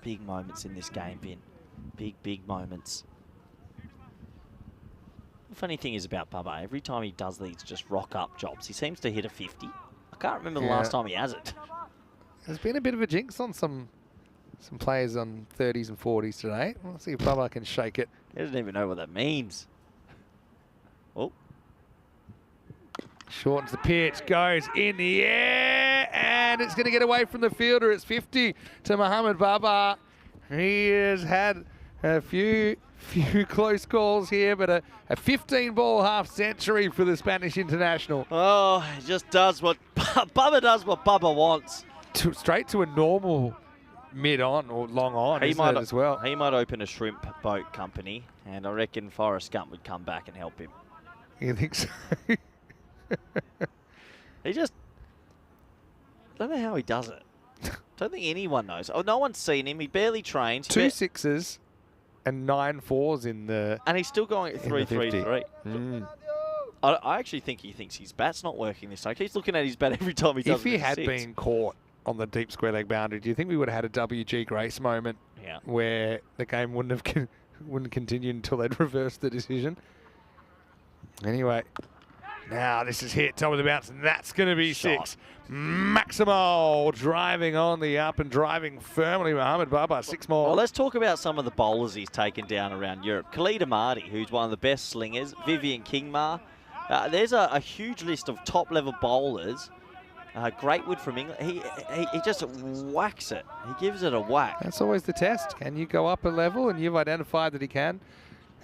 Big moments in this game, Vin. Big moments. The funny thing is about Baba, every time he does these just rock up jobs, he seems to hit a 50. I can't remember the last time he has it. There's been a bit of a jinx on some players on 30s and 40s today. We'll see if Baba can shake it. He doesn't even know what that means. Oh. Shortens the pitch, goes in the air, and it's going to get away from the fielder. It's 50 to Mohamed Baba. He has had a few close calls here, but a 15-ball half-century for the Spanish international. Oh, he just does what Baba does what Baba wants. Straight to a normal mid-on or long-on, as well. He might open a shrimp boat company, and I reckon Forrest Gump would come back and help him. You think so? He just... I don't know how he does it. Don't think anyone knows. Oh, no one's seen him. He barely trains. 2 6s and 9 4s in the... And he's still going at 3-3-3. I actually think he thinks his bat's not working this time. He's looking at his bat every time he does it. If he had been caught on the deep square leg boundary, do you think we would have had a WG Grace moment where the game wouldn't continue until they'd reversed the decision? Anyway, now this is hit, top of the bounce, and that's going to be 6. Maximo driving on the up and driving firmly. Mohamed Baba, 6 more. Well, let's talk about some of the bowlers he's taken down around Europe. Khalid Amadi, who's one of the best slingers. Vivian Kingma. There's a huge list of top-level bowlers. Greatwood from England. He just whacks it. He gives it a whack. That's always the test. Can you go up a level? And you've identified that he can.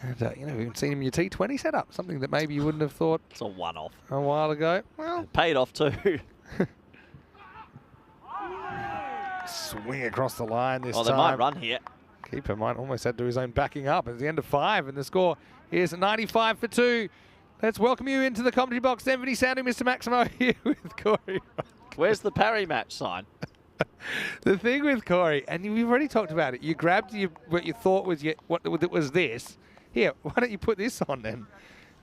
And, we've seen him in your T20 setup, something that maybe you wouldn't have thought it's a one-off a while ago. Well, it paid off too. Swing across the line this time. Oh, they might run here. Keeper might almost have to do his own backing up. It's the end of 5, and the score is 95 for 2. Let's welcome you into the commentary box. Anthony Sounding, Mr. Maximo here with Corey. Where's the parry match sign? The thing with Corey, and we've already talked about it, you grabbed what you thought was what was this. Here, why don't you put this on then?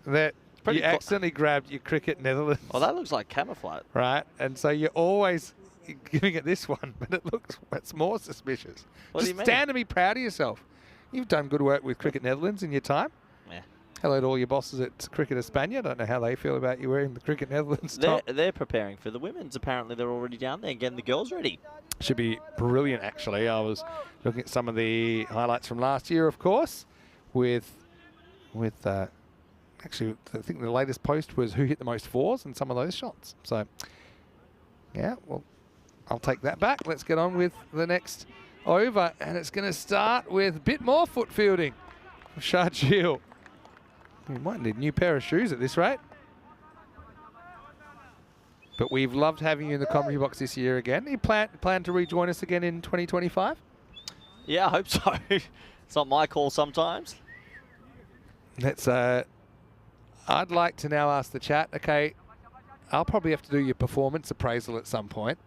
That you accidentally grabbed your Cricket Netherlands. Well, that looks like camouflage. Right, and so you're always giving it this one, but it's more suspicious. What do you mean? Stand and be proud of yourself. You've done good work with Cricket Netherlands in your time. Yeah. Hello to all your bosses at Cricket España. I don't know how they feel about you wearing the Cricket Netherlands top. They're preparing for the women's. Apparently, they're already down there getting the girls ready. Should be brilliant, actually. I was looking at some of the highlights from last year, of course, with Actually, I think the latest post was who hit the most fours in some of those shots. So, yeah, well, I'll take that back. Let's get on with the next over, and it's going to start with a bit more foot fielding from Sharjeel. We might need a new pair of shoes at this rate. But we've loved having you in the commentary box this year again. You plan to rejoin us again in 2025? Yeah, I hope so. It's not my call sometimes. Let's. I'd like to now ask the chat. Okay, I'll probably have to do your performance appraisal at some point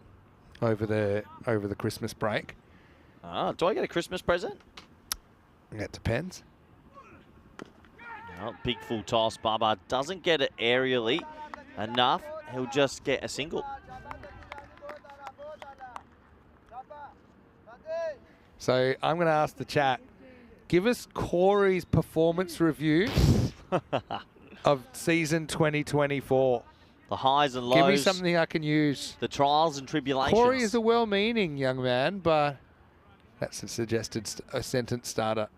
over the Christmas break. Do I get a Christmas present? That depends. Oh, big full toss. Bubba doesn't get it aerially enough. He'll just get a single. So I'm going to ask the chat. Give us Corey's performance review of season 2024. The highs and lows. Give me something I can use. The trials and tribulations. Corey is a well-meaning young man, but that's a suggested a sentence starter.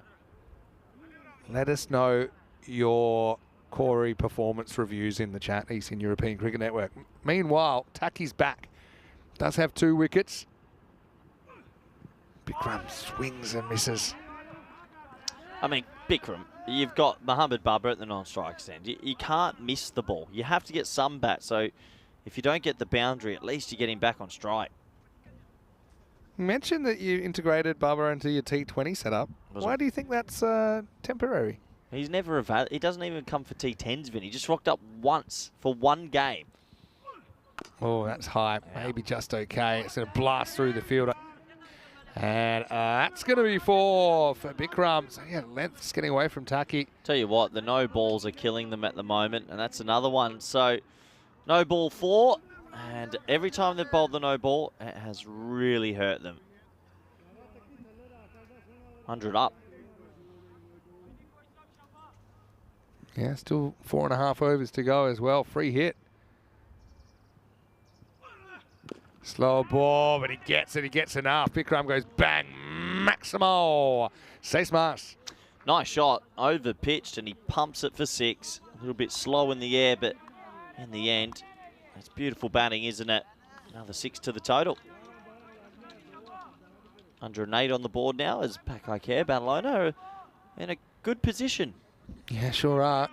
Let us know your Corey performance reviews in the chat, Eastern European Cricket Network. Meanwhile, Taki's back. Does have 2 wickets. Bikram swings and misses. I mean, Bikram, you've got Mohamed Babur at the non-strike stand. You can't miss the ball. You have to get some bat. So if you don't get the boundary, at least you get him back on strike. You mentioned that you integrated Babur into your T20 setup. Why do you think that's temporary? He's never available. He doesn't even come for T10s, Vin. He just rocked up once for 1 game. Oh, that's high. Yeah. Maybe just okay. It's going to blast through the fielder. And that's going to be 4 for Bikram. So, yeah, length's getting away from Taki. Tell you what, the no balls are killing them at the moment, and that's another one. So, no ball 4, and every time they've bowled the no ball, it has really hurt them. 100 up. Yeah, still 4.5 overs to go as well. Free hit. Slow ball, but he gets it. He gets enough. Bikram goes bang. Maximo. Stay smart. Nice shot. Over pitched, and he pumps it for 6. A little bit slow in the air, but in the end, it's beautiful batting, isn't it? Another 6 to the total. 108 on the board now as Pakai Care, Barcelona are in a good position. Yeah, sure are.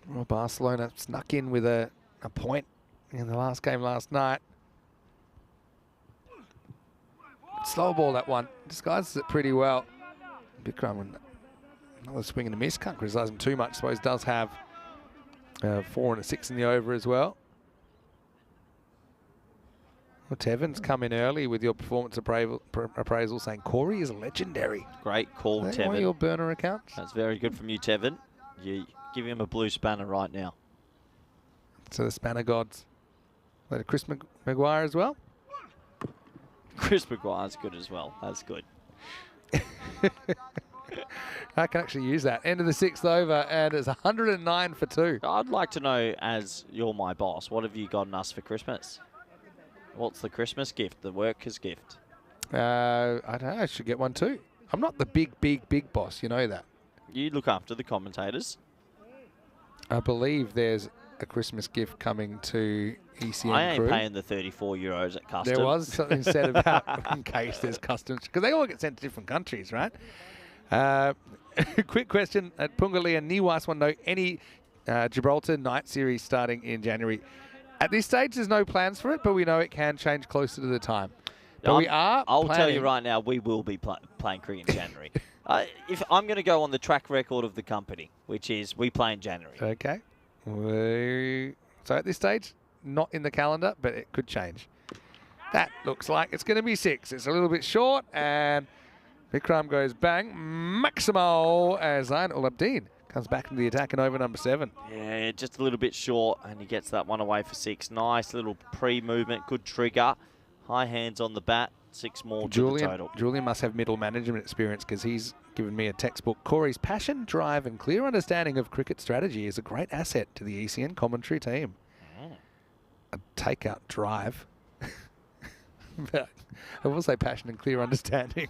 Well, Barcelona snuck in with a point in the last game last night. Slow ball, that one. Disguises it pretty well. Bikram, another swing and a miss. Can't criticise him too much. Suppose does have 4 and a 6 in the over as well. Well, Tevin's come in early with your performance appraisal saying Corey is legendary. Great call, Are they one of Tevin. your burner accounts? That's very good from you, Tevin. You give him a blue spanner right now. So the spanner gods. Later, Chris Maguire as well. Chris Maguire's good as well. That's good. I can actually use that. End of the 6th over, and it's 109 for 2. I'd like to know, as you're my boss, what have you gotten us for Christmas? What's the Christmas gift, the worker's gift? I don't know. I should get one too. I'm not the big boss. You know that. You look after the commentators. I believe there's a Christmas gift coming to ECM I ain't crew. paying the €34 at customs. There was something said about in case there's customs, because they all get sent to different countries, right? Quick question at Pungalia Niwas want to know any Gibraltar night series starting in January. At this stage, there's no plans for it, but we know it can change closer to the time. But we are I'll tell you planning. right now, we will be playing cricket in January. If I'm going to go on the track record of the company, which is we play in January. Okay. So at this stage, not in the calendar, but it could change. That looks like it's going to be 6. It's a little bit short, and Bikram goes bang. Maximo as Zain ul Abdin comes back into the attack in over number 7. Yeah, just a little bit short, and he gets that one away for 6. Nice little pre-movement, good trigger. High hands on the bat, 6 more to the total. Julian must have middle management experience because he's given me a textbook. Corey's passion, drive, and clear understanding of cricket strategy is a great asset to the ECN commentary team. A takeout drive. But I will say passion and clear understanding.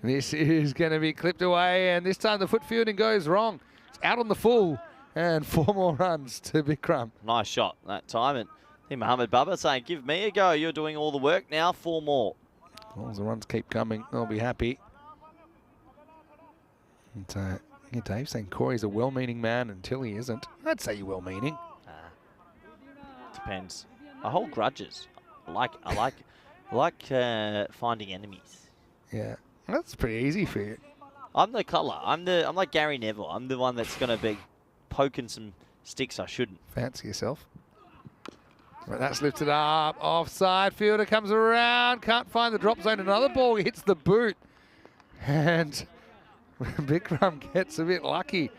This is going to be clipped away, and this time the foot fielding goes wrong. It's out on the full, And 4 more runs to Bikram. Nice shot that time. And I think Mohammed Baba saying, give me a go. You're doing all the work now. 4 more. As long as the runs keep coming, they'll be happy. And, yeah, Dave saying Corey's a well-meaning man until he isn't. I'd say you're well-meaning. Depends. I hold grudges. I like finding enemies. Yeah, that's pretty easy for you. I'm the colour. I'm like Gary Neville. I'm the one that's going to be poking some sticks I shouldn't. Fancy yourself. Right, that's lifted up. Offside. Fielder comes around. Can't find the drop zone. Another ball hits the boot. And Bikram gets a bit lucky.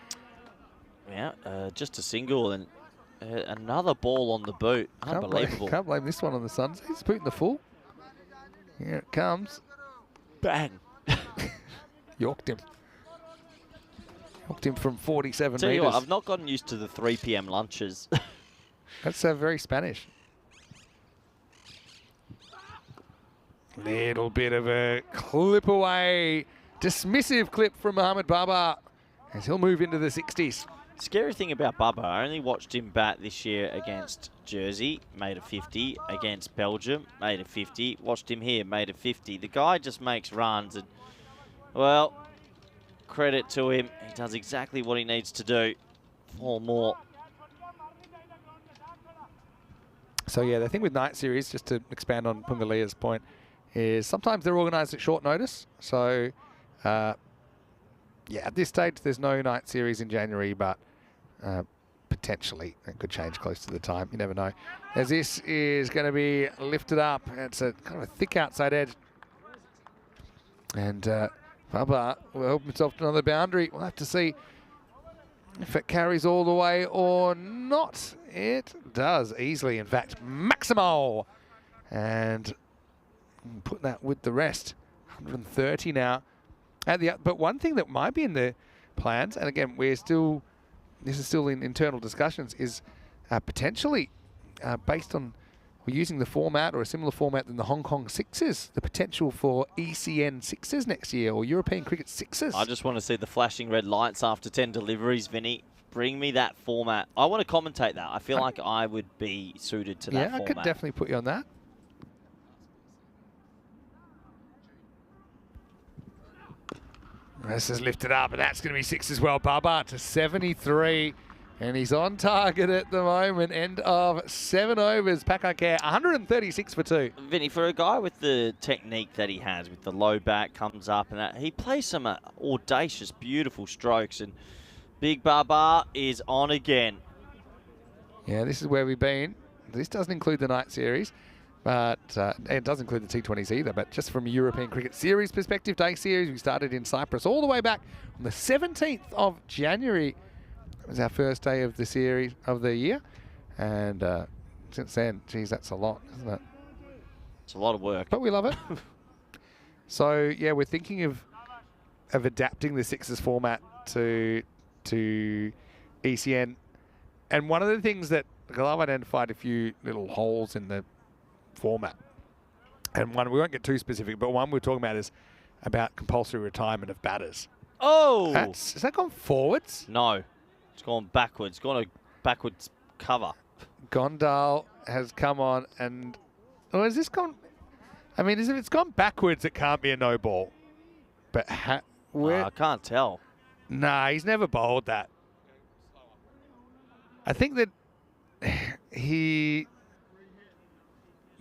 Yeah, just a single and another ball on the boot. Unbelievable. Can't blame this one on the Suns. He's booting the full. Here it comes. Bang. Yorked him. Yorked him from 47 Tell you metres. what, I've not gotten used to the 3 p.m. lunches. That's very Spanish. Little bit of a clip away. Dismissive clip from Mohammed Baba as he'll move into the 60s. Scary thing about Bubba, I only watched him bat this year against Jersey, made a 50, against Belgium, made a 50, watched him here, made a 50. The guy just makes runs and, well, credit to him. He does exactly what he needs to do. 4 more. So yeah, the thing with night series, just to expand on Pungalia's point, is sometimes they're organised at short notice. So yeah, at this stage, there's no night series in January, but potentially it could change close to the time. You never know. As this is going to be lifted up, it's a kind of a thick outside edge. And Baba will help himself to another boundary. We'll have to see if it carries all the way or not. It does easily, in fact. Maximo! And put that with the rest. 130 now. But one thing that might be in the plans, and again, this is still in internal discussions, is potentially based on we're using the format or a similar format than the Hong Kong Sixers, the potential for ECN Sixers next year or European Cricket Sixers. I just want to see the flashing red lights after 10 deliveries, Vinny. Bring me that format. I want to commentate that. I feel like I would be suited to that format. Yeah, I could definitely put you on that. This is lifted up, and that's going to be 6 as well. Baba to 73, and he's on target at the moment. End of 7 overs. Pakakare, 136 for 2. Vinny, for a guy with the technique that he has, with the low back, comes up, and that, he plays some audacious, beautiful strokes, and Big Baba is on again. Yeah, this is where we've been. This doesn't include the night series. But it doesn't include the T20s either. But just from a European Cricket Series perspective, day series, we started in Cyprus all the way back on the 17th of January. It was our first day of the series of the year. And since then, geez, that's a lot, isn't it? It's a lot of work. But we love it. So, yeah, we're thinking of adapting the Sixers format to ECN. And one of the things that I've identified a few little holes in the format, and one we won't get too specific, but one we're talking about is about compulsory retirement of batters. Oh! Has that gone forwards? No, it's gone backwards. Gone a backwards cover. Gondal has come on, and has this gone? I mean, if it's gone backwards, it can't be a no ball. But where? I can't tell. Nah, he's never bowled that. I think that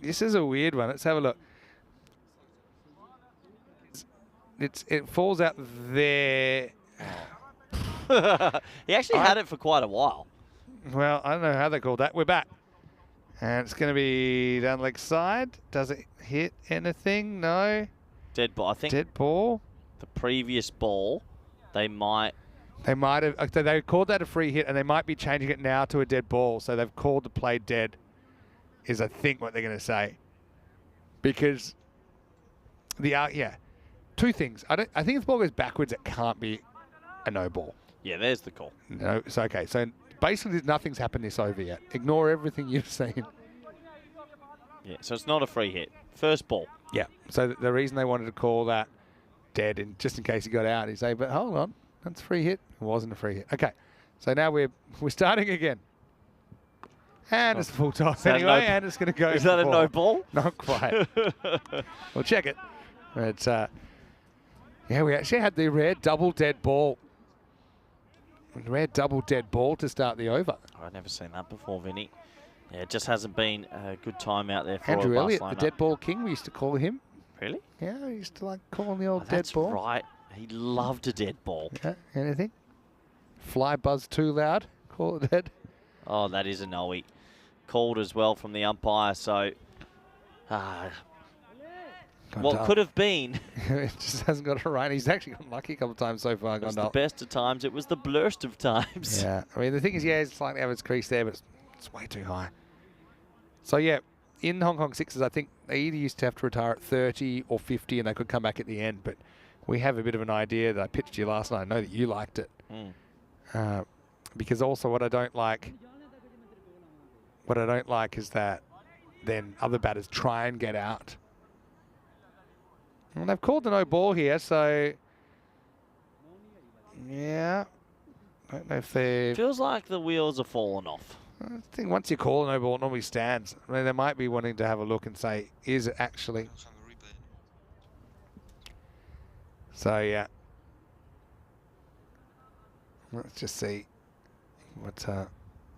This is a weird one. Let's have a look. It falls out there. He actually had it for quite a while. Well, I don't know how they called that. We're back. And it's going to be down leg side. Does it hit anything? No. Dead ball. I think Dead ball. the previous ball, they might have. They called that a free hit, and they might be changing it now to a dead ball. So they've called the play dead. Is I think what they're going to say, because two things. I think if the ball goes backwards, it can't be a no ball. Yeah, there's the call. No, it's okay. So basically, nothing's happened this over yet. Ignore everything you've seen. Yeah, so it's not a free hit. First ball. Yeah. So the reason they wanted to call that dead, and just in case he got out, he say, but hold on, that's a free hit. It wasn't a free hit. Okay. So now we're starting again. And it's a full toss that a anyway, no- and it's going to go. Is that a for- no ball? Not quite. We'll check it. But yeah, we actually had the rare double dead ball. Rare double dead ball to start the over. I've never seen that before, Vinny. Yeah, it just hasn't been a good time out there for Andrew Elliott, the Barcelona. dead ball king, we used to call him. Really? Yeah, we used to like calling the old Oh, dead that's ball. right. He loved a dead ball. Yeah, anything? Fly buzz too loud, call it dead. Oh, that is a no-y. Called as well from the umpire, so what could have been. It just hasn't got it right. He's actually gotten lucky a couple of times so far. It was the best of times. It was the blurst of times. Yeah, I mean, the thing is, yeah, it's slightly average crease there, but it's way too high. So, yeah, in Hong Kong Sixers, I think they either used to have to retire at 30 or 50 and they could come back at the end. But we have a bit of an idea that I pitched you last night. I know that you liked it. Because also what I don't like is that then other batters try and get out. And they've called the no ball here, so yeah. I don't know if they. Feels like the wheels are falling off. I think once you call a no ball, it normally stands. I mean, they might be wanting to have a look and say, is it actually? So yeah. Let's just see what.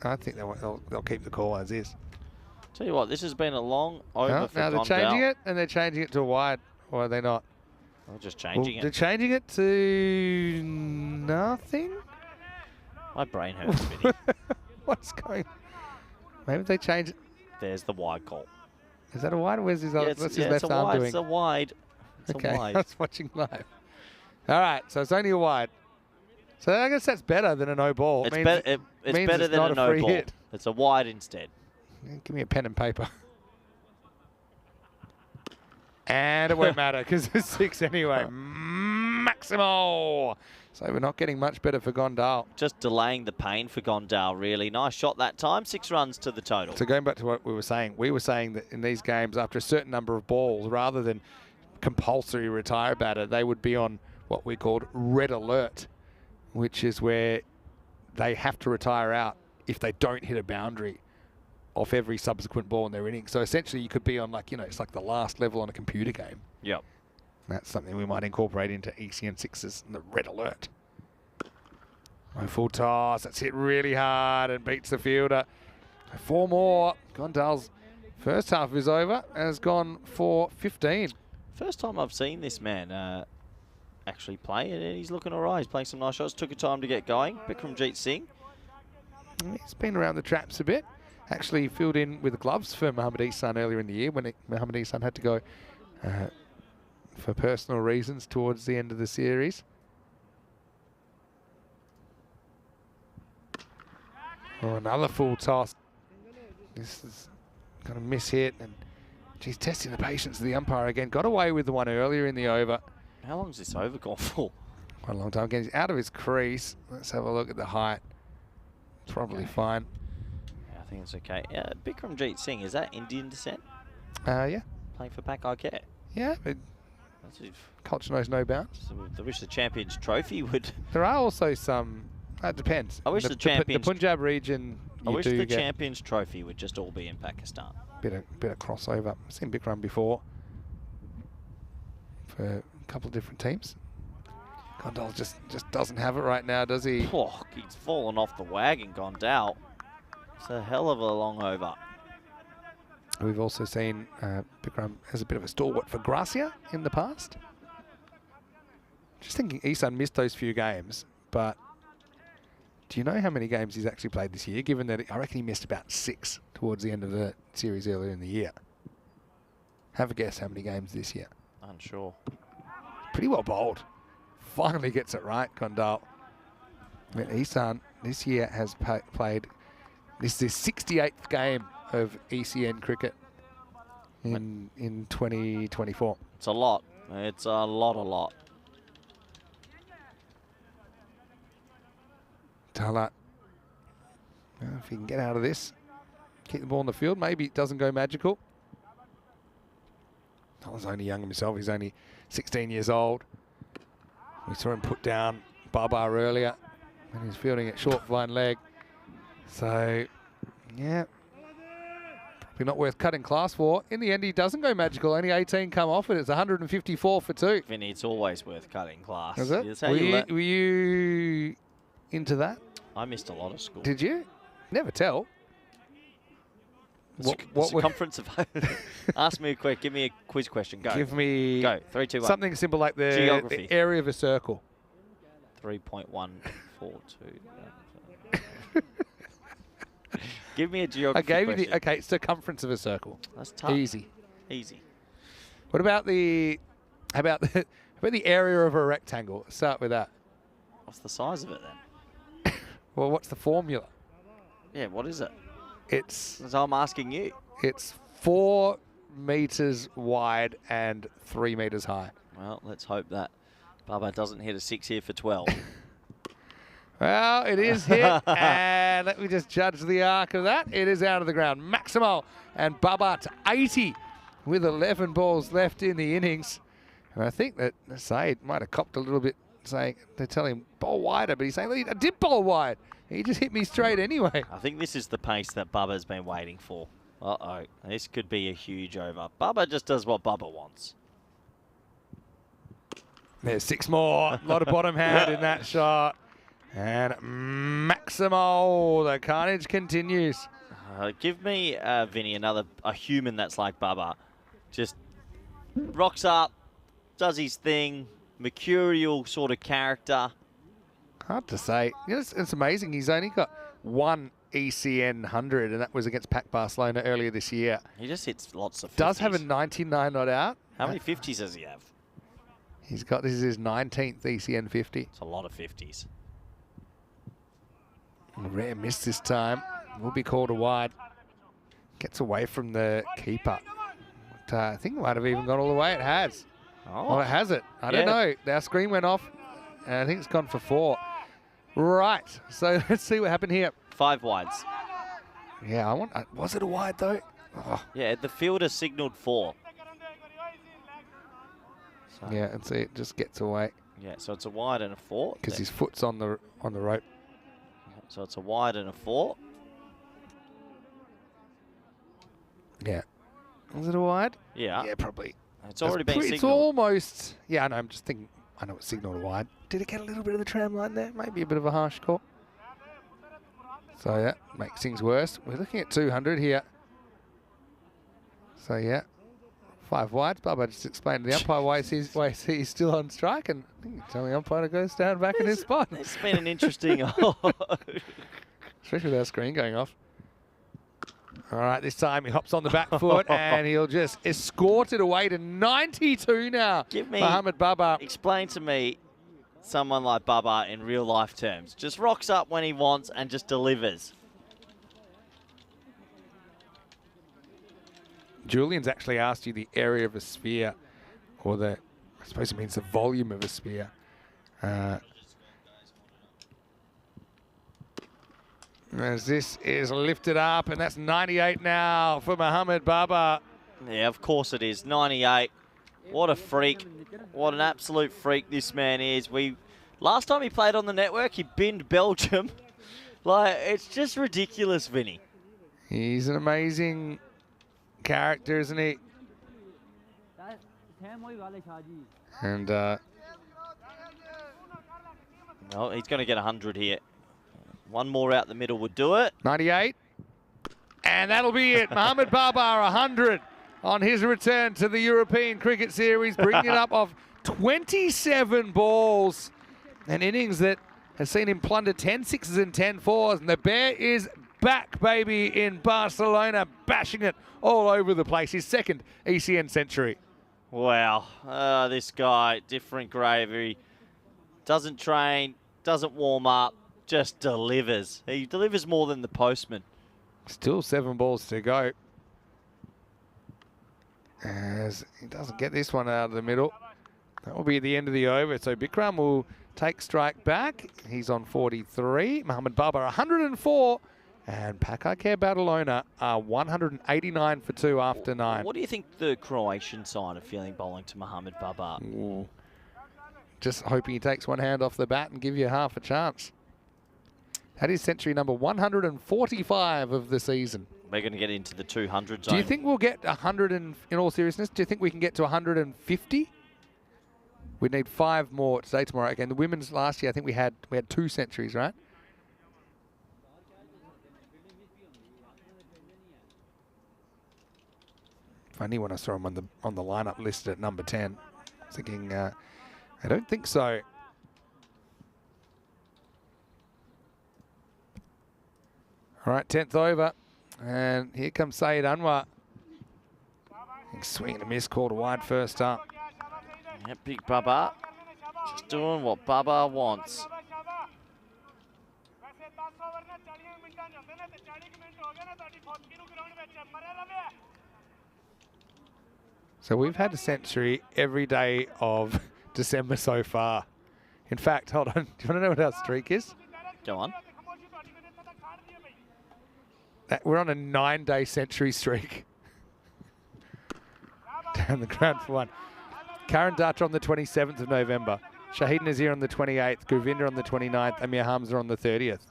I think they'll keep the call as is. Tell you what, this has been a long over for now they're Gondal. changing it, and they're changing it to a wide. Or are they not? They're just changing They're it. changing it to nothing? My brain hurts, Vinny. What's going on? Maybe they change it. There's the wide call. Is that a wide or where's his, what's his left it's a arm wide. doing? It's a wide. It's Okay, a I wide. was watching live. All right, so it's only a wide. So I guess that's better than a no ball. It's, Means- it's means better it's than not a a no free ball. hit. It's a wide instead. Give me a pen and paper. And it won't matter because it's 6 anyway. Maximo. So we're not getting much better for Gondal. Just delaying the pain for Gondal, really. Nice shot that time. 6 runs to the total. So going back to what we were saying that in these games, after a certain number of balls, rather than compulsory retire batter, they would be on what we called red alert, which is where they have to retire out if they don't hit a boundary off every subsequent ball in their innings. So essentially you could be on it's like the last level on a computer game. Yep. That's something we might incorporate into ECN Sixes and the red alert. No full toss. That's hit really hard and beats the fielder. 4 more. Gondal's first half is over and has gone for 15. First time I've seen this man actually play, and he's looking all right. He's playing some nice shots. Took a time to get going. Bikramjeet Singh. He's been around the traps a bit. Actually filled in with gloves for Mohamed Ihsan earlier in the year when Mohamed Ihsan had to go for personal reasons towards the end of the series. Oh, another full toss. This is going to miss hit, and she's testing the patience of the umpire again. Got away with the one earlier in the over. How long is this over gone for? Quite a long time. Again, he's out of his crease. Let's have a look at the height. Probably fine. Yeah, I think it's okay. Bikramjeet Singh, is that Indian descent? Yeah. Playing for Pakai? Yeah, but culture knows no bounds. I wish the Champions Trophy would. There are also some. It depends. I wish the Champions. The Punjab region. I wish do the get Champions Trophy would just all be in Pakistan. bit of crossover. I've seen Bikram before for a couple of different teams. Gondal just doesn't have it right now, does he? Oh, he's fallen off the wagon, Gondal. It's a hell of a long over. We've also seen Bikram as a bit of a stalwart for Gracia in the past. Just thinking Ihsan missed those few games, but do you know how many games he's actually played this year, given that I reckon he missed about 6 towards the end of the series earlier in the year? Have a guess how many games this year. Unsure. Pretty well bowled. Finally gets it right, Gondal. Ihsan this year has played, this is his 68th game of ECN cricket in 2024. It's a lot. It's a lot. Talat, if he can get out of this, keep the ball in the field, maybe it doesn't go magical. Talat's only young himself, he's only 16 years old. We saw him put down Babar earlier. And he's fielding it short fine leg. So, yeah. Probably not worth cutting class for. In the end, he doesn't go magical. Only 18 come off it. It's 154 for 2. Vinny, it's always worth cutting class. Is it? That's how Were you you, were you into that? I missed a lot of school. Did you? Never tell. What circumference of... Ask me a quick. Give me a quiz question. Go. Give me Go. 3, 2, 1. something simple like the Geography. area of a circle. 3.142. Give me a geography I gave question. you the okay circumference of a circle. That's tough. Easy. Easy. What about the? How about the area of a rectangle? Start with that. What's the size of it then? Well, what's the formula? Yeah, what is it? It's So I'm asking you. it's 4 meters wide and 3 meters high. Well, let's hope that Bubba doesn't hit a 6 here for 12. Well, it is hit, and let me just judge the arc of that. It is out of the ground. Maximo and Bubba to 80 with 11 balls left in the innings. And I think that Said might have copped a little bit, saying they tell him bowl wider, but he's saying, I did bowl wide. He just hit me straight anyway. I think this is the pace that Bubba's been waiting for. Uh-oh, this could be a huge over. Bubba just does what Bubba wants. There's 6 more. A lot of bottom hand in that shot. And Maximo, the carnage continues. Give me, Vinny, a human that's like Bubba. Just rocks up, does his thing, mercurial sort of character. Hard to say. You know, it's amazing. He's only got 1 ECN 100, and that was against Pac Barcelona earlier this year. He just hits lots of 50s. Does have a 99 not out. How many 50s does he have? He's got, this is his 19th ECN 50. It's a lot of 50s. Rare miss this time. Will be called a wide. Gets away from the keeper. But, I think it might have even gone all the way. It has. Oh, Well, it has it. I don't know. Our screen went off, and I think it's gone for 4. Right. So let's see what happened here. 5 wides. Yeah, was it a wide though? Oh, Yeah, the fielder signalled 4. So, yeah, and see, it just gets away yeah, so it's a wide and a 4. because his foot's on the rope. So it's a wide and a 4. Yeah. Was it a wide? Yeah. Yeah, probably. It's already been It's signalled. almost. Yeah, I know. I'm just thinking. I know it's signalled a wide. Did it get a little bit of the tram line there? Maybe a bit of a harsh call. So yeah, makes things worse. We're looking at 200 here. So yeah, 5 wides. Bubba just explained to the umpire why he's still on strike, and I think he's telling the umpire to go stand back in his spot. It's been an interesting. Especially with our screen going off. All right, this time he hops on the back foot and he'll just escort it away to 92 now. Give me- Mohamed Bubba. Explain to me someone like Bubba in real life terms. Just rocks up when he wants and just delivers. Julian's actually asked you the area of a sphere, or I suppose it means the volume of a sphere. As this is lifted up, and that's 98 now for Mohamed Bubba. Yeah, of course it is. 98. What a freak. What an absolute freak this man is. Last time he played on the network, he binned Belgium. Like, it's just ridiculous, Vinny. He's an amazing character, isn't he? And Well, he's going to get 100 here. One more out the middle would do it. 98. And that'll be it. Mohamed Bubba, 100 on his return to the European Cricket Series, bringing it up off 27 balls. An innings that has seen him plunder 10 sixes and 10 fours. And the Bear is back, baby, in Barcelona, bashing it all over the place. His second ECN century. Wow. This guy, different gravy. Doesn't train, doesn't warm up, just delivers. He delivers more than the postman. Still 7 balls to go. As he doesn't get this one out of the middle. That will be the end of the over. So Bikram will take strike back. He's on 43. Mohamed Bubba 104. And Pakar Barcelona are 189 for 2 after 9. What do you think the Croatian side are feeling bowling to Mohamed Bubba? Ooh. Just hoping he takes one hand off the bat and give you half a chance. That is century number 145 of the season. We're going to get into the 200 zone. Do you think we'll get 100 in all seriousness? Do you think we can get to 150? We need 5 more today, tomorrow. Again, the women's last year, I think we had 2 centuries, right? Funny when I saw him on the lineup listed at number 10. I was thinking, I don't think so. All right, 10th over. And here comes Sayed Anwar. Swing and a miss, called a wide first up. Yeah, Big Bubba. Just doing what Bubba wants. So we've had a century every day of December so far. In fact, hold on. Do you want to know what our streak is? Go on. We're on a 9-day century streak. Down the ground for one. Karen Datra on the 27th of November. Shahid Nazir on the 28th. Govinda on the 29th. Amir Hamza on the 30th.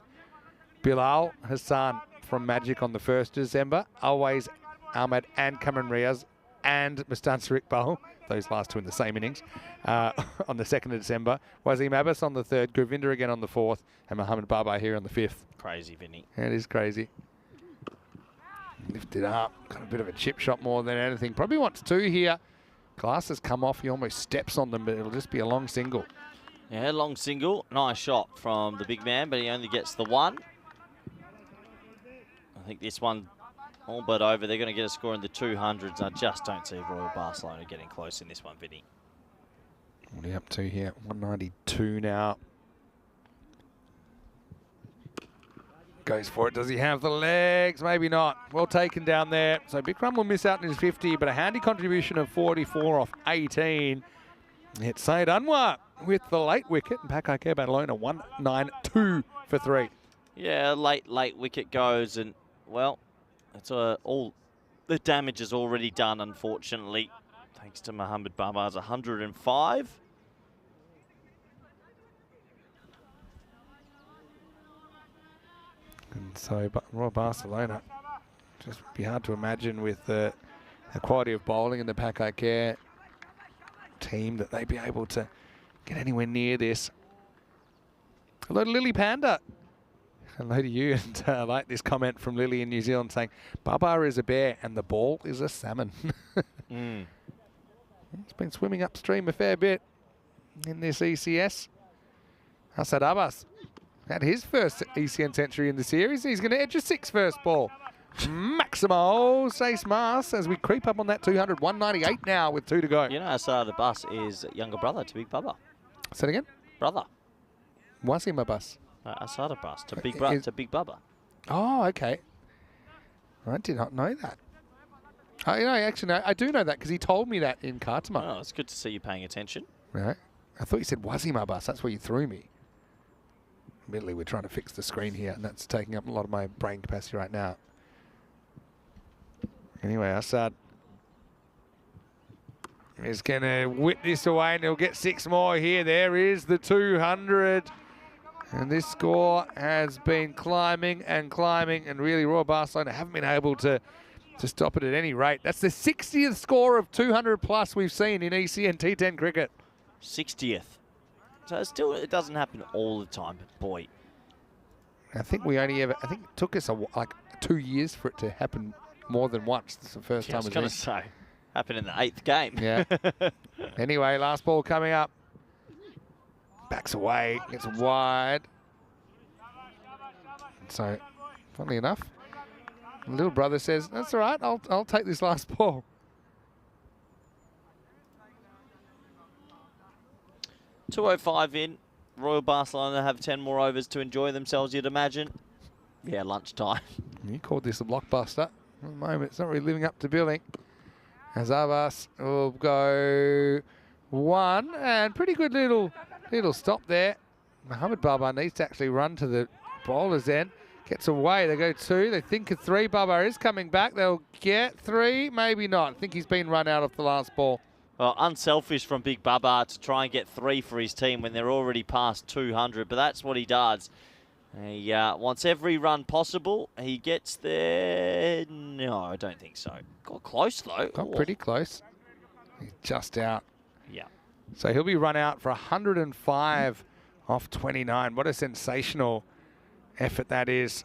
Bilal Hassan from Magic on the 1st of December. Always Ahmed and Cameron Riaz and Mustansar Iqbal, those last two in the same innings, on the 2nd of December. Wazim Abbas on the 3rd. Govinda again on the 4th. And Mohammed Baba here on the 5th. Crazy, Vinny. It is crazy. Lift it up. Got a bit of a chip shot more than anything. Probably wants 2 here. Glass has come off. He almost steps on them, but it'll just be a long single. Yeah, long single. Nice shot from the big man, but he only gets the 1. I think this one all but over. They're going to get a score in the 200s. I just don't see Royal Barcelona getting close in this one, Vinny. What are you up to here? 192 now. Goes for it. Does he have the legs? Maybe not. Well taken down there. So Bikram will miss out in his 50, but a handy contribution of 44 off 18. It's Sayed Anwar with the late wicket. And Pakake Badalona 192 for 3. Yeah, late wicket goes, and well, it's all the damage is already done, unfortunately, thanks to Mohammed Baba's 105. And so Royal Barcelona, just be hard to imagine with the quality of bowling in the Pakake team that they'd be able to get anywhere near this. Hello to Lily Panda. Hello to you, and I like this comment from Lily in New Zealand saying, Baba is a bear and the ball is a salmon. It's been swimming upstream a fair bit in this ECS. Asad Abbas had his first ECN century in the series. He's going to edge a 6 first ball. Maximo Sace Mars as we creep up on that 200. 198 now with 2 to go. You know, Asad Abbas is younger brother to Big Bubba. Say it again? Brother. Wasim Abbas. Asad Abbas to Big Bubba. Oh, okay. I did not know that. Oh, you know, actually, no, I do know that because he told me that in Kartama. Oh, it's good to see you paying attention. Right. I thought you said Wasim Abbas. That's where you threw me. Admittedly, we're trying to fix the screen here, and that's taking up a lot of my brain capacity right now. Anyway, Assad is going to whip this away, and he'll get 6 more here. There is the 200. And this score has been climbing and climbing, and really Royal Barcelona haven't been able to stop it at any rate. That's the 60th score of 200 plus we've seen in ECN T10 cricket. 60th. So it doesn't happen all the time, but boy. I think I think it took us like 2 years for it to happen more than once. It's the first time. I was going to say, happened in the 8th game. Yeah. Anyway, last ball coming up. Backs away, gets wide. So, funnily enough, little brother says, that's all right, I'll take this last ball. .205 in. Royal Barcelona have 10 more overs to enjoy themselves, you'd imagine. Yeah, lunchtime. You called this a blockbuster. At the moment, it's not really living up to billing. As Abbas will go 1, and pretty good little stop there. Mohammed Baba needs to actually run to the bowler's end. Gets away, they go 2, they think a 3. Baba is coming back, they'll get 3, maybe not. I think he's been run out of the last ball. Well, unselfish from Big Baba to try and get 3 for his team when they're already past 200, but that's what he does. He wants every run possible. He gets there. No, I don't think so. Got close, though. Got pretty close. He's just out. Yeah. So he'll be run out for 105 off 29. What a sensational effort that is.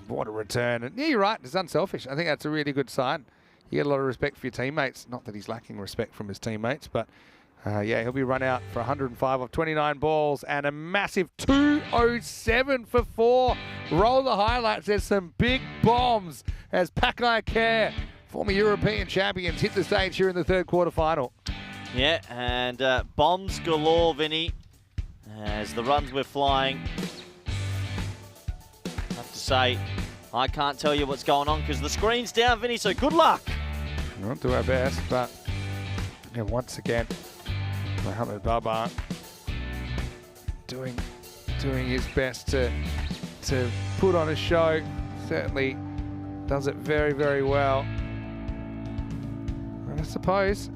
What a return. And yeah, you're right. It's unselfish. I think that's a really good sign. You get a lot of respect for your teammates. Not that he's lacking respect from his teammates, but yeah, he'll be run out for 105 off 29 balls and a massive 207 for 4. Roll the highlights. There's some big bombs as Encore, former European champions, hit the stage here in the third quarterfinal. Yeah, and bombs galore, Vinny, as the runs we're flying. I have to say, I can't tell you what's going on because the screen's down, Vinny, so good luck. We'll do our best, but yeah, once again, Mohamed Baba doing his best to put on a show. Certainly does it very, very well. And I suppose,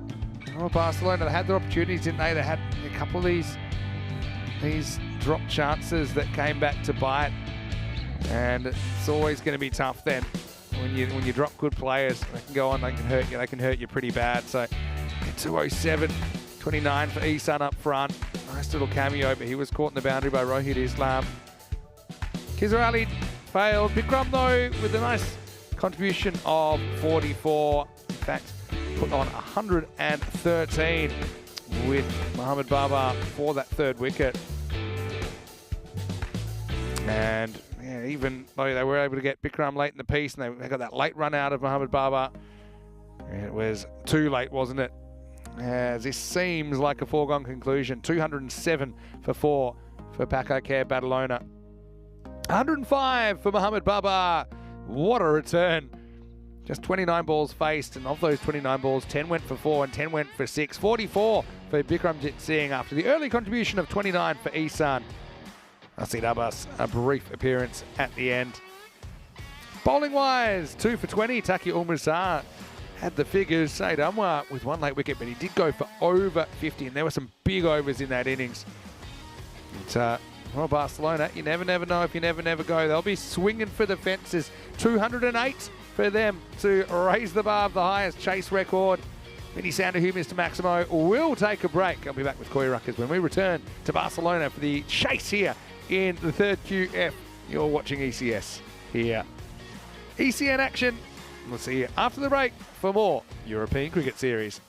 Barcelona, they had their opportunities, didn't they? They had a couple of these drop chances that came back to bite. And it's always going to be tough then when you drop good players. They can go on, they can hurt you, they can hurt you pretty bad. So 207, 29 for Isan up front. Nice little cameo, but he was caught in the boundary by Rohit Islam. Kizarali failed. Bikram though with a nice contribution of 44. In fact, put on 113 with Mohamed Baba for that third wicket. And yeah, even though they were able to get Bikram late in the piece and they got that late run out of Mohamed Baba, it was too late, wasn't it? As this seems like a foregone conclusion. 207 for 4 for Encore Badalona. 105 for Mohamed Baba. What a return. Just 29 balls faced, and of those 29 balls, 10 went for 4 and 10 went for 6. 44 for Bikramjit Singh after the early contribution of 29 for Isan. Asid Abbas, a brief appearance at the end. Bowling-wise, 2 for 20. Taki Ulmusar had the figures. Said Anwar with one late wicket, but he did go for over 50, and there were some big overs in that innings. But, well, Barcelona, you never know if you never go. They'll be swinging for the fences. 208 for them to raise the bar of the highest chase record. Vinny Sandahu, Mr. Maximo, will take a break. I'll be back with Koi Ruckers when we return to Barcelona for the chase here in the third QF. You're watching ECS here. ECN action. We'll see you after the break for more European Cricket Series.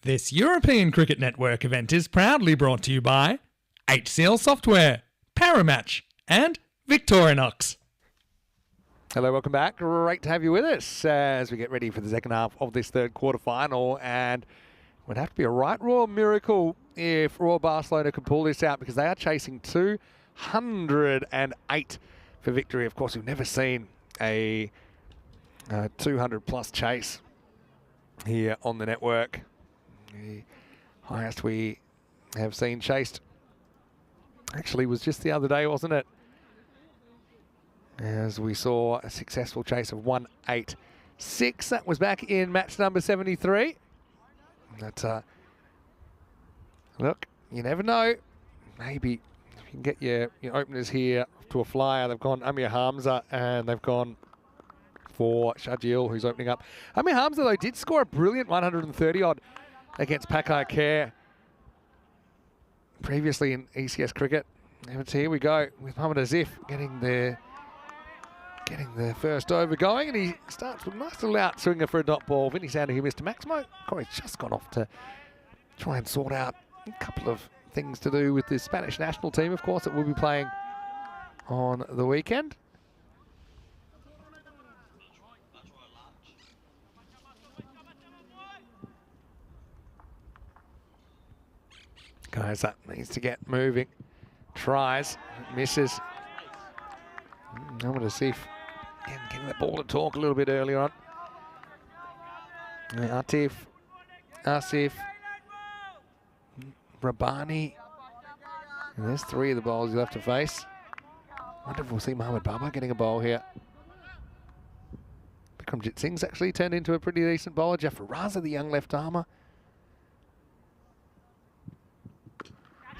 This European Cricket Network event is proudly brought to you by HCL Software, Paramatch, and Victorinox. Hello, welcome back. Great to have you with us as we get ready for the second half of this third quarter final. And it would have to be a right royal miracle if Royal Barcelona can pull this out, because they are chasing 208 for victory. Of course, we've never seen a 200-plus chase here on the network. The highest we have seen chased actually was just the other day, wasn't it? As we saw a successful chase of 186. That was back in match number 73. But look, you never know. Maybe you can get your openers here to a flyer. They've gone Amir Hamza and they've gone for Shajil, who's opening up. Amir Hamza, though, did score a brilliant 130-odd against Pakai Care previously in ECS cricket. And here we go with Mohammad Azif getting the first over going, and he starts with a nice little out swinger for a dot ball. Vinny Sander here, Mr. Maximo. Corey's just gone off to try and sort out a couple of things to do with the Spanish national team, of course, that will be playing on the weekend. Guys, that needs to get moving. Tries, misses. I'm going to see if getting the ball to talk a little bit earlier on. Atif, Asif, Rabani. And there's three of the bowls you'll have to face. Wonder if we'll see Mohammad Baba getting a bowl here. Bikramjit Singh's actually turned into a pretty decent bowler. Jafar Raza, the young left armour.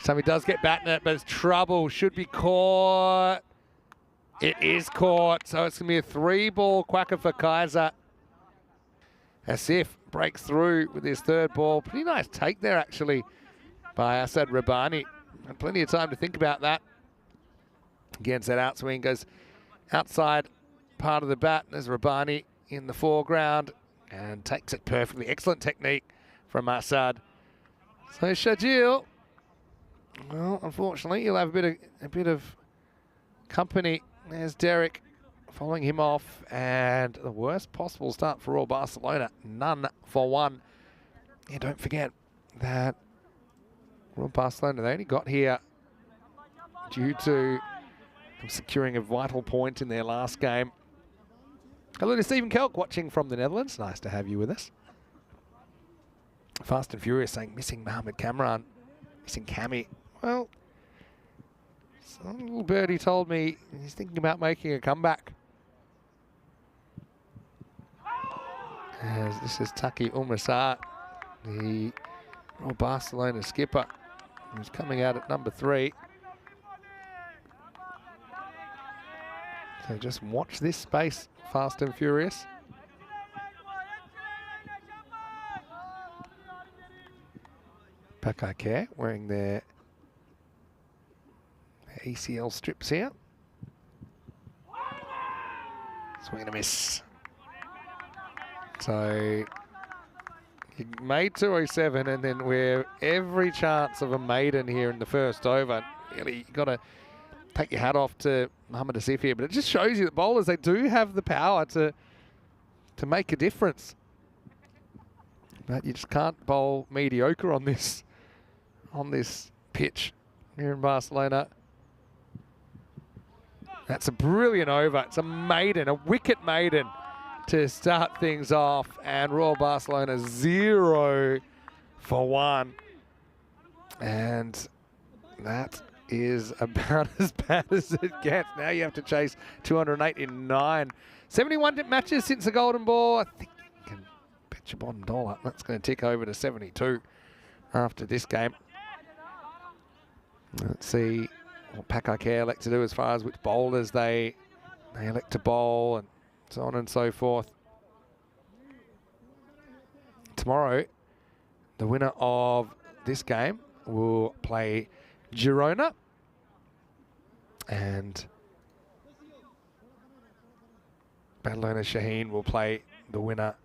So he does get bat net, but it's trouble. Should be caught. It is caught. So it's going to be a 3-ball quacker for Kaiser. Asif breaks through with his third ball. Pretty nice take there, actually, by Asad Rabani. Had plenty of time to think about that. Against that outswing, goes outside part of the bat. There's Rabani in the foreground and takes it perfectly. Excellent technique from Asad. So Shajil, well, unfortunately, he'll have a bit of company. There's Derek following him off, and the worst possible start for Royal Barcelona, none for one. Yeah, don't forget that Royal Barcelona, they only got here due to them securing a vital point in their last game. Hello to Stephen Kelk watching from the Netherlands. Nice to have you with us. Fast and Furious saying missing Mohamed Kamran, missing Cammy. Well, some little birdie told me he's thinking about making a comeback. As this is Taki Umasar, the Royal Barcelona skipper, who's coming out at number 3. So just watch this space, Fast and Furious. Pakai Care wearing their ECL strips here. Swing and a miss. So he made 207, and then we're every chance of a maiden here in the first over. Really, you got to take your hat off to Mohammad Asif here, but it just shows you that bowlers, they do have the power to make a difference. But you just can't bowl mediocre on this pitch here in Barcelona. That's a brilliant over. It's a maiden, a wicket maiden to start things off, and Royal Barcelona 0 for 1. And that is about as bad as it gets. Now you have to chase 208 in 9. 71 matches since the Golden Ball. I think you can bet your bottom dollar that's going to tick over to 72 after this game. Let's see what Pakai Care elect to do as far as which bowlers they elect to bowl and so on and so forth. Tomorrow, the winner of this game will play Girona, and Badalona Shaheen will play the winner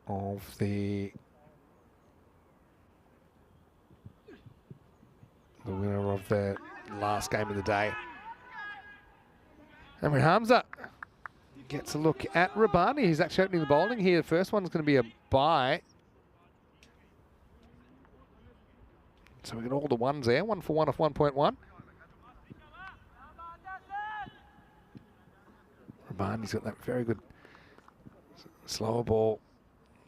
of the the winner of the last game of the day. And Hamza gets a look at Rabani. He's actually opening the bowling here. The first one's going to be a bye. So we got all the ones there. 1 for 1 off 1.1. Rabani's got that very good slower ball.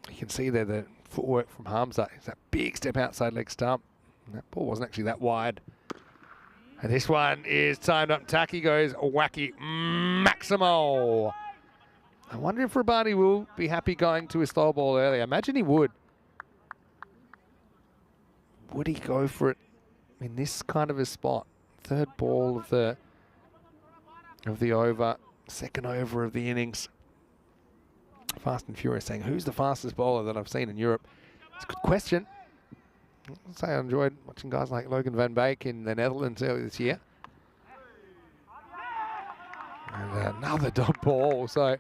You can see there the footwork from Hamza. It's that big step outside leg stump. And that ball wasn't actually that wide. And this one is timed up. Taki goes wacky Maximo. I wonder if Rabani will be happy going to a slow ball early. I imagine he would. Would he go for it in this kind of a spot? Third ball of the over, second over of the innings. Fast and Furious saying, who's the fastest bowler that I've seen in Europe? It's a good question. I'd say I enjoyed watching guys like Logan van Beek in the Netherlands earlier this year. And another dot ball. So,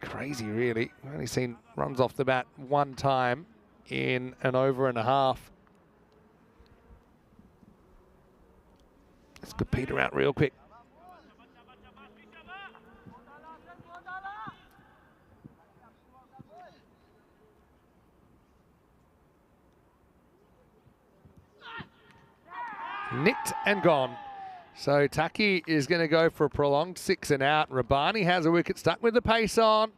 crazy really. We've only seen runs off the bat one time in an over and a half. Let's go Peter out real quick. Nicked and gone. So Taki is going to go for a prolonged 6 and out. Rabani has a wicket, stuck with the pace on.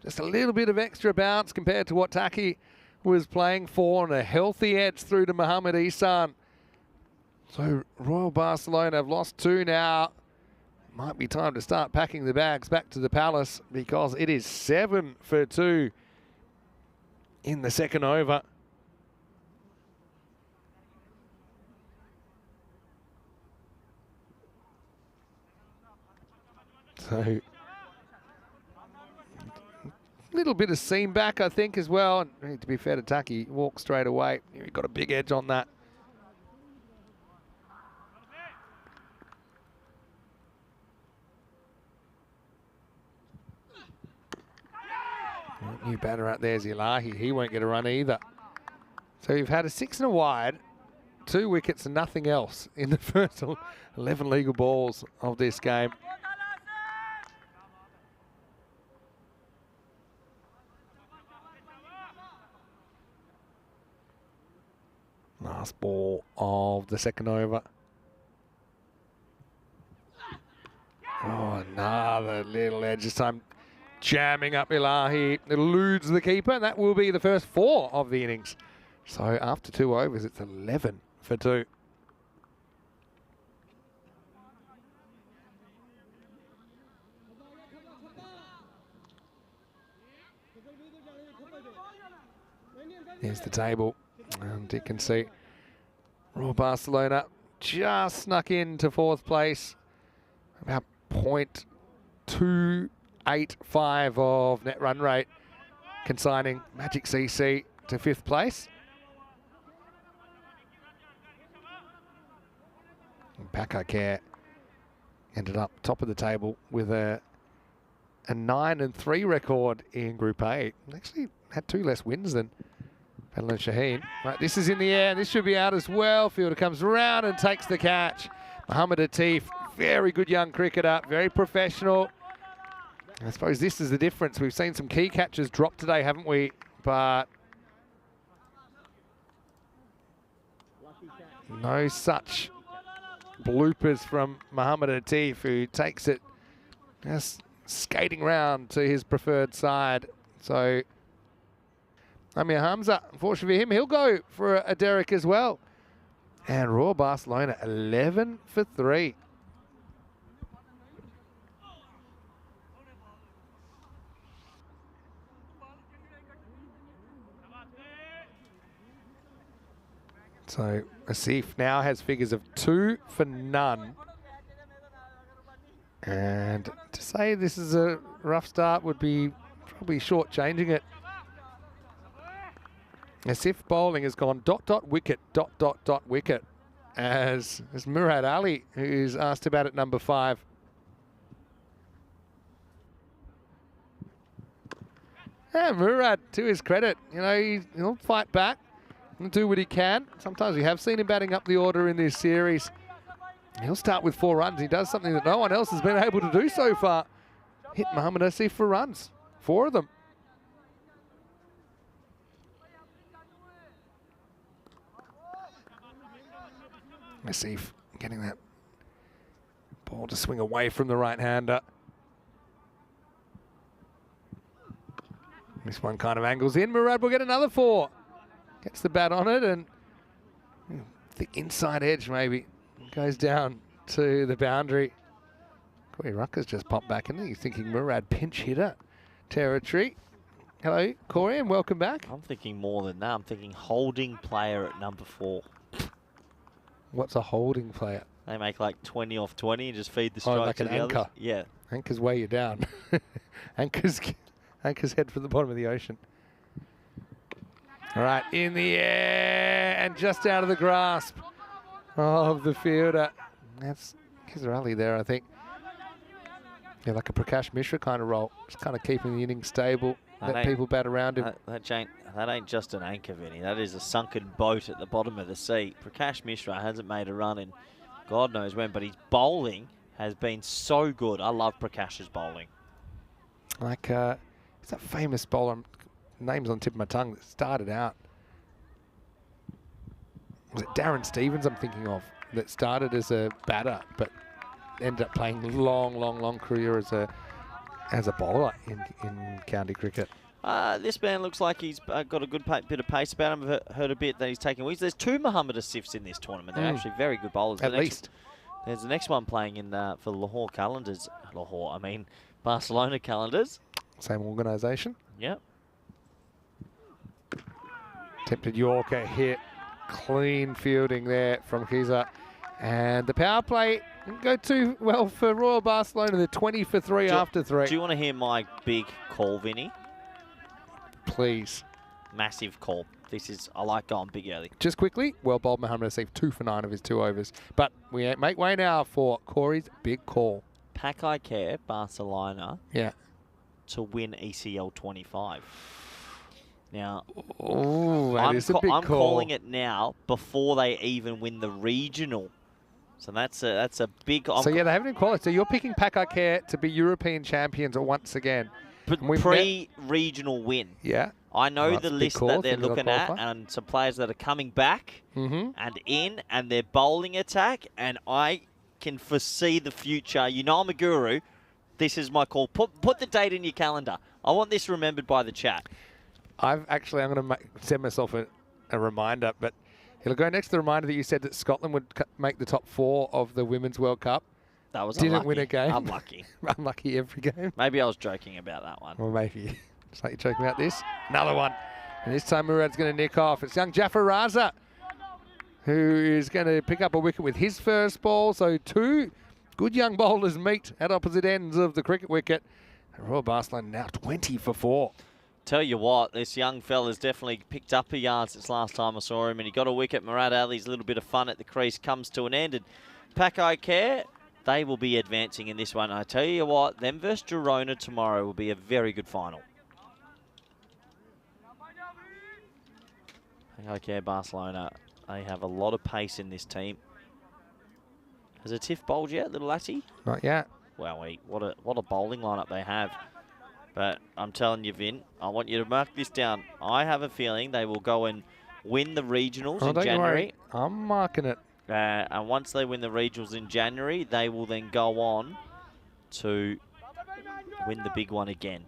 Just a little bit of extra bounce compared to what Taki was playing for, and a healthy edge through to Mohamed Ihsan. So Royal Barcelona have lost 2 now. Might be time to start packing the bags back to the Palace, because it is 7 for 2 in the second over. So, a little bit of seam back, I think, as well. And to be fair to Taki, walk straight away. He got a big edge on that. New batter out there is Ilahi. He won't get a run either. So we've had a 6 and a wide, 2 wickets and nothing else in the first 11 legal balls of this game. Last ball of the second over. Oh, another little edge this time. Jamming up Ilahi. It eludes the keeper. That will be the first 4 of the innings. So after 2 overs, it's 11 for 2. Here's the table. And you can see Royal Barcelona just snuck into 4th place. About 0.285 of net run rate, consigning Magic CC to 5th place. Packer Care ended up top of the table with a 9-3 record in Group A. Actually had 2 less wins than Badalona Shaheen. Right, this is in the air. This should be out as well. Fielder comes around and takes the catch. Mohamed Atif, very good young cricketer, very professional. I suppose this is the difference. We've seen some key catches drop today, haven't we? But no such bloopers from Mohamed Atif, who takes it just skating round to his preferred side. So Amir Hamza, unfortunately for him, he'll go for a derrick as well. And Royal Barcelona 11 for 3. So Asif now has figures of 2 for none. And to say this is a rough start would be probably shortchanging it. Asif bowling has gone ... wicket, ... wicket, as Murad Ali, who's asked about at number 5. And Murad, to his credit, you know, he'll fight back. and do what he can. Sometimes we have seen him batting up the order in this series. He'll start with 4 runs. He does something that no one else has been able to do so far. Hit Mohammad Asif for runs. 4 of them. Asif getting that ball to swing away from the right-hander. This one kind of angles in. Murad will get another 4. Gets the bat on it and the inside edge maybe goes down to the boundary. Corey Rucker's just popped back in. He's thinking Murad pinch hitter territory. Hello, Corey, and welcome back. I'm thinking more than that. I'm thinking holding player at number 4. What's a holding player? They make like 20 off 20 and just feed the strike like to an the anchor. others. Yeah. Anchors weigh you down. Anchors head for the bottom of the ocean. All right, in the air and just out of the grasp of the fielder. That's Kisarali there, I think. Yeah, like a Prakash Mishra kind of role. Just kind of keeping the innings stable. Let people bat around him. That ain't just an anchor, Vinny. That is a sunken boat at the bottom of the sea. Prakash Mishra hasn't made a run in God knows when, but his bowling has been so good. I love Prakash's bowling. Like, it's that famous bowler, name's on the tip of my tongue, that started out. Was it Darren Stevens I'm thinking of? That started as a batter, but ended up playing long career as a bowler in county cricket. This man looks like he's got a good bit of pace about him. I've heard a bit that he's taking weeks. There's 2 Mohammad Asifs in this tournament. They're actually very good bowlers. At least. There's the next one playing in for Lahore Calendars. Barcelona Calendars. Same organisation. Yep. Attempted Yorker hit. Clean fielding there from Khiza. And the power play didn't go too well for Royal Barcelona. They're 20 for 3 after 3. Do you want to hear my big call, Vinny? Please. Massive call. I like going big early. Just quickly, well bowled Mohammad Asif, 2 for 9 of his 2 overs. But we make way now for Corey's big call. Pakai Care, Barcelona. Yeah. To win ECL 25. Now, that is a big I'm call. calling it now before they even win the regional. So that's a big. So yeah, they haven't even qualified. So you're picking Pakai Care to be European champions once again. But pre-regional win. Yeah. I know the list that they're looking at qualify. and some players that are coming back and in and their bowling attack, and I can foresee the future. You know I'm a guru. This is my call. Put the date in your calendar. I want this remembered by the chat. I'm going to send myself a reminder, but it'll go next to the reminder that you said that Scotland would make the top 4 of the Women's World Cup. That was Didn't unlucky. win a game. Unlucky. Unlucky every game. Maybe I was joking about that one. Or maybe. Just like you're joking about this. Another one. And this time Murad's going to nick off. It's young Jafar Raza who is going to pick up a wicket with his first ball. So 2 good young bowlers meet at opposite ends of the cricket wicket. And Royal Barcelona now 20 for 4. Tell you what, this young fella's definitely picked up a yard since last time I saw him, and he got a wicket. Murad Ali's little bit of fun at the crease comes to an end. And Pakai Care, they will be advancing in this one. I tell you what, them versus Girona tomorrow will be a very good final. Pakai Care, Barcelona, they have a lot of pace in this team. Has a Tiff bowled yet, little lassie? Not yet. Wow, what a bowling lineup they have. But I'm telling you, Vin, I want you to mark this down. I have a feeling they will go and win the regionals in don't January. worry. I'm marking it. And once they win the regionals in January, they will then go on to win the big one again.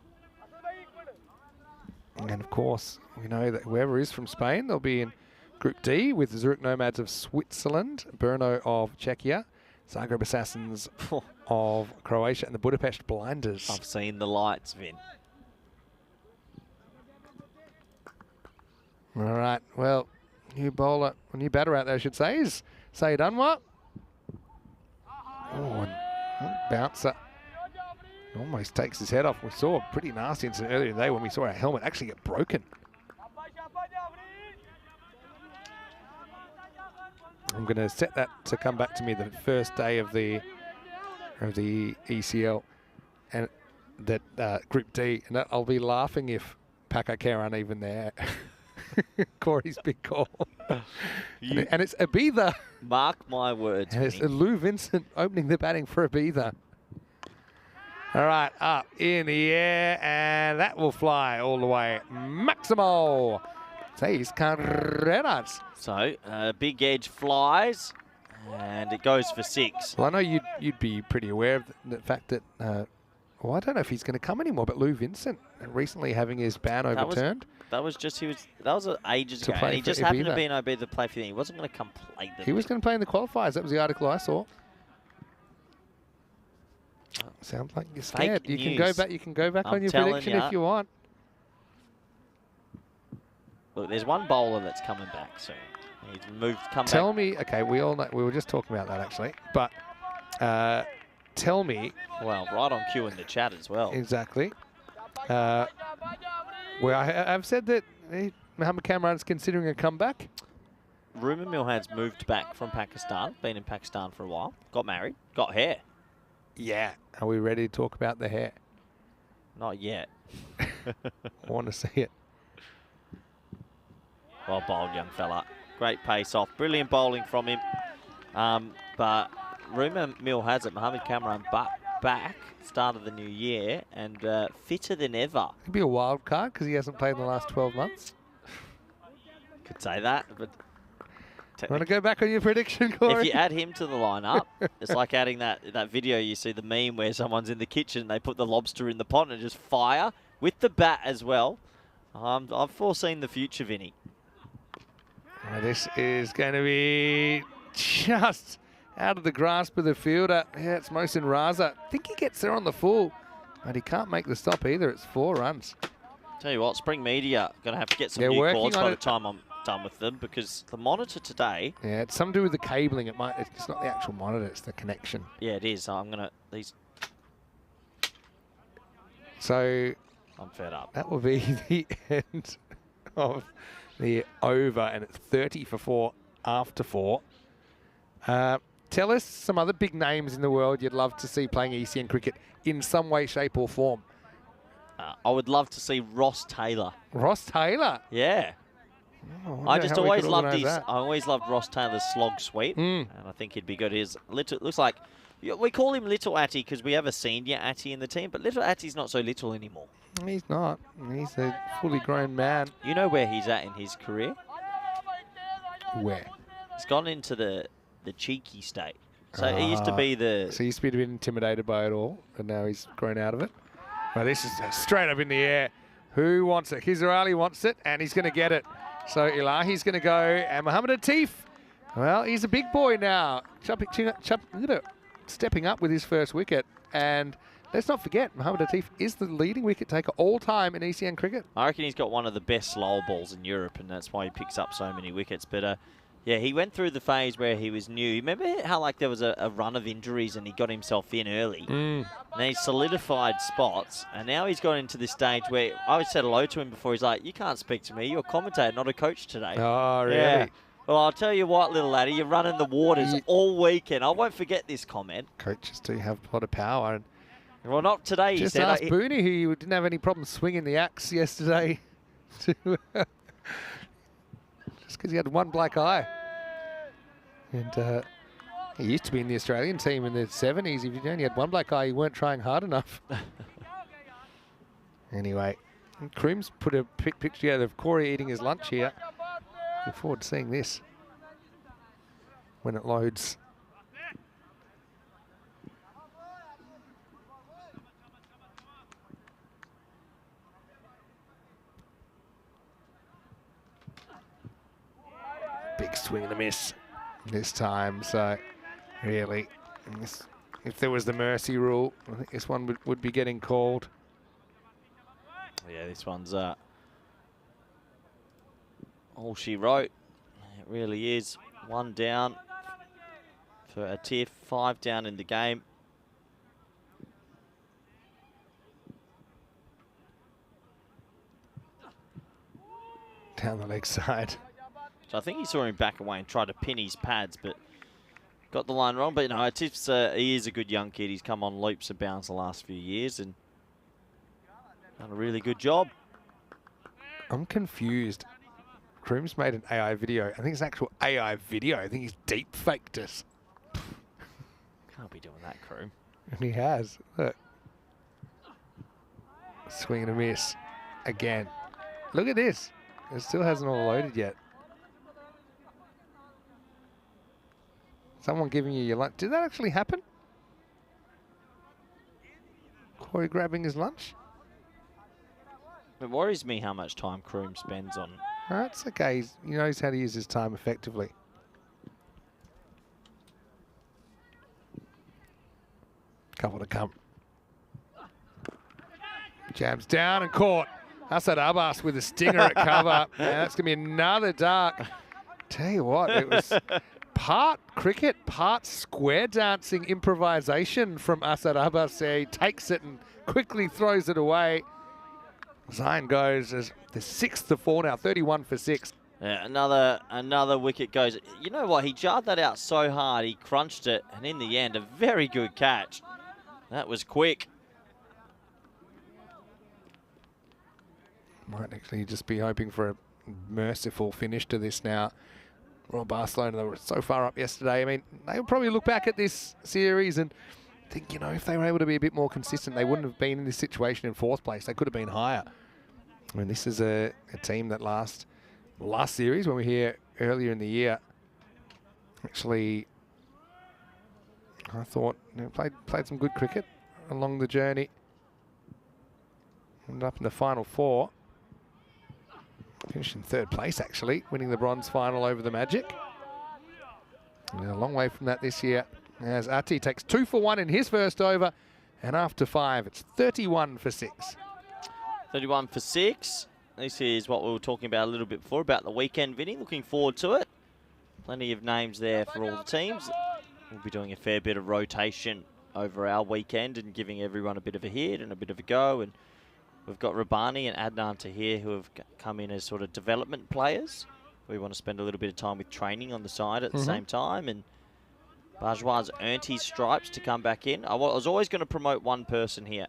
And of course, we know that whoever is from Spain, they'll be in Group D with the Zurich Nomads of Switzerland, Brno of Czechia, Zagreb Assassins of Croatia, and the Budapest Blinders. I've seen the lights, Vin. All right, well, new batter out there, I should say, is Saeed Anwar. Oh, and bouncer. Almost takes his head off. We saw a pretty nasty incident earlier today when we saw our helmet actually get broken. I'm going to set that to come back to me the first day of the ECL and that Group D, and I'll be laughing if Pakai Care aren't even there. Corey's big call. And it's Ibiza. Mark my words. And it's Vinny. Lou Vincent opening the batting for Ibiza. All right, up in the air, and that will fly all the way. Maximo. Seis carreras. So, big edge flies, and it goes for 6. Well, I know you'd be pretty aware of the fact that, well, I don't know if he's going to come anymore, but Lou Vincent recently having his ban overturned. That was ages To ago. play And he for just happened to Ibiza. be in Ibiza to play for them. He wasn't going to come play them. He was going to play in the qualifiers. That was the article I saw. Sounds like you're scared. Fake You can go news. back. You can go back I'm on your telling prediction ya. if you want. Look, there's one bowler that's coming back soon. He's come Tell back. me, okay, we all know, we were just talking about that actually, but tell me Well, right on cue in the chat as well. exactly. Well, I've said that Mohammad Kamran's considering a comeback. Rumour mill has moved back from Pakistan, been in Pakistan for a while, got married, got hair. Yeah. Are we ready to talk about the hair? Not yet. I want to see it. Well bowled, young fella. Great pace off. Brilliant bowling from him. But rumour mill has it, Mohammad Kamran back, start of the new year, and fitter than ever. Could be a wild card because he hasn't played in the last 12 months. Could say that, but Want to go back on your prediction, Corey? if you add him to the lineup, it's like adding that video you see, the meme where someone's in the kitchen, they put the lobster in the pot and just fire with the bat as well. I've foreseen the future, Vinny. This is going to be just out of the grasp of the fielder. Yeah, it's Mohsin Raza. I think he gets there on the full, but he can't make the stop either. It's 4 runs. Tell you what, Spring Media going to have to get some They're new working cords on by it. the time I'm done with them, because the monitor today, Yeah, it's something to do with the cabling. It's not the actual monitor, it's the connection. yeah, it is. I'm So fed up. that will be the end of the over, and it's 30 for 4 after 4. Tell us some other big names in the world you'd love to see playing ECN cricket in some way, shape or form. I would love to see Ross Taylor. Ross Taylor. Yeah. Oh, I wonder just how we always could loved organise his. that. I always loved Ross Taylor's slog sweep, and I think he'd be good. His little looks like we call him Little Atty because we have a senior Atty in the team, but Little Atty's not so little anymore. He's not. He's a fully grown man. You know where he's at in his career? Where? He's gone into the cheeky state. So he used to be the. So he used to be a bit intimidated by it all, and now he's grown out of it. Well, this is straight up in the air. Who wants it? Khizr Ali wants it, and he's going to get it. So Ilahi's going to go, and Mohammad Atif, well, he's a big boy now. Stepping up with his first wicket. And let's not forget, Mohammad Atif is the leading wicket taker all time in ECN cricket. I reckon he's got one of the best slow balls in Europe, and that's why he picks up so many wickets. But yeah, he went through the phase where he was new. Remember how like there was a run of injuries and he got himself in early? And then he solidified spots, and now he's got into this stage where I said hello to him before. He's like, "You can't speak to me. You're a commentator, not a coach today." Oh, really? Yeah. Well, I'll tell you what, little laddie, you're running the waters all weekend. I won't forget this comment. Coaches do have a lot of power. And Well, not today, he just said. ask Booney, who didn't have any problem swinging the axe yesterday. Just because he had one black eye. And he used to be in the Australian team in the 70s. If you only had one black eye, you weren't trying hard enough. Anyway, Kroom's put a picture together of Corey eating his lunch here. Look forward to seeing this when it loads. Big swing and a miss this time. So really, if there was the mercy rule, I think this one would be getting called. Yeah, this one's all she wrote. It really is. 1 down for a tiff, 5 down in the game. Down the leg side. So I think he saw him back away and tried to pin his pads, but got the line wrong. But no, Tiff's, he is a good young kid. He's come on leaps and bounds the last few years and done a really good job. I'm confused. Kroom's made an AI video. I think it's an actual AI video. I think he's deep faked us. Can't be doing that, Kroom. And he has. Look. Swing and a miss. Again. Look at this. It still hasn't all loaded yet. Someone giving you your lunch. Did that actually happen? Corey grabbing his lunch? It worries me how much time Kroom spends on. That's okay. He knows how to use his time effectively. Couple to come. Jabs down and caught. Asad Abbas with a stinger at cover. And that's going to be another dark. Tell you what, it was part cricket, part square dancing improvisation from Asad Abbas. He takes it and quickly throws it away. Zion goes as the 6th to 4 now, 31 for 6. Yeah, another wicket goes. You know what? He jarred that out so hard. He crunched it, and in the end, a very good catch. That was quick. Might actually just be hoping for a merciful finish to this now. Royal Barcelona, they were so far up yesterday. I mean, they would probably look back at this series and think, you know, if they were able to be a bit more consistent, they wouldn't have been in this situation in 4th place. They could have been higher. I mean, this is a team that last series, when we were here earlier in the year, actually, I thought, you know, played some good cricket along the journey. Ended up in the final 4. Finished in 3rd place, actually, winning the bronze final over the Magic. And a long way from that this year, as Ati takes 2 for 1 in his first over, and after 5, it's 31 for 6. 31 for 6. This is what we were talking about a little bit before, about the weekend, Vinny. Looking forward to it. Plenty of names there for all the teams. We'll be doing a fair bit of rotation over our weekend and giving everyone a bit of a hit and a bit of a go. And we've got Rabani and Adnan Tahir who have come in as sort of development players. We want to spend a little bit of time with training on the side at the same time. And Bajwa's earned his stripes to come back in. I was always going to promote one person here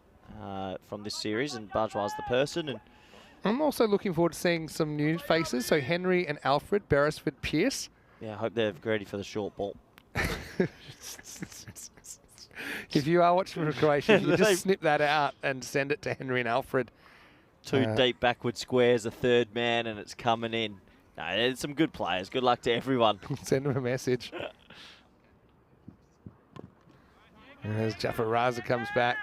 from this series, and Bajwa's the person. And I'm also looking forward to seeing some new faces. So Henry and Alfred, Beresford, Pearce. yeah, I hope they're ready for the short ball. If you are watching from Croatia, you just snip that out and send it to Henry and Alfred. 2 deep backward squares, a 3rd man, and it's coming in. No, there's some good players. Good luck to everyone. Send them a message. And as Jafar Raza comes back.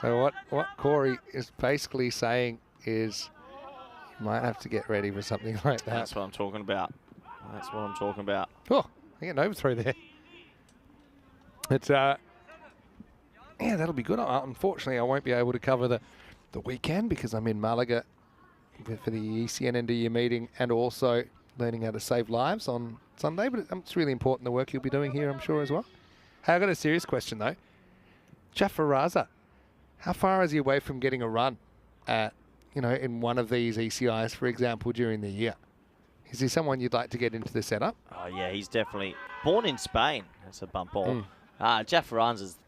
So what Corey is basically saying is you might have to get ready for something like that. That's what I'm talking about. That's what I'm talking about. Oh, I get an overthrow there. It's yeah, that'll be good. Unfortunately, I won't be able to cover the weekend because I'm in Malaga for the ECN end of year meeting and also learning how to save lives on Sunday. But it's really important, the work you'll be doing here, I'm sure, as well. Hey, I got a serious question though. Jafar Raza, how far is he away from getting a run at, you know, in one of these ECIs, for example, during the year? Is he someone you'd like to get into the setup? Oh, yeah, he's definitely born in Spain. That's a bump ball. Jafar Raza's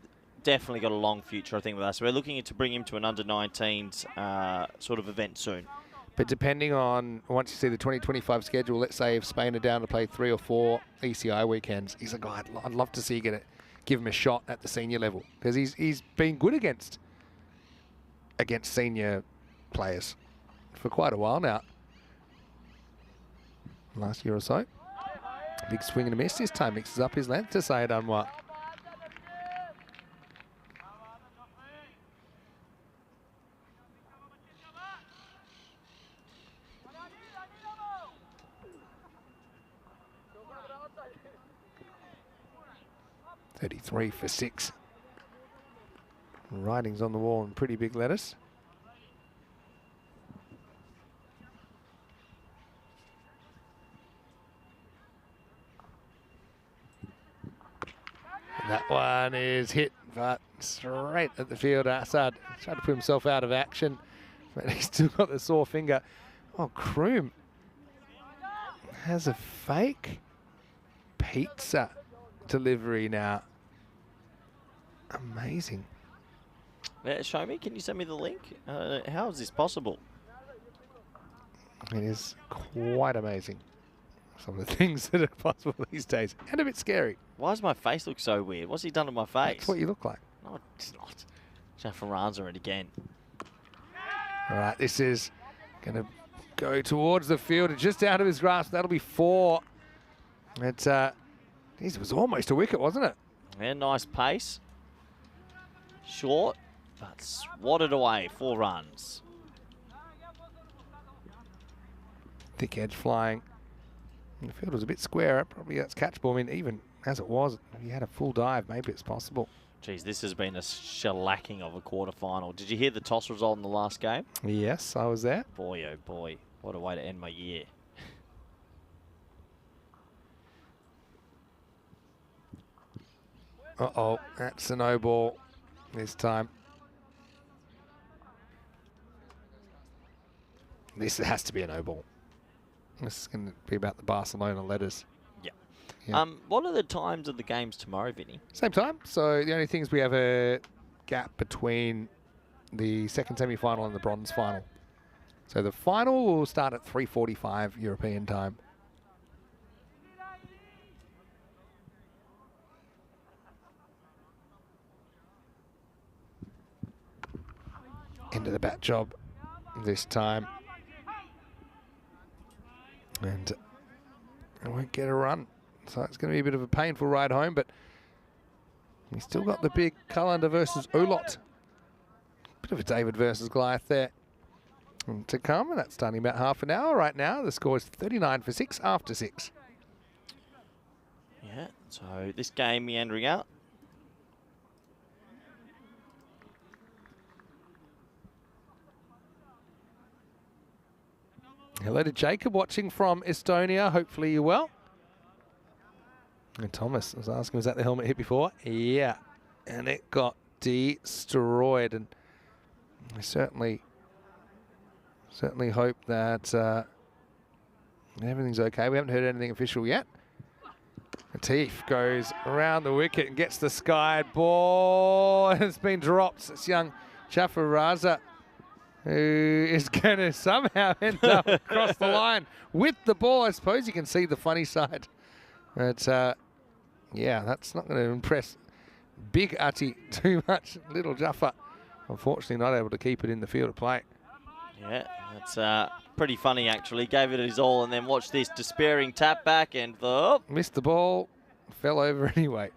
definitely got a long future, I think, with us. We're looking to bring him to an under-19s sort of event soon. But depending on, once you see the 2025 schedule, let's say if Spain are down to play 3 or 4 ECI weekends, he's a guy I'd love to see give him a shot at the senior level because he's been good against senior players for quite a while now. Last year or so. Big swing and a miss this time. Mixes up his length to Syed Anwar. .33 for 6. Writings on the wall in pretty big letters. That one is hit, but straight at the field. Assad tried to put himself out of action, but he's still got the sore finger. Oh, Kroom has a fake pizza delivery now. Amazing. Show me. Can you send me the link? How is this possible? It is quite amazing, some of the things that are possible these days, and a bit scary. Why does my face look so weird? What's he done to my face? That's what you look like. No, it's not. Jaffaranza it again. All right, this is going to go towards the field, just out of his grasp. That'll be 4. It was almost a wicket, wasn't it? Yeah, nice pace. Short, but swatted away. 4 runs. Thick edge flying. And the field was a bit square. Probably that's catch ball. I mean, even as it was, if he had a full dive, maybe it's possible. Geez, this has been a shellacking of a quarterfinal. Did you hear the toss result in the last game? Yes, I was there. Boy, oh boy. What a way to end my year. Uh-oh, that's a no ball this time. This has to be a no ball. This is going to be about the Barcelona letters. Yeah. Yeah. What are the times of the games tomorrow, Vinny? Same time. So the only thing is we have a gap between the second semi-final and the bronze final. So the final will start at 3:45 European time. Into the bat job this time. And I won't get a run. So it's going to be a bit of a painful ride home, but we still got the big Callander versus Ulot. Bit of a David versus Goliath there to come, and that's starting about half an hour right now. The score is 39 for 6 after 6. Yeah, so this game meandering out. Hello to Jacob watching from Estonia. Hopefully you're well. And Thomas was asking, was that the helmet hit before? Yeah. And it got destroyed. And I certainly hope that everything's okay. We haven't heard anything official yet. Latif goes around the wicket and gets the skied ball. It's been dropped. It's young Jaffaranza, who is going to somehow end up across the line with the ball. I suppose you can see the funny side. But, yeah, that's not going to impress Big Ati too much. Little Jaffa, unfortunately, not able to keep it in the field of play. Yeah, that's pretty funny, actually. Gave it his all, and then watch this despairing tap back, and missed the ball, fell over anyway.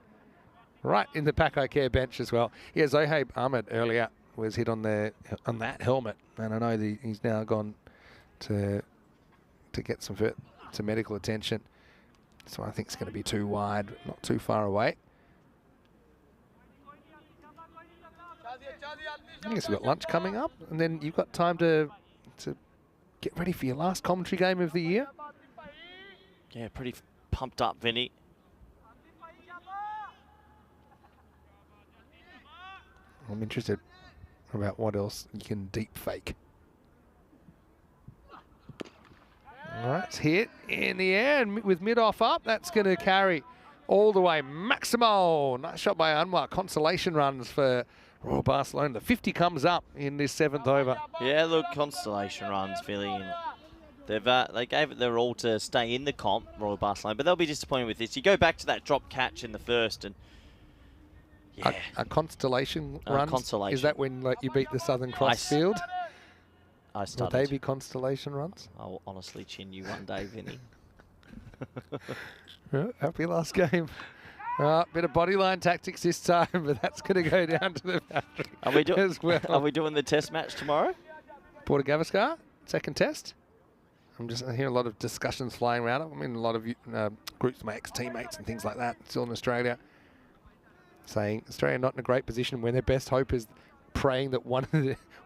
Right in the Paco Care bench as well. Yeah, Zohaib Ahmed earlier was hit on that helmet, and I know that he's now gone to get some medical attention. So I think it's going to be too wide, not too far away. I guess we've got lunch coming up, and then you've got time to get ready for your last commentary game of the year. yeah, pretty pumped up, Vinny. I'm interested about what else you can deep fake. All right, it's hit in the air, and with mid-off up, that's going to carry all the way. Maximo, nice shot by Anwar. Consolation runs for Royal Barcelona. The 50 comes up in this 7th over. Yeah, look, constellation runs, Philly. And they gave it their all to stay in the comp, Royal Barcelona, but they'll be disappointed with this. You go back to that drop catch in the first, and yeah. A constellation run? Consolation. Is that when you beat the Southern Cross field? I Will started. they be constellation runs? I'll honestly chin you one day, Vinny. Happy last game. Bit of bodyline tactics this time, but that's going to go down to the boundary as well. Are we doing the test match tomorrow? Port Gavaskar, second test. I'm just hearing a lot of discussions flying around. I'm in a lot of groups of my ex-teammates and things like that, still in Australia, saying Australia not in a great position when their best hope is praying that one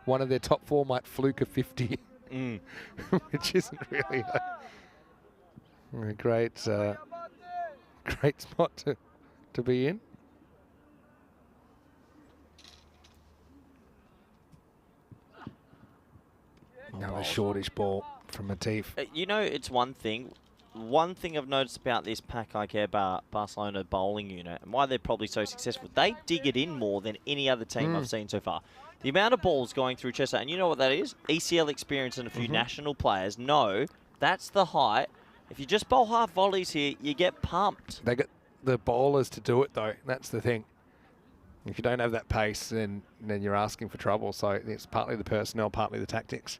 of their top 4 might fluke a 50, which isn't really a great spot to be in. Another shortish ball from Latif. You know, it's one thing one thing I've noticed about this Pack Care Barcelona bowling unit and why they're probably so successful, they dig it in more than any other team I've seen so far. The amount of balls going through Chester, and you know what that is? ECL experience and a few national players know that's the height. If you just bowl half volleys here, you get pumped. They get the bowlers to do it, though. That's the thing. If you don't have that pace, then you're asking for trouble. So it's partly the personnel, partly the tactics.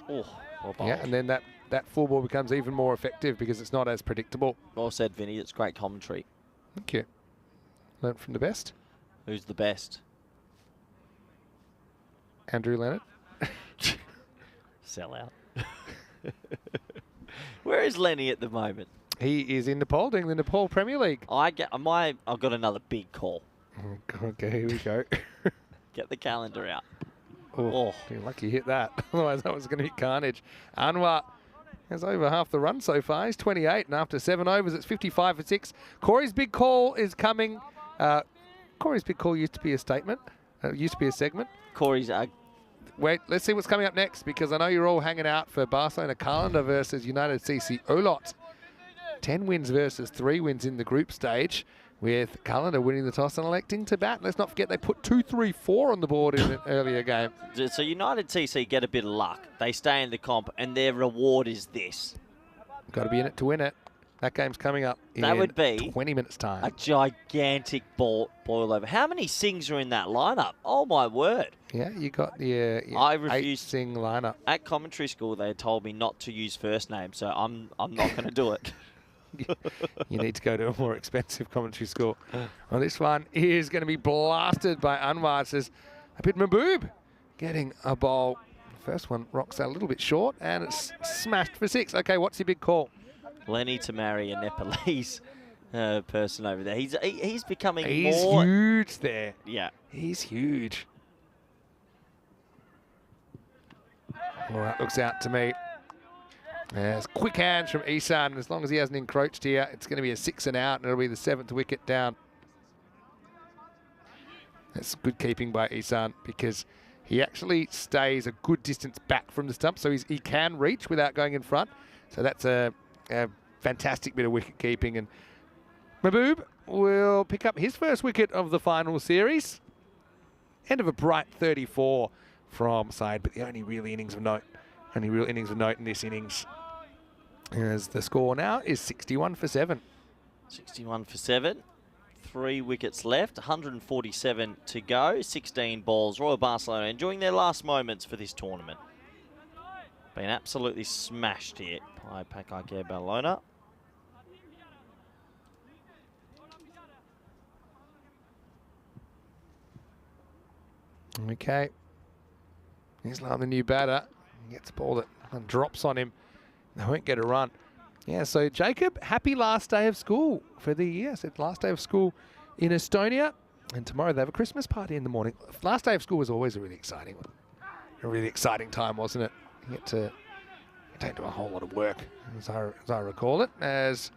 Oh, well bowled. Yeah, and then that full ball becomes even more effective because it's not as predictable. Well said, Vinny. It's great commentary. Thank you. Learn from the best. Who's the best? Andrew Leonard. Sell out. Where is Lenny at the moment? He is in Nepal doing the Nepal Premier League. I've got another big call. Okay, here we go. Get the calendar out. Oh, you're lucky you hit that. Otherwise, that was going to be carnage. Anwar has over half the run so far. He's 28, and after 7 overs, it's 55 for 6. Corey's big call is coming. Corey's big call used to be a statement. Used to be a segment. Corey's... Wait, let's see what's coming up next, because I know you're all hanging out for Barcelona Calendar versus United CC Olot. 10 wins versus 3 wins in the group stage, with Calendar winning the toss and electing to bat. Let's not forget they put 2-3-4 on the board in an earlier game. So United TC get a bit of luck. They stay in the comp, and their reward is this. Got to be in it to win it. That game's coming up in That would be 20 minutes a time. gigantic boil over. How many Sings are in that lineup? Oh, my word. Yeah, you got the I 8 refused Sing lineup. At commentary school, they told me not to use first names, so I'm not going to do it. You need to go to a more expensive commentary school. Well, this one is going to be blasted by Anwar. It says, Abid Mahboob getting a bowl. First one rocks out a little bit short, and it's smashed for 6. Okay, what's your big call? Lenny to marry a Nepalese person over there. He's becoming He's more... huge there. Yeah. He's huge. Well, that looks out to me. There's quick hands from Isan, and as long as he hasn't encroached here, it's going to be a 6 and out, and it'll be the 7th wicket down. That's good keeping by Isan, because he actually stays a good distance back from the stump, so he can reach without going in front. So that's a fantastic bit of wicket keeping, and Mahboob will pick up his first wicket of the final series. End of a bright 34 from side, but the only real innings of note in this innings, as the score now is 61 for 7. 61 for 7. 3 wickets left, 147 to go, 16 balls. Royal Barcelona enjoying their last moments for this tournament. Been absolutely smashed here by Pack Care Barcelona. Okay. Islam, the new batter, gets a ball that drops on him. They won't get a run. Yeah, so Jacob, happy last day of school for the year. So last day of school in Estonia, and tomorrow they have a Christmas party in the morning. Last day of school was always a really exciting one. A really exciting time, wasn't it? You don't do a whole lot of work, as I recall it, as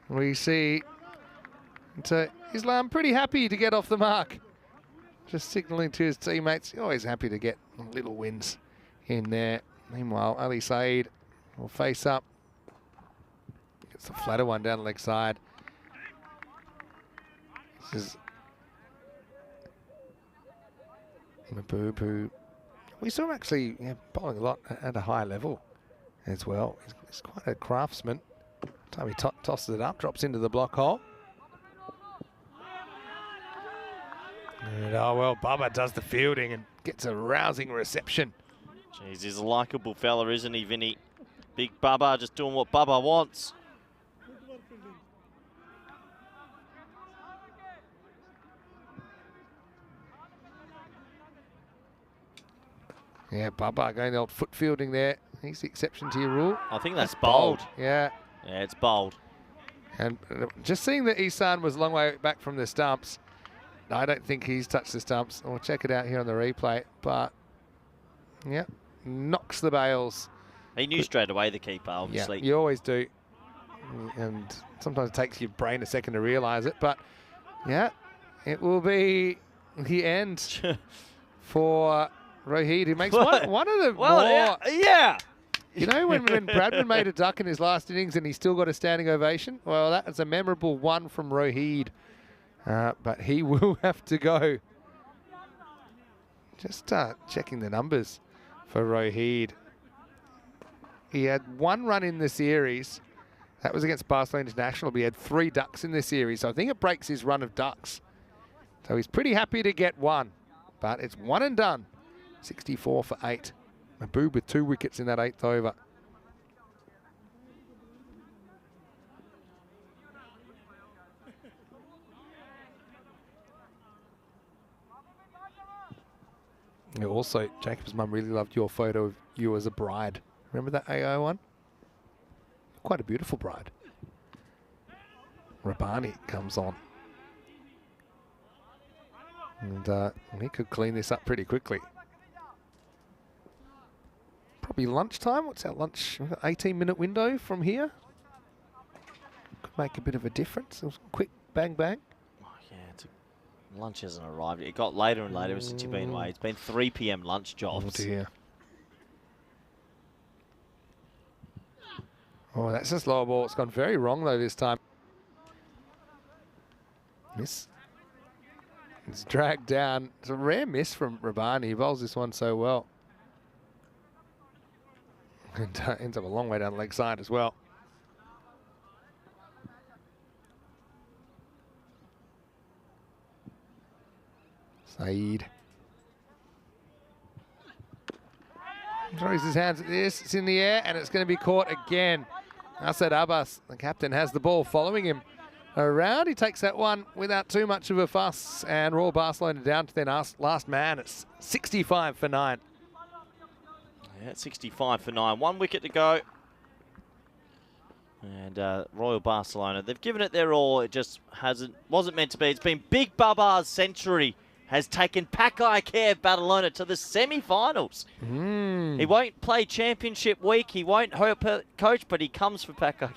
we see Islam pretty happy to get off the mark. Just signalling to his teammates, always happy to get little wins in there. Meanwhile, Ali Saeed will face up. Gets the flatter one down the leg side. This is Mahboob, who we saw him actually bowling a lot at a high level as well. He's quite a craftsman. Time he tosses it up, drops into the block hole. And, oh, well, Bubba does the fielding and gets a rousing reception. Jeez, he's a likeable fella, isn't he, Vinny? Big Bubba just doing what Bubba wants. Yeah, Bubba going the old foot fielding there. He's the exception to your rule. I think that's bold. Yeah. Yeah, it's bold. And just seeing that Isan was a long way back from the stumps, I don't think he's touched the stumps. We'll check it out here on the replay. But, yeah, knocks the bails. He knew straight away, the keeper, obviously. Yeah, you always do. And sometimes it takes your brain a second to realise it. But, yeah, it will be the end for Rohid, who makes What? one of the Well, more... yeah. You know when Bradman made a duck in his last innings and he still got a standing ovation? Well, that was a memorable one from Rohid. But he will have to go. Just checking the numbers for Rohid. He had 1 run in the series. That was against Barcelona International. But he had 3 ducks in the series. So I think it breaks his run of ducks. So he's pretty happy to get 1. But it's 1 and done. 64 for 8. Mahbub with 2 wickets in that 8th over. Yeah, also, Jacob's mum really loved your photo of you as a bride. Remember that AO one? Quite a beautiful bride. Rabbani comes on. And he could clean this up pretty quickly. Probably lunchtime. What's our lunch? 18-minute window from here. Could make a bit of a difference. It was quick, bang, bang. Oh, yeah, lunch hasn't arrived. It got later and later since you've been away. It's been 3 p.m. lunch jobs. Oh dear. Oh, that's a slow ball. It's gone very wrong though this time. Miss. It's dragged down. It's a rare miss from Rabbani. He bowls this one so well. And ends up a long way down the leg side as well. Saeed. Throws his hands at this. It's in the air and it's going to be caught again. Asad Abbas, the captain, has the ball following him around. He takes that one without too much of a fuss. And Royal Barcelona down to their last man. It's 65 for 9. Yeah, 65 for 9. 1 wicket to go. And Royal Barcelona, they've given it their all. It just wasn't meant to be. It's been Big Baba's century has taken Pakai Badalona to the semi-finals. He won't play championship week. He won't help coach, but he comes for Pakai.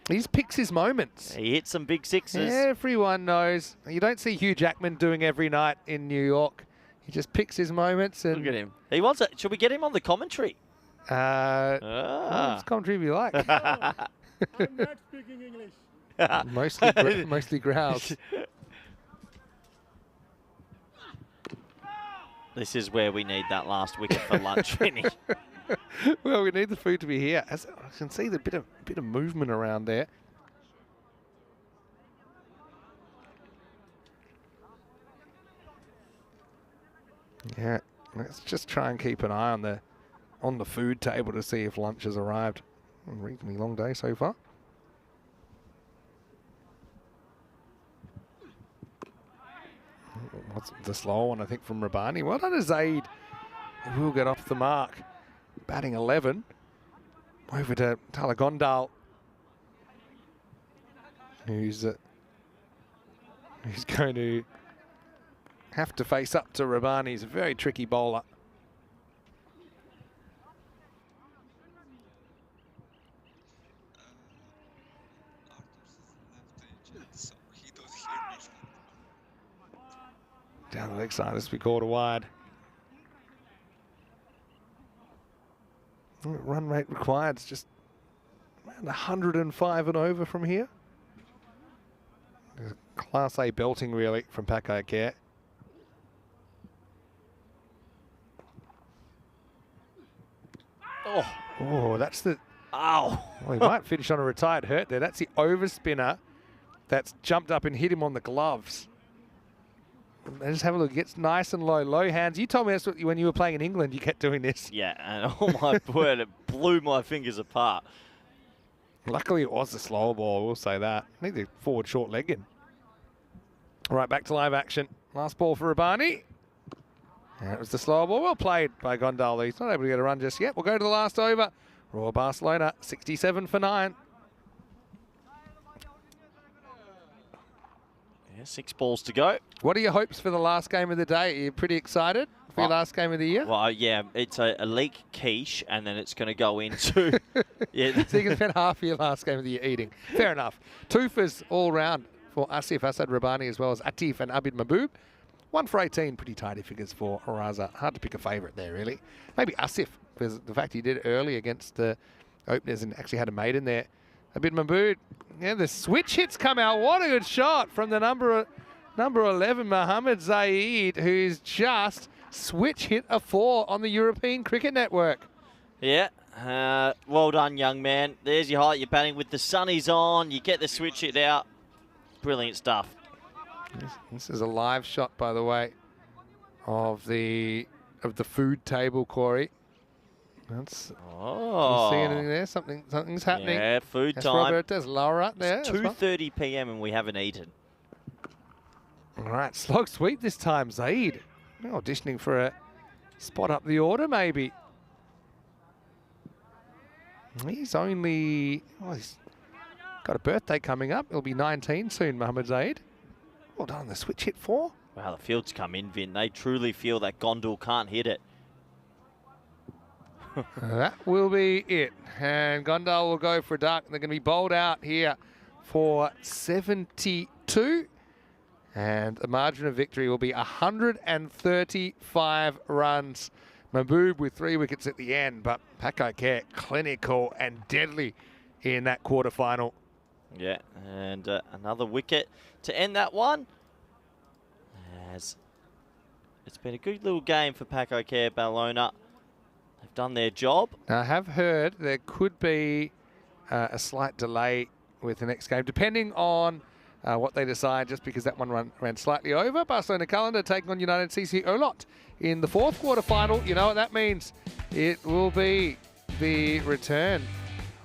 He just picks his moments. He hits some big sixes. Everyone knows. You don't see Hugh Jackman doing every night in New York. He just picks his moments. And look at him. He wants it. Should we get him on the commentary? It's commentary if you like. I'm not speaking English. mostly growls. This is where we need that last wicket for lunch, Vinny. Well, we need the food to be here. As I can see the bit of movement around there. Yeah, let's just try and keep an eye on the food table to see if lunch has arrived. A reasonably long day so far. What's the slow one, I think, from Rabbani. Well done to Zaid. He will get off the mark. Batting 11. Over to Talagondal, who's going to have to face up to Rabbani. He's a very tricky bowler. Down the leg side, this will be called a wide. Run rate required is just around 105 and over from here. Class A belting really from Pakai Care. Oh, that's the... Ow. Well, he might finish on a retired hurt there. That's the overspinner that's jumped up and hit him on the gloves. And just have a look. It gets nice and low. Low hands. You told me that's what, when you were playing in England, you kept doing this. Yeah, and oh my word, it blew my fingers apart. Luckily, it was a slower ball, we'll say that. I think the forward short leg in. All right, back to live action. Last ball for Rabbani. And it was the slower ball. Well played by Gondal. He's not able to get a run just yet. We'll go to the last over. Royal Barcelona, 67 for 9. Yeah, 6 balls to go. What are your hopes for the last game of the day? Are you pretty excited for your last game of the year? Well, yeah, it's a leek quiche, and then it's going to go into... yeah. So you can spend half of your last game of the year eating. Fair enough. Two fers all round for Asif Asad Rabbani as well as Atif and Abid Mahbub. 1 for 18, pretty tidy figures for Raza. Hard to pick a favourite there, really. Maybe Asif, because the fact he did it early against the openers and actually had a maiden there. A bit Mahmood. Yeah, the switch hits come out. What a good shot from the number 11, Mohammed Zaid, who's just switch hit a 4 on the European Cricket Network. Yeah, well done, young man. There's your height. You're batting with the sunnies on. You get the switch hit out. Brilliant stuff. This is a live shot, by the way, of the food table, Corey. That's. Oh. You see anything there? Something's happening. Yeah, food That's time. Roberta's lower up there. It's 2:30 p.m. and we haven't eaten. All right, slog sweep this time, Zaid. Auditioning for a spot up the order, maybe. He's only. Oh, he's got a birthday coming up. He'll be 19 soon, Mohammed Zaid. Well done, the switch hit 4. Wow, the field's come in, Vin. They truly feel that Gondal can't hit it. That will be it. And Gondal will go for a duck. They're going to be bowled out here for 72. And the margin of victory will be 135 runs. Mahboob with 3 wickets at the end, but Paco Care clinical and deadly in that quarterfinal. Yeah, and another wicket to end that one. As it's been a good little game for Paco Care Ballona. They've done their job. Now, I have heard there could be a slight delay with the next game, depending on what they decide, just because that one ran slightly over. Barcelona Calendar taking on United CC Olot in the 4th quarterfinal. You know what that means? It will be the return.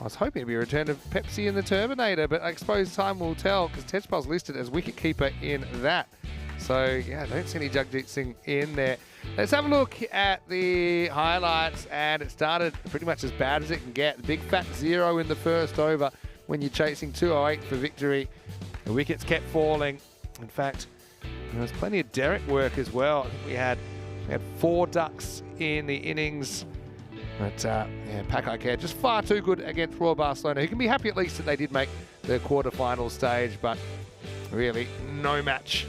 I was hoping it'd be a return of Pepsi and the Terminator, but I suppose time will tell, because Tejpal's listed as wicketkeeper in that. So, yeah, I don't see any Jagjit Singh in there. Let's have a look at the highlights, and it started pretty much as bad as it can get. The big fat 0 in the first over when you're chasing 208 for victory. The wickets kept falling. In fact, there was plenty of Derek work as well. I think we had 4 ducks in the innings. But, yeah, Paco Care just far too good against Royal Barcelona, who can be happy at least that they did make the quarterfinal stage, but really no match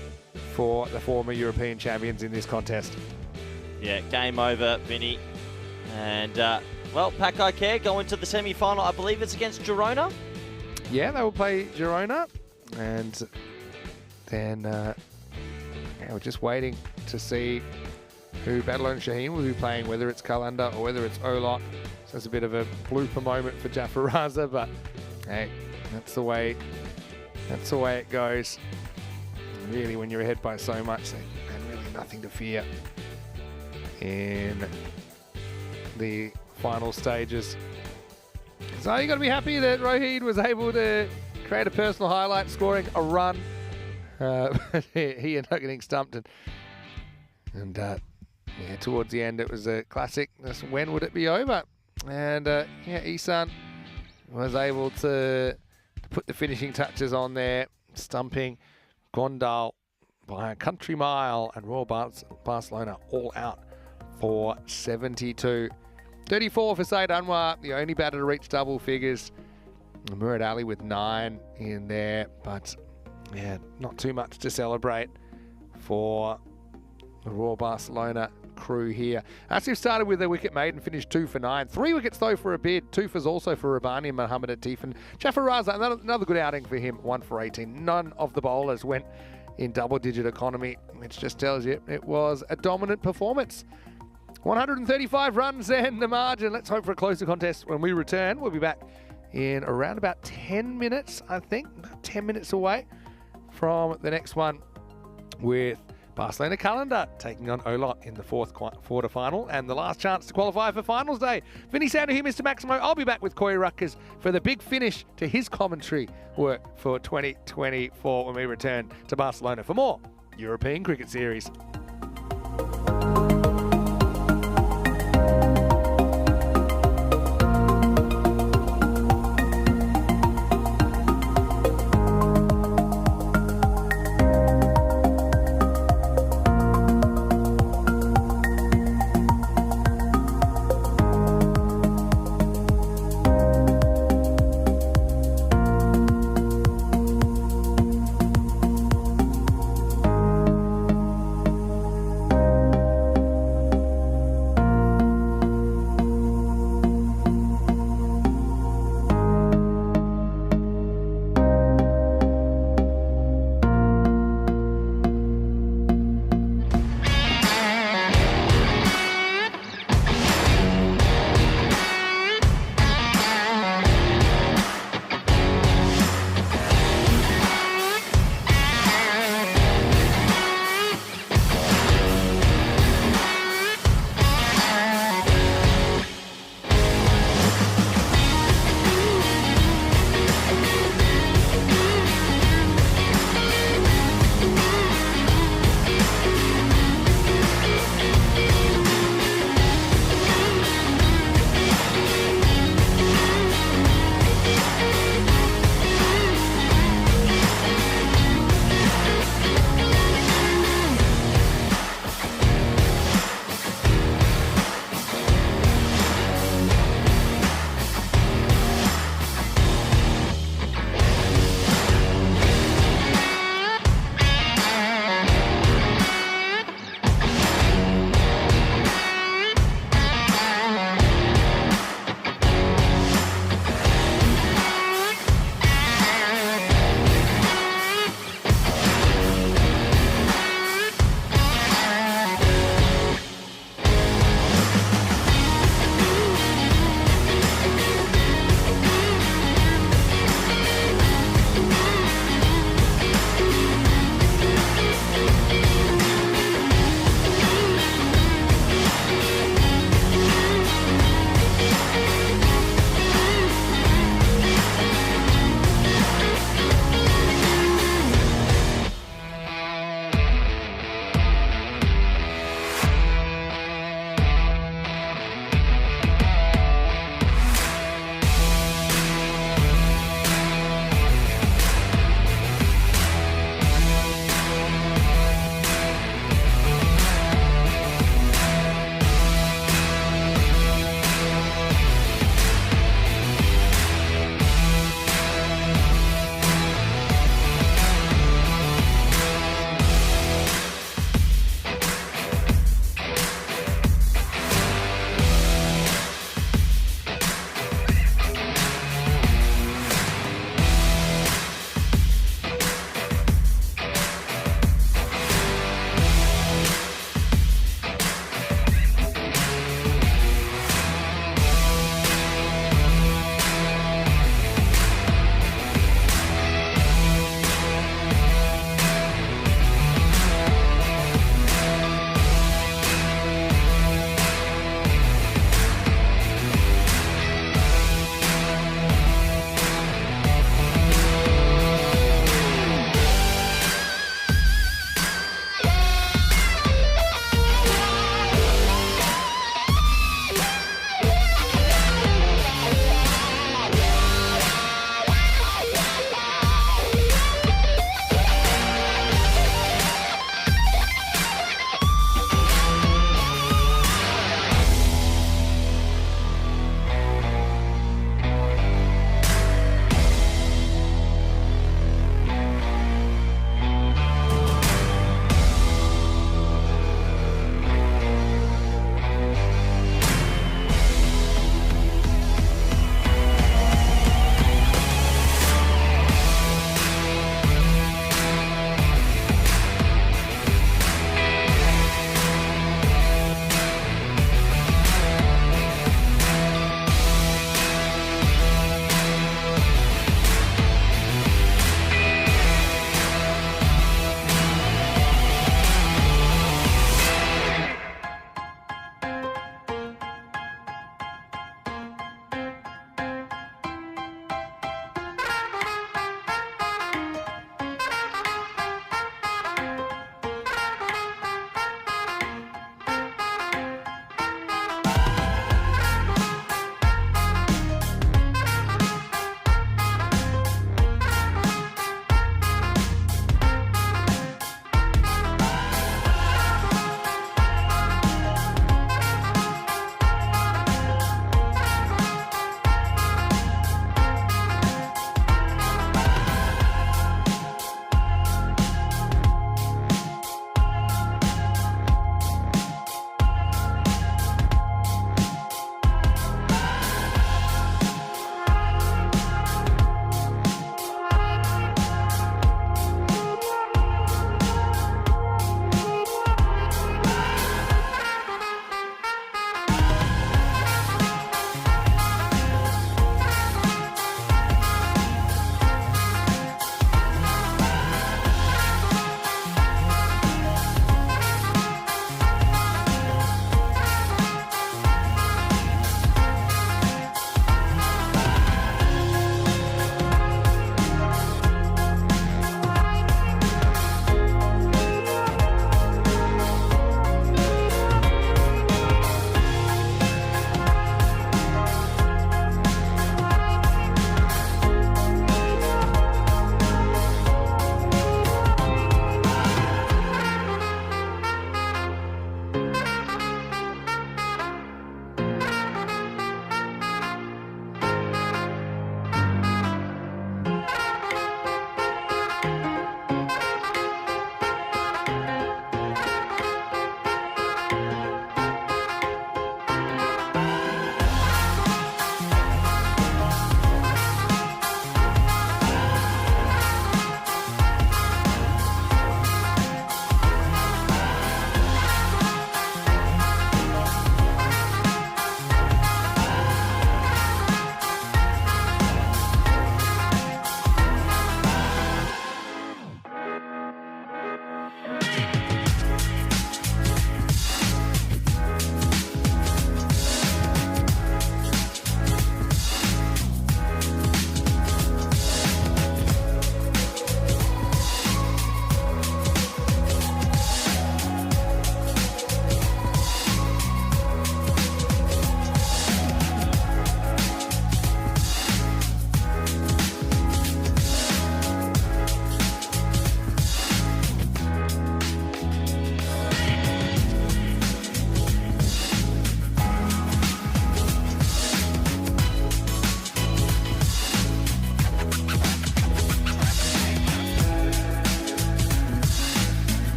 for the former European champions in this contest. Yeah, game over, Vinny. And, well, Paco Care go into the semi-final. I believe it's against Girona. Yeah, they will play Girona. And then yeah, we're just waiting to see who Badalona Shaheen will be playing, whether it's Calendar or whether it's Olot. So it's a bit of a blooper moment for Jafar Raza, but hey, that's the way it goes. Really, when you're ahead by so much, and really nothing to fear in the final stages. So you got to be happy that Rohid was able to create a personal highlight, scoring a run. He ended up getting stumped, and yeah, towards the end it was a classic. When would it be over? And yeah, Isan was able to put the finishing touches on there, stumping Gondal by a country mile, and Royal Barcelona all out for 72. 34 for Said Anwar, the only batter to reach double figures. Murad Ali with 9 in there, but yeah, not too much to celebrate for the Royal Barcelona crew here. Asif started with a wicket made and finished 2 for 9. 3 wickets though for a bid. 2 for also for Rabani and Mohammed Atif. And Jafar Raza, another good outing for him, 1 for 18. None of the bowlers went in double-digit economy, which just tells you it was a dominant performance. 135 runs and the margin. Let's hope for a closer contest when we return. We'll be back in around about 10 minutes, I think. About 10 minutes away from the next one with Barcelona Calendar taking on Olot in the 4th quarterfinal and the last chance to qualify for finals day. Vinny Sander here, Mr. Maximo. I'll be back with Corey Ruckers for the big finish to his commentary work for 2024 when we return to Barcelona for more European Cricket Series.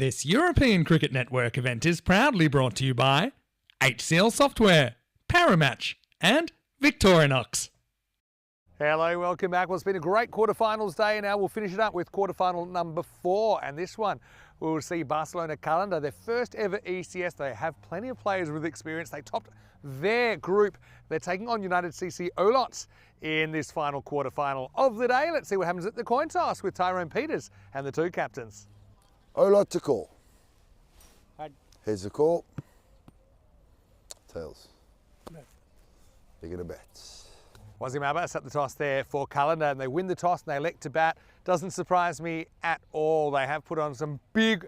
This European Cricket Network event is proudly brought to you by HCL Software, Paramatch, and Victorinox. Hello, welcome back. Well, it's been a great quarterfinals day, and now we'll finish it up with quarterfinal number 4. And this one, we'll see Barcelona Calendar, their first ever ECS. They have plenty of players with experience. They topped their group. They're taking on United CC Olots in this final quarterfinal of the day. Let's see what happens at the coin toss with Tyrone Peters and the 2 captains. Olot to call. Head. Heads a call. Tails. Bigger to bats. Wazim Abbas at the toss there for Calendar, and they win the toss and they elect to bat. Doesn't surprise me at all. They have put on some big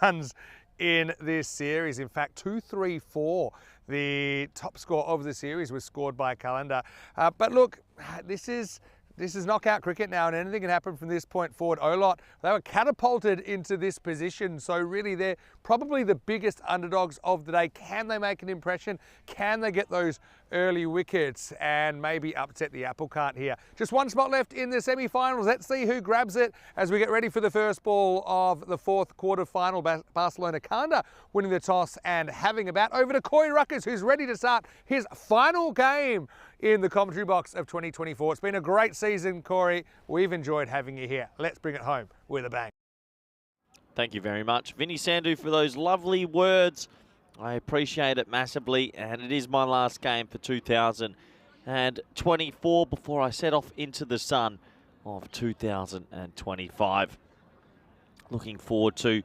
runs in this series. In fact, 2-3-4. The top score of the series was scored by Calendar. But look, this is knockout cricket now, and anything can happen from this point forward. Olot, they were catapulted into this position, so really they're probably the biggest underdogs of the day. Can they make an impression? Can they get those early wickets and maybe upset the apple cart here? Just one spot left in the semi-finals. Let's see who grabs it as we get ready for the first ball of the 4th quarter-final. Barcelona Calendar winning the toss and having a bat. Over to Coy Ruckers, who's ready to start his final game in the commentary box of 2024. It's been a great season, Corey. We've enjoyed having you here. Let's bring it home with a bang. Thank you very much, Vinny Sandhu, for those lovely words. I appreciate it massively, and it is my last game for 2024 before I set off into the sun of 2025. Looking forward to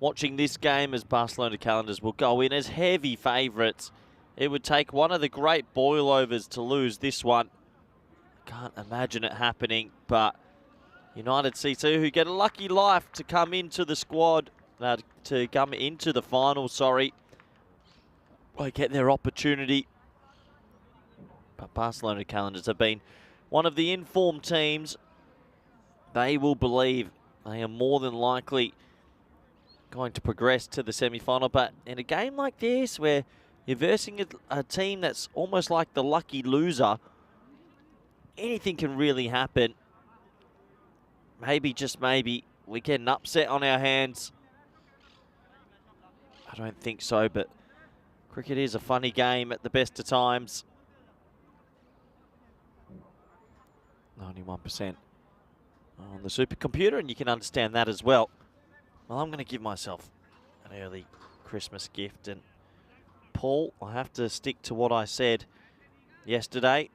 watching this game as Barcelona Calendars will go in as heavy favourites. It would take one of the great boilovers to lose this one. Can't imagine it happening, but United CC, who get a lucky life to come into the squad, to come into the final, will get their opportunity. But Barcelona Calendars have been one of the informed teams. They will believe they are more than likely going to progress to the semi-final. But in a game like this, where you're versing a team that's almost like the lucky loser, anything can really happen. Maybe, just maybe, we get an upset on our hands. I don't think so, but cricket is a funny game at the best of times. 91% on the supercomputer, and you can understand that as well. Well, I'm going to give myself an early Christmas gift, and Paul, I have to stick to what I said yesterday,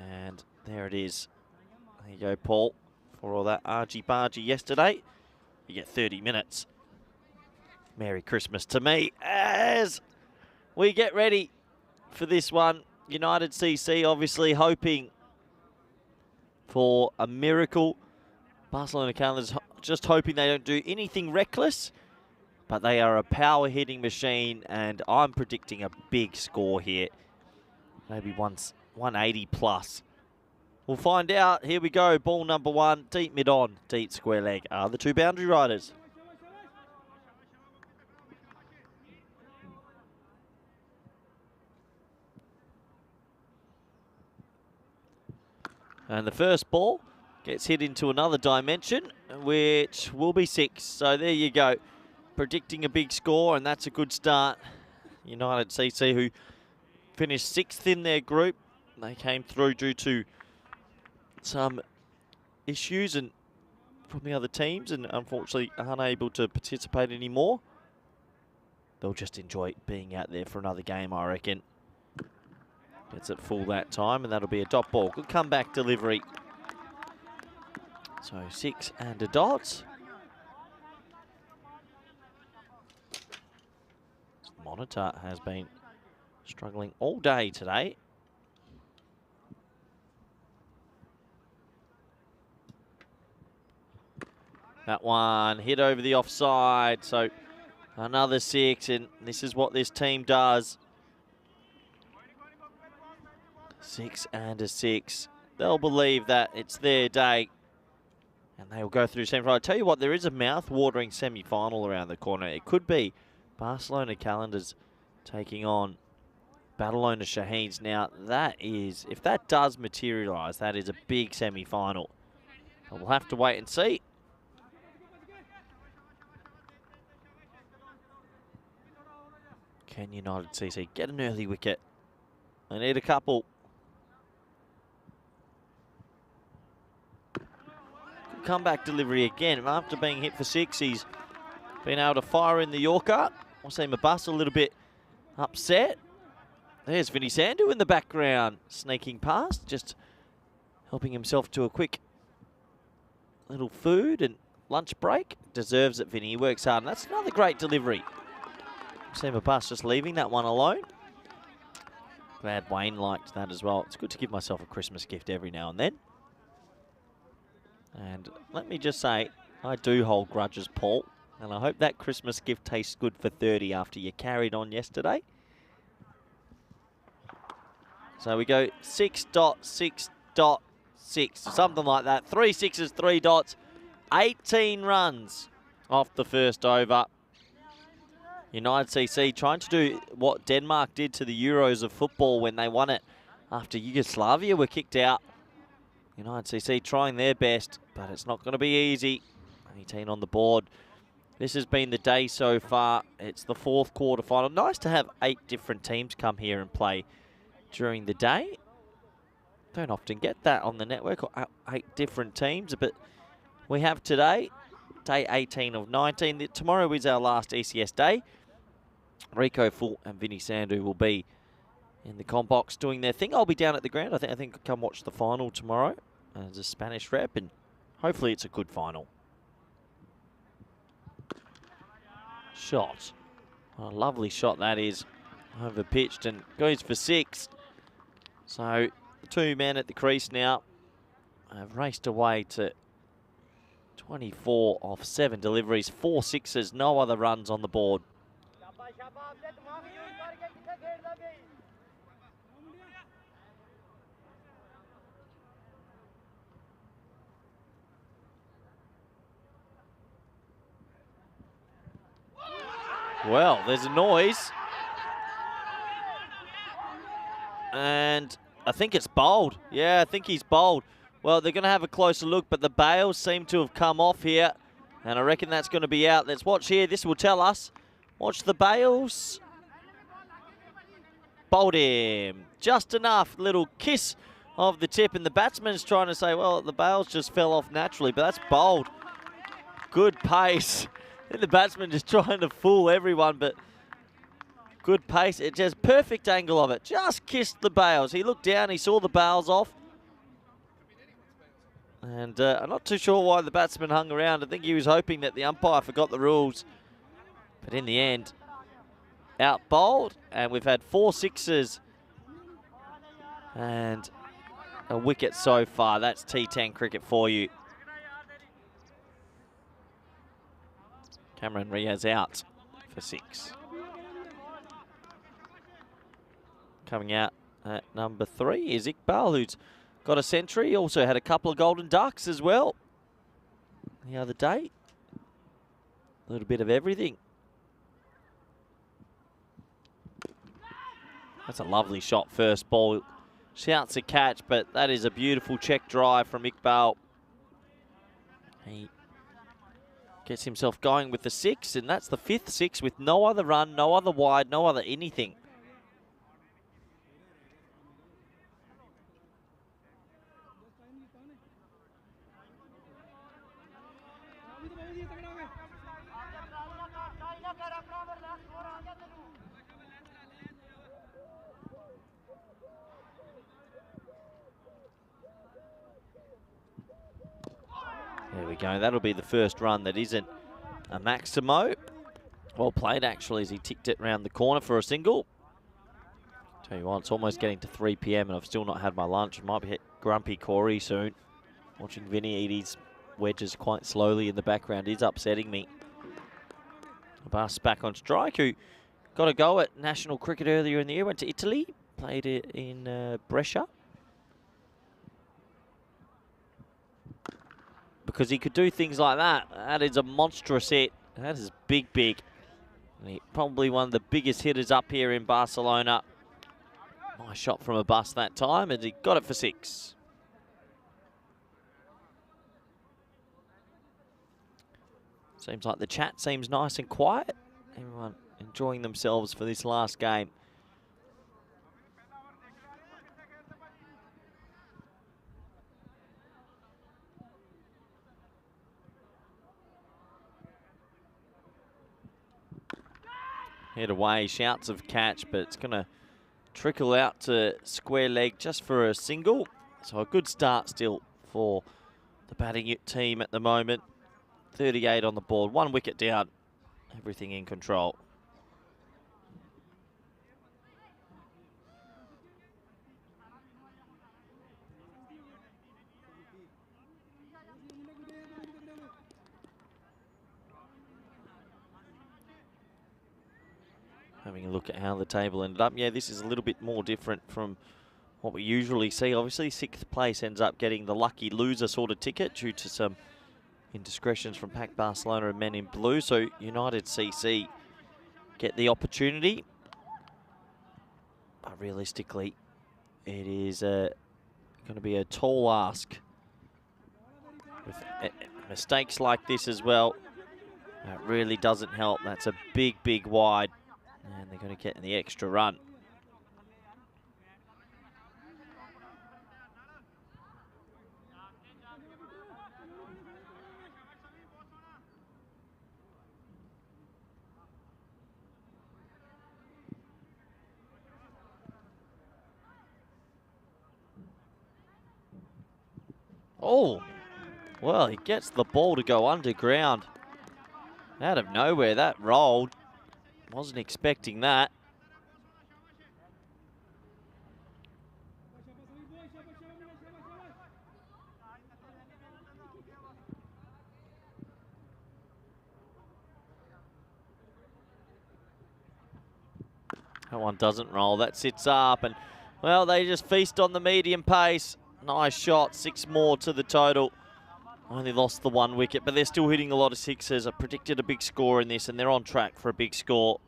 and there it is. There you go, Paul. For all that argy-bargy yesterday, you get 30 minutes. Merry Christmas to me as we get ready for this one. United CC obviously hoping for a miracle. Barcelona Calendars just hoping they don't do anything reckless, but they are a power hitting machine, and I'm predicting a big score here. Maybe 180 plus. We'll find out. Here we go. Ball number 1. Deep mid on. Deep square leg are the 2 boundary riders. And the first ball gets hit into another dimension, which will be 6. So there you go. Predicting a big score, and that's a good start. United CC, who finished 6th in their group. They came through due to some issues and from the other teams, and unfortunately unable to participate anymore. They'll just enjoy being out there for another game, I reckon. Gets it full that time, and that'll be a dot ball. Good comeback delivery. So 6 and a dot. Monitor has been struggling all day today. That one hit over the offside, so another 6, and this is what this team does. 6 and a 6. They'll believe that it's their day, and they will go through semi-final. I tell you what, there is a mouth-watering semi-final around the corner. It could be Barcelona Calendars taking on Barcelona Shaheens. Now, that is, if that does materialise, that is a big semi-final. We'll have to wait and see. Can United CC get an early wicket? They need a couple. Good comeback delivery again. After being hit for 6, he's been able to fire in the Yorker. I'll see Mabus a little bit upset. There's Vinny Sandu in the background, sneaking past, just helping himself to a quick little food and lunch break. Deserves it, Vinny. He works hard, and that's another great delivery. See Mabus just leaving that one alone. Glad Wayne liked that as well. It's good to give myself a Christmas gift every now and then. And let me just say, I do hold grudges, Paul. And I hope that Christmas gift tastes good for 30 after you carried on yesterday. So we go 6.6.6, something like that. 3 sixes, 3 dots, 18 runs off the first over. United CC trying to do what Denmark did to the Euros of football when they won it after Yugoslavia were kicked out. United CC trying their best, but it's not going to be easy. 18 on the board. This has been the day so far. It's the 4th quarter final. Nice to have 8 different teams come here and play during the day. Don't often get that on the network, or 8 different teams, but we have today, day 18 of 19. Tomorrow is our last ECS day. Rico Full and Vinny Sandu will be in the comp box doing their thing. I'll be down at the ground. I think I'll come watch the final tomorrow as a Spanish rep, and hopefully it's a good final. Shot. What a lovely shot that is. Over pitched and goes for 6. So the 2 men at the crease now have raced away to 24 off 7 deliveries, 4 sixes, no other runs on the board. Well, there's a noise. And I think it's bowled. Yeah, I think he's bowled. Well, they're going to have a closer look, but the bails seem to have come off here. And I reckon that's going to be out. Let's watch here. This will tell us. Watch the bails. Bowled him. Just enough. Little kiss of the tip. And the batsman's trying to say, well, the bails just fell off naturally. But that's bowled. Good pace. And the batsman just trying to fool everyone, but good pace. It just perfect angle of it. Just kissed the bails. He looked down. He saw the bails off. And I'm not too sure why the batsman hung around. I think he was hoping that the umpire forgot the rules. But in the end, out bowled. And we've had 4 sixes and a wicket so far. That's T10 cricket for you. Cameron Riaz out for 6. Coming out at number 3 is Iqbal, who's got a century. Also had a couple of golden ducks as well the other day. A little bit of everything. That's a lovely shot, first ball. Shouts a catch, but that is a beautiful check drive from Iqbal. He gets himself going with the 6, and that's the 5th 6 with no other run, no other wide, no other anything. There we go. That'll be the first run that isn't a Maximo. Well played, actually, as he ticked it round the corner for a single. Tell you what, it's almost getting to 3 p.m. and I've still not had my lunch. I might be hit grumpy Corey soon. Watching Vinny eat his wedges quite slowly in the background is upsetting me. Abbas back on strike, who got a go at national cricket earlier in the year. Went to Italy, played it in Brescia. Because he could do things like that. That is a monstrous hit. That is big, big. And he, probably one of the biggest hitters up here in Barcelona. Nice shot from Abbas that time, and he got it for 6. Seems like the chat seems nice and quiet. Everyone enjoying themselves for this last game. Head away, shouts of catch, but it's going to trickle out to square leg just for a single. So a good start still for the batting team at the moment. 38 on the board, 1 wicket down, everything in control. Having a look at how the table ended up. Yeah, this is a little bit more different from what we usually see. Obviously, 6th place ends up getting the lucky loser sort of ticket due to some indiscretions from Pac Barcelona and Men in Blue. So United CC get the opportunity. But realistically, it is going to be a tall ask. With mistakes like this as well, that really doesn't help. That's a big, big wide. And they're going to get the extra run. Oh, well, he gets the ball to go underground. Out of nowhere, that rolled. Wasn't expecting that. That one doesn't roll. That sits up, and well, they just feast on the medium pace. Nice shot, 6 more to the total. Only lost the 1 wicket, but they're still hitting a lot of sixes. I predicted a big score in this, and they're on track for a big score.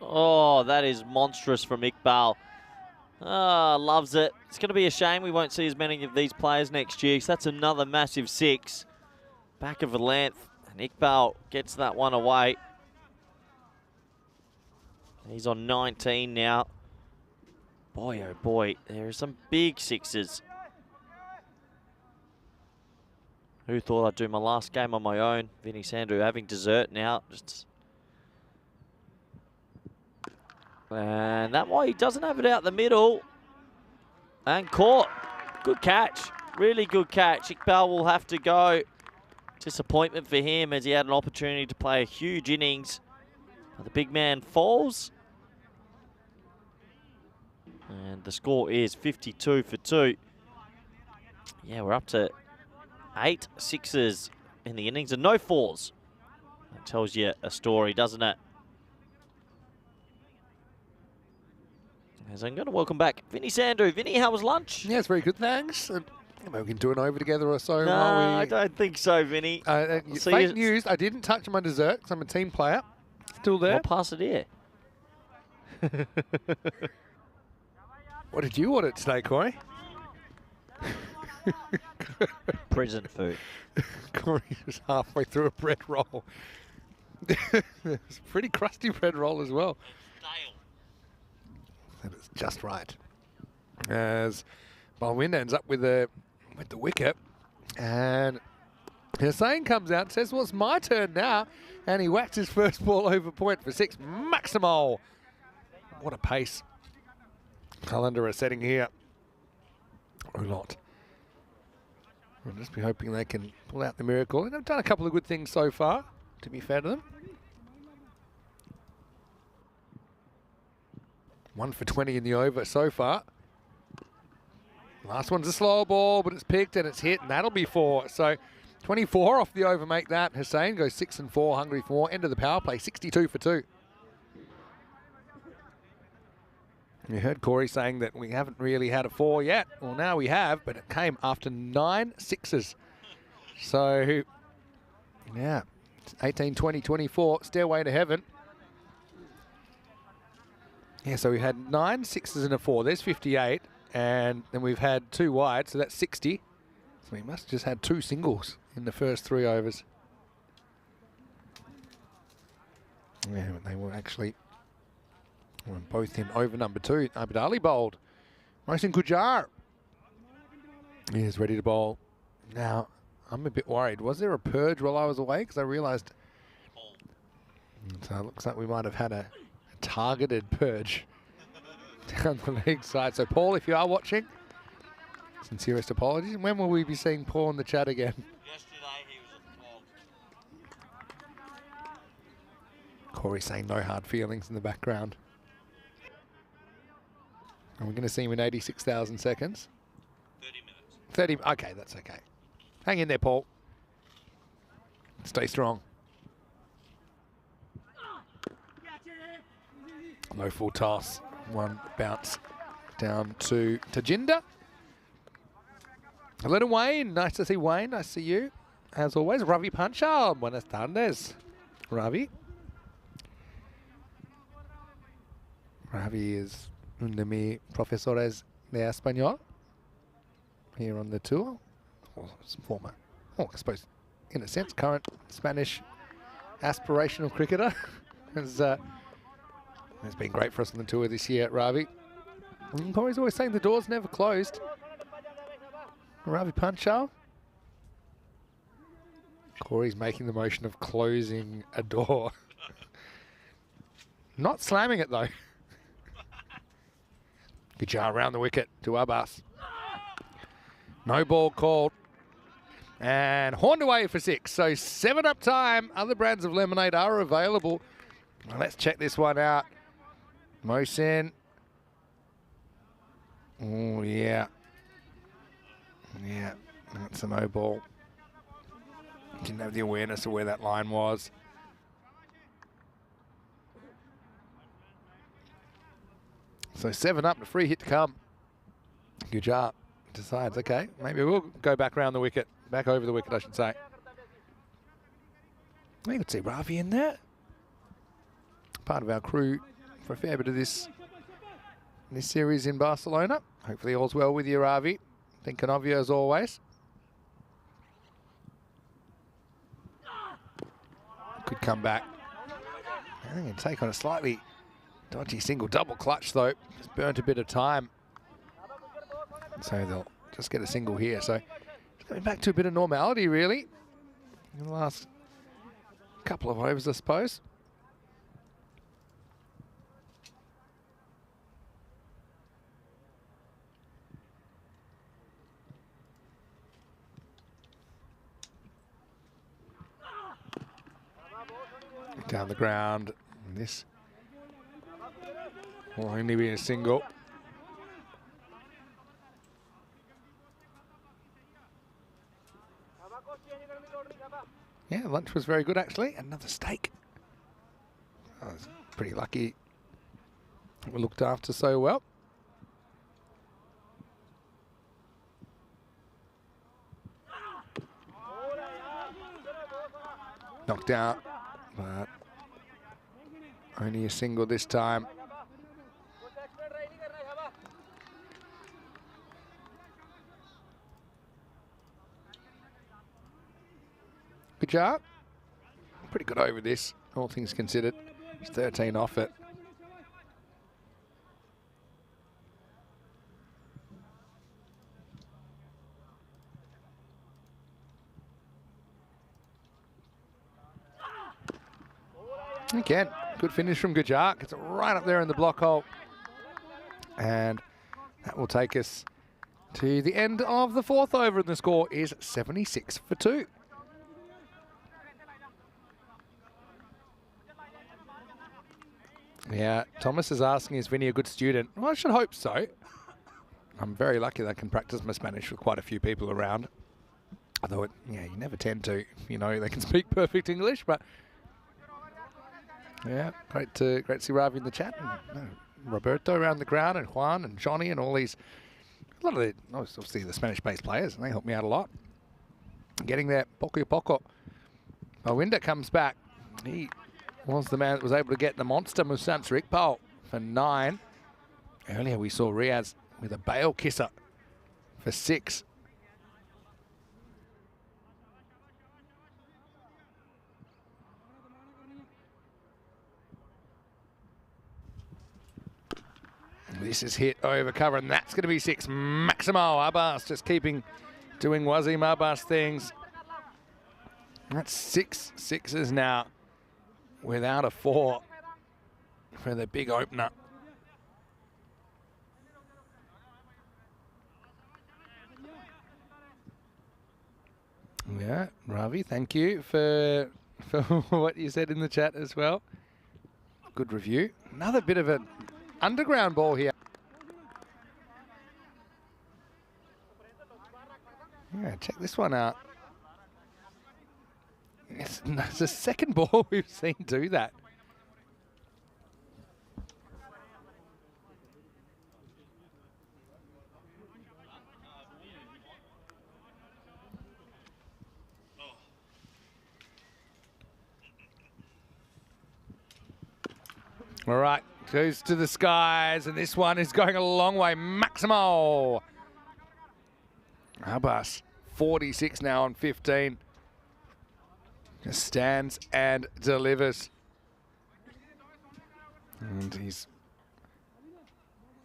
Oh, that is monstrous from Iqbal. Ah, loves it. It's going to be a shame we won't see as many of these players next year, because that's another massive 6. Back of a length, and Iqbal gets that one away. He's on 19 now. Boy, oh boy, there are some big 6s. Who thought I'd do my last game on my own? Vinny Sandhu having dessert now. And that way he doesn't have it out the middle. And caught. Good catch. Really good catch. Iqbal will have to go. Disappointment for him as he had an opportunity to play a huge innings. But the big man falls. And the score is 52 for 2. Yeah, we're up to 8 6s in the innings and no 4s. That tells you a story, doesn't it? As I'm going to welcome back Vinny Sandhu. Vinny, how was lunch? Yeah, it's very good, thanks. Maybe we can do an over together or so. No, while we... I don't think so, Vinny. Fake news, I didn't touch my dessert because I'm a team player. Still there. I'll pass it here. What did you order today, Corey? Prison food. Corey was halfway through a bread roll. It's a pretty crusty bread roll as well. That is just right. As Balwin ends up with the wicket, and Hussain comes out and says, well, it's my turn now, and he whacks his first ball over point for 6. Maximo. What a pace. Calendar are setting here. A lot. We'll just be hoping they can pull out the miracle. And they've done a couple of good things so far, to be fair to them. 1 for 20 in the over so far. Last one's a slow ball, but it's picked and it's hit, and that'll be 4. So 24 off the over, make that. Hussain goes 6 and 4, hungry for more. End of the power play, 62 for 2. You heard Corey saying that we haven't really had a 4 yet. Well, now we have, but it came after 9 6s. So, yeah, 18, 20, 24, stairway to heaven. Yeah, so we had 9 sixes and a 4. There's 58. And then we've had 2 wide, so that's 60. So we must have just had 2 singles in the first 3 overs. Yeah, they were actually both in over number 2. Abdali bowled. Mohsin Gujar is ready to bowl. Now, I'm a bit worried. Was there a purge while I was away? Because I realised. So it looks like we might have had a targeted purge down the leg side. So, Paul, if you are watching, sincerest apologies. When will we be seeing Paul in the chat again? Yesterday he was at the Corey saying no hard feelings in the background. And we're going to see him in 86,000 seconds. 30 minutes. 30, okay, that's okay. Hang in there, Paul. Stay strong. No full toss. 1 bounce down to Tajinder. Hello to Wayne. Nice to see Wayne. Nice to see you. As always, Ravi Panchal. Buenas tardes, Ravi. Ravi is uno de mis profesores de español here on the tour. Or former, I suppose, in a sense, current Spanish aspirational cricketer. It's been great for us on the tour this year, Ravi. And Corey's always saying the door's never closed. Ravi Panchal. Corey's making the motion of closing a door. Not slamming it, though. Gujar around the wicket to Abbas. No ball called. And horned away for 6. So 7 up time. Other brands of lemonade are available. Now let's check this one out. Mohsin. Oh, yeah. Yeah, that's a no ball. Didn't have the awareness of where that line was. So 7 up, a free hit to come. Gujar decides, okay, maybe we'll go back around the wicket. Back over the wicket, I should say. You could see Ravi in there. Part of our crew for a fair bit of this series in Barcelona. Hopefully all's well with you, Ravi. Thinking of you as always. Could come back. I think take on a slightly dodgy single double clutch though. Just burnt a bit of time. So they'll just get a single here. So going back to a bit of normality really in the last couple of overs, I suppose. Down the ground. And this will only be a single. Yeah, lunch was very good actually. Another steak. I was pretty lucky. We looked after so well. Knocked out, but only a single this time. Good job. Pretty good over this, all things considered. It's 13 off it. Again, good finish from Gujar. It's right up there in the block hole. And that will take us to the end of the 4th over, and the score is 76 for 2. Yeah, Thomas is asking, is Vinny a good student? Well, I should hope so. I'm very lucky that I can practice my Spanish with quite a few people around. Although, you never tend to. You know, they can speak perfect English, but yeah, great to see Ravi in the chat. And, Roberto around the ground, and Juan and Johnny and all these, a lot of the, obviously the Spanish-based players, and they help me out a lot. Getting there, Poco Poco. Mawinda comes back. He was the man that was able to get the monster Musant Iqbal for 9. Earlier we saw Riaz with a bail kisser for 6. This is hit over cover, and that's going to be 6. Maximo Abbas just doing Wazim Abbas things. That's 6 sixes now without a 4 for the big opener. Yeah, Ravi, thank you for what you said in the chat as well. Good review. Another bit of an underground ball here. Yeah, check this one out. It's the second ball we've seen do that. All right, goes to the skies, and this one is going a long way. Maximo Abbas, 46 now on 15. Just stands and delivers. And he's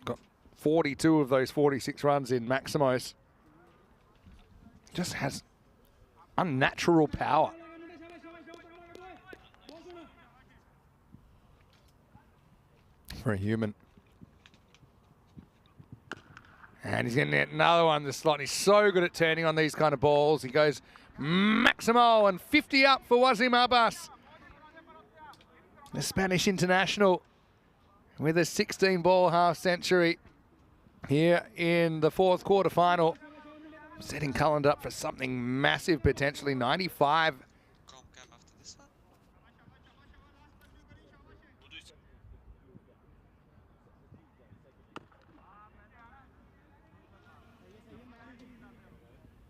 got 42 of those 46 runs in Maximo's. Just has unnatural power. For a human. And he's going to get another one in the slot. He's so good at turning on these kind of balls. He goes Maximo, and 50 up for Wazim Abbas. The Spanish international with a 16-ball half-century here in the 4th quarter final. Setting Cullen up for something massive, potentially 95.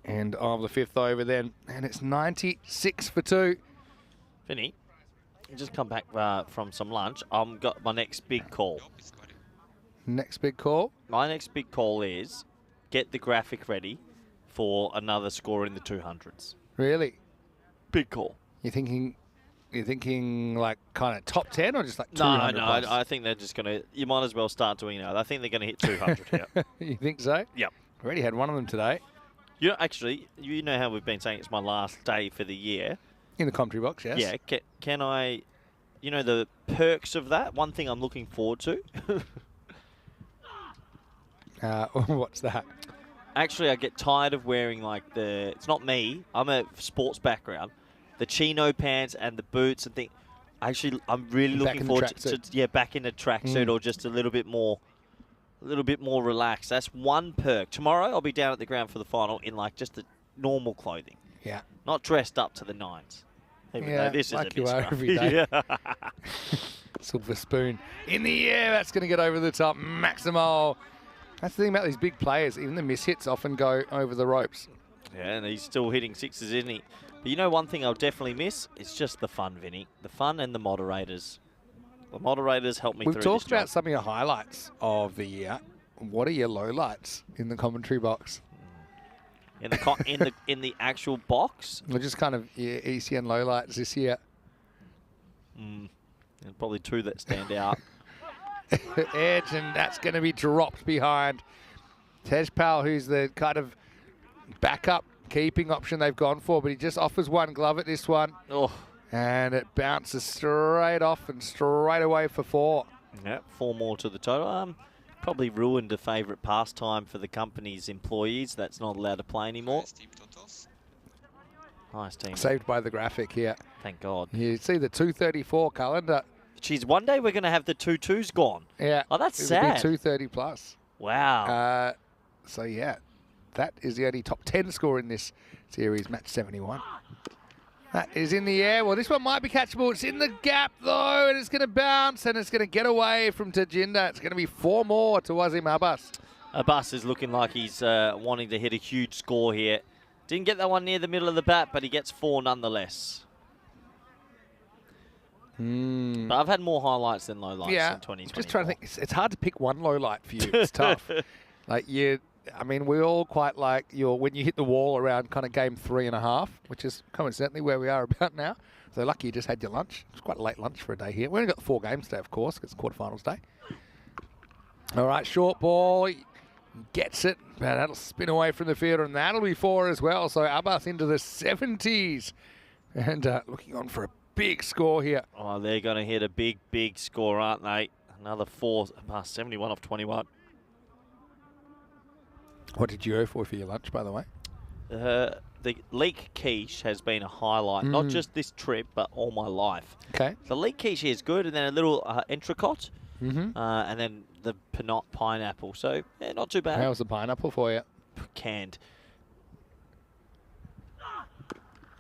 End of the 5th over then, and it's 96 for 2. Vinny, just come back from some lunch. I've got my next big call. Next big call? My next big call is get the graphic ready for another score in the 200s. Really? Big call. You're thinking like kind of top 10 or just like 200? 200 No, plus? I think they're just going to, you might as well start doing it now. I think they're going to hit 200 here. You think so? Yep. Already had one of them today. You know, actually, you know how we've been saying it's my last day for the year. In the commentary box, yes. Yeah, can I, you know, the perks of that? One thing I'm looking forward to. What's that? Actually, I get tired of wearing like it's not me, I'm a sports background, the chino pants and the boots and things. Actually, I'm really looking forward to back in a tracksuit or just a little bit more relaxed. That's one perk. Tomorrow I'll be down at the ground for the final in like just the normal clothing. Yeah. Not dressed up to the nines. Even though this like is a bit you are scruffy. every day. Yeah. Silver spoon in the air. That's going to get over the top. Maximo. That's the thing about these big players. Even the mishits often go over the ropes. Yeah, and he's still hitting sixes, isn't he? But you know one thing I'll definitely miss? It's just the fun, Vinny. The fun and the moderators. The moderators help me through We've this talked about job. some of your highlights of the year. What are your lowlights in the commentary box? In the actual box? Or just kind of your ECN lowlights this year? There's probably 2 that stand out. Edge, and that's going to be dropped behind Tejpal, who's the kind of backup keeping option they've gone for, but he just offers one glove at this one. Oh. And it bounces straight off and straight away for 4. Yeah, 4 more to the total. Probably ruined a favourite pastime for the company's employees that's not allowed to play anymore. Nice team. Saved by the graphic here. Thank God. You see the 234 calendar. Geez, one day we're going to have the 2-2s gone. Yeah. Oh, that's It'll sad. be 230 plus. Wow. So, yeah, that is the only top 10 score in this series, match 71. That is in the air. Well, this one might be catchable. It's in the gap, though, and it's going to bounce, and it's going to get away from Tajinda. It's going to be 4 more to Wazim Abbas. Abbas is looking like he's wanting to hit a huge score here. Didn't get that one near the middle of the bat, but he gets 4 nonetheless. But I've had more highlights than lowlights in 2020. Just trying to think. It's hard to pick one low light for you. It's tough. I mean, we all quite like when you hit the wall around kind of game 3.5, which is coincidentally where we are about now. So lucky you just had your lunch. It's quite a late lunch for a day here. We only got 4 games today, of course, because it's quarterfinals day. All right, short ball. He gets it, but that'll spin away from the field, and that'll be 4 as well. So Abbas into the 70s, and looking on for a big score here. Oh, they're going to hit a big, big score, aren't they? Another 4, 71 off 21. What did you go for your lunch, by the way? The leek quiche has been a highlight, not just this trip, but all my life. Okay. The leek quiche is good, and then a little entrecôte, and then the pineapple. So, yeah, not too bad. How's the pineapple for you? Canned.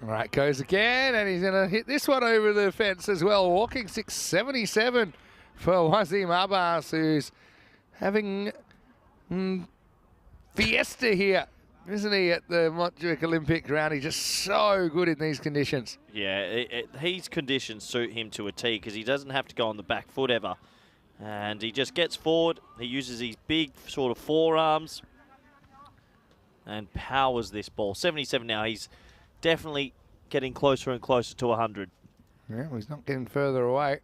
All right, goes again, and he's going to hit this one over the fence as well. Walking 677 for Wasim Abbas, who's having fiesta here, isn't he, at the Montjuic Olympic round? He's just so good in these conditions. Yeah, his conditions suit him to a T because he doesn't have to go on the back foot ever. And he just gets forward. He uses his big sort of forearms and powers this ball. 77 now. He's definitely getting closer and closer to 100. Yeah, well, he's not getting further away.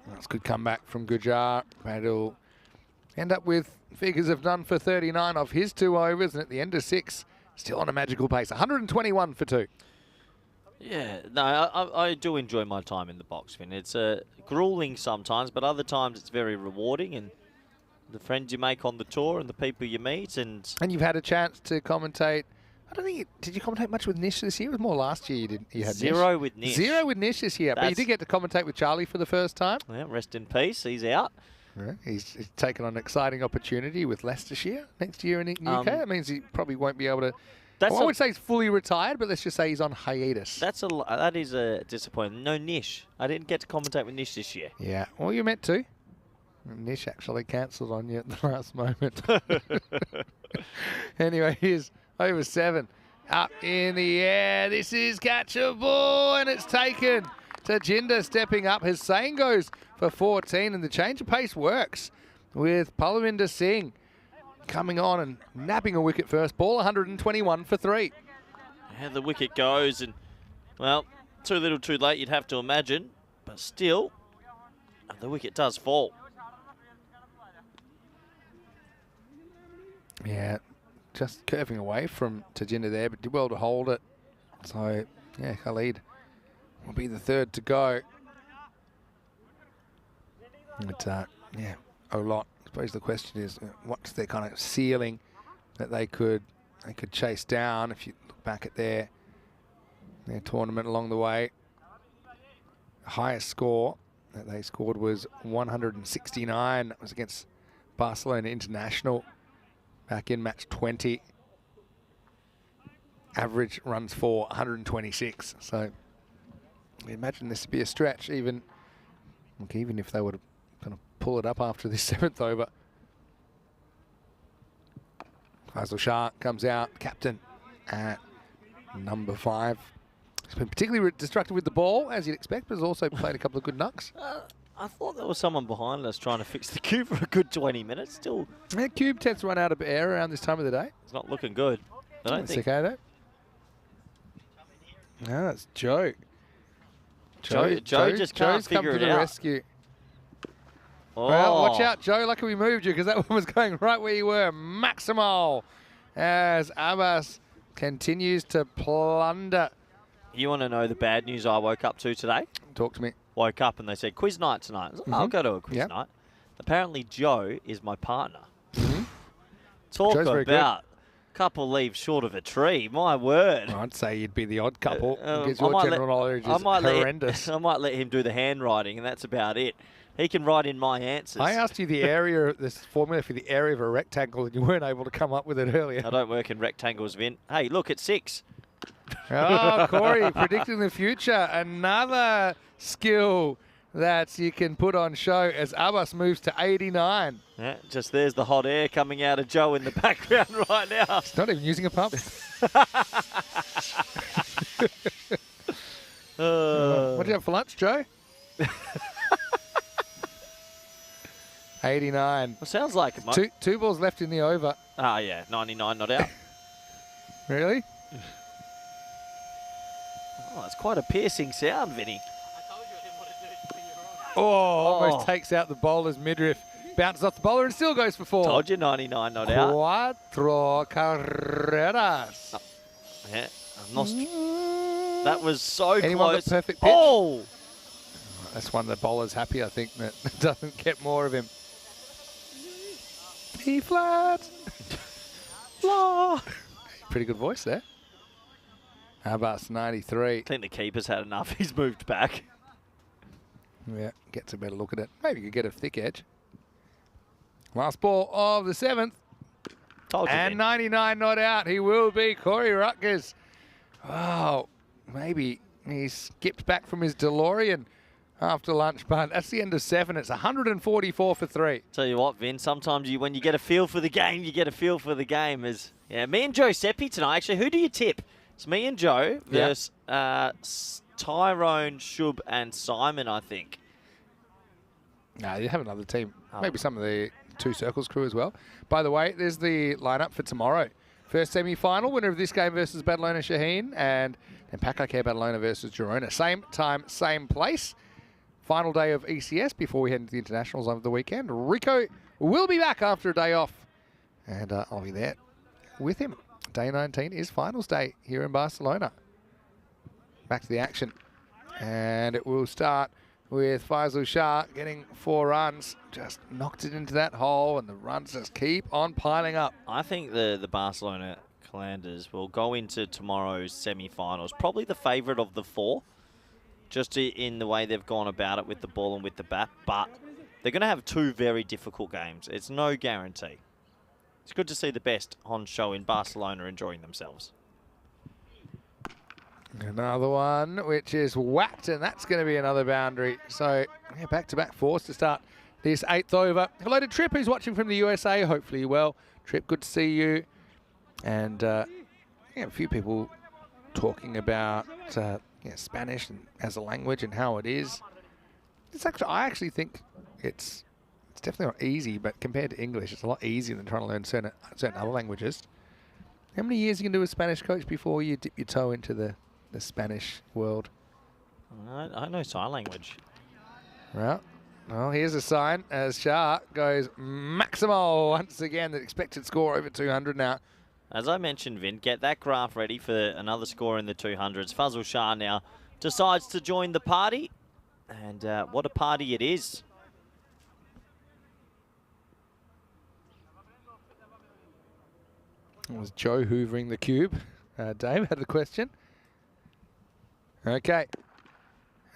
That's a good comeback from Gujar. But he'll end up with figures of none for 39 off his 2 overs, and at the end of 6, still on a magical pace. 121 for 2. Yeah, no, I do enjoy my time in the box, Finn. It's grueling sometimes, but other times it's very rewarding, and the friends you make on the tour and the people you meet. And you've had a chance to commentate. I don't think did you commentate much with Nish this year? It was more last year you had zero Nish. with Nish. 0 with Nish this year, but you did get to commentate with Charlie for the first time. Yeah, rest in peace. He's out. Yeah, he's taken on an exciting opportunity with Leicestershire next year in the UK. That means he probably won't be able to. I would say he's fully retired, but let's just say he's on hiatus. That is a disappointment. No Nish. I didn't get to commentate with Nish this year. Yeah, well, you meant to. Nish actually cancelled on you at the last moment. Anyway, here's over 7. Up in the air. This is catchable, and it's taken. Tajinder stepping up. Hussain goes for 14, and the change of pace works with Palavinder Singh coming on and napping a wicket first. Ball 121 for 3. Yeah, the wicket goes, and, well, too little too late, you'd have to imagine. But still, the wicket does fall. Yeah, just curving away from Tajinder there, but did well to hold it. So, yeah, Khalid will be the 3rd to go. But, yeah, a lot. I suppose the question is, what's their kind of ceiling that they could chase down? If you look back at their tournament along the way, the highest score that they scored was 169. That was against Barcelona International back in match 20. Average runs for 126. So I imagine this would be a stretch, even if they would kind of pull it up after this 7th over. Faisal Shah comes out, captain at number 5. He's been particularly destructive with the ball, as you'd expect, but has also played a couple of good knocks. I thought there was someone behind us trying to fix the cube for a good 20 minutes. Still, yeah, cube tends to run out of air around this time of the day. It's not looking good. I don't think. Okay, though. No, that's Joe. Joe just can't Joe's figure come it to the out. rescue. Oh. Well, watch out, Joe. Lucky we moved you because that one was going right where you were. Maximal as Abbas continues to plunder. You want to know the bad news I woke up to today? Talk to me. Woke up and they said, quiz night tonight. I was like, I'll go to a quiz night. Apparently, Joe is my partner. Talk Joe's very about a couple leaves short of a tree. My word. I'd say you'd be the odd couple because your general knowledge is horrendous. I might let him do the handwriting, and that's about it. He can write in my answers. I asked you the area, this formula for the area of a rectangle, and you weren't able to come up with it earlier. I don't work in rectangles, Vin. Hey, look, it's 6. Oh, Corey, predicting the future. Another skill that you can put on show as Abbas moves to 89. Yeah, just there's the hot air coming out of Joe in the background right now. He's not even using a pump. What'd you have for lunch, Joe? 89. Well, sounds like it, mate. Two balls left in the over. Ah, yeah, 99 not out. Really? Oh, that's quite a piercing sound, Vinny. Oh, almost takes out the bowler's midriff. Bounces off the bowler and still goes for 4. Told you 99 not out. Cuatro carreras. Yeah, that was so Anyone close. got perfect pitch? Oh! That's one the bowler's happy, I think, that doesn't get more of him. T-flat. Pretty good voice there. Abbas 93. I think the keeper's had enough. He's moved back. Yeah, gets a better look at it. Maybe you could get a thick edge. Last ball of the 7th. Told you, And Vin. 99 not out. He will be Corey Rutgers. Oh, maybe he skipped back from his DeLorean after lunch, but that's the end of 7. It's 144 for 3. Tell you what, Vin, sometimes when you get a feel for the game, you get a feel for the game. Yeah, me and Joe Seppi tonight. Actually, who do you tip? It's me and Joe versus Tyrone, Shub, and Simon, I think. No, you have another team. Maybe some of the Two Circles crew as well. By the way, there's the lineup for tomorrow. First semi-final, winner of this game versus Badalona Shaheen, and then Paco Badalona versus Girona. Same time, same place. Final day of ECS before we head into the internationals over the weekend. Rico will be back after a day off, and I'll be there with him. Day 19 is finals day here in Barcelona. Back to the action, and it will start with Faisal Shah getting 4 runs. Just knocked it into that hole, and the runs just keep on piling up. I think the Barcelona Calanders will go into tomorrow's semi-finals, probably the favourite of the 4, just in the way they've gone about it with the ball and with the bat. But they're going to have 2 very difficult games. It's no guarantee. It's good to see the best on show in Barcelona enjoying themselves. Another one, which is whacked, and that's going to be another boundary. So, yeah, back-to-back 4s to start this 8th over. Hello to Trip, who's watching from the USA. Hopefully you're well. Trip, good to see you. And yeah, a few people talking about Spanish and as a language and how it is. I actually think it's definitely not easy, but compared to English, it's a lot easier than trying to learn certain other languages. How many years you can do a Spanish, coach, before you dip your toe into the Spanish world? I know sign language. Well, here's a sign as Shah goes Maximo once again. The expected score over 200 now. As I mentioned, Vin, get that graph ready for another score in the 200s. Fazal Shah now decides to join the party, and what a party it is. It was Joe hoovering the cube. Dave had a question. Okay.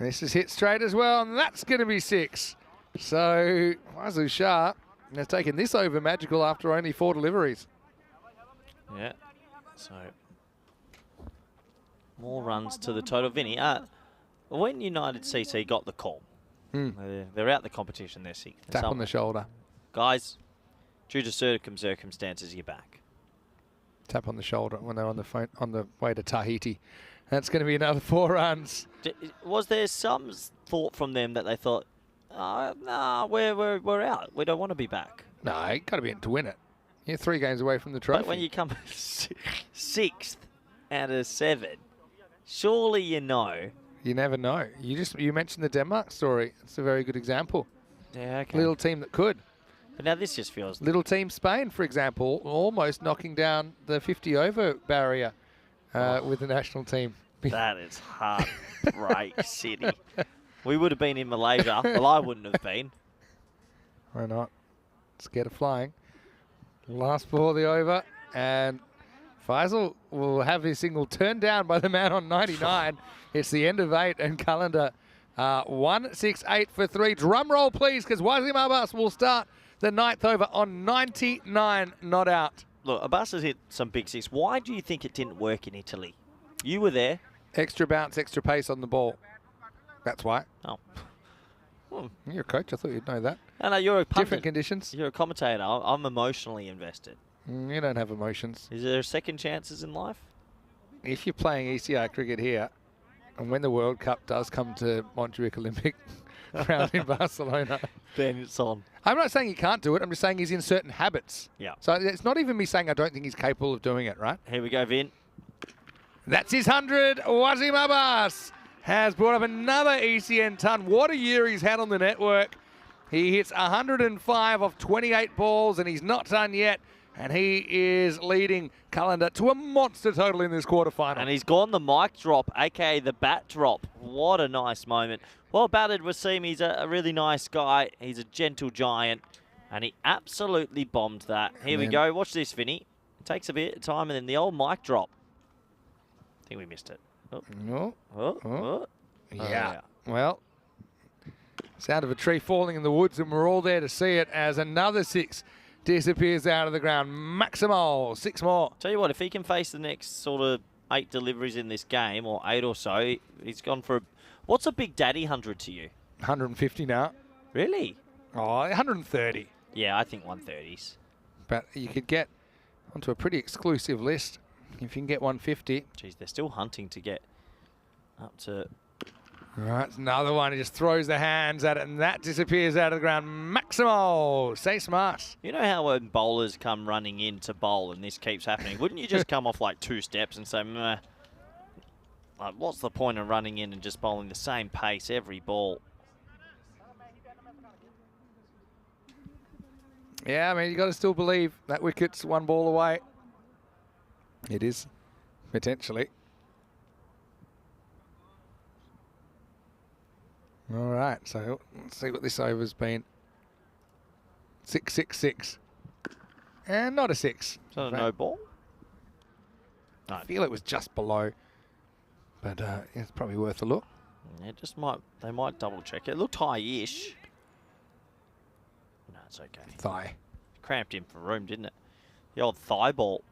This is hit straight as well, and that's going to be 6. So, Fazal Shah has taken this over magical after only 4 deliveries. Yeah. So, more runs to the total. Vinny, when United CC got the call, they're out the competition this season. Tap on the shoulder. Guys, due to circumstances, you're back. Tap on the shoulder when they're on the way to Tahiti. That's going to be another 4 runs. Was there some thought from them that they thought, nah, we're out. We don't want to be back? No, you got to be in to win it. You're 3 games away from the trophy. But when you come 6th out of 7, surely you know. You never know. You mentioned the Denmark story. It's a very good example. Yeah, okay. Little team that could. But now this just feels... Little team Spain, for example, almost knocking down the 50-over barrier with the national team. That is heartbreak city. We would have been in Malaysia. Well, I wouldn't have been. Why not? Scared of flying. Last ball of the over, and Faisal will have his single turned down by the man on 99. It's the end of 8, and Calendar 168 for 3. Drum roll, please, because Wazim Abbas will start the 9th over on 99 not out. Look, Abbas has hit some big 6. Why do you think it didn't work in Italy? You were there. Extra bounce, extra pace on the ball. That's why. Oh. You're a coach. I thought you'd know that. No, you're a pundit. Different conditions. You're a commentator. I'm emotionally invested. You don't have emotions. Is there second chances in life? if you're playing ECR cricket here, and when the World Cup does come to Montjuic Olympic ground in Barcelona, Then it's on. I'm not saying he can't do it. I'm just saying he's in certain habits. Yeah. So it's not even me saying I don't think he's capable of doing it, right? Here we go, Vin. That's his 100. Wasim Abbas has brought up another ECN ton. What a year he's had on the network. He hits 105 off 28 balls, and he's not done yet. And he is leading Calendar to a monster total in this quarterfinal. And he's gone the mic drop, aka the bat drop. What a nice moment. Well batted, Wasim. He's a really nice guy. He's a gentle giant, and he absolutely bombed that. Here we go. Watch this, Vinny. It takes a bit of time, and then the old mic drop. I think we missed it. Oh. No. Oh. Yeah. Well, sound of a tree falling in the woods, and we're all there to see it as another 6 disappears out of the ground. Maximal, 6 more. Tell you what, if he can face the next sort of 8 deliveries in this game, or 8 or so, he's gone for a... What's a Big Daddy 100 to you? 150 now. Really? Oh, 130. Yeah, I think 130s. But you could get onto a pretty exclusive list if you can get 150. Jeez, they're still hunting to get up to... All right, another one. He just throws the hands at it, and that disappears out of the ground. Maximal, say smart. You know how when bowlers come running in to bowl and this keeps happening, wouldn't you just come off like 2 steps and say, meh, like, what's the point of running in and just bowling the same pace every ball? Yeah, I mean, you got to still believe that wicket's 1 ball away. It is, potentially. All right, so let's see what this over's been. 6, 6, 6. And not a 6. Is that a no ball? I feel it was just below. But it's probably worth a look. Yeah, they might double check it. It looked high-ish. No, it's okay. Thigh. Cramped in for room, didn't it? The old thigh ball.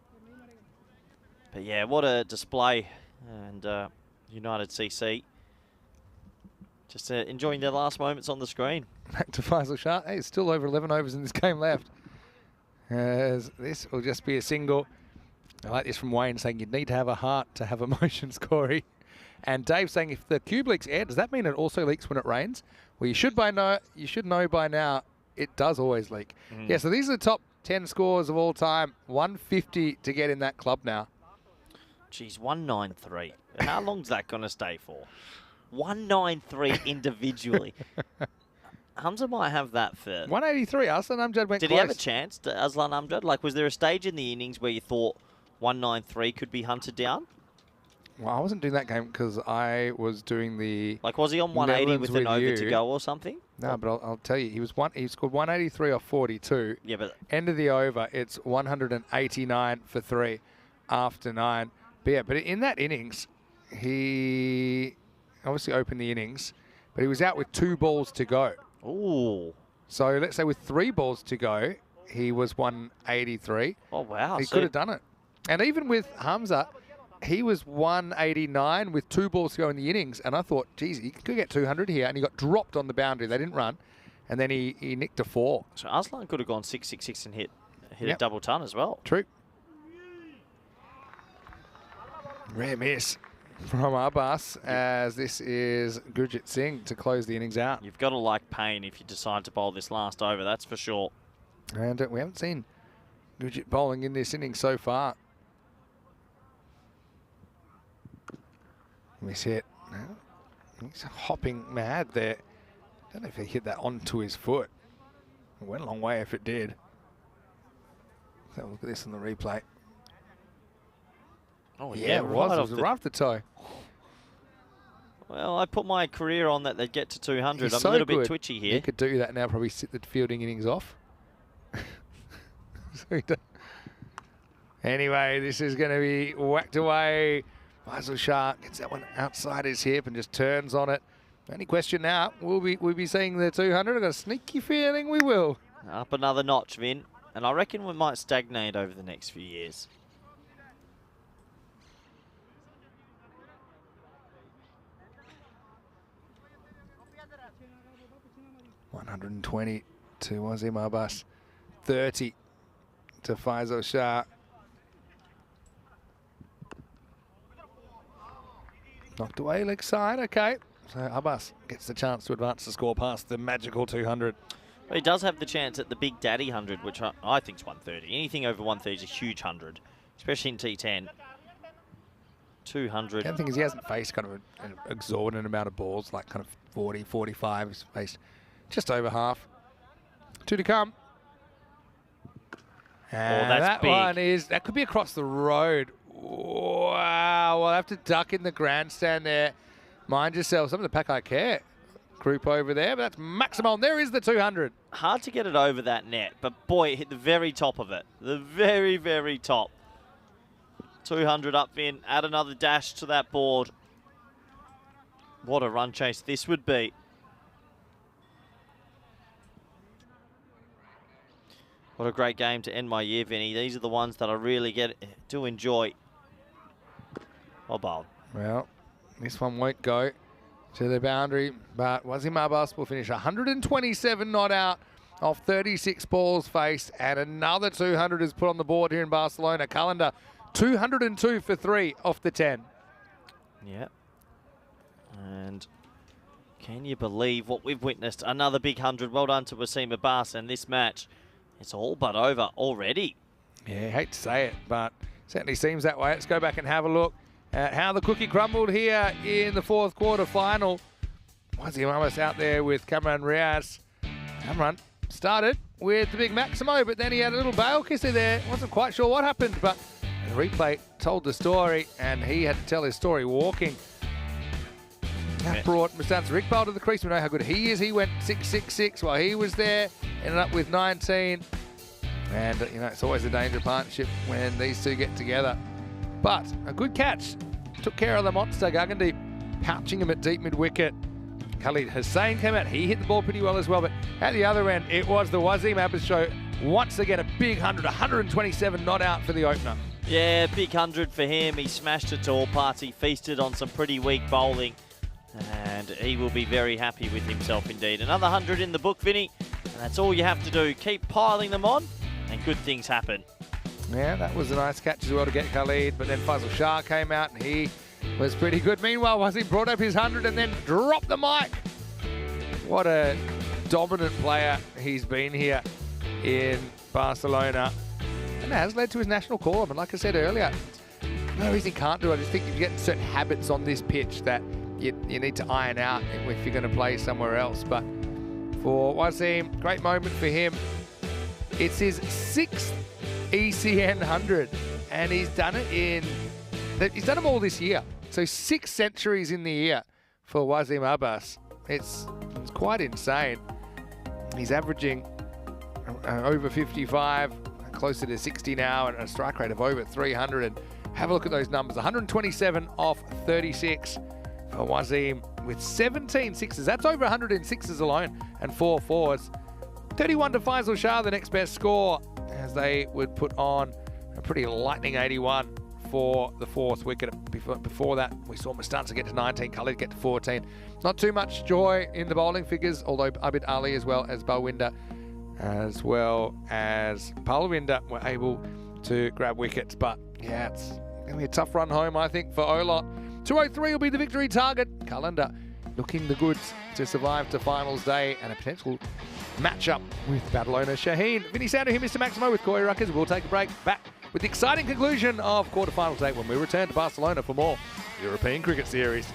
But yeah, what a display. And United CC just enjoying their last moments on the screen. Back to Faisal Shah. Hey, it's still over 11 overs in this game left. As this will just be a single. I like this from Wayne saying you'd need to have a heart to have emotions, Corey. And Dave saying if the cube leaks air, does that mean it also leaks when it rains? Well, you should know by now it does always leak. Yeah, so these are the top 10 scores of all time. 150 to get in that club now. Geez, 193. How long's that going to stay for? 193 individually. Hamza might have that for... 183. Aslan Amjad went Did close. he have a chance to Aslan Amjad? Like, was there a stage in the innings where you thought 193 could be hunted down? Well, I wasn't doing that game because I was doing the... Like, was he on 180 with an over to go or something? No, but I'll tell you, he scored 183 off 42. Yeah, but... End of the over, it's 189 for 3 after 9. But yeah, but in that innings, he obviously opened the innings, but he was out with 2 balls to go. Ooh. So let's say with 3 balls to go, he was 183. Oh, wow. He could have done it. And even with Hamza, he was 189 with 2 balls to go in the innings. And I thought, geez, he could get 200 here. And he got dropped on the boundary. They didn't run. And then he nicked a 4. So Aslan could have gone 6-6-6 and hit a double ton as well. True. Rare miss from Abbas, as this is Gurjit Singh to close the innings out. You've got to like pain if you decide to bowl this last over, that's for sure. And we haven't seen Gurjit bowling in this innings so far. Miss hit. He's hopping mad there. Don't know if he hit that onto his foot. It went a long way if it did. Let's have a look at this on the replay. Oh, Yeah, it was. It was right off the toe. Well, I put my career on that they'd get to 200. He's I'm so a little bit good. twitchy here. He could do that now, probably sit the fielding innings off. Anyway, this is going to be whacked away. Faisal Shah gets that one outside his hip and just turns on it. Only question now, will we be seeing the 200? I've got a sneaky feeling we will. Up another notch, Vin. And I reckon we might stagnate over the next few years. $120 to Wasim Abbas. 30 to Faisal Shah. Knocked away leg side, okay. So Abbas gets the chance to advance the score past the magical 200. Well, he does have the chance at the Big Daddy 100, which I think is 130. Anything over 130 is a huge 100, especially in T10. 200. The other thing is he hasn't faced kind of an exorbitant amount of balls, like kind of 40, 45. He's faced just over half. 2 to come. And that's that big. one is, that could be across the road. Wow, we'll have to duck in the grandstand there. Mind yourself, some of the Pack I Care group over there, but that's Maximo. And there is the 200. Hard to get it over that net, but boy, it hit the very top of it. The very, very top. 200 up in, add another dash to that board. What a run chase this would be. What a great game to end my year, Vinny. These are the ones that I really do enjoy. Oh, bowled. Well, this one won't go to the boundary, but Wasim Abbas will finish 127 not out off 36 balls faced, and another 200 is put on the board here in Barcelona. Calendar 202 for 3 off the 10. Yep. And can you believe what we've witnessed? Another big 100. Well done to Wasim Abbas, and this match, it's all but over already. Yeah, hate to say it, but certainly seems that way. Let's go back and have a look at how the cookie crumbled here in the fourth quarter final. Wasim Abbas out there with Cameron Riaz. Cameron started with the big Maximo, but then he had a little bail kisser there. Wasn't quite sure what happened, but the replay told the story, and he had to tell his story walking. That brought Mustance Rickball to the crease. We know how good he is. He went 6-6-6 while he was there. Ended up with 19. And, you know, it's always a danger partnership when these two get together. But a good catch. Took care of the monster, Gagandeep, pouching him at deep mid-wicket. Khalid Hussain came out. He hit the ball pretty well as well. But at the other end, it was the Wasim Abbas show. Once again, a big 100, 127 not out for the opener. Yeah, big 100 for him. He smashed it to all parts. He feasted on some pretty weak bowling. And he will be very happy with himself indeed. Another 100 in the book, Vinny. And that's all you have to do. Keep piling them on, and good things happen. Yeah, that was a nice catch as well to get Khalid. But then Fazal Shah came out, and he was pretty good. Meanwhile, Wasim brought up his 100 and then dropped the mic. What a dominant player he's been here in Barcelona. And that has led to his national call-up. And like I said earlier, no reason he can't do it. I just think you get certain habits on this pitch that you need to iron out if you're going to play somewhere else. But for Wasim, great moment for him. It's his 6th ECN 100, and he's done them all this year. So 6 centuries in the year for Wasim Abbas. It's quite insane. He's averaging over 55, closer to 60 now, and a strike rate of over 300. And have a look at those numbers. 127 off 36 for Wasim with 17 sixes. That's over 100 in sixes alone and 4 fours. 31 to Faisal Shah, the next best score, as they would put on a pretty lightning 81 for the 4th wicket. Before that, we saw Mustanza get to 19, Khalid get to 14. Not too much joy in the bowling figures, although Abid Ali as well as Balwinder as Palwinder were able to grab wickets. But yeah, it's going to be a tough run home, I think, for Olot. 203 will be the victory target. Calendar looking the goods to survive to finals day and a potential matchup with Badalona Shaheen. Vinny Sander here, Mr. Maximo with Corey Ruckers. We'll take a break, back with the exciting conclusion of quarterfinals day when we return to Barcelona for more European Cricket Series.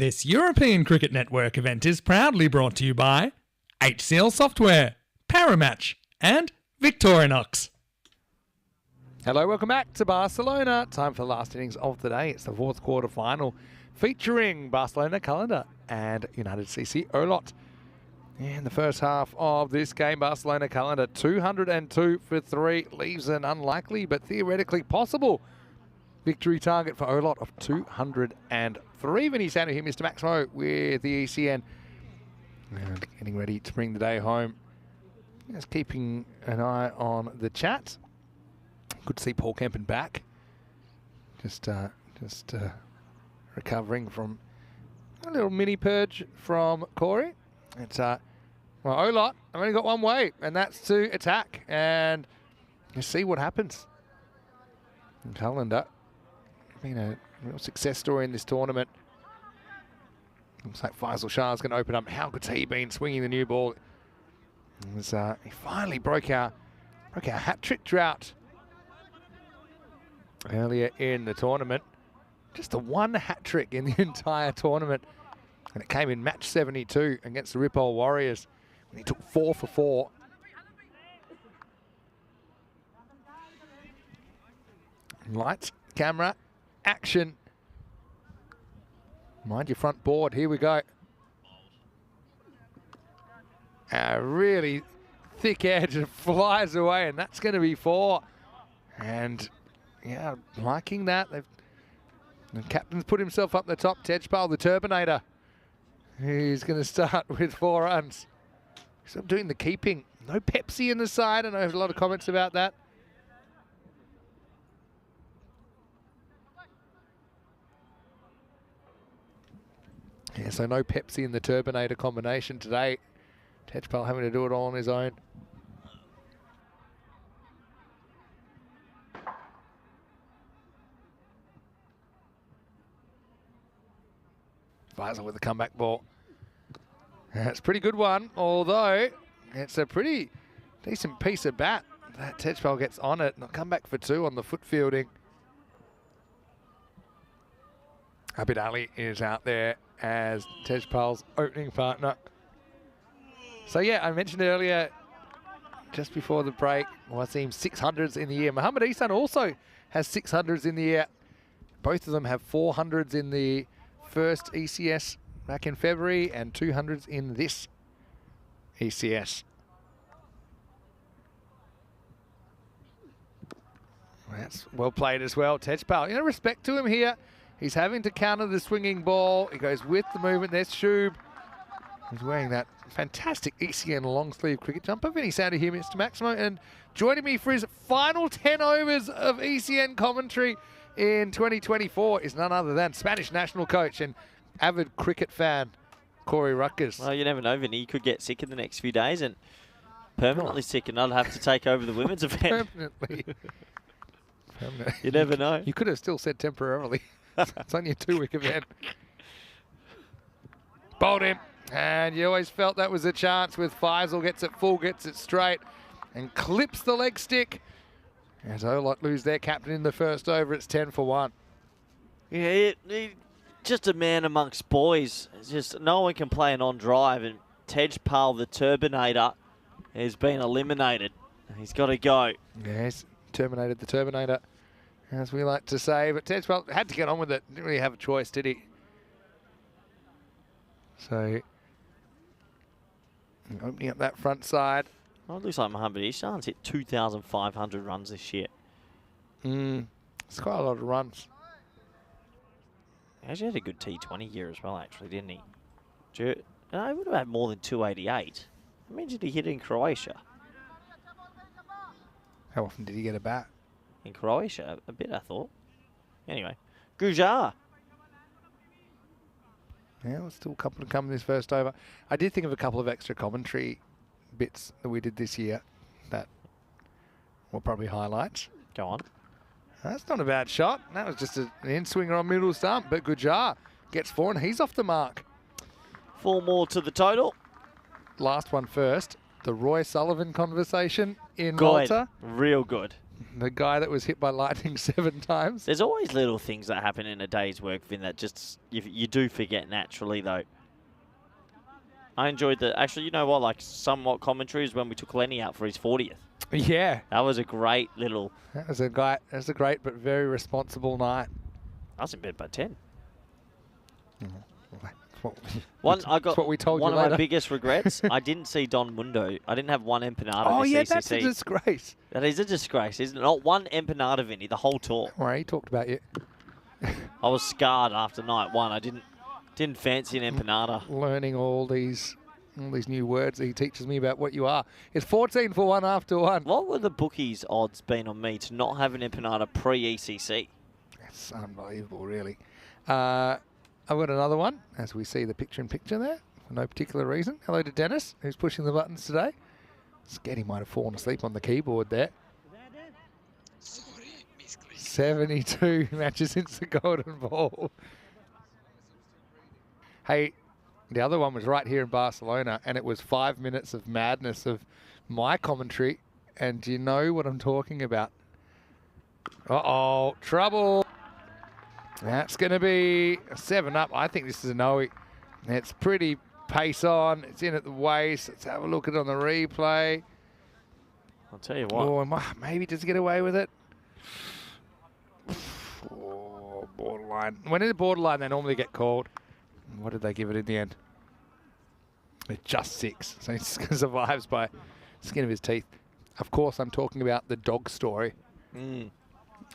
This European Cricket Network event is proudly brought to you by HCL Software, Paramatch, and Victorinox. Hello, welcome back to Barcelona. Time for the last innings of the day. It's the fourth quarter final featuring Barcelona Calendar and United CC Olot. In the first half of this game, Barcelona Calendar 202 for 3 leaves an unlikely but theoretically possible victory target for Olot of 203. Vinny Sanu here, Mr. Maximo with the ECN. And getting ready to bring the day home. Just keeping an eye on the chat. Good to see Paul Kempen back. Just recovering from a little mini purge from Corey. It's well, Olot, I've only got one way, and that's to attack and you see what happens. And Calendar, been a real success story in this tournament. Looks like Faisal Shah's going to open up. How good's he been swinging the new ball? He finally broke our hat-trick drought earlier in the tournament. Just the one hat-trick in the entire tournament. And it came in match 72 against the Ripoll Warriors when he took 4 for 4. Lights, camera, action. Mind your front board. Here we go. A really thick edge and flies away, and that's going to be 4. And yeah, liking that. The captain's put himself up the top. Tejpal, the Turbinator. He's going to start with 4 runs. So I'm doing the keeping. No Pepsi in the side. I know there's a lot of comments about that. Yeah, so no Pepsi in the Turbinator combination today. Tejpal having to do it all on his own. Faisal with the comeback ball. That's a pretty good one, although it's a pretty decent piece of bat. That Tejpal gets on it and they'll come back for 2 on the foot fielding. Abid Ali is out there as Tejpal's opening partner. So yeah, I mentioned earlier, just before the break, Wasim 600s in the year. Muhammad Ihsan also has 600s in the year. Both of them have 400s in the first ECS back in February and 200s in this ECS. That's well played as well. Tejpal, you know, respect to him here. He's having to counter the swinging ball. He goes with the movement. There's Shub. He's wearing that fantastic ECN long sleeve cricket jumper. Vinny Sandy here, Mr. Maximo, and joining me for his final 10 overs of ECN commentary in 2024 is none other than Spanish national coach and avid cricket fan, Corey Rutgers. Well, you never know, Vinny. You could get sick in the next few days and permanently sick and not have to take over the women's event. Permanently. You never know. You could have still said temporarily. It's only a 2-week event. Bowled him. And you always felt that was a chance with Faisal. Gets it full, gets it straight, and clips the leg stick. As Olot lose their captain in the first over, it's 10 for 1. Yeah, just a man amongst boys. It's just no one can play an on drive, and Tejpal, the Turbinator, has been eliminated. He's got to go. Yes, terminated the Turbinator, as we like to say. But Tejpal had to get on with it. Didn't really have a choice, did he? So, opening up that front side. Well, it looks like Muhammad Ihsan's hit 2,500 runs this year. It's quite a lot of runs. He actually had a good T20 year as well, actually, didn't he? No, he would have had more than 288. How many did he hit in Croatia? How often did he get a bat? In Croatia, a bit, I thought. Anyway, Gujar. Yeah, well, still a couple to come in this first over. I did think of a couple of extra commentary bits that we did this year that were probably highlights. Go on. That's not a bad shot. That was just an in-swinger on middle stump, but Gujar gets 4 and he's off the mark. 4 more to the total. Last one first. The Roy Sullivan conversation in Good. Malta. Real good. The guy that was hit by lightning 7 times. There's always little things that happen in a day's work, Vin, that just you do forget naturally, though. I enjoyed the... Actually, you know what? Like, somewhat commentary is when we took Lenny out for his 40th. Yeah. That was a great little... That was a great but very responsible night. I was in bed by 10. That's what we told you One of later. my biggest regrets, I didn't see Don Mundo. I didn't have one empanada Oh, this yeah, ECC. that's a disgrace. That is a disgrace, isn't it? Not one empanada, Vinny, the whole tour. Don't worry, he talked about you. I was scarred after night 1. I didn't fancy an empanada. Learning all these new words that he teaches me about what you are. It's 14 for 1 after 1. What were the bookies' odds been on me to not have an empanada pre-ECC? It's unbelievable, really. I've got another one, as we see the picture-in-picture there, for no particular reason. Hello to Dennis, who's pushing the buttons today. Sketty might have fallen asleep on the keyboard there. 72 matches since the golden ball. Hey, the other one was right here in Barcelona, and it was 5 minutes of madness of my commentary. And do you know what I'm talking about? Uh-oh, trouble. That's going to be a 7-up. I think this is a no. It's pretty pace on. It's in at the waist. Let's have a look at it on the replay. I'll tell you what. Oh, maybe just get away with it. Oh, borderline. When it's borderline, they normally get called. What did they give it in the end? It's just 6. So he survives by skin of his teeth. Of course, I'm talking about the dog story. Early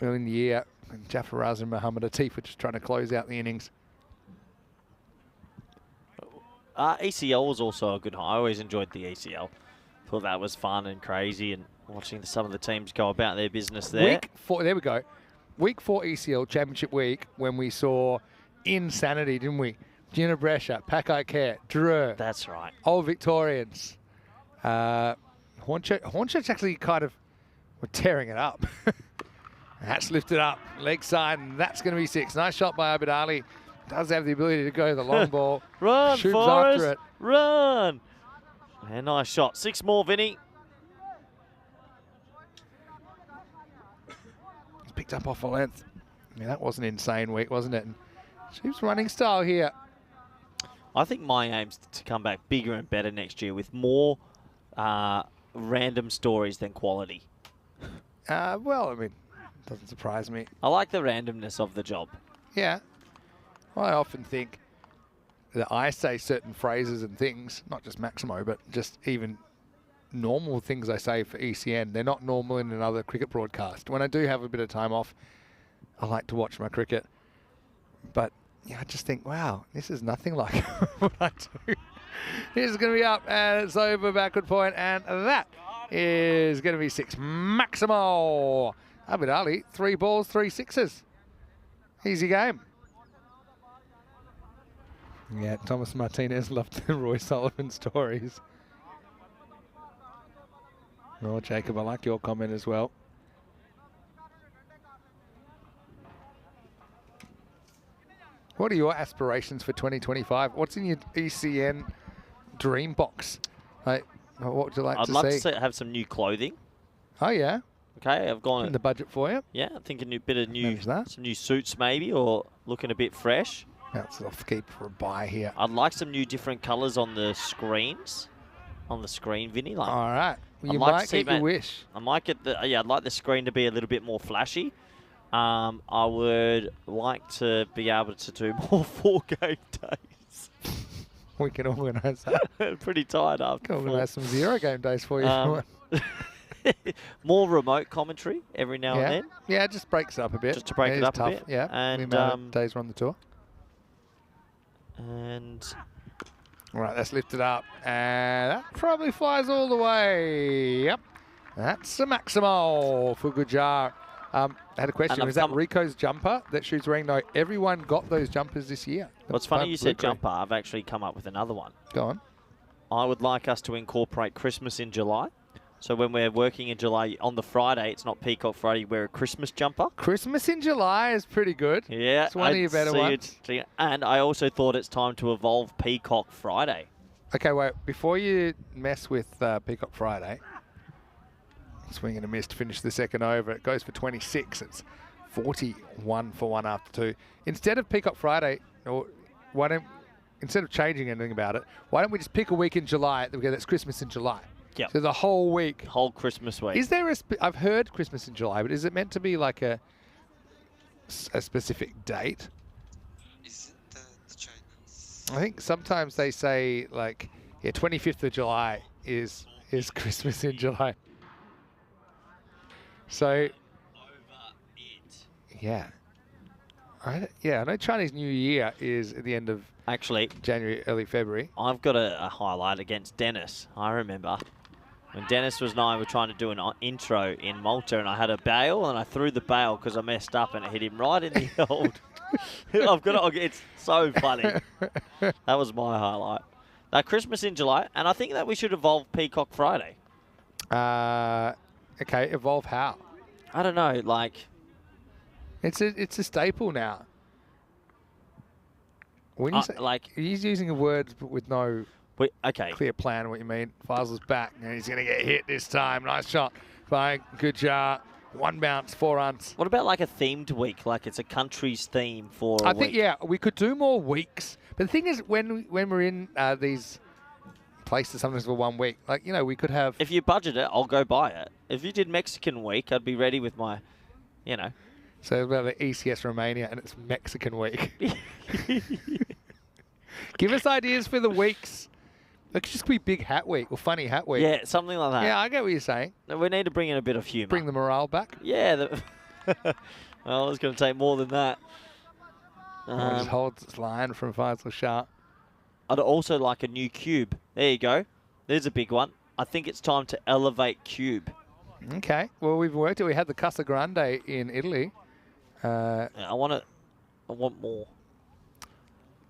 in the year, and Jafar and Muhammad Atif were just trying to close out the innings. ECL was also a good high. I always enjoyed the ECL. Thought that was fun and crazy, and watching some of the teams go about their business there. Week 4, there we go. Week 4 ECL Championship Week, when we saw insanity, didn't we? Gina Brescia, Pakai Care, Drew. That's right. Old Victorians. Hornchurch actually kind of were tearing it up. That's lifted up, leg side, and that's going to be 6. Nice shot by Abid Ali. Does have the ability to go the long ball. Run, Shoots Forrest, after it. run. And nice shot. 6 more, Vinny. He's picked up off a length. Yeah, that was an insane week, wasn't it? And she's running style here. I think my aim's to come back bigger and better next year with more random stories than quality. Well, I mean, doesn't surprise me. I like the randomness of the job. Yeah. I often think that I say certain phrases and things, not just Maximo, but just even normal things I say for ECN. They're not normal in another cricket broadcast. When I do have a bit of time off, I like to watch my cricket. But yeah, I just think, wow, this is nothing like what I do. This is going to be up, and it's over, backward point, and that is going to be 6. Maximo. Abid Ali, 3 balls, 3 sixes. Easy game. Yeah, Thomas Martinez loved the Roy Sullivan stories. Oh, Jacob, I like your comment as well. What are your aspirations for 2025? What's in your ECN dream box? Like, what would you like I'd to love see? to have some new clothing. Oh, yeah. Okay, I've gone In the budget for you. Yeah, I think a bit of Manage that. some new suits maybe, or looking a bit fresh. That's off keep for a buy here. I'd like some new different colours on the screens, on the screen, Vinny. Like, All right. Well, I'd you like to might see get your that- wish. I might get I'd like the screen to be a little bit more flashy. I would like to be able to do more 4-game days. We can organise that. Pretty tired Can after. organise some 0 game days for you. if you want. More remote commentary every now yeah. and then. Yeah, it just breaks it up a bit. Just to break it is up a tough. bit. Yeah, And, the amount of days we're on the tour. And All right, that's lifted up, and that probably flies all the way. Yep, that's a Maximo for Gujar. I had a question. And Was that Rico's jumper that shoots wearing? No, everyone got those jumpers this year. what's funny, you said Blue jumper. I've actually come up with another one. Go on. I would like us to incorporate Christmas in July. So when we're working in July, on the Friday, it's not Peacock Friday, wear a Christmas jumper. Christmas in July is pretty good. Yeah. It's one of your better ones. And I also thought it's time to evolve Peacock Friday. Okay, wait. Before you mess with Peacock Friday, Swing and a miss to finish the second over. It goes for 26. It's 41 for 1 after 2. Instead of Peacock Friday, or instead of changing anything about it, why don't we just pick a week in July that's Christmas in July? Yep. So the whole week. Whole Christmas week. Is there I've heard Christmas in July, but is it meant to be like a specific date? Is it the Chinese? I think sometimes they say like, 25th of July is Christmas in July. So, yeah. I know Chinese New Year is at the end of Actually, January, early February. I've got a highlight against Dennis. I remember when Dennis and I were trying to do an intro in Malta, and I had a bail, and I threw the bail because I messed up, and it hit him right in the old. It's so funny. That was my highlight. Christmas in July, and I think that we should evolve Peacock Friday. Okay, evolve how? I don't know, like... It's a staple now. When you say, he's using a word with no clear plan of what you mean. Faisal's back, and he's going to get hit this time. Nice shot by Gujar. 1 bounce, 4 runs. What about like a themed week? Like it's a country's theme for a week? Yeah, we could do more weeks. But the thing is, when we're in these places, sometimes for 1 week, like, we could have... If you budget it, I'll go buy it. If you did Mexican week, I'd be ready with my, So about the ECS Romania, and it's Mexican week. Give us ideas for the weeks. It could just be Big Hat Week or Funny Hat Week. Yeah, something like that. Yeah, I get what you're saying. We need to bring in a bit of humour. Bring the morale back. Yeah. Well, it's going to take more than that. Just holds its line from Faisal Shah. I'd also like a new cube. There you go. There's a big one. I think it's time to elevate cube. Okay. Well, we've worked it. We had the Casa Grande in Italy. Yeah, I want more.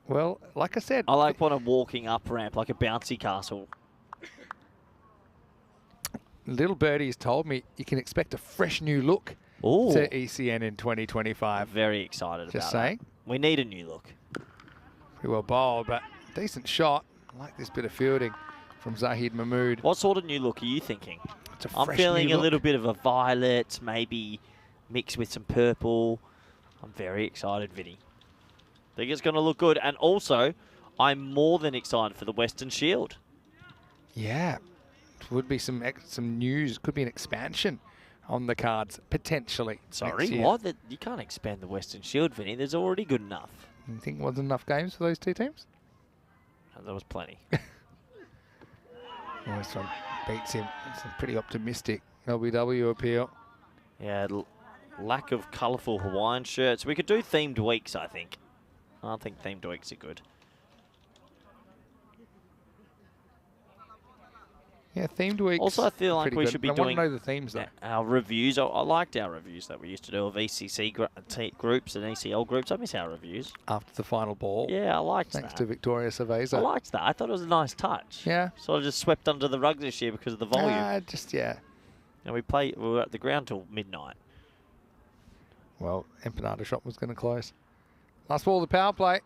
Well, like I said... I want a walking up ramp, like a bouncy castle. Little Birdie has told me you can expect a fresh new look Ooh. to ECN in 2025. I'm very excited about Just saying. that. We need a new look. Pretty well bowled, but decent shot. I like this bit of fielding from Zahid Mahmood. What sort of new look are you thinking? It's a I'm fresh feeling new a look. little bit of a violet, maybe mixed with some purple. I'm very excited, Vinny. I think it's going to look good. And also, I'm more than excited for the Western Shield. Yeah. Would be some news. Could be an expansion on the cards, potentially. Sorry, what? You can't expand the Western Shield, Vinny. There's already good enough. You think it wasn't enough games for those two teams? No, there was plenty. This one beats him. It's a pretty optimistic LBW appeal. Yeah, lack of colourful Hawaiian shirts. We could do themed weeks, I think. I think themed weeks are good. Yeah, themed weeks. Also, I feel like pretty we good. should be I doing want to know the themes, though. our reviews. I liked our reviews that we used to do of ECC groups and ECL groups. I miss our reviews. After the final ball. Yeah, I liked Thanks that. to Victoria Cerveza. I liked that. I thought it was a nice touch. Yeah. Sort of just swept under the rug this year because of the volume. Yeah. And we were at the ground till midnight. Well, Empanada Shop was going to close. Last ball of the power play.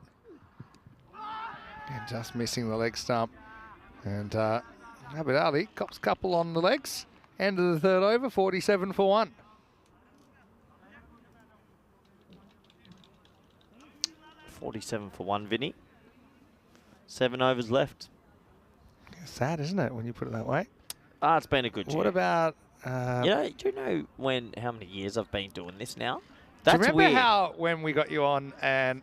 And just missing the leg stump. And Abid Ali cops couple on the legs. End of the third over, 47 for 1. $47 for 1, Vinny. 7 overs left. Sad, isn't it, when you put it that way? It's been a good year. What about... do you know how many years I've been doing this now? Do you That's remember weird. how when we got you on, and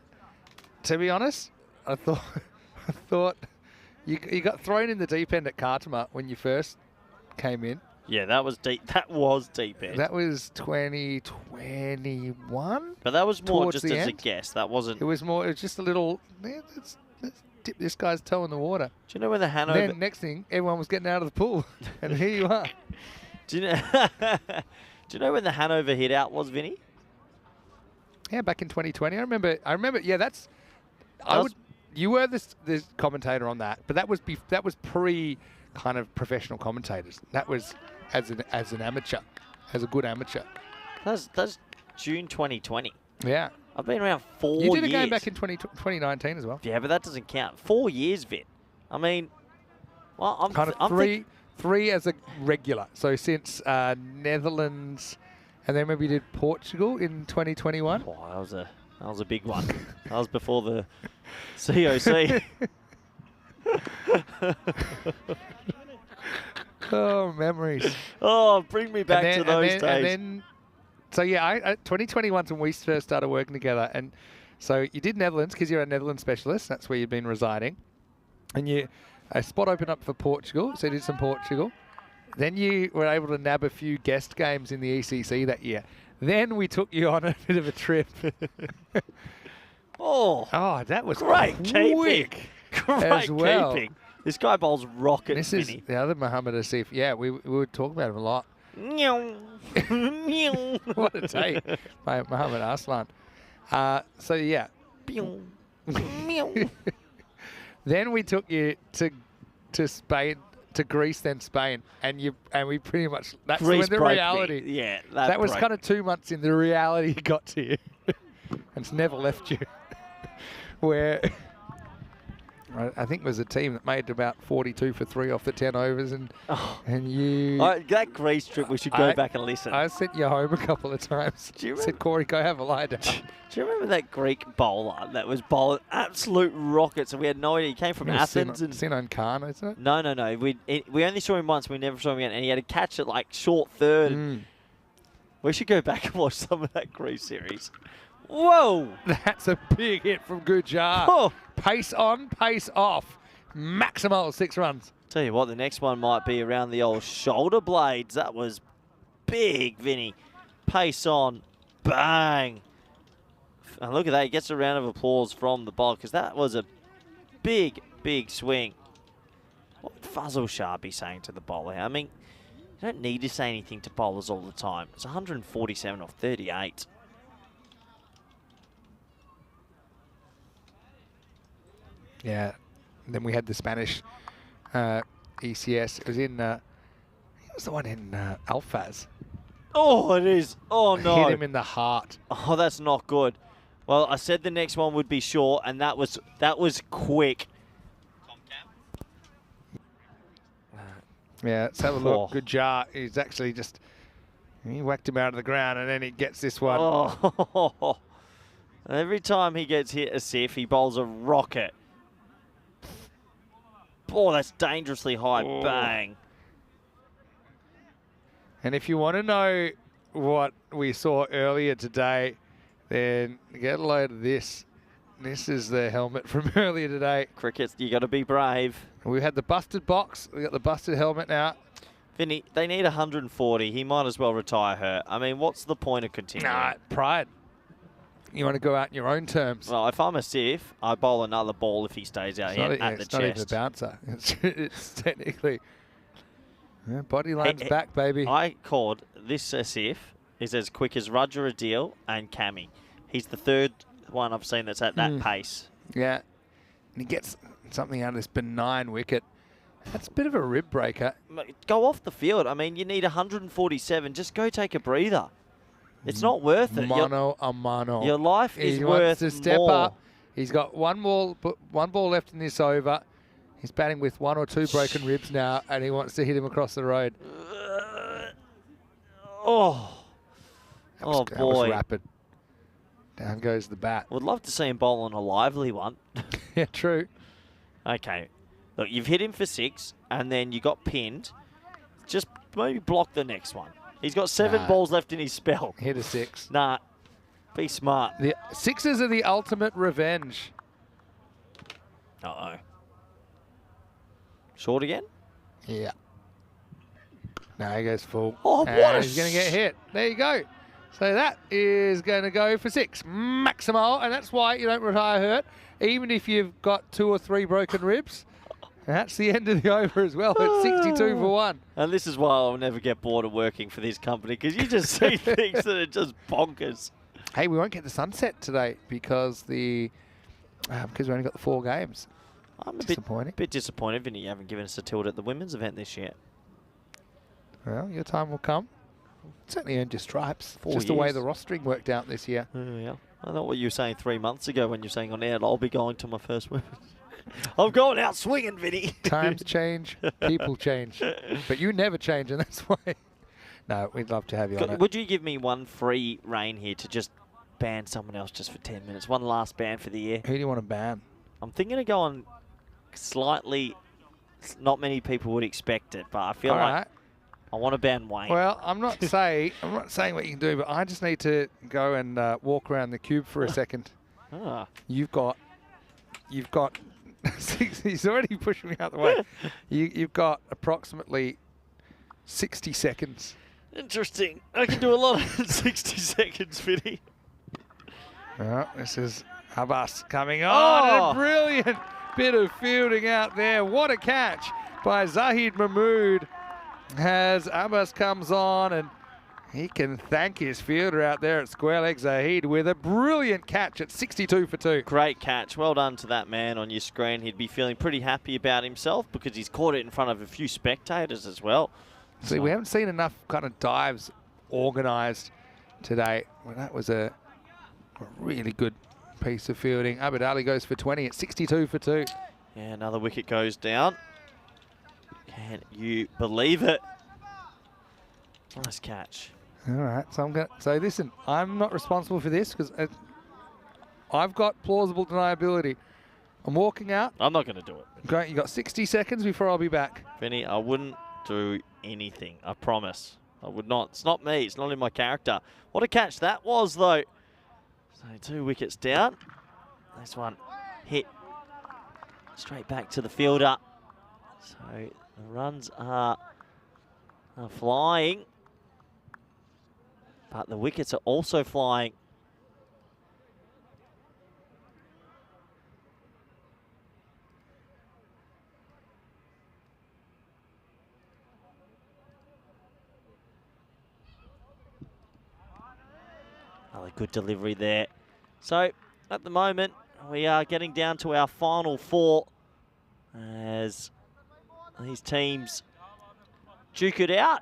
to be honest, I thought you got thrown in the deep end at Kartama when you first came in. Yeah, that was deep. That was deep end. That was 2021. But that was more towards just the as a end. guess. That wasn't. It was more. It was just a little. Let's dip this guy's toe in the water. Do you know when the Hanover? Then next thing, everyone was getting out of the pool, and here you are. Do you know? Do you know when the Hanover hit out was, Vinny? Yeah, back in 2020. I remember. Yeah, that's. You were this commentator on that, but that was pre kind of professional commentators. That was as an amateur, as a good amateur. That's June 2020. Yeah. I've been around 4 years. You did a game back in 2019 as well. Yeah, but that doesn't count. 4 years, Vin. I mean, well, I'm kind of 3 as a regular. So since Netherlands, and then maybe did Portugal in 2021. Oh, that was a big one. That was before the COC. Oh, memories. Oh, bring me back to those days. And then, so yeah, 2021's when we first started working together. And so you did Netherlands because you're a Netherlands specialist. That's where you've been residing. And a spot opened up for Portugal, so you did some Portugal. Then you were able to nab a few guest games in the ECC that year. Then we took you on a bit of a trip. Oh, that was great quick keeping. Great as well. keeping. This guy bowls rocket. This is Vinny. the other Mohammed Asif. Yeah, we would talk about him a lot. What a take by Mohammed Aslan. So yeah. Then we took you to Spain, to Greece, then Spain, and we pretty much that's Greece when the broke reality. me. Yeah, That was broke kind of 2 months in the reality got to you, and it's never left you. Where I think it was a team that made about 42 for 3 off the 10 overs, and you. that Greece trip, we should go back and listen. I sent you home a couple of times. Do you said, Corey, go have a lie down. Do you remember that Greek bowler that was bowling absolute rockets, and we had no idea? He came from Athens. Sinan Khan, isn't it? No. We only saw him once. We never saw him again, and he had a catch at like short third. We should go back and watch some of that Greece series. Whoa! That's a big hit from Gujar. Oh. Pace on, pace off. Maximal 6 runs. Tell you what, the next one might be around the old shoulder blades. That was big, Vinny. Pace on, bang. And look at that, he gets a round of applause from the bowler because that was a big, big swing. What would Fazal Shah be saying to the bowler? I mean, you don't need to say anything to bowlers all the time. It's 147 off 38. Yeah. And then we had the Spanish ECS. It was in, it was the one in Alfaz. Oh, it is. Oh, no. Hit him in the heart. Oh, that's not good. Well, I said the next one would be short, and that was quick. Yeah, let's have a look. Good jar. He's actually just, he whacked him out of the ground, and then he gets this one. Oh. Every time he gets hit a siff, he bowls a rocket. Oh, that's dangerously high. Oh. Bang. And if you want to know what we saw earlier today, then get a load of this. This is the helmet from earlier today. Cricket, you got to be brave. We had the busted box. We got the busted helmet now. Vinny, they need 140. He might as well retire her. I mean, what's the point of continuing? Nah, pride. You want to go out in your own terms. Well, if I'm a siff, I bowl another ball if he stays out here at the it's not even a chest. bouncer. It's technically... Yeah, body line's back, baby. I called this siff is as quick as Roger Adil and Cammy. He's the third one I've seen that's at that pace. Yeah. And he gets something out of this benign wicket. That's a bit of a rib breaker. Go off the field. I mean, you need 147. Just go take a breather. It's not worth it. Mano a mano. Your life is he worth wants to step more. up. He's got one ball left in this over. He's batting with 1 or 2 broken ribs now, and he wants to hit him across the road. Oh. That was boy. rapid. Down goes the bat. Would love to see him bowl on a lively one. Yeah, true. Okay. Look, you've hit him for 6, and then you got pinned. Just maybe block the next one. He's got 7 balls left in his spell. Hit a 6. Nah. Be smart. The 6s are the ultimate revenge. Uh-oh. Short again? Yeah. Now he goes full. Oh, and what a he's going to get hit. There you go. So that is going to go for 6. Maximal, and that's why you don't retire hurt, even if you've got 2 or 3 broken ribs. And that's the end of the over as well at 62 for 1. And this is why I'll never get bored of working for this company, because you just see things that are just bonkers. Hey, we won't get the sunset today because we only got the 4 games. I'm a disappointing. bit disappointed, Vinny, you haven't given us a tilt at the women's event this year. Well, your time will come. Certainly earned your stripes. 4 Just the way years. the rostering worked out this year. Yeah. I know what you were saying 3 months ago when you were saying on air, I'll be going to my first women's. I'm going out swinging, Vinny. Times change, people change. But you never change, and that's why. No, we'd love to have you on it. Would you give me one free reign here to just ban someone else just for 10 minutes? One last ban for the year. Who do you want to ban? I'm thinking of going slightly, not many people would expect it, but I feel All like right. I want to ban Wayne. Well, I'm not saying what you can do, but I just need to go and walk around the cube for a second. Ah. You've got he's already pushing me out the way. You've got approximately 60 seconds. Interesting. I can do a lot in 60 seconds, Vinny. This is Abbas coming on. Oh. A brilliant bit of fielding out there. What a catch by Zahid Mahmood as Abbas comes on, and he can thank his fielder out there at square leg Zahid with a brilliant catch at 62 for 2. Great catch. Well done to that man on your screen. He'd be feeling pretty happy about himself because he's caught it in front of a few spectators as well. See, we haven't seen enough kind of dives organised today. Well, that was a really good piece of fielding. Abid Ali goes for 20 at 62 for 2. Yeah, another wicket goes down. Can you believe it? Nice catch. All right, so listen, I'm not responsible for this because I've got plausible deniability. I'm walking out. I'm not going to do it. Great, you got 60 seconds before I'll be back. Vinny, I wouldn't do anything. I promise. I would not. It's not me. It's not in my character. What a catch that was, though. So 2 wickets down. This one hit straight back to the fielder. So the runs are flying. But the wickets are also flying. Another good delivery there. So at the moment, we are getting down to our final 4 as these teams duke it out.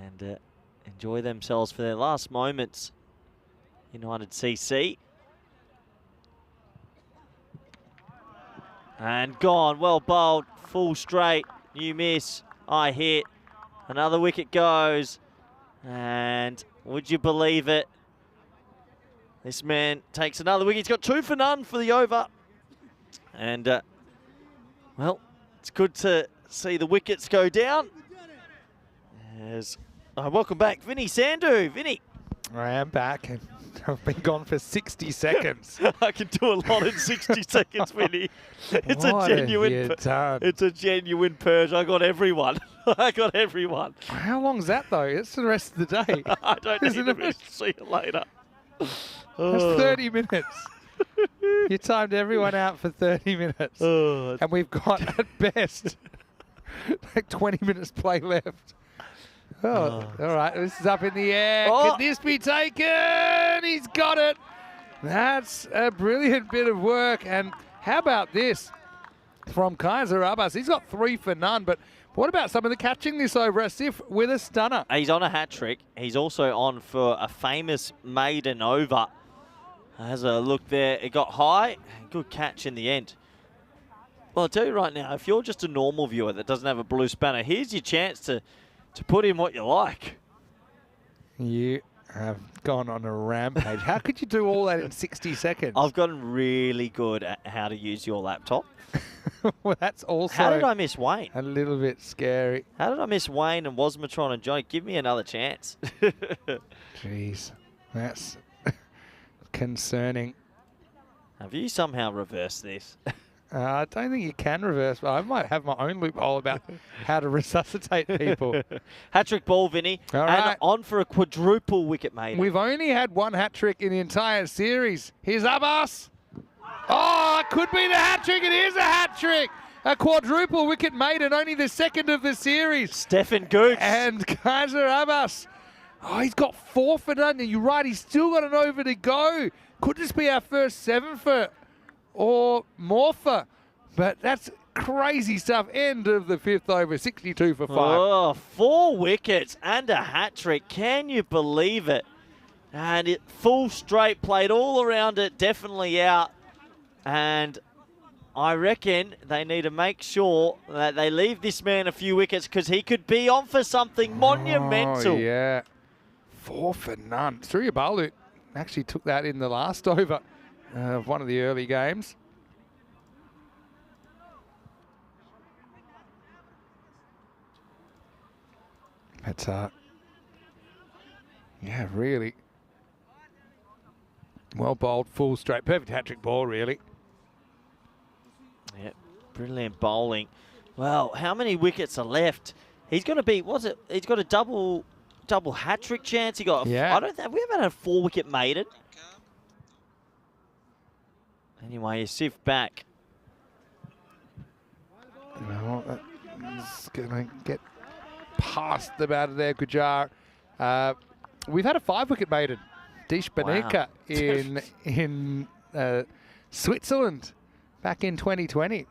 And enjoy themselves for their last moments. United CC. And gone, well bowled, full straight, you miss, I hit. Another wicket goes. And would you believe it? This man takes another wicket. He's got 2 for none for the over. And, well, it's good to see the wickets go down. As welcome back, Vinny Sandhu. Vinny. I am back, and I've been gone for 60 seconds. I can do a lot in 60 seconds, Vinny. It's What a have genuine. you done? It's a genuine purge. I got everyone. I got everyone. How long's that, though? It's the rest of the day. I don't need Isn't to it? see you later. That's 30 minutes. You timed everyone out for 30 minutes. Oh, And we've got, at best, like 20 minutes play left. Oh, all right. This is up in the air. Oh. Can this be taken? He's got it. That's a brilliant bit of work. And how about this from Kaiser Abbas? He's got 3 for none. But what about some of the catching this over? Asif with a stunner. He's on a hat trick. He's also on for a famous maiden over. Has a look there. It got high. Good catch in the end. Well, I'll tell you right now, if you're just a normal viewer that doesn't have a blue spanner, here's your chance to put in what you like. You have gone on a rampage. How could you do all that in 60 seconds? I've gotten really good at how to use your laptop. Well, that's also How did I miss Wayne? a little bit scary. How did I miss Wayne and Wasmatron and Johnny? Give me another chance. Jeez, that's concerning. Have you somehow reversed this? I don't think you can reverse, but I might have my own loophole about how to resuscitate people. Hat-trick ball, Vinny. All and right. on for a quadruple wicket, mate. We've only had 1 hat-trick in the entire series. Here's Abbas. Oh, it could be the hat-trick. It is a hat-trick. A quadruple wicket made and only the 2nd of the series. Stefan Gooks. And Kaiser Abbas. Oh, he's got 4 for none. You're right, he's still got an over to go. Could this be our first 7 for or more for? But that's crazy stuff. End of the 5th over, 62 for 5. Oh, 4 wickets and a hat-trick. Can you believe it? And it full straight, played all around it, definitely out. And I reckon they need to make sure that they leave this man a few wickets because he could be on for something monumental. Oh, yeah. 4 for none. Suryabalu actually took that in the last over of one of the early games. But, yeah, really well bowled, full straight. Perfect hat-trick ball, really. Yeah, brilliant bowling. Well, how many wickets are left? He's going to be, what's it? He's got a double hat-trick chance. He got, Yeah. have we ever had a 4-wicket maiden? Anyway, you sift back. No, that's going to get past the batter there, Gujar. We've had a 5-wicket maiden, Dish Banika, in Switzerland back in 2020.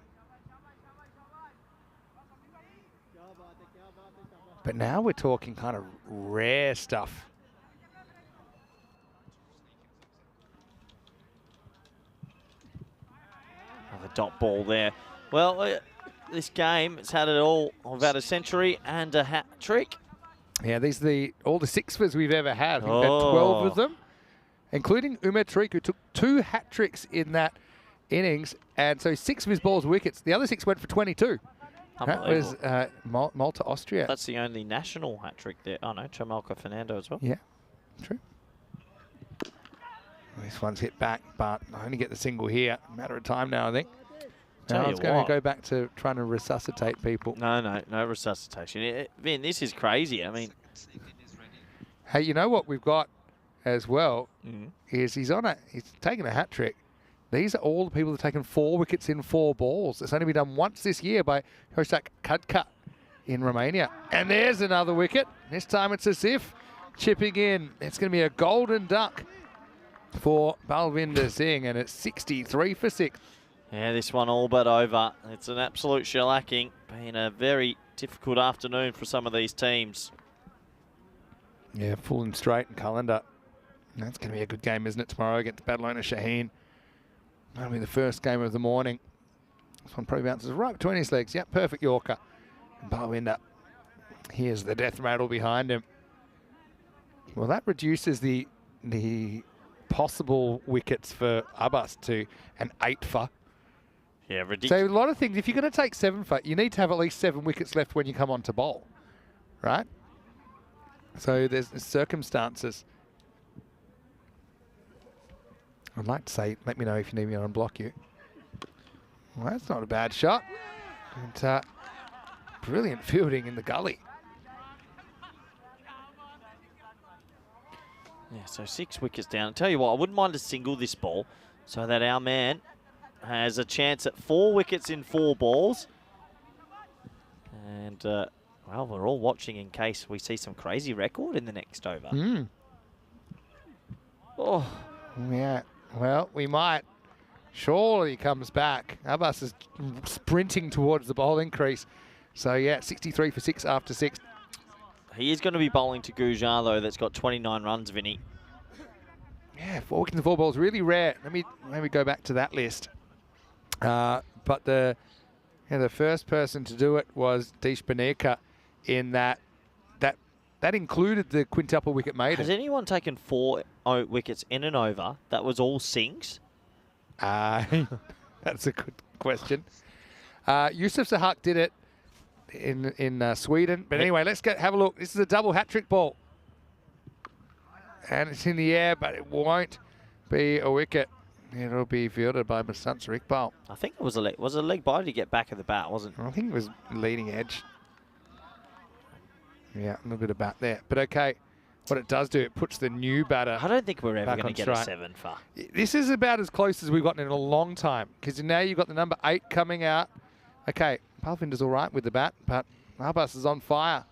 But now we're talking kind of rare stuff. Another dot ball there. Well, this game, it's had it all. We've had a century and a hat trick. Yeah, these are all the 6-fers we've ever had. We've had 12 of them, including Umar Tariq, who took 2 hat tricks in that innings, and so 6 of his balls were wickets. The other 6 went for 22. That was Malta, Austria. That's the only national hat trick there. Oh no, Chamalka Fernando as well. Yeah, true. This one's hit back, but I only get the single here. Matter of time now, I think. Now it's going to go back to trying to resuscitate people. No resuscitation. Vin, this is crazy. I mean, hey, you know what we've got as well is he's taken a hat trick. These are all the people that have taken 4 wickets in 4 balls. It's only been done once this year by Hosak Kadka in Romania. And there's another wicket. This time it's as if chipping in. It's going to be a golden duck for Balvinder Singh, and it's 63 for 6. yeah, this one all but over. It's an absolute shellacking. Been a very difficult afternoon for some of these teams. Yeah, full and straight and Calendar. That's going to be a good game, isn't it, tomorrow against Badalona Shaheen. That'll be the first game of the morning. This one probably bounces right between his legs. Yep, perfect Yorker. And Balwinder. Here's the death rattle behind him. Well, that reduces the possible wickets for Abbas to an 8 for. Yeah, ridiculous. So a lot of things, if you're going to take 7 for, you need to have at least 7 wickets left when you come on to bowl, right? So there's circumstances. I'd like to say, let me know if you need me to unblock you. Well, that's not a bad shot. And, brilliant fielding in the gully. Yeah, so 6 wickets down. I tell you what, I wouldn't mind a single this ball so that our man has a chance at 4 wickets in 4 balls. And, well, we're all watching in case we see some crazy record in the next over. Oh. Yeah, well, we might. Surely he comes back. Abbas is sprinting towards the bowling crease. So, yeah, 63 for 6 after 6. He is going to be bowling to Gujar, though, that's got 29 runs, Vinny. Yeah, 4 wickets in 4 balls, really rare. Let me maybe go back to that list. But the first person to do it was Dish Banika in that included the quintuple wicket maiden. Has anyone taken 4 wickets in and over? That was all Singhs. That's a good question. Yusuf Sahak did it in Sweden. But anyway, let's have a look. This is a double hat-trick ball. And it's in the air, but it won't be a wicket. It'll be fielded by Mustansar Iqbal. I think it was a leg body to get back of the bat, wasn't it? I think it was leading edge. Yeah, a little bit of bat there. But okay, what it does do, it puts the new batter. I don't think we're ever going to get a strike. 7 for. This is about as close as we've gotten in a long time, because now you've got the number 8 coming out. Okay, Palvinder's all right with the bat, but Abbas is on fire.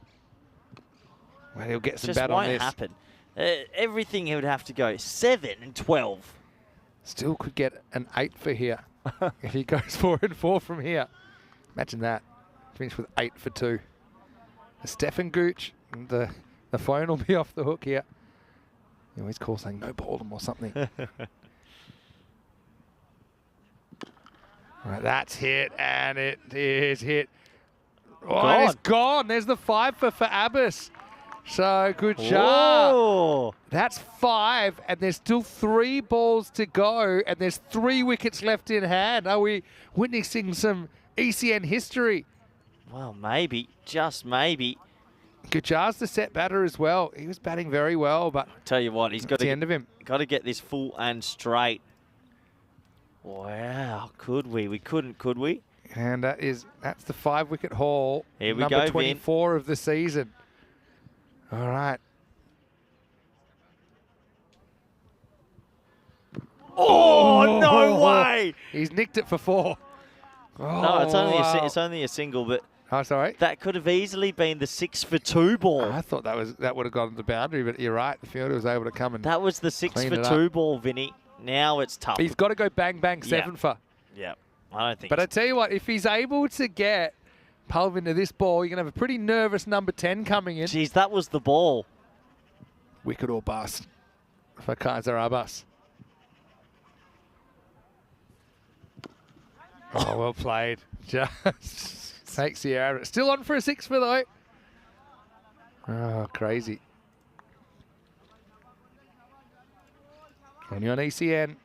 Well, he'll get some bat on this. Just won't happen. Everything he would have to go 7 and 12. Still could get an 8 for here if he goes 4 and 4 from here. Imagine that. Finish with 8 for 2. Stefan Gooch, the phone will be off the hook here. You always call saying no ball them or something. All right, that's hit, and it is hit. Oh, and it's gone. There's the 5 for Abbas. So good job. Whoa. That's 5, and there's still 3 balls to go, and there's 3 wickets left in hand. Are we witnessing some ECN history? Well, maybe, just maybe. Gujar's the set batter as well. He was batting very well, but Tell you what, he's got the to end of him. got to get this full and straight. Wow, could we? We couldn't, could we? And that's the 5-wicket haul. Here we number go, Vin. 24 of the season. All right. Oh, no way! He's nicked it for 4. Oh, No, it's only wow. it's only a single, but Oh, sorry. that could have easily been the 6 for 2 ball. I thought that would have gone to the boundary, but you're right. The fielder was able to come and That was the 6 clean for it 2 up. ball, Vinny. Now it's tough. he's got to go bang bang 7 for. Yeah, I don't think. But I tell you what, if he's able to get Pulvin to this ball, you're going to have a pretty nervous number 10 coming in. Jeez, that was the ball. Wicket or bust for Kaiser Abbas. Oh, well played. Just takes the air. Still on for a 6 for though. Oh, crazy. Only on ECN.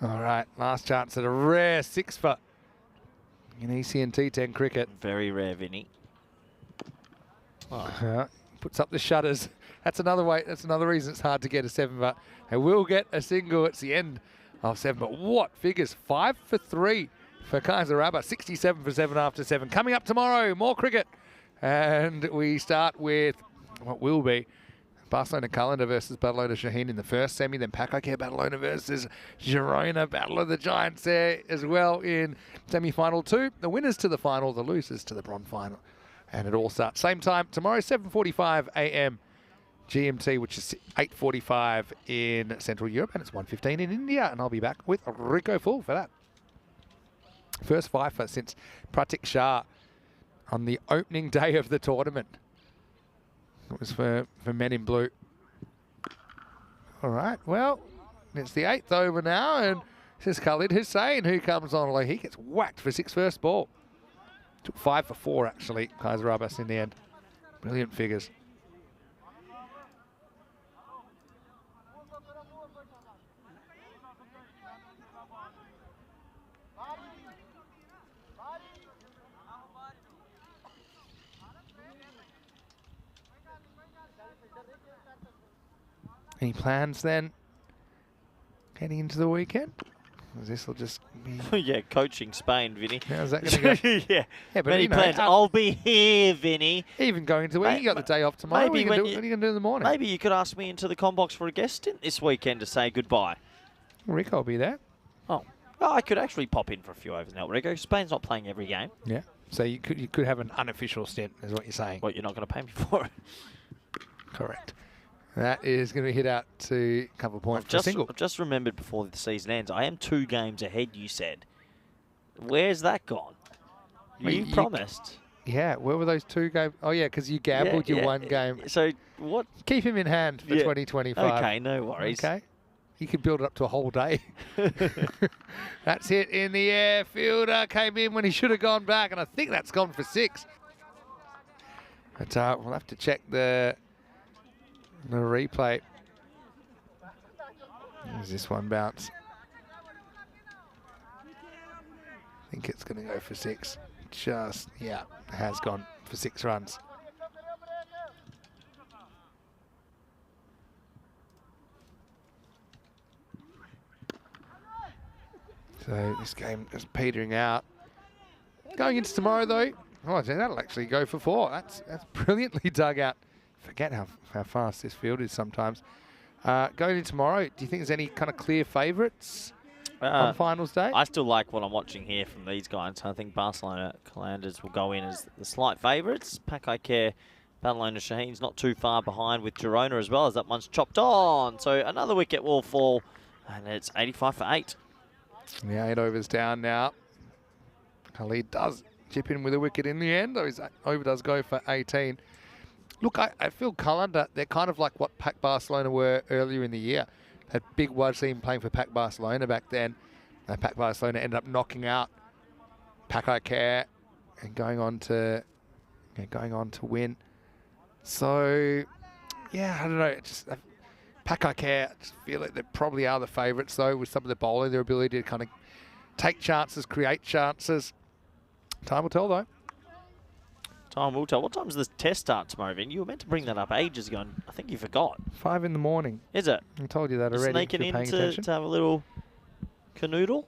All right, last chance at a rare 6 for in ECN T10 cricket. Very rare, Vinny. Puts up the shutters. That's another way. That's another reason it's hard to get a 7. But they will get a single. It's the end of 7. But what figures? 5 for 3 for Kaiser Abbas. 67 for 7 after 7. Coming up tomorrow, more cricket, and we start with what will be Barcelona Calendar versus Barcelona Shaheen in the first semi. Then Pakike Barcelona versus Girona. Battle of the Giants there as well in semi-final 2. The winners to the final, the losers to the bronze final. And it all starts same time tomorrow, 7:45 a.m. GMT, which is 8:45 in Central Europe, and it's 1:15 in India. And I'll be back with Rico Full for that. First 5 since Pratik Shah on the opening day of the tournament. It was for men in blue. All right, well, it's the 8th over now, and this is Khalid Hussain who comes on. Like, he gets whacked for 6 first ball. Took 5 for 4, actually, Kaiser Abbas in the end. Brilliant figures. Any plans then, heading into the weekend? This will just be... Yeah, coaching Spain, Vinny. How's that going to go? Yeah. But Many you know, plans. I'll be here, Vinny. Even going to where you got the day off tomorrow. Maybe what are when you going to do in the morning? Maybe you could ask me into the combox for a guest this weekend to say goodbye. Rico will be there. Oh, well, I could actually pop in for a few overs now, Rico. Spain's not playing every game. Yeah. So you could have an unofficial stint, is what you're saying. Well, you're not going to pay me for it. Correct. That is going to hit out to a couple of points for a single. I've just remembered before the season ends, I am 2 games ahead, you said. Where's that gone? You promised. Yeah, where were those 2 games? Oh, yeah, because you gambled your 1 game. So what? Keep him in hand for 2025. Okay, no worries. Okay. You could build it up to a whole day. That's hit in the air. Fielder came in when he should have gone back, and I think that's gone for 6. But we'll have to check the replay. Does this one bounce? I think it's going to go for 6. Just, yeah, it has gone for 6 runs. So this game is petering out. Going into tomorrow though, oh, that'll actually go for 4. That's brilliantly dug out. Forget how fast this field is sometimes. Going into tomorrow, do you think there's any kind of clear favourites on finals day? I still like what I'm watching here from these guys. I think Barcelona Calanders will go in as the slight favourites. Pakike Barcelona Shaheen's not too far behind with Girona as well, as that one's chopped on. So another wicket will fall, and it's 85 for 8. Yeah, 8 overs down now. Khalid does chip in with a wicket in the end, though his over does go for 18. Look, I feel Callender, they're kind of like what Pac Barcelona were earlier in the year. That big Wazim playing for Pac Barcelona back then. Pac Barcelona ended up knocking out Pac Care and going on to win. So, yeah, I don't know. Pac Care, I just feel like they probably are the favourites, though, with some of the bowling, their ability to kind of take chances, create chances. Time will tell, though. Time will tell. What time does this test start tomorrow, Vin? You were meant to bring that up ages ago, and I think you forgot. 5 in the morning. Is it? I told you that already. Sneaking in to have a little canoodle?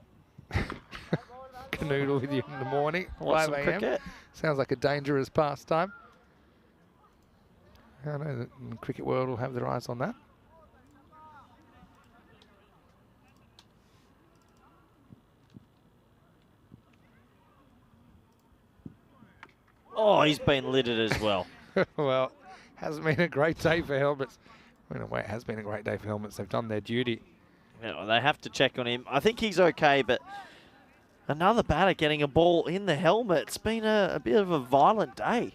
Canoodle with you in the morning. Watch 5 some a.m. cricket. Sounds like a dangerous pastime. I know that the cricket world will have their eyes on that. Oh, he's been littered as well. Well, hasn't been a great day for helmets. In a way, it has been a great day for helmets. They've done their duty. Yeah, they have to check on him. I think he's okay, but another batter getting a ball in the helmet. It's been a bit of a violent day.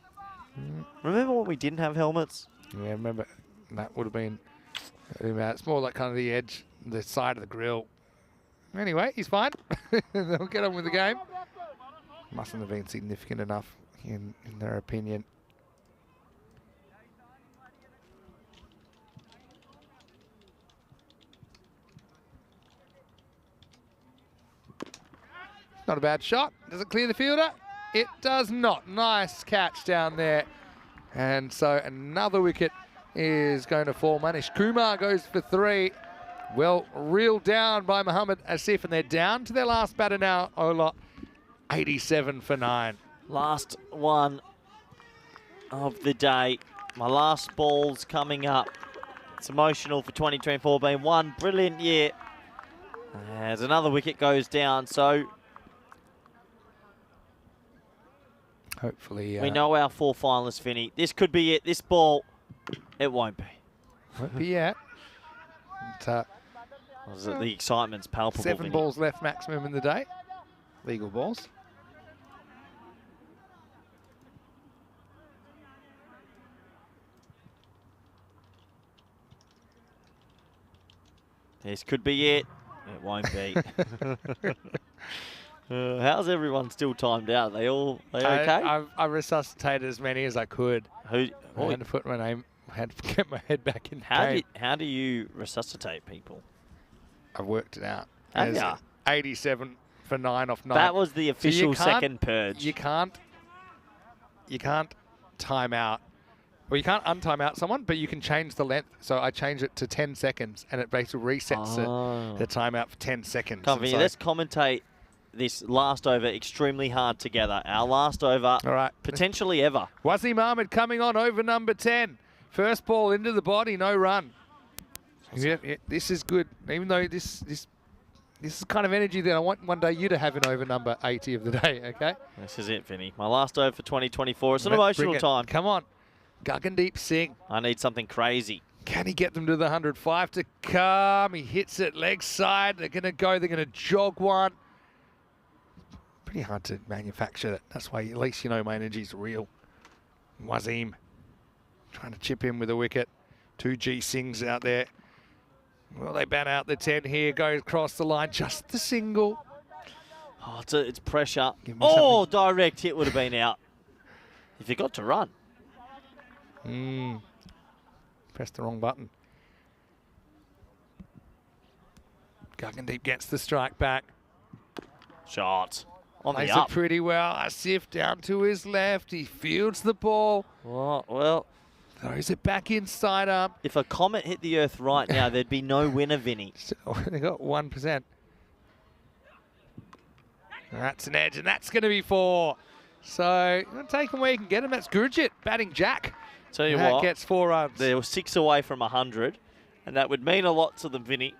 Remember when we didn't have helmets? Yeah, remember that would have been. It's more like kind of the edge, the side of the grill. Anyway, he's fine. They'll get on with the game. Mustn't have been significant enough in their opinion. Not a bad shot. Does it clear the fielder? It does not. Nice catch down there. And so another wicket is going to fall. Manish Kumar goes for 3. Well reeled down by Mohammad Asif, and they're down to their last batter now, Ola. 87 for 9. Last one of the day. My last ball's coming up. It's emotional for 2024, being one brilliant year. As another wicket goes down, so hopefully we know our 4 finalists, Vinny. This could be it. This ball, it won't be. Won't be yet. But, the excitement's palpable. 7 Vinny. balls left maximum in the day. Legal balls. This could be it. It won't be. How's everyone still timed out? They okay? I resuscitated as many as I could. I had to put my name. I had to get my head back in. How do you resuscitate people? I've worked it out. Have ya? 87 for 9 off 9. That was the official So second purge. You can't time out. Well, you can't untime out someone, but you can change the length. So I changed it to 10 seconds, and it basically resets the timeout for 10 seconds. Come on, let's commentate this last over extremely hard together. Our last over, all right, potentially ever. Wasim Ahmed coming on over number 10. First ball into the body, no run. Yeah, this is good. Even though this is kind of energy that I want one day you to have in over number 80 of the day, okay? This is it, Vinny. My last over for 2024. It's an emotional time. Come on. Gagandeep Singh. I need something crazy. Can he get them to the 105 to come? He hits it leg side. They're going to jog one. Pretty hard to manufacture that. That's why at least you know my energy's real. Wasim trying to chip in with a wicket. 2 G Singhs out there. Well, they ban out the 10 here. Goes across the line. Just the single. Oh, it's pressure. Oh, direct hit would have been out. If you got to run. Pressed the wrong button. Gagandeep gets the strike back. Shot. On Plays the up. it pretty well. Asif down to his left. He fields the ball. Oh, well. Throws it back inside up. If a comet hit the earth right now, there'd be no winner, Vinny. They got 1%. That's an edge, and that's going to be 4. So, take him where you can get him. That's Gurjit batting jack. Tell you that what, gets 4 runs. They were 6 away from 100, and that would mean a lot to them, Vinny.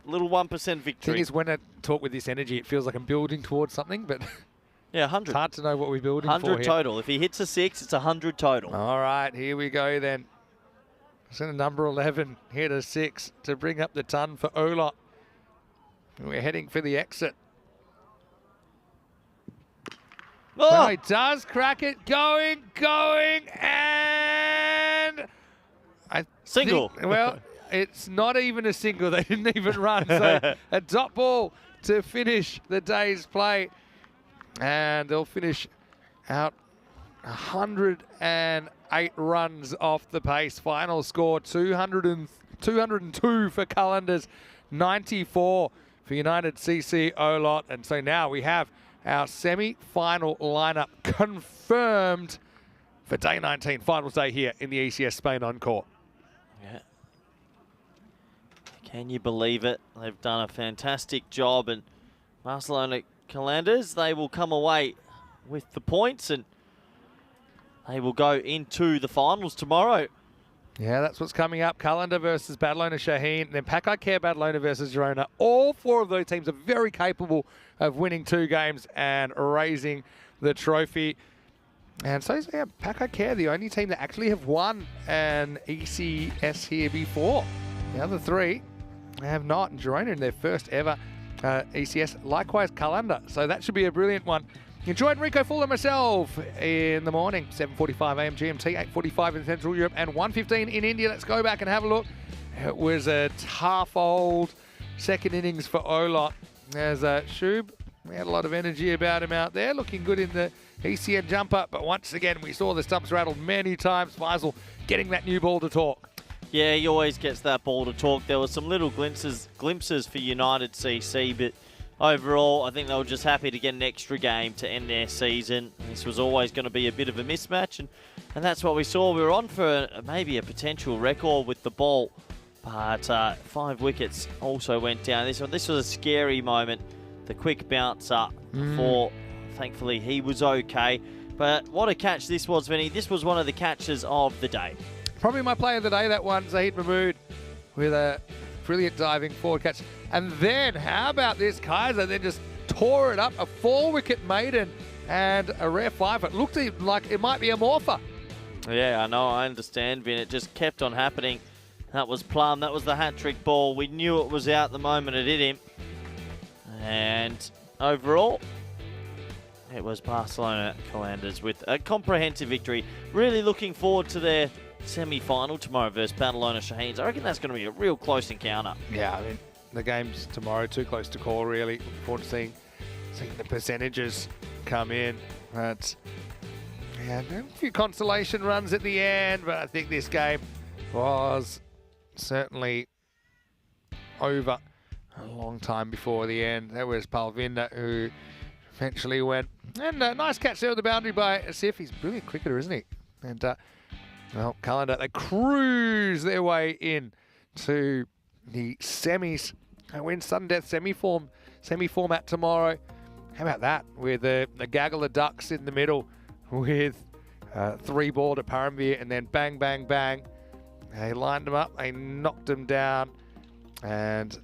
Little 1% victory. Thing is, when I talk with this energy, it feels like I'm building towards something, but yeah, 100. It's hard to know what we're building 100 for here. total. If he hits a 6, it's 100 total. All right, here we go then. So number 11 hit a 6 to bring up the ton for Ola. We're heading for the exit. Well, he does crack it. Going, and Single. Well, it's not even a single. They didn't even run. So a dot ball to finish the day's play. And they'll finish out 108 runs off the pace. Final score 202 for Calendars, 94 for United CC Olot. And so now we have our semi-final lineup confirmed for day 19, finals day here in the ECS Spain Encore. Yeah. Can you believe it? They've done a fantastic job, and Barcelona Calanders, they will come away with the points, and they will go into the finals tomorrow. Yeah, that's what's coming up. Calendar versus Badalona Shaheen, then Pack I Care Badalona versus Girona. All four of those teams are very capable of winning 2 games and raising the trophy. And so, yeah, Pack I Care, the only team that actually have won an ECS here before. The other 3 have not. And Girona in their first ever ECS, likewise Calendar. So that should be a brilliant one. Enjoyed Rico Full and myself in the morning, 7:45 a.m. GMT, 8:45 in Central Europe, and 1:15 in India. Let's go back and have a look. It was a tough old second innings for Olot. As Shub, we had a lot of energy about him out there, looking good in the ECN jumper. But once again, we saw the stumps rattled many times. Faisal getting that new ball to talk. Yeah, he always gets that ball to talk. There were some little glimpses for United CC, but overall, I think they were just happy to get an extra game to end their season. This was always going to be a bit of a mismatch, and that's what we saw. We were on for maybe a potential record with the ball, but 5 wickets also went down. This was a scary moment. The quick bounce up for, thankfully, he was okay. But what a catch this was, Vinny. This was one of the catches of the day. Probably my play of the day, that one, Zahid Mahmood, with a brilliant diving forward catch. And then, how about this? Kaiser then just tore it up. A 4-wicket maiden and a rare 5. It looked like it might be a morpher. Yeah, I know. I understand, Vin. It just kept on happening. That was plum. That was the hat-trick ball. We knew it was out the moment it hit him. And overall, it was Barcelona Calanders with a comprehensive victory. Really looking forward to their semi-final tomorrow versus Badalona Shaheens. I reckon that's going to be a real close encounter. Yeah, I mean, the game's tomorrow, too close to call, really. Looking forward to seeing the percentages come in. But, yeah, a few consolation runs at the end, but I think this game was certainly over a long time before the end. There was Palvinda, who eventually went. And a nice catch there at the boundary by Asif. He's a brilliant cricketer, isn't he? And, well, Calendar, they cruise their way in to the semis. They win sudden death semi-format tomorrow. How about that? With the gaggle of ducks in the middle with 3 ball to Paramveer, and then bang, bang, bang. They lined them up, they knocked them down, and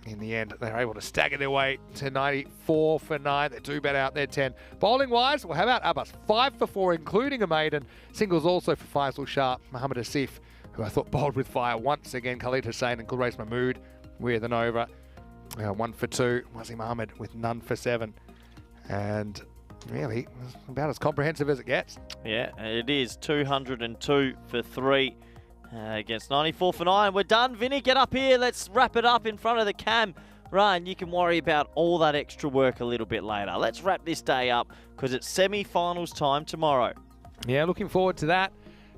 in the end, they're able to stagger their way to 94 for 9. They're 2 better out there, 10. Bowling-wise, well, how about Abbas? 5 for 4, including a maiden. Singles also for Faisal Sharp, Muhammad Asif, who I thought bowled with fire once again. Khalid Hussain and Gulrez Mahmood with an over. 1 for 2. Wazim Ahmed with none for 7. And really, about as comprehensive as it gets. Yeah, it is. 202 for 3. Against 94 for 9. We're done. Vinny, get up here. Let's wrap it up in front of the cam. Ryan, you can worry about all that extra work a little bit later. Let's wrap this day up because it's semi-finals time tomorrow. Yeah, looking forward to that.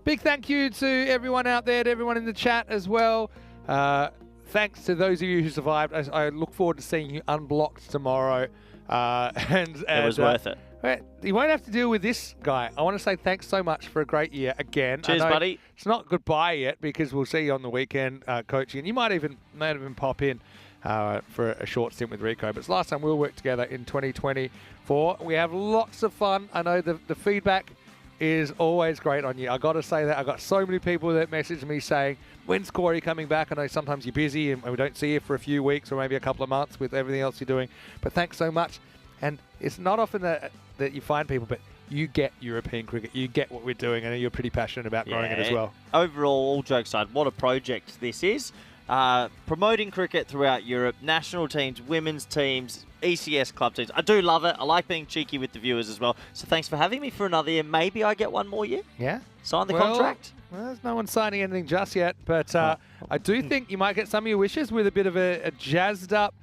Big thank you to everyone out there, to everyone in the chat as well. Thanks to those of you who survived. I look forward to seeing you unblocked tomorrow. And it was worth it. You won't have to deal with this guy. I want to say thanks so much for a great year again. Cheers, buddy. It's not goodbye yet because we'll see you on the weekend coaching. And you might even pop in for a short stint with Rico. But it's the last time we'll work together in 2024. We have lots of fun. I know the feedback is always great on you. I got to say that. I got so many people that message me saying, when's Corey coming back? I know sometimes you're busy and we don't see you for a few weeks or maybe a couple of months with everything else you're doing. But thanks so much. And it's not often that you find people, but you get European cricket. You get what we're doing, and you're pretty passionate about growing it as well. Overall, all jokes aside, what a project this is. promoting cricket throughout Europe, national teams, women's teams, ECS club teams. I do love it. I like being cheeky with the viewers as well. So thanks for having me for another year. Maybe I get one more year. Yeah. Sign the contract. Well, there's no one signing anything just yet, but I do think you might get some of your wishes with a bit of a jazzed up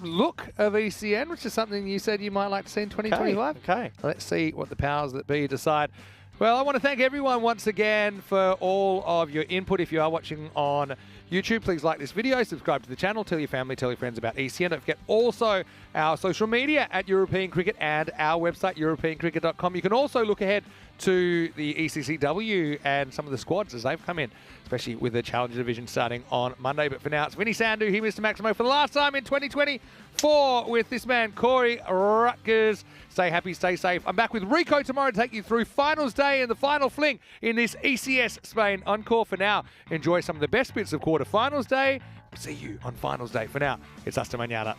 look of ECN, which is something you said you might like to see in 2025. Okay. Let's see what the powers that be decide. Well, I want to thank everyone once again for all of your input. If you are watching on YouTube, please like this video, subscribe to the channel, tell your family, tell your friends about ECN. Don't forget also our social media at European Cricket and our website, europeancricket.com. You can also look ahead to the ECCW and some of the squads as they've come in, especially with the Challenger Division starting on Monday. But for now, it's Vinny Sandhu here, Mr. Maximo, for the last time in 2024 with this man, Corey Rutgers. Stay happy, stay safe. I'm back with Rico tomorrow to take you through finals day and the final fling in this ECS Spain Encore. For now, enjoy some of the best bits of quarterfinals day. See you on finals day. For now, it's hasta mañana.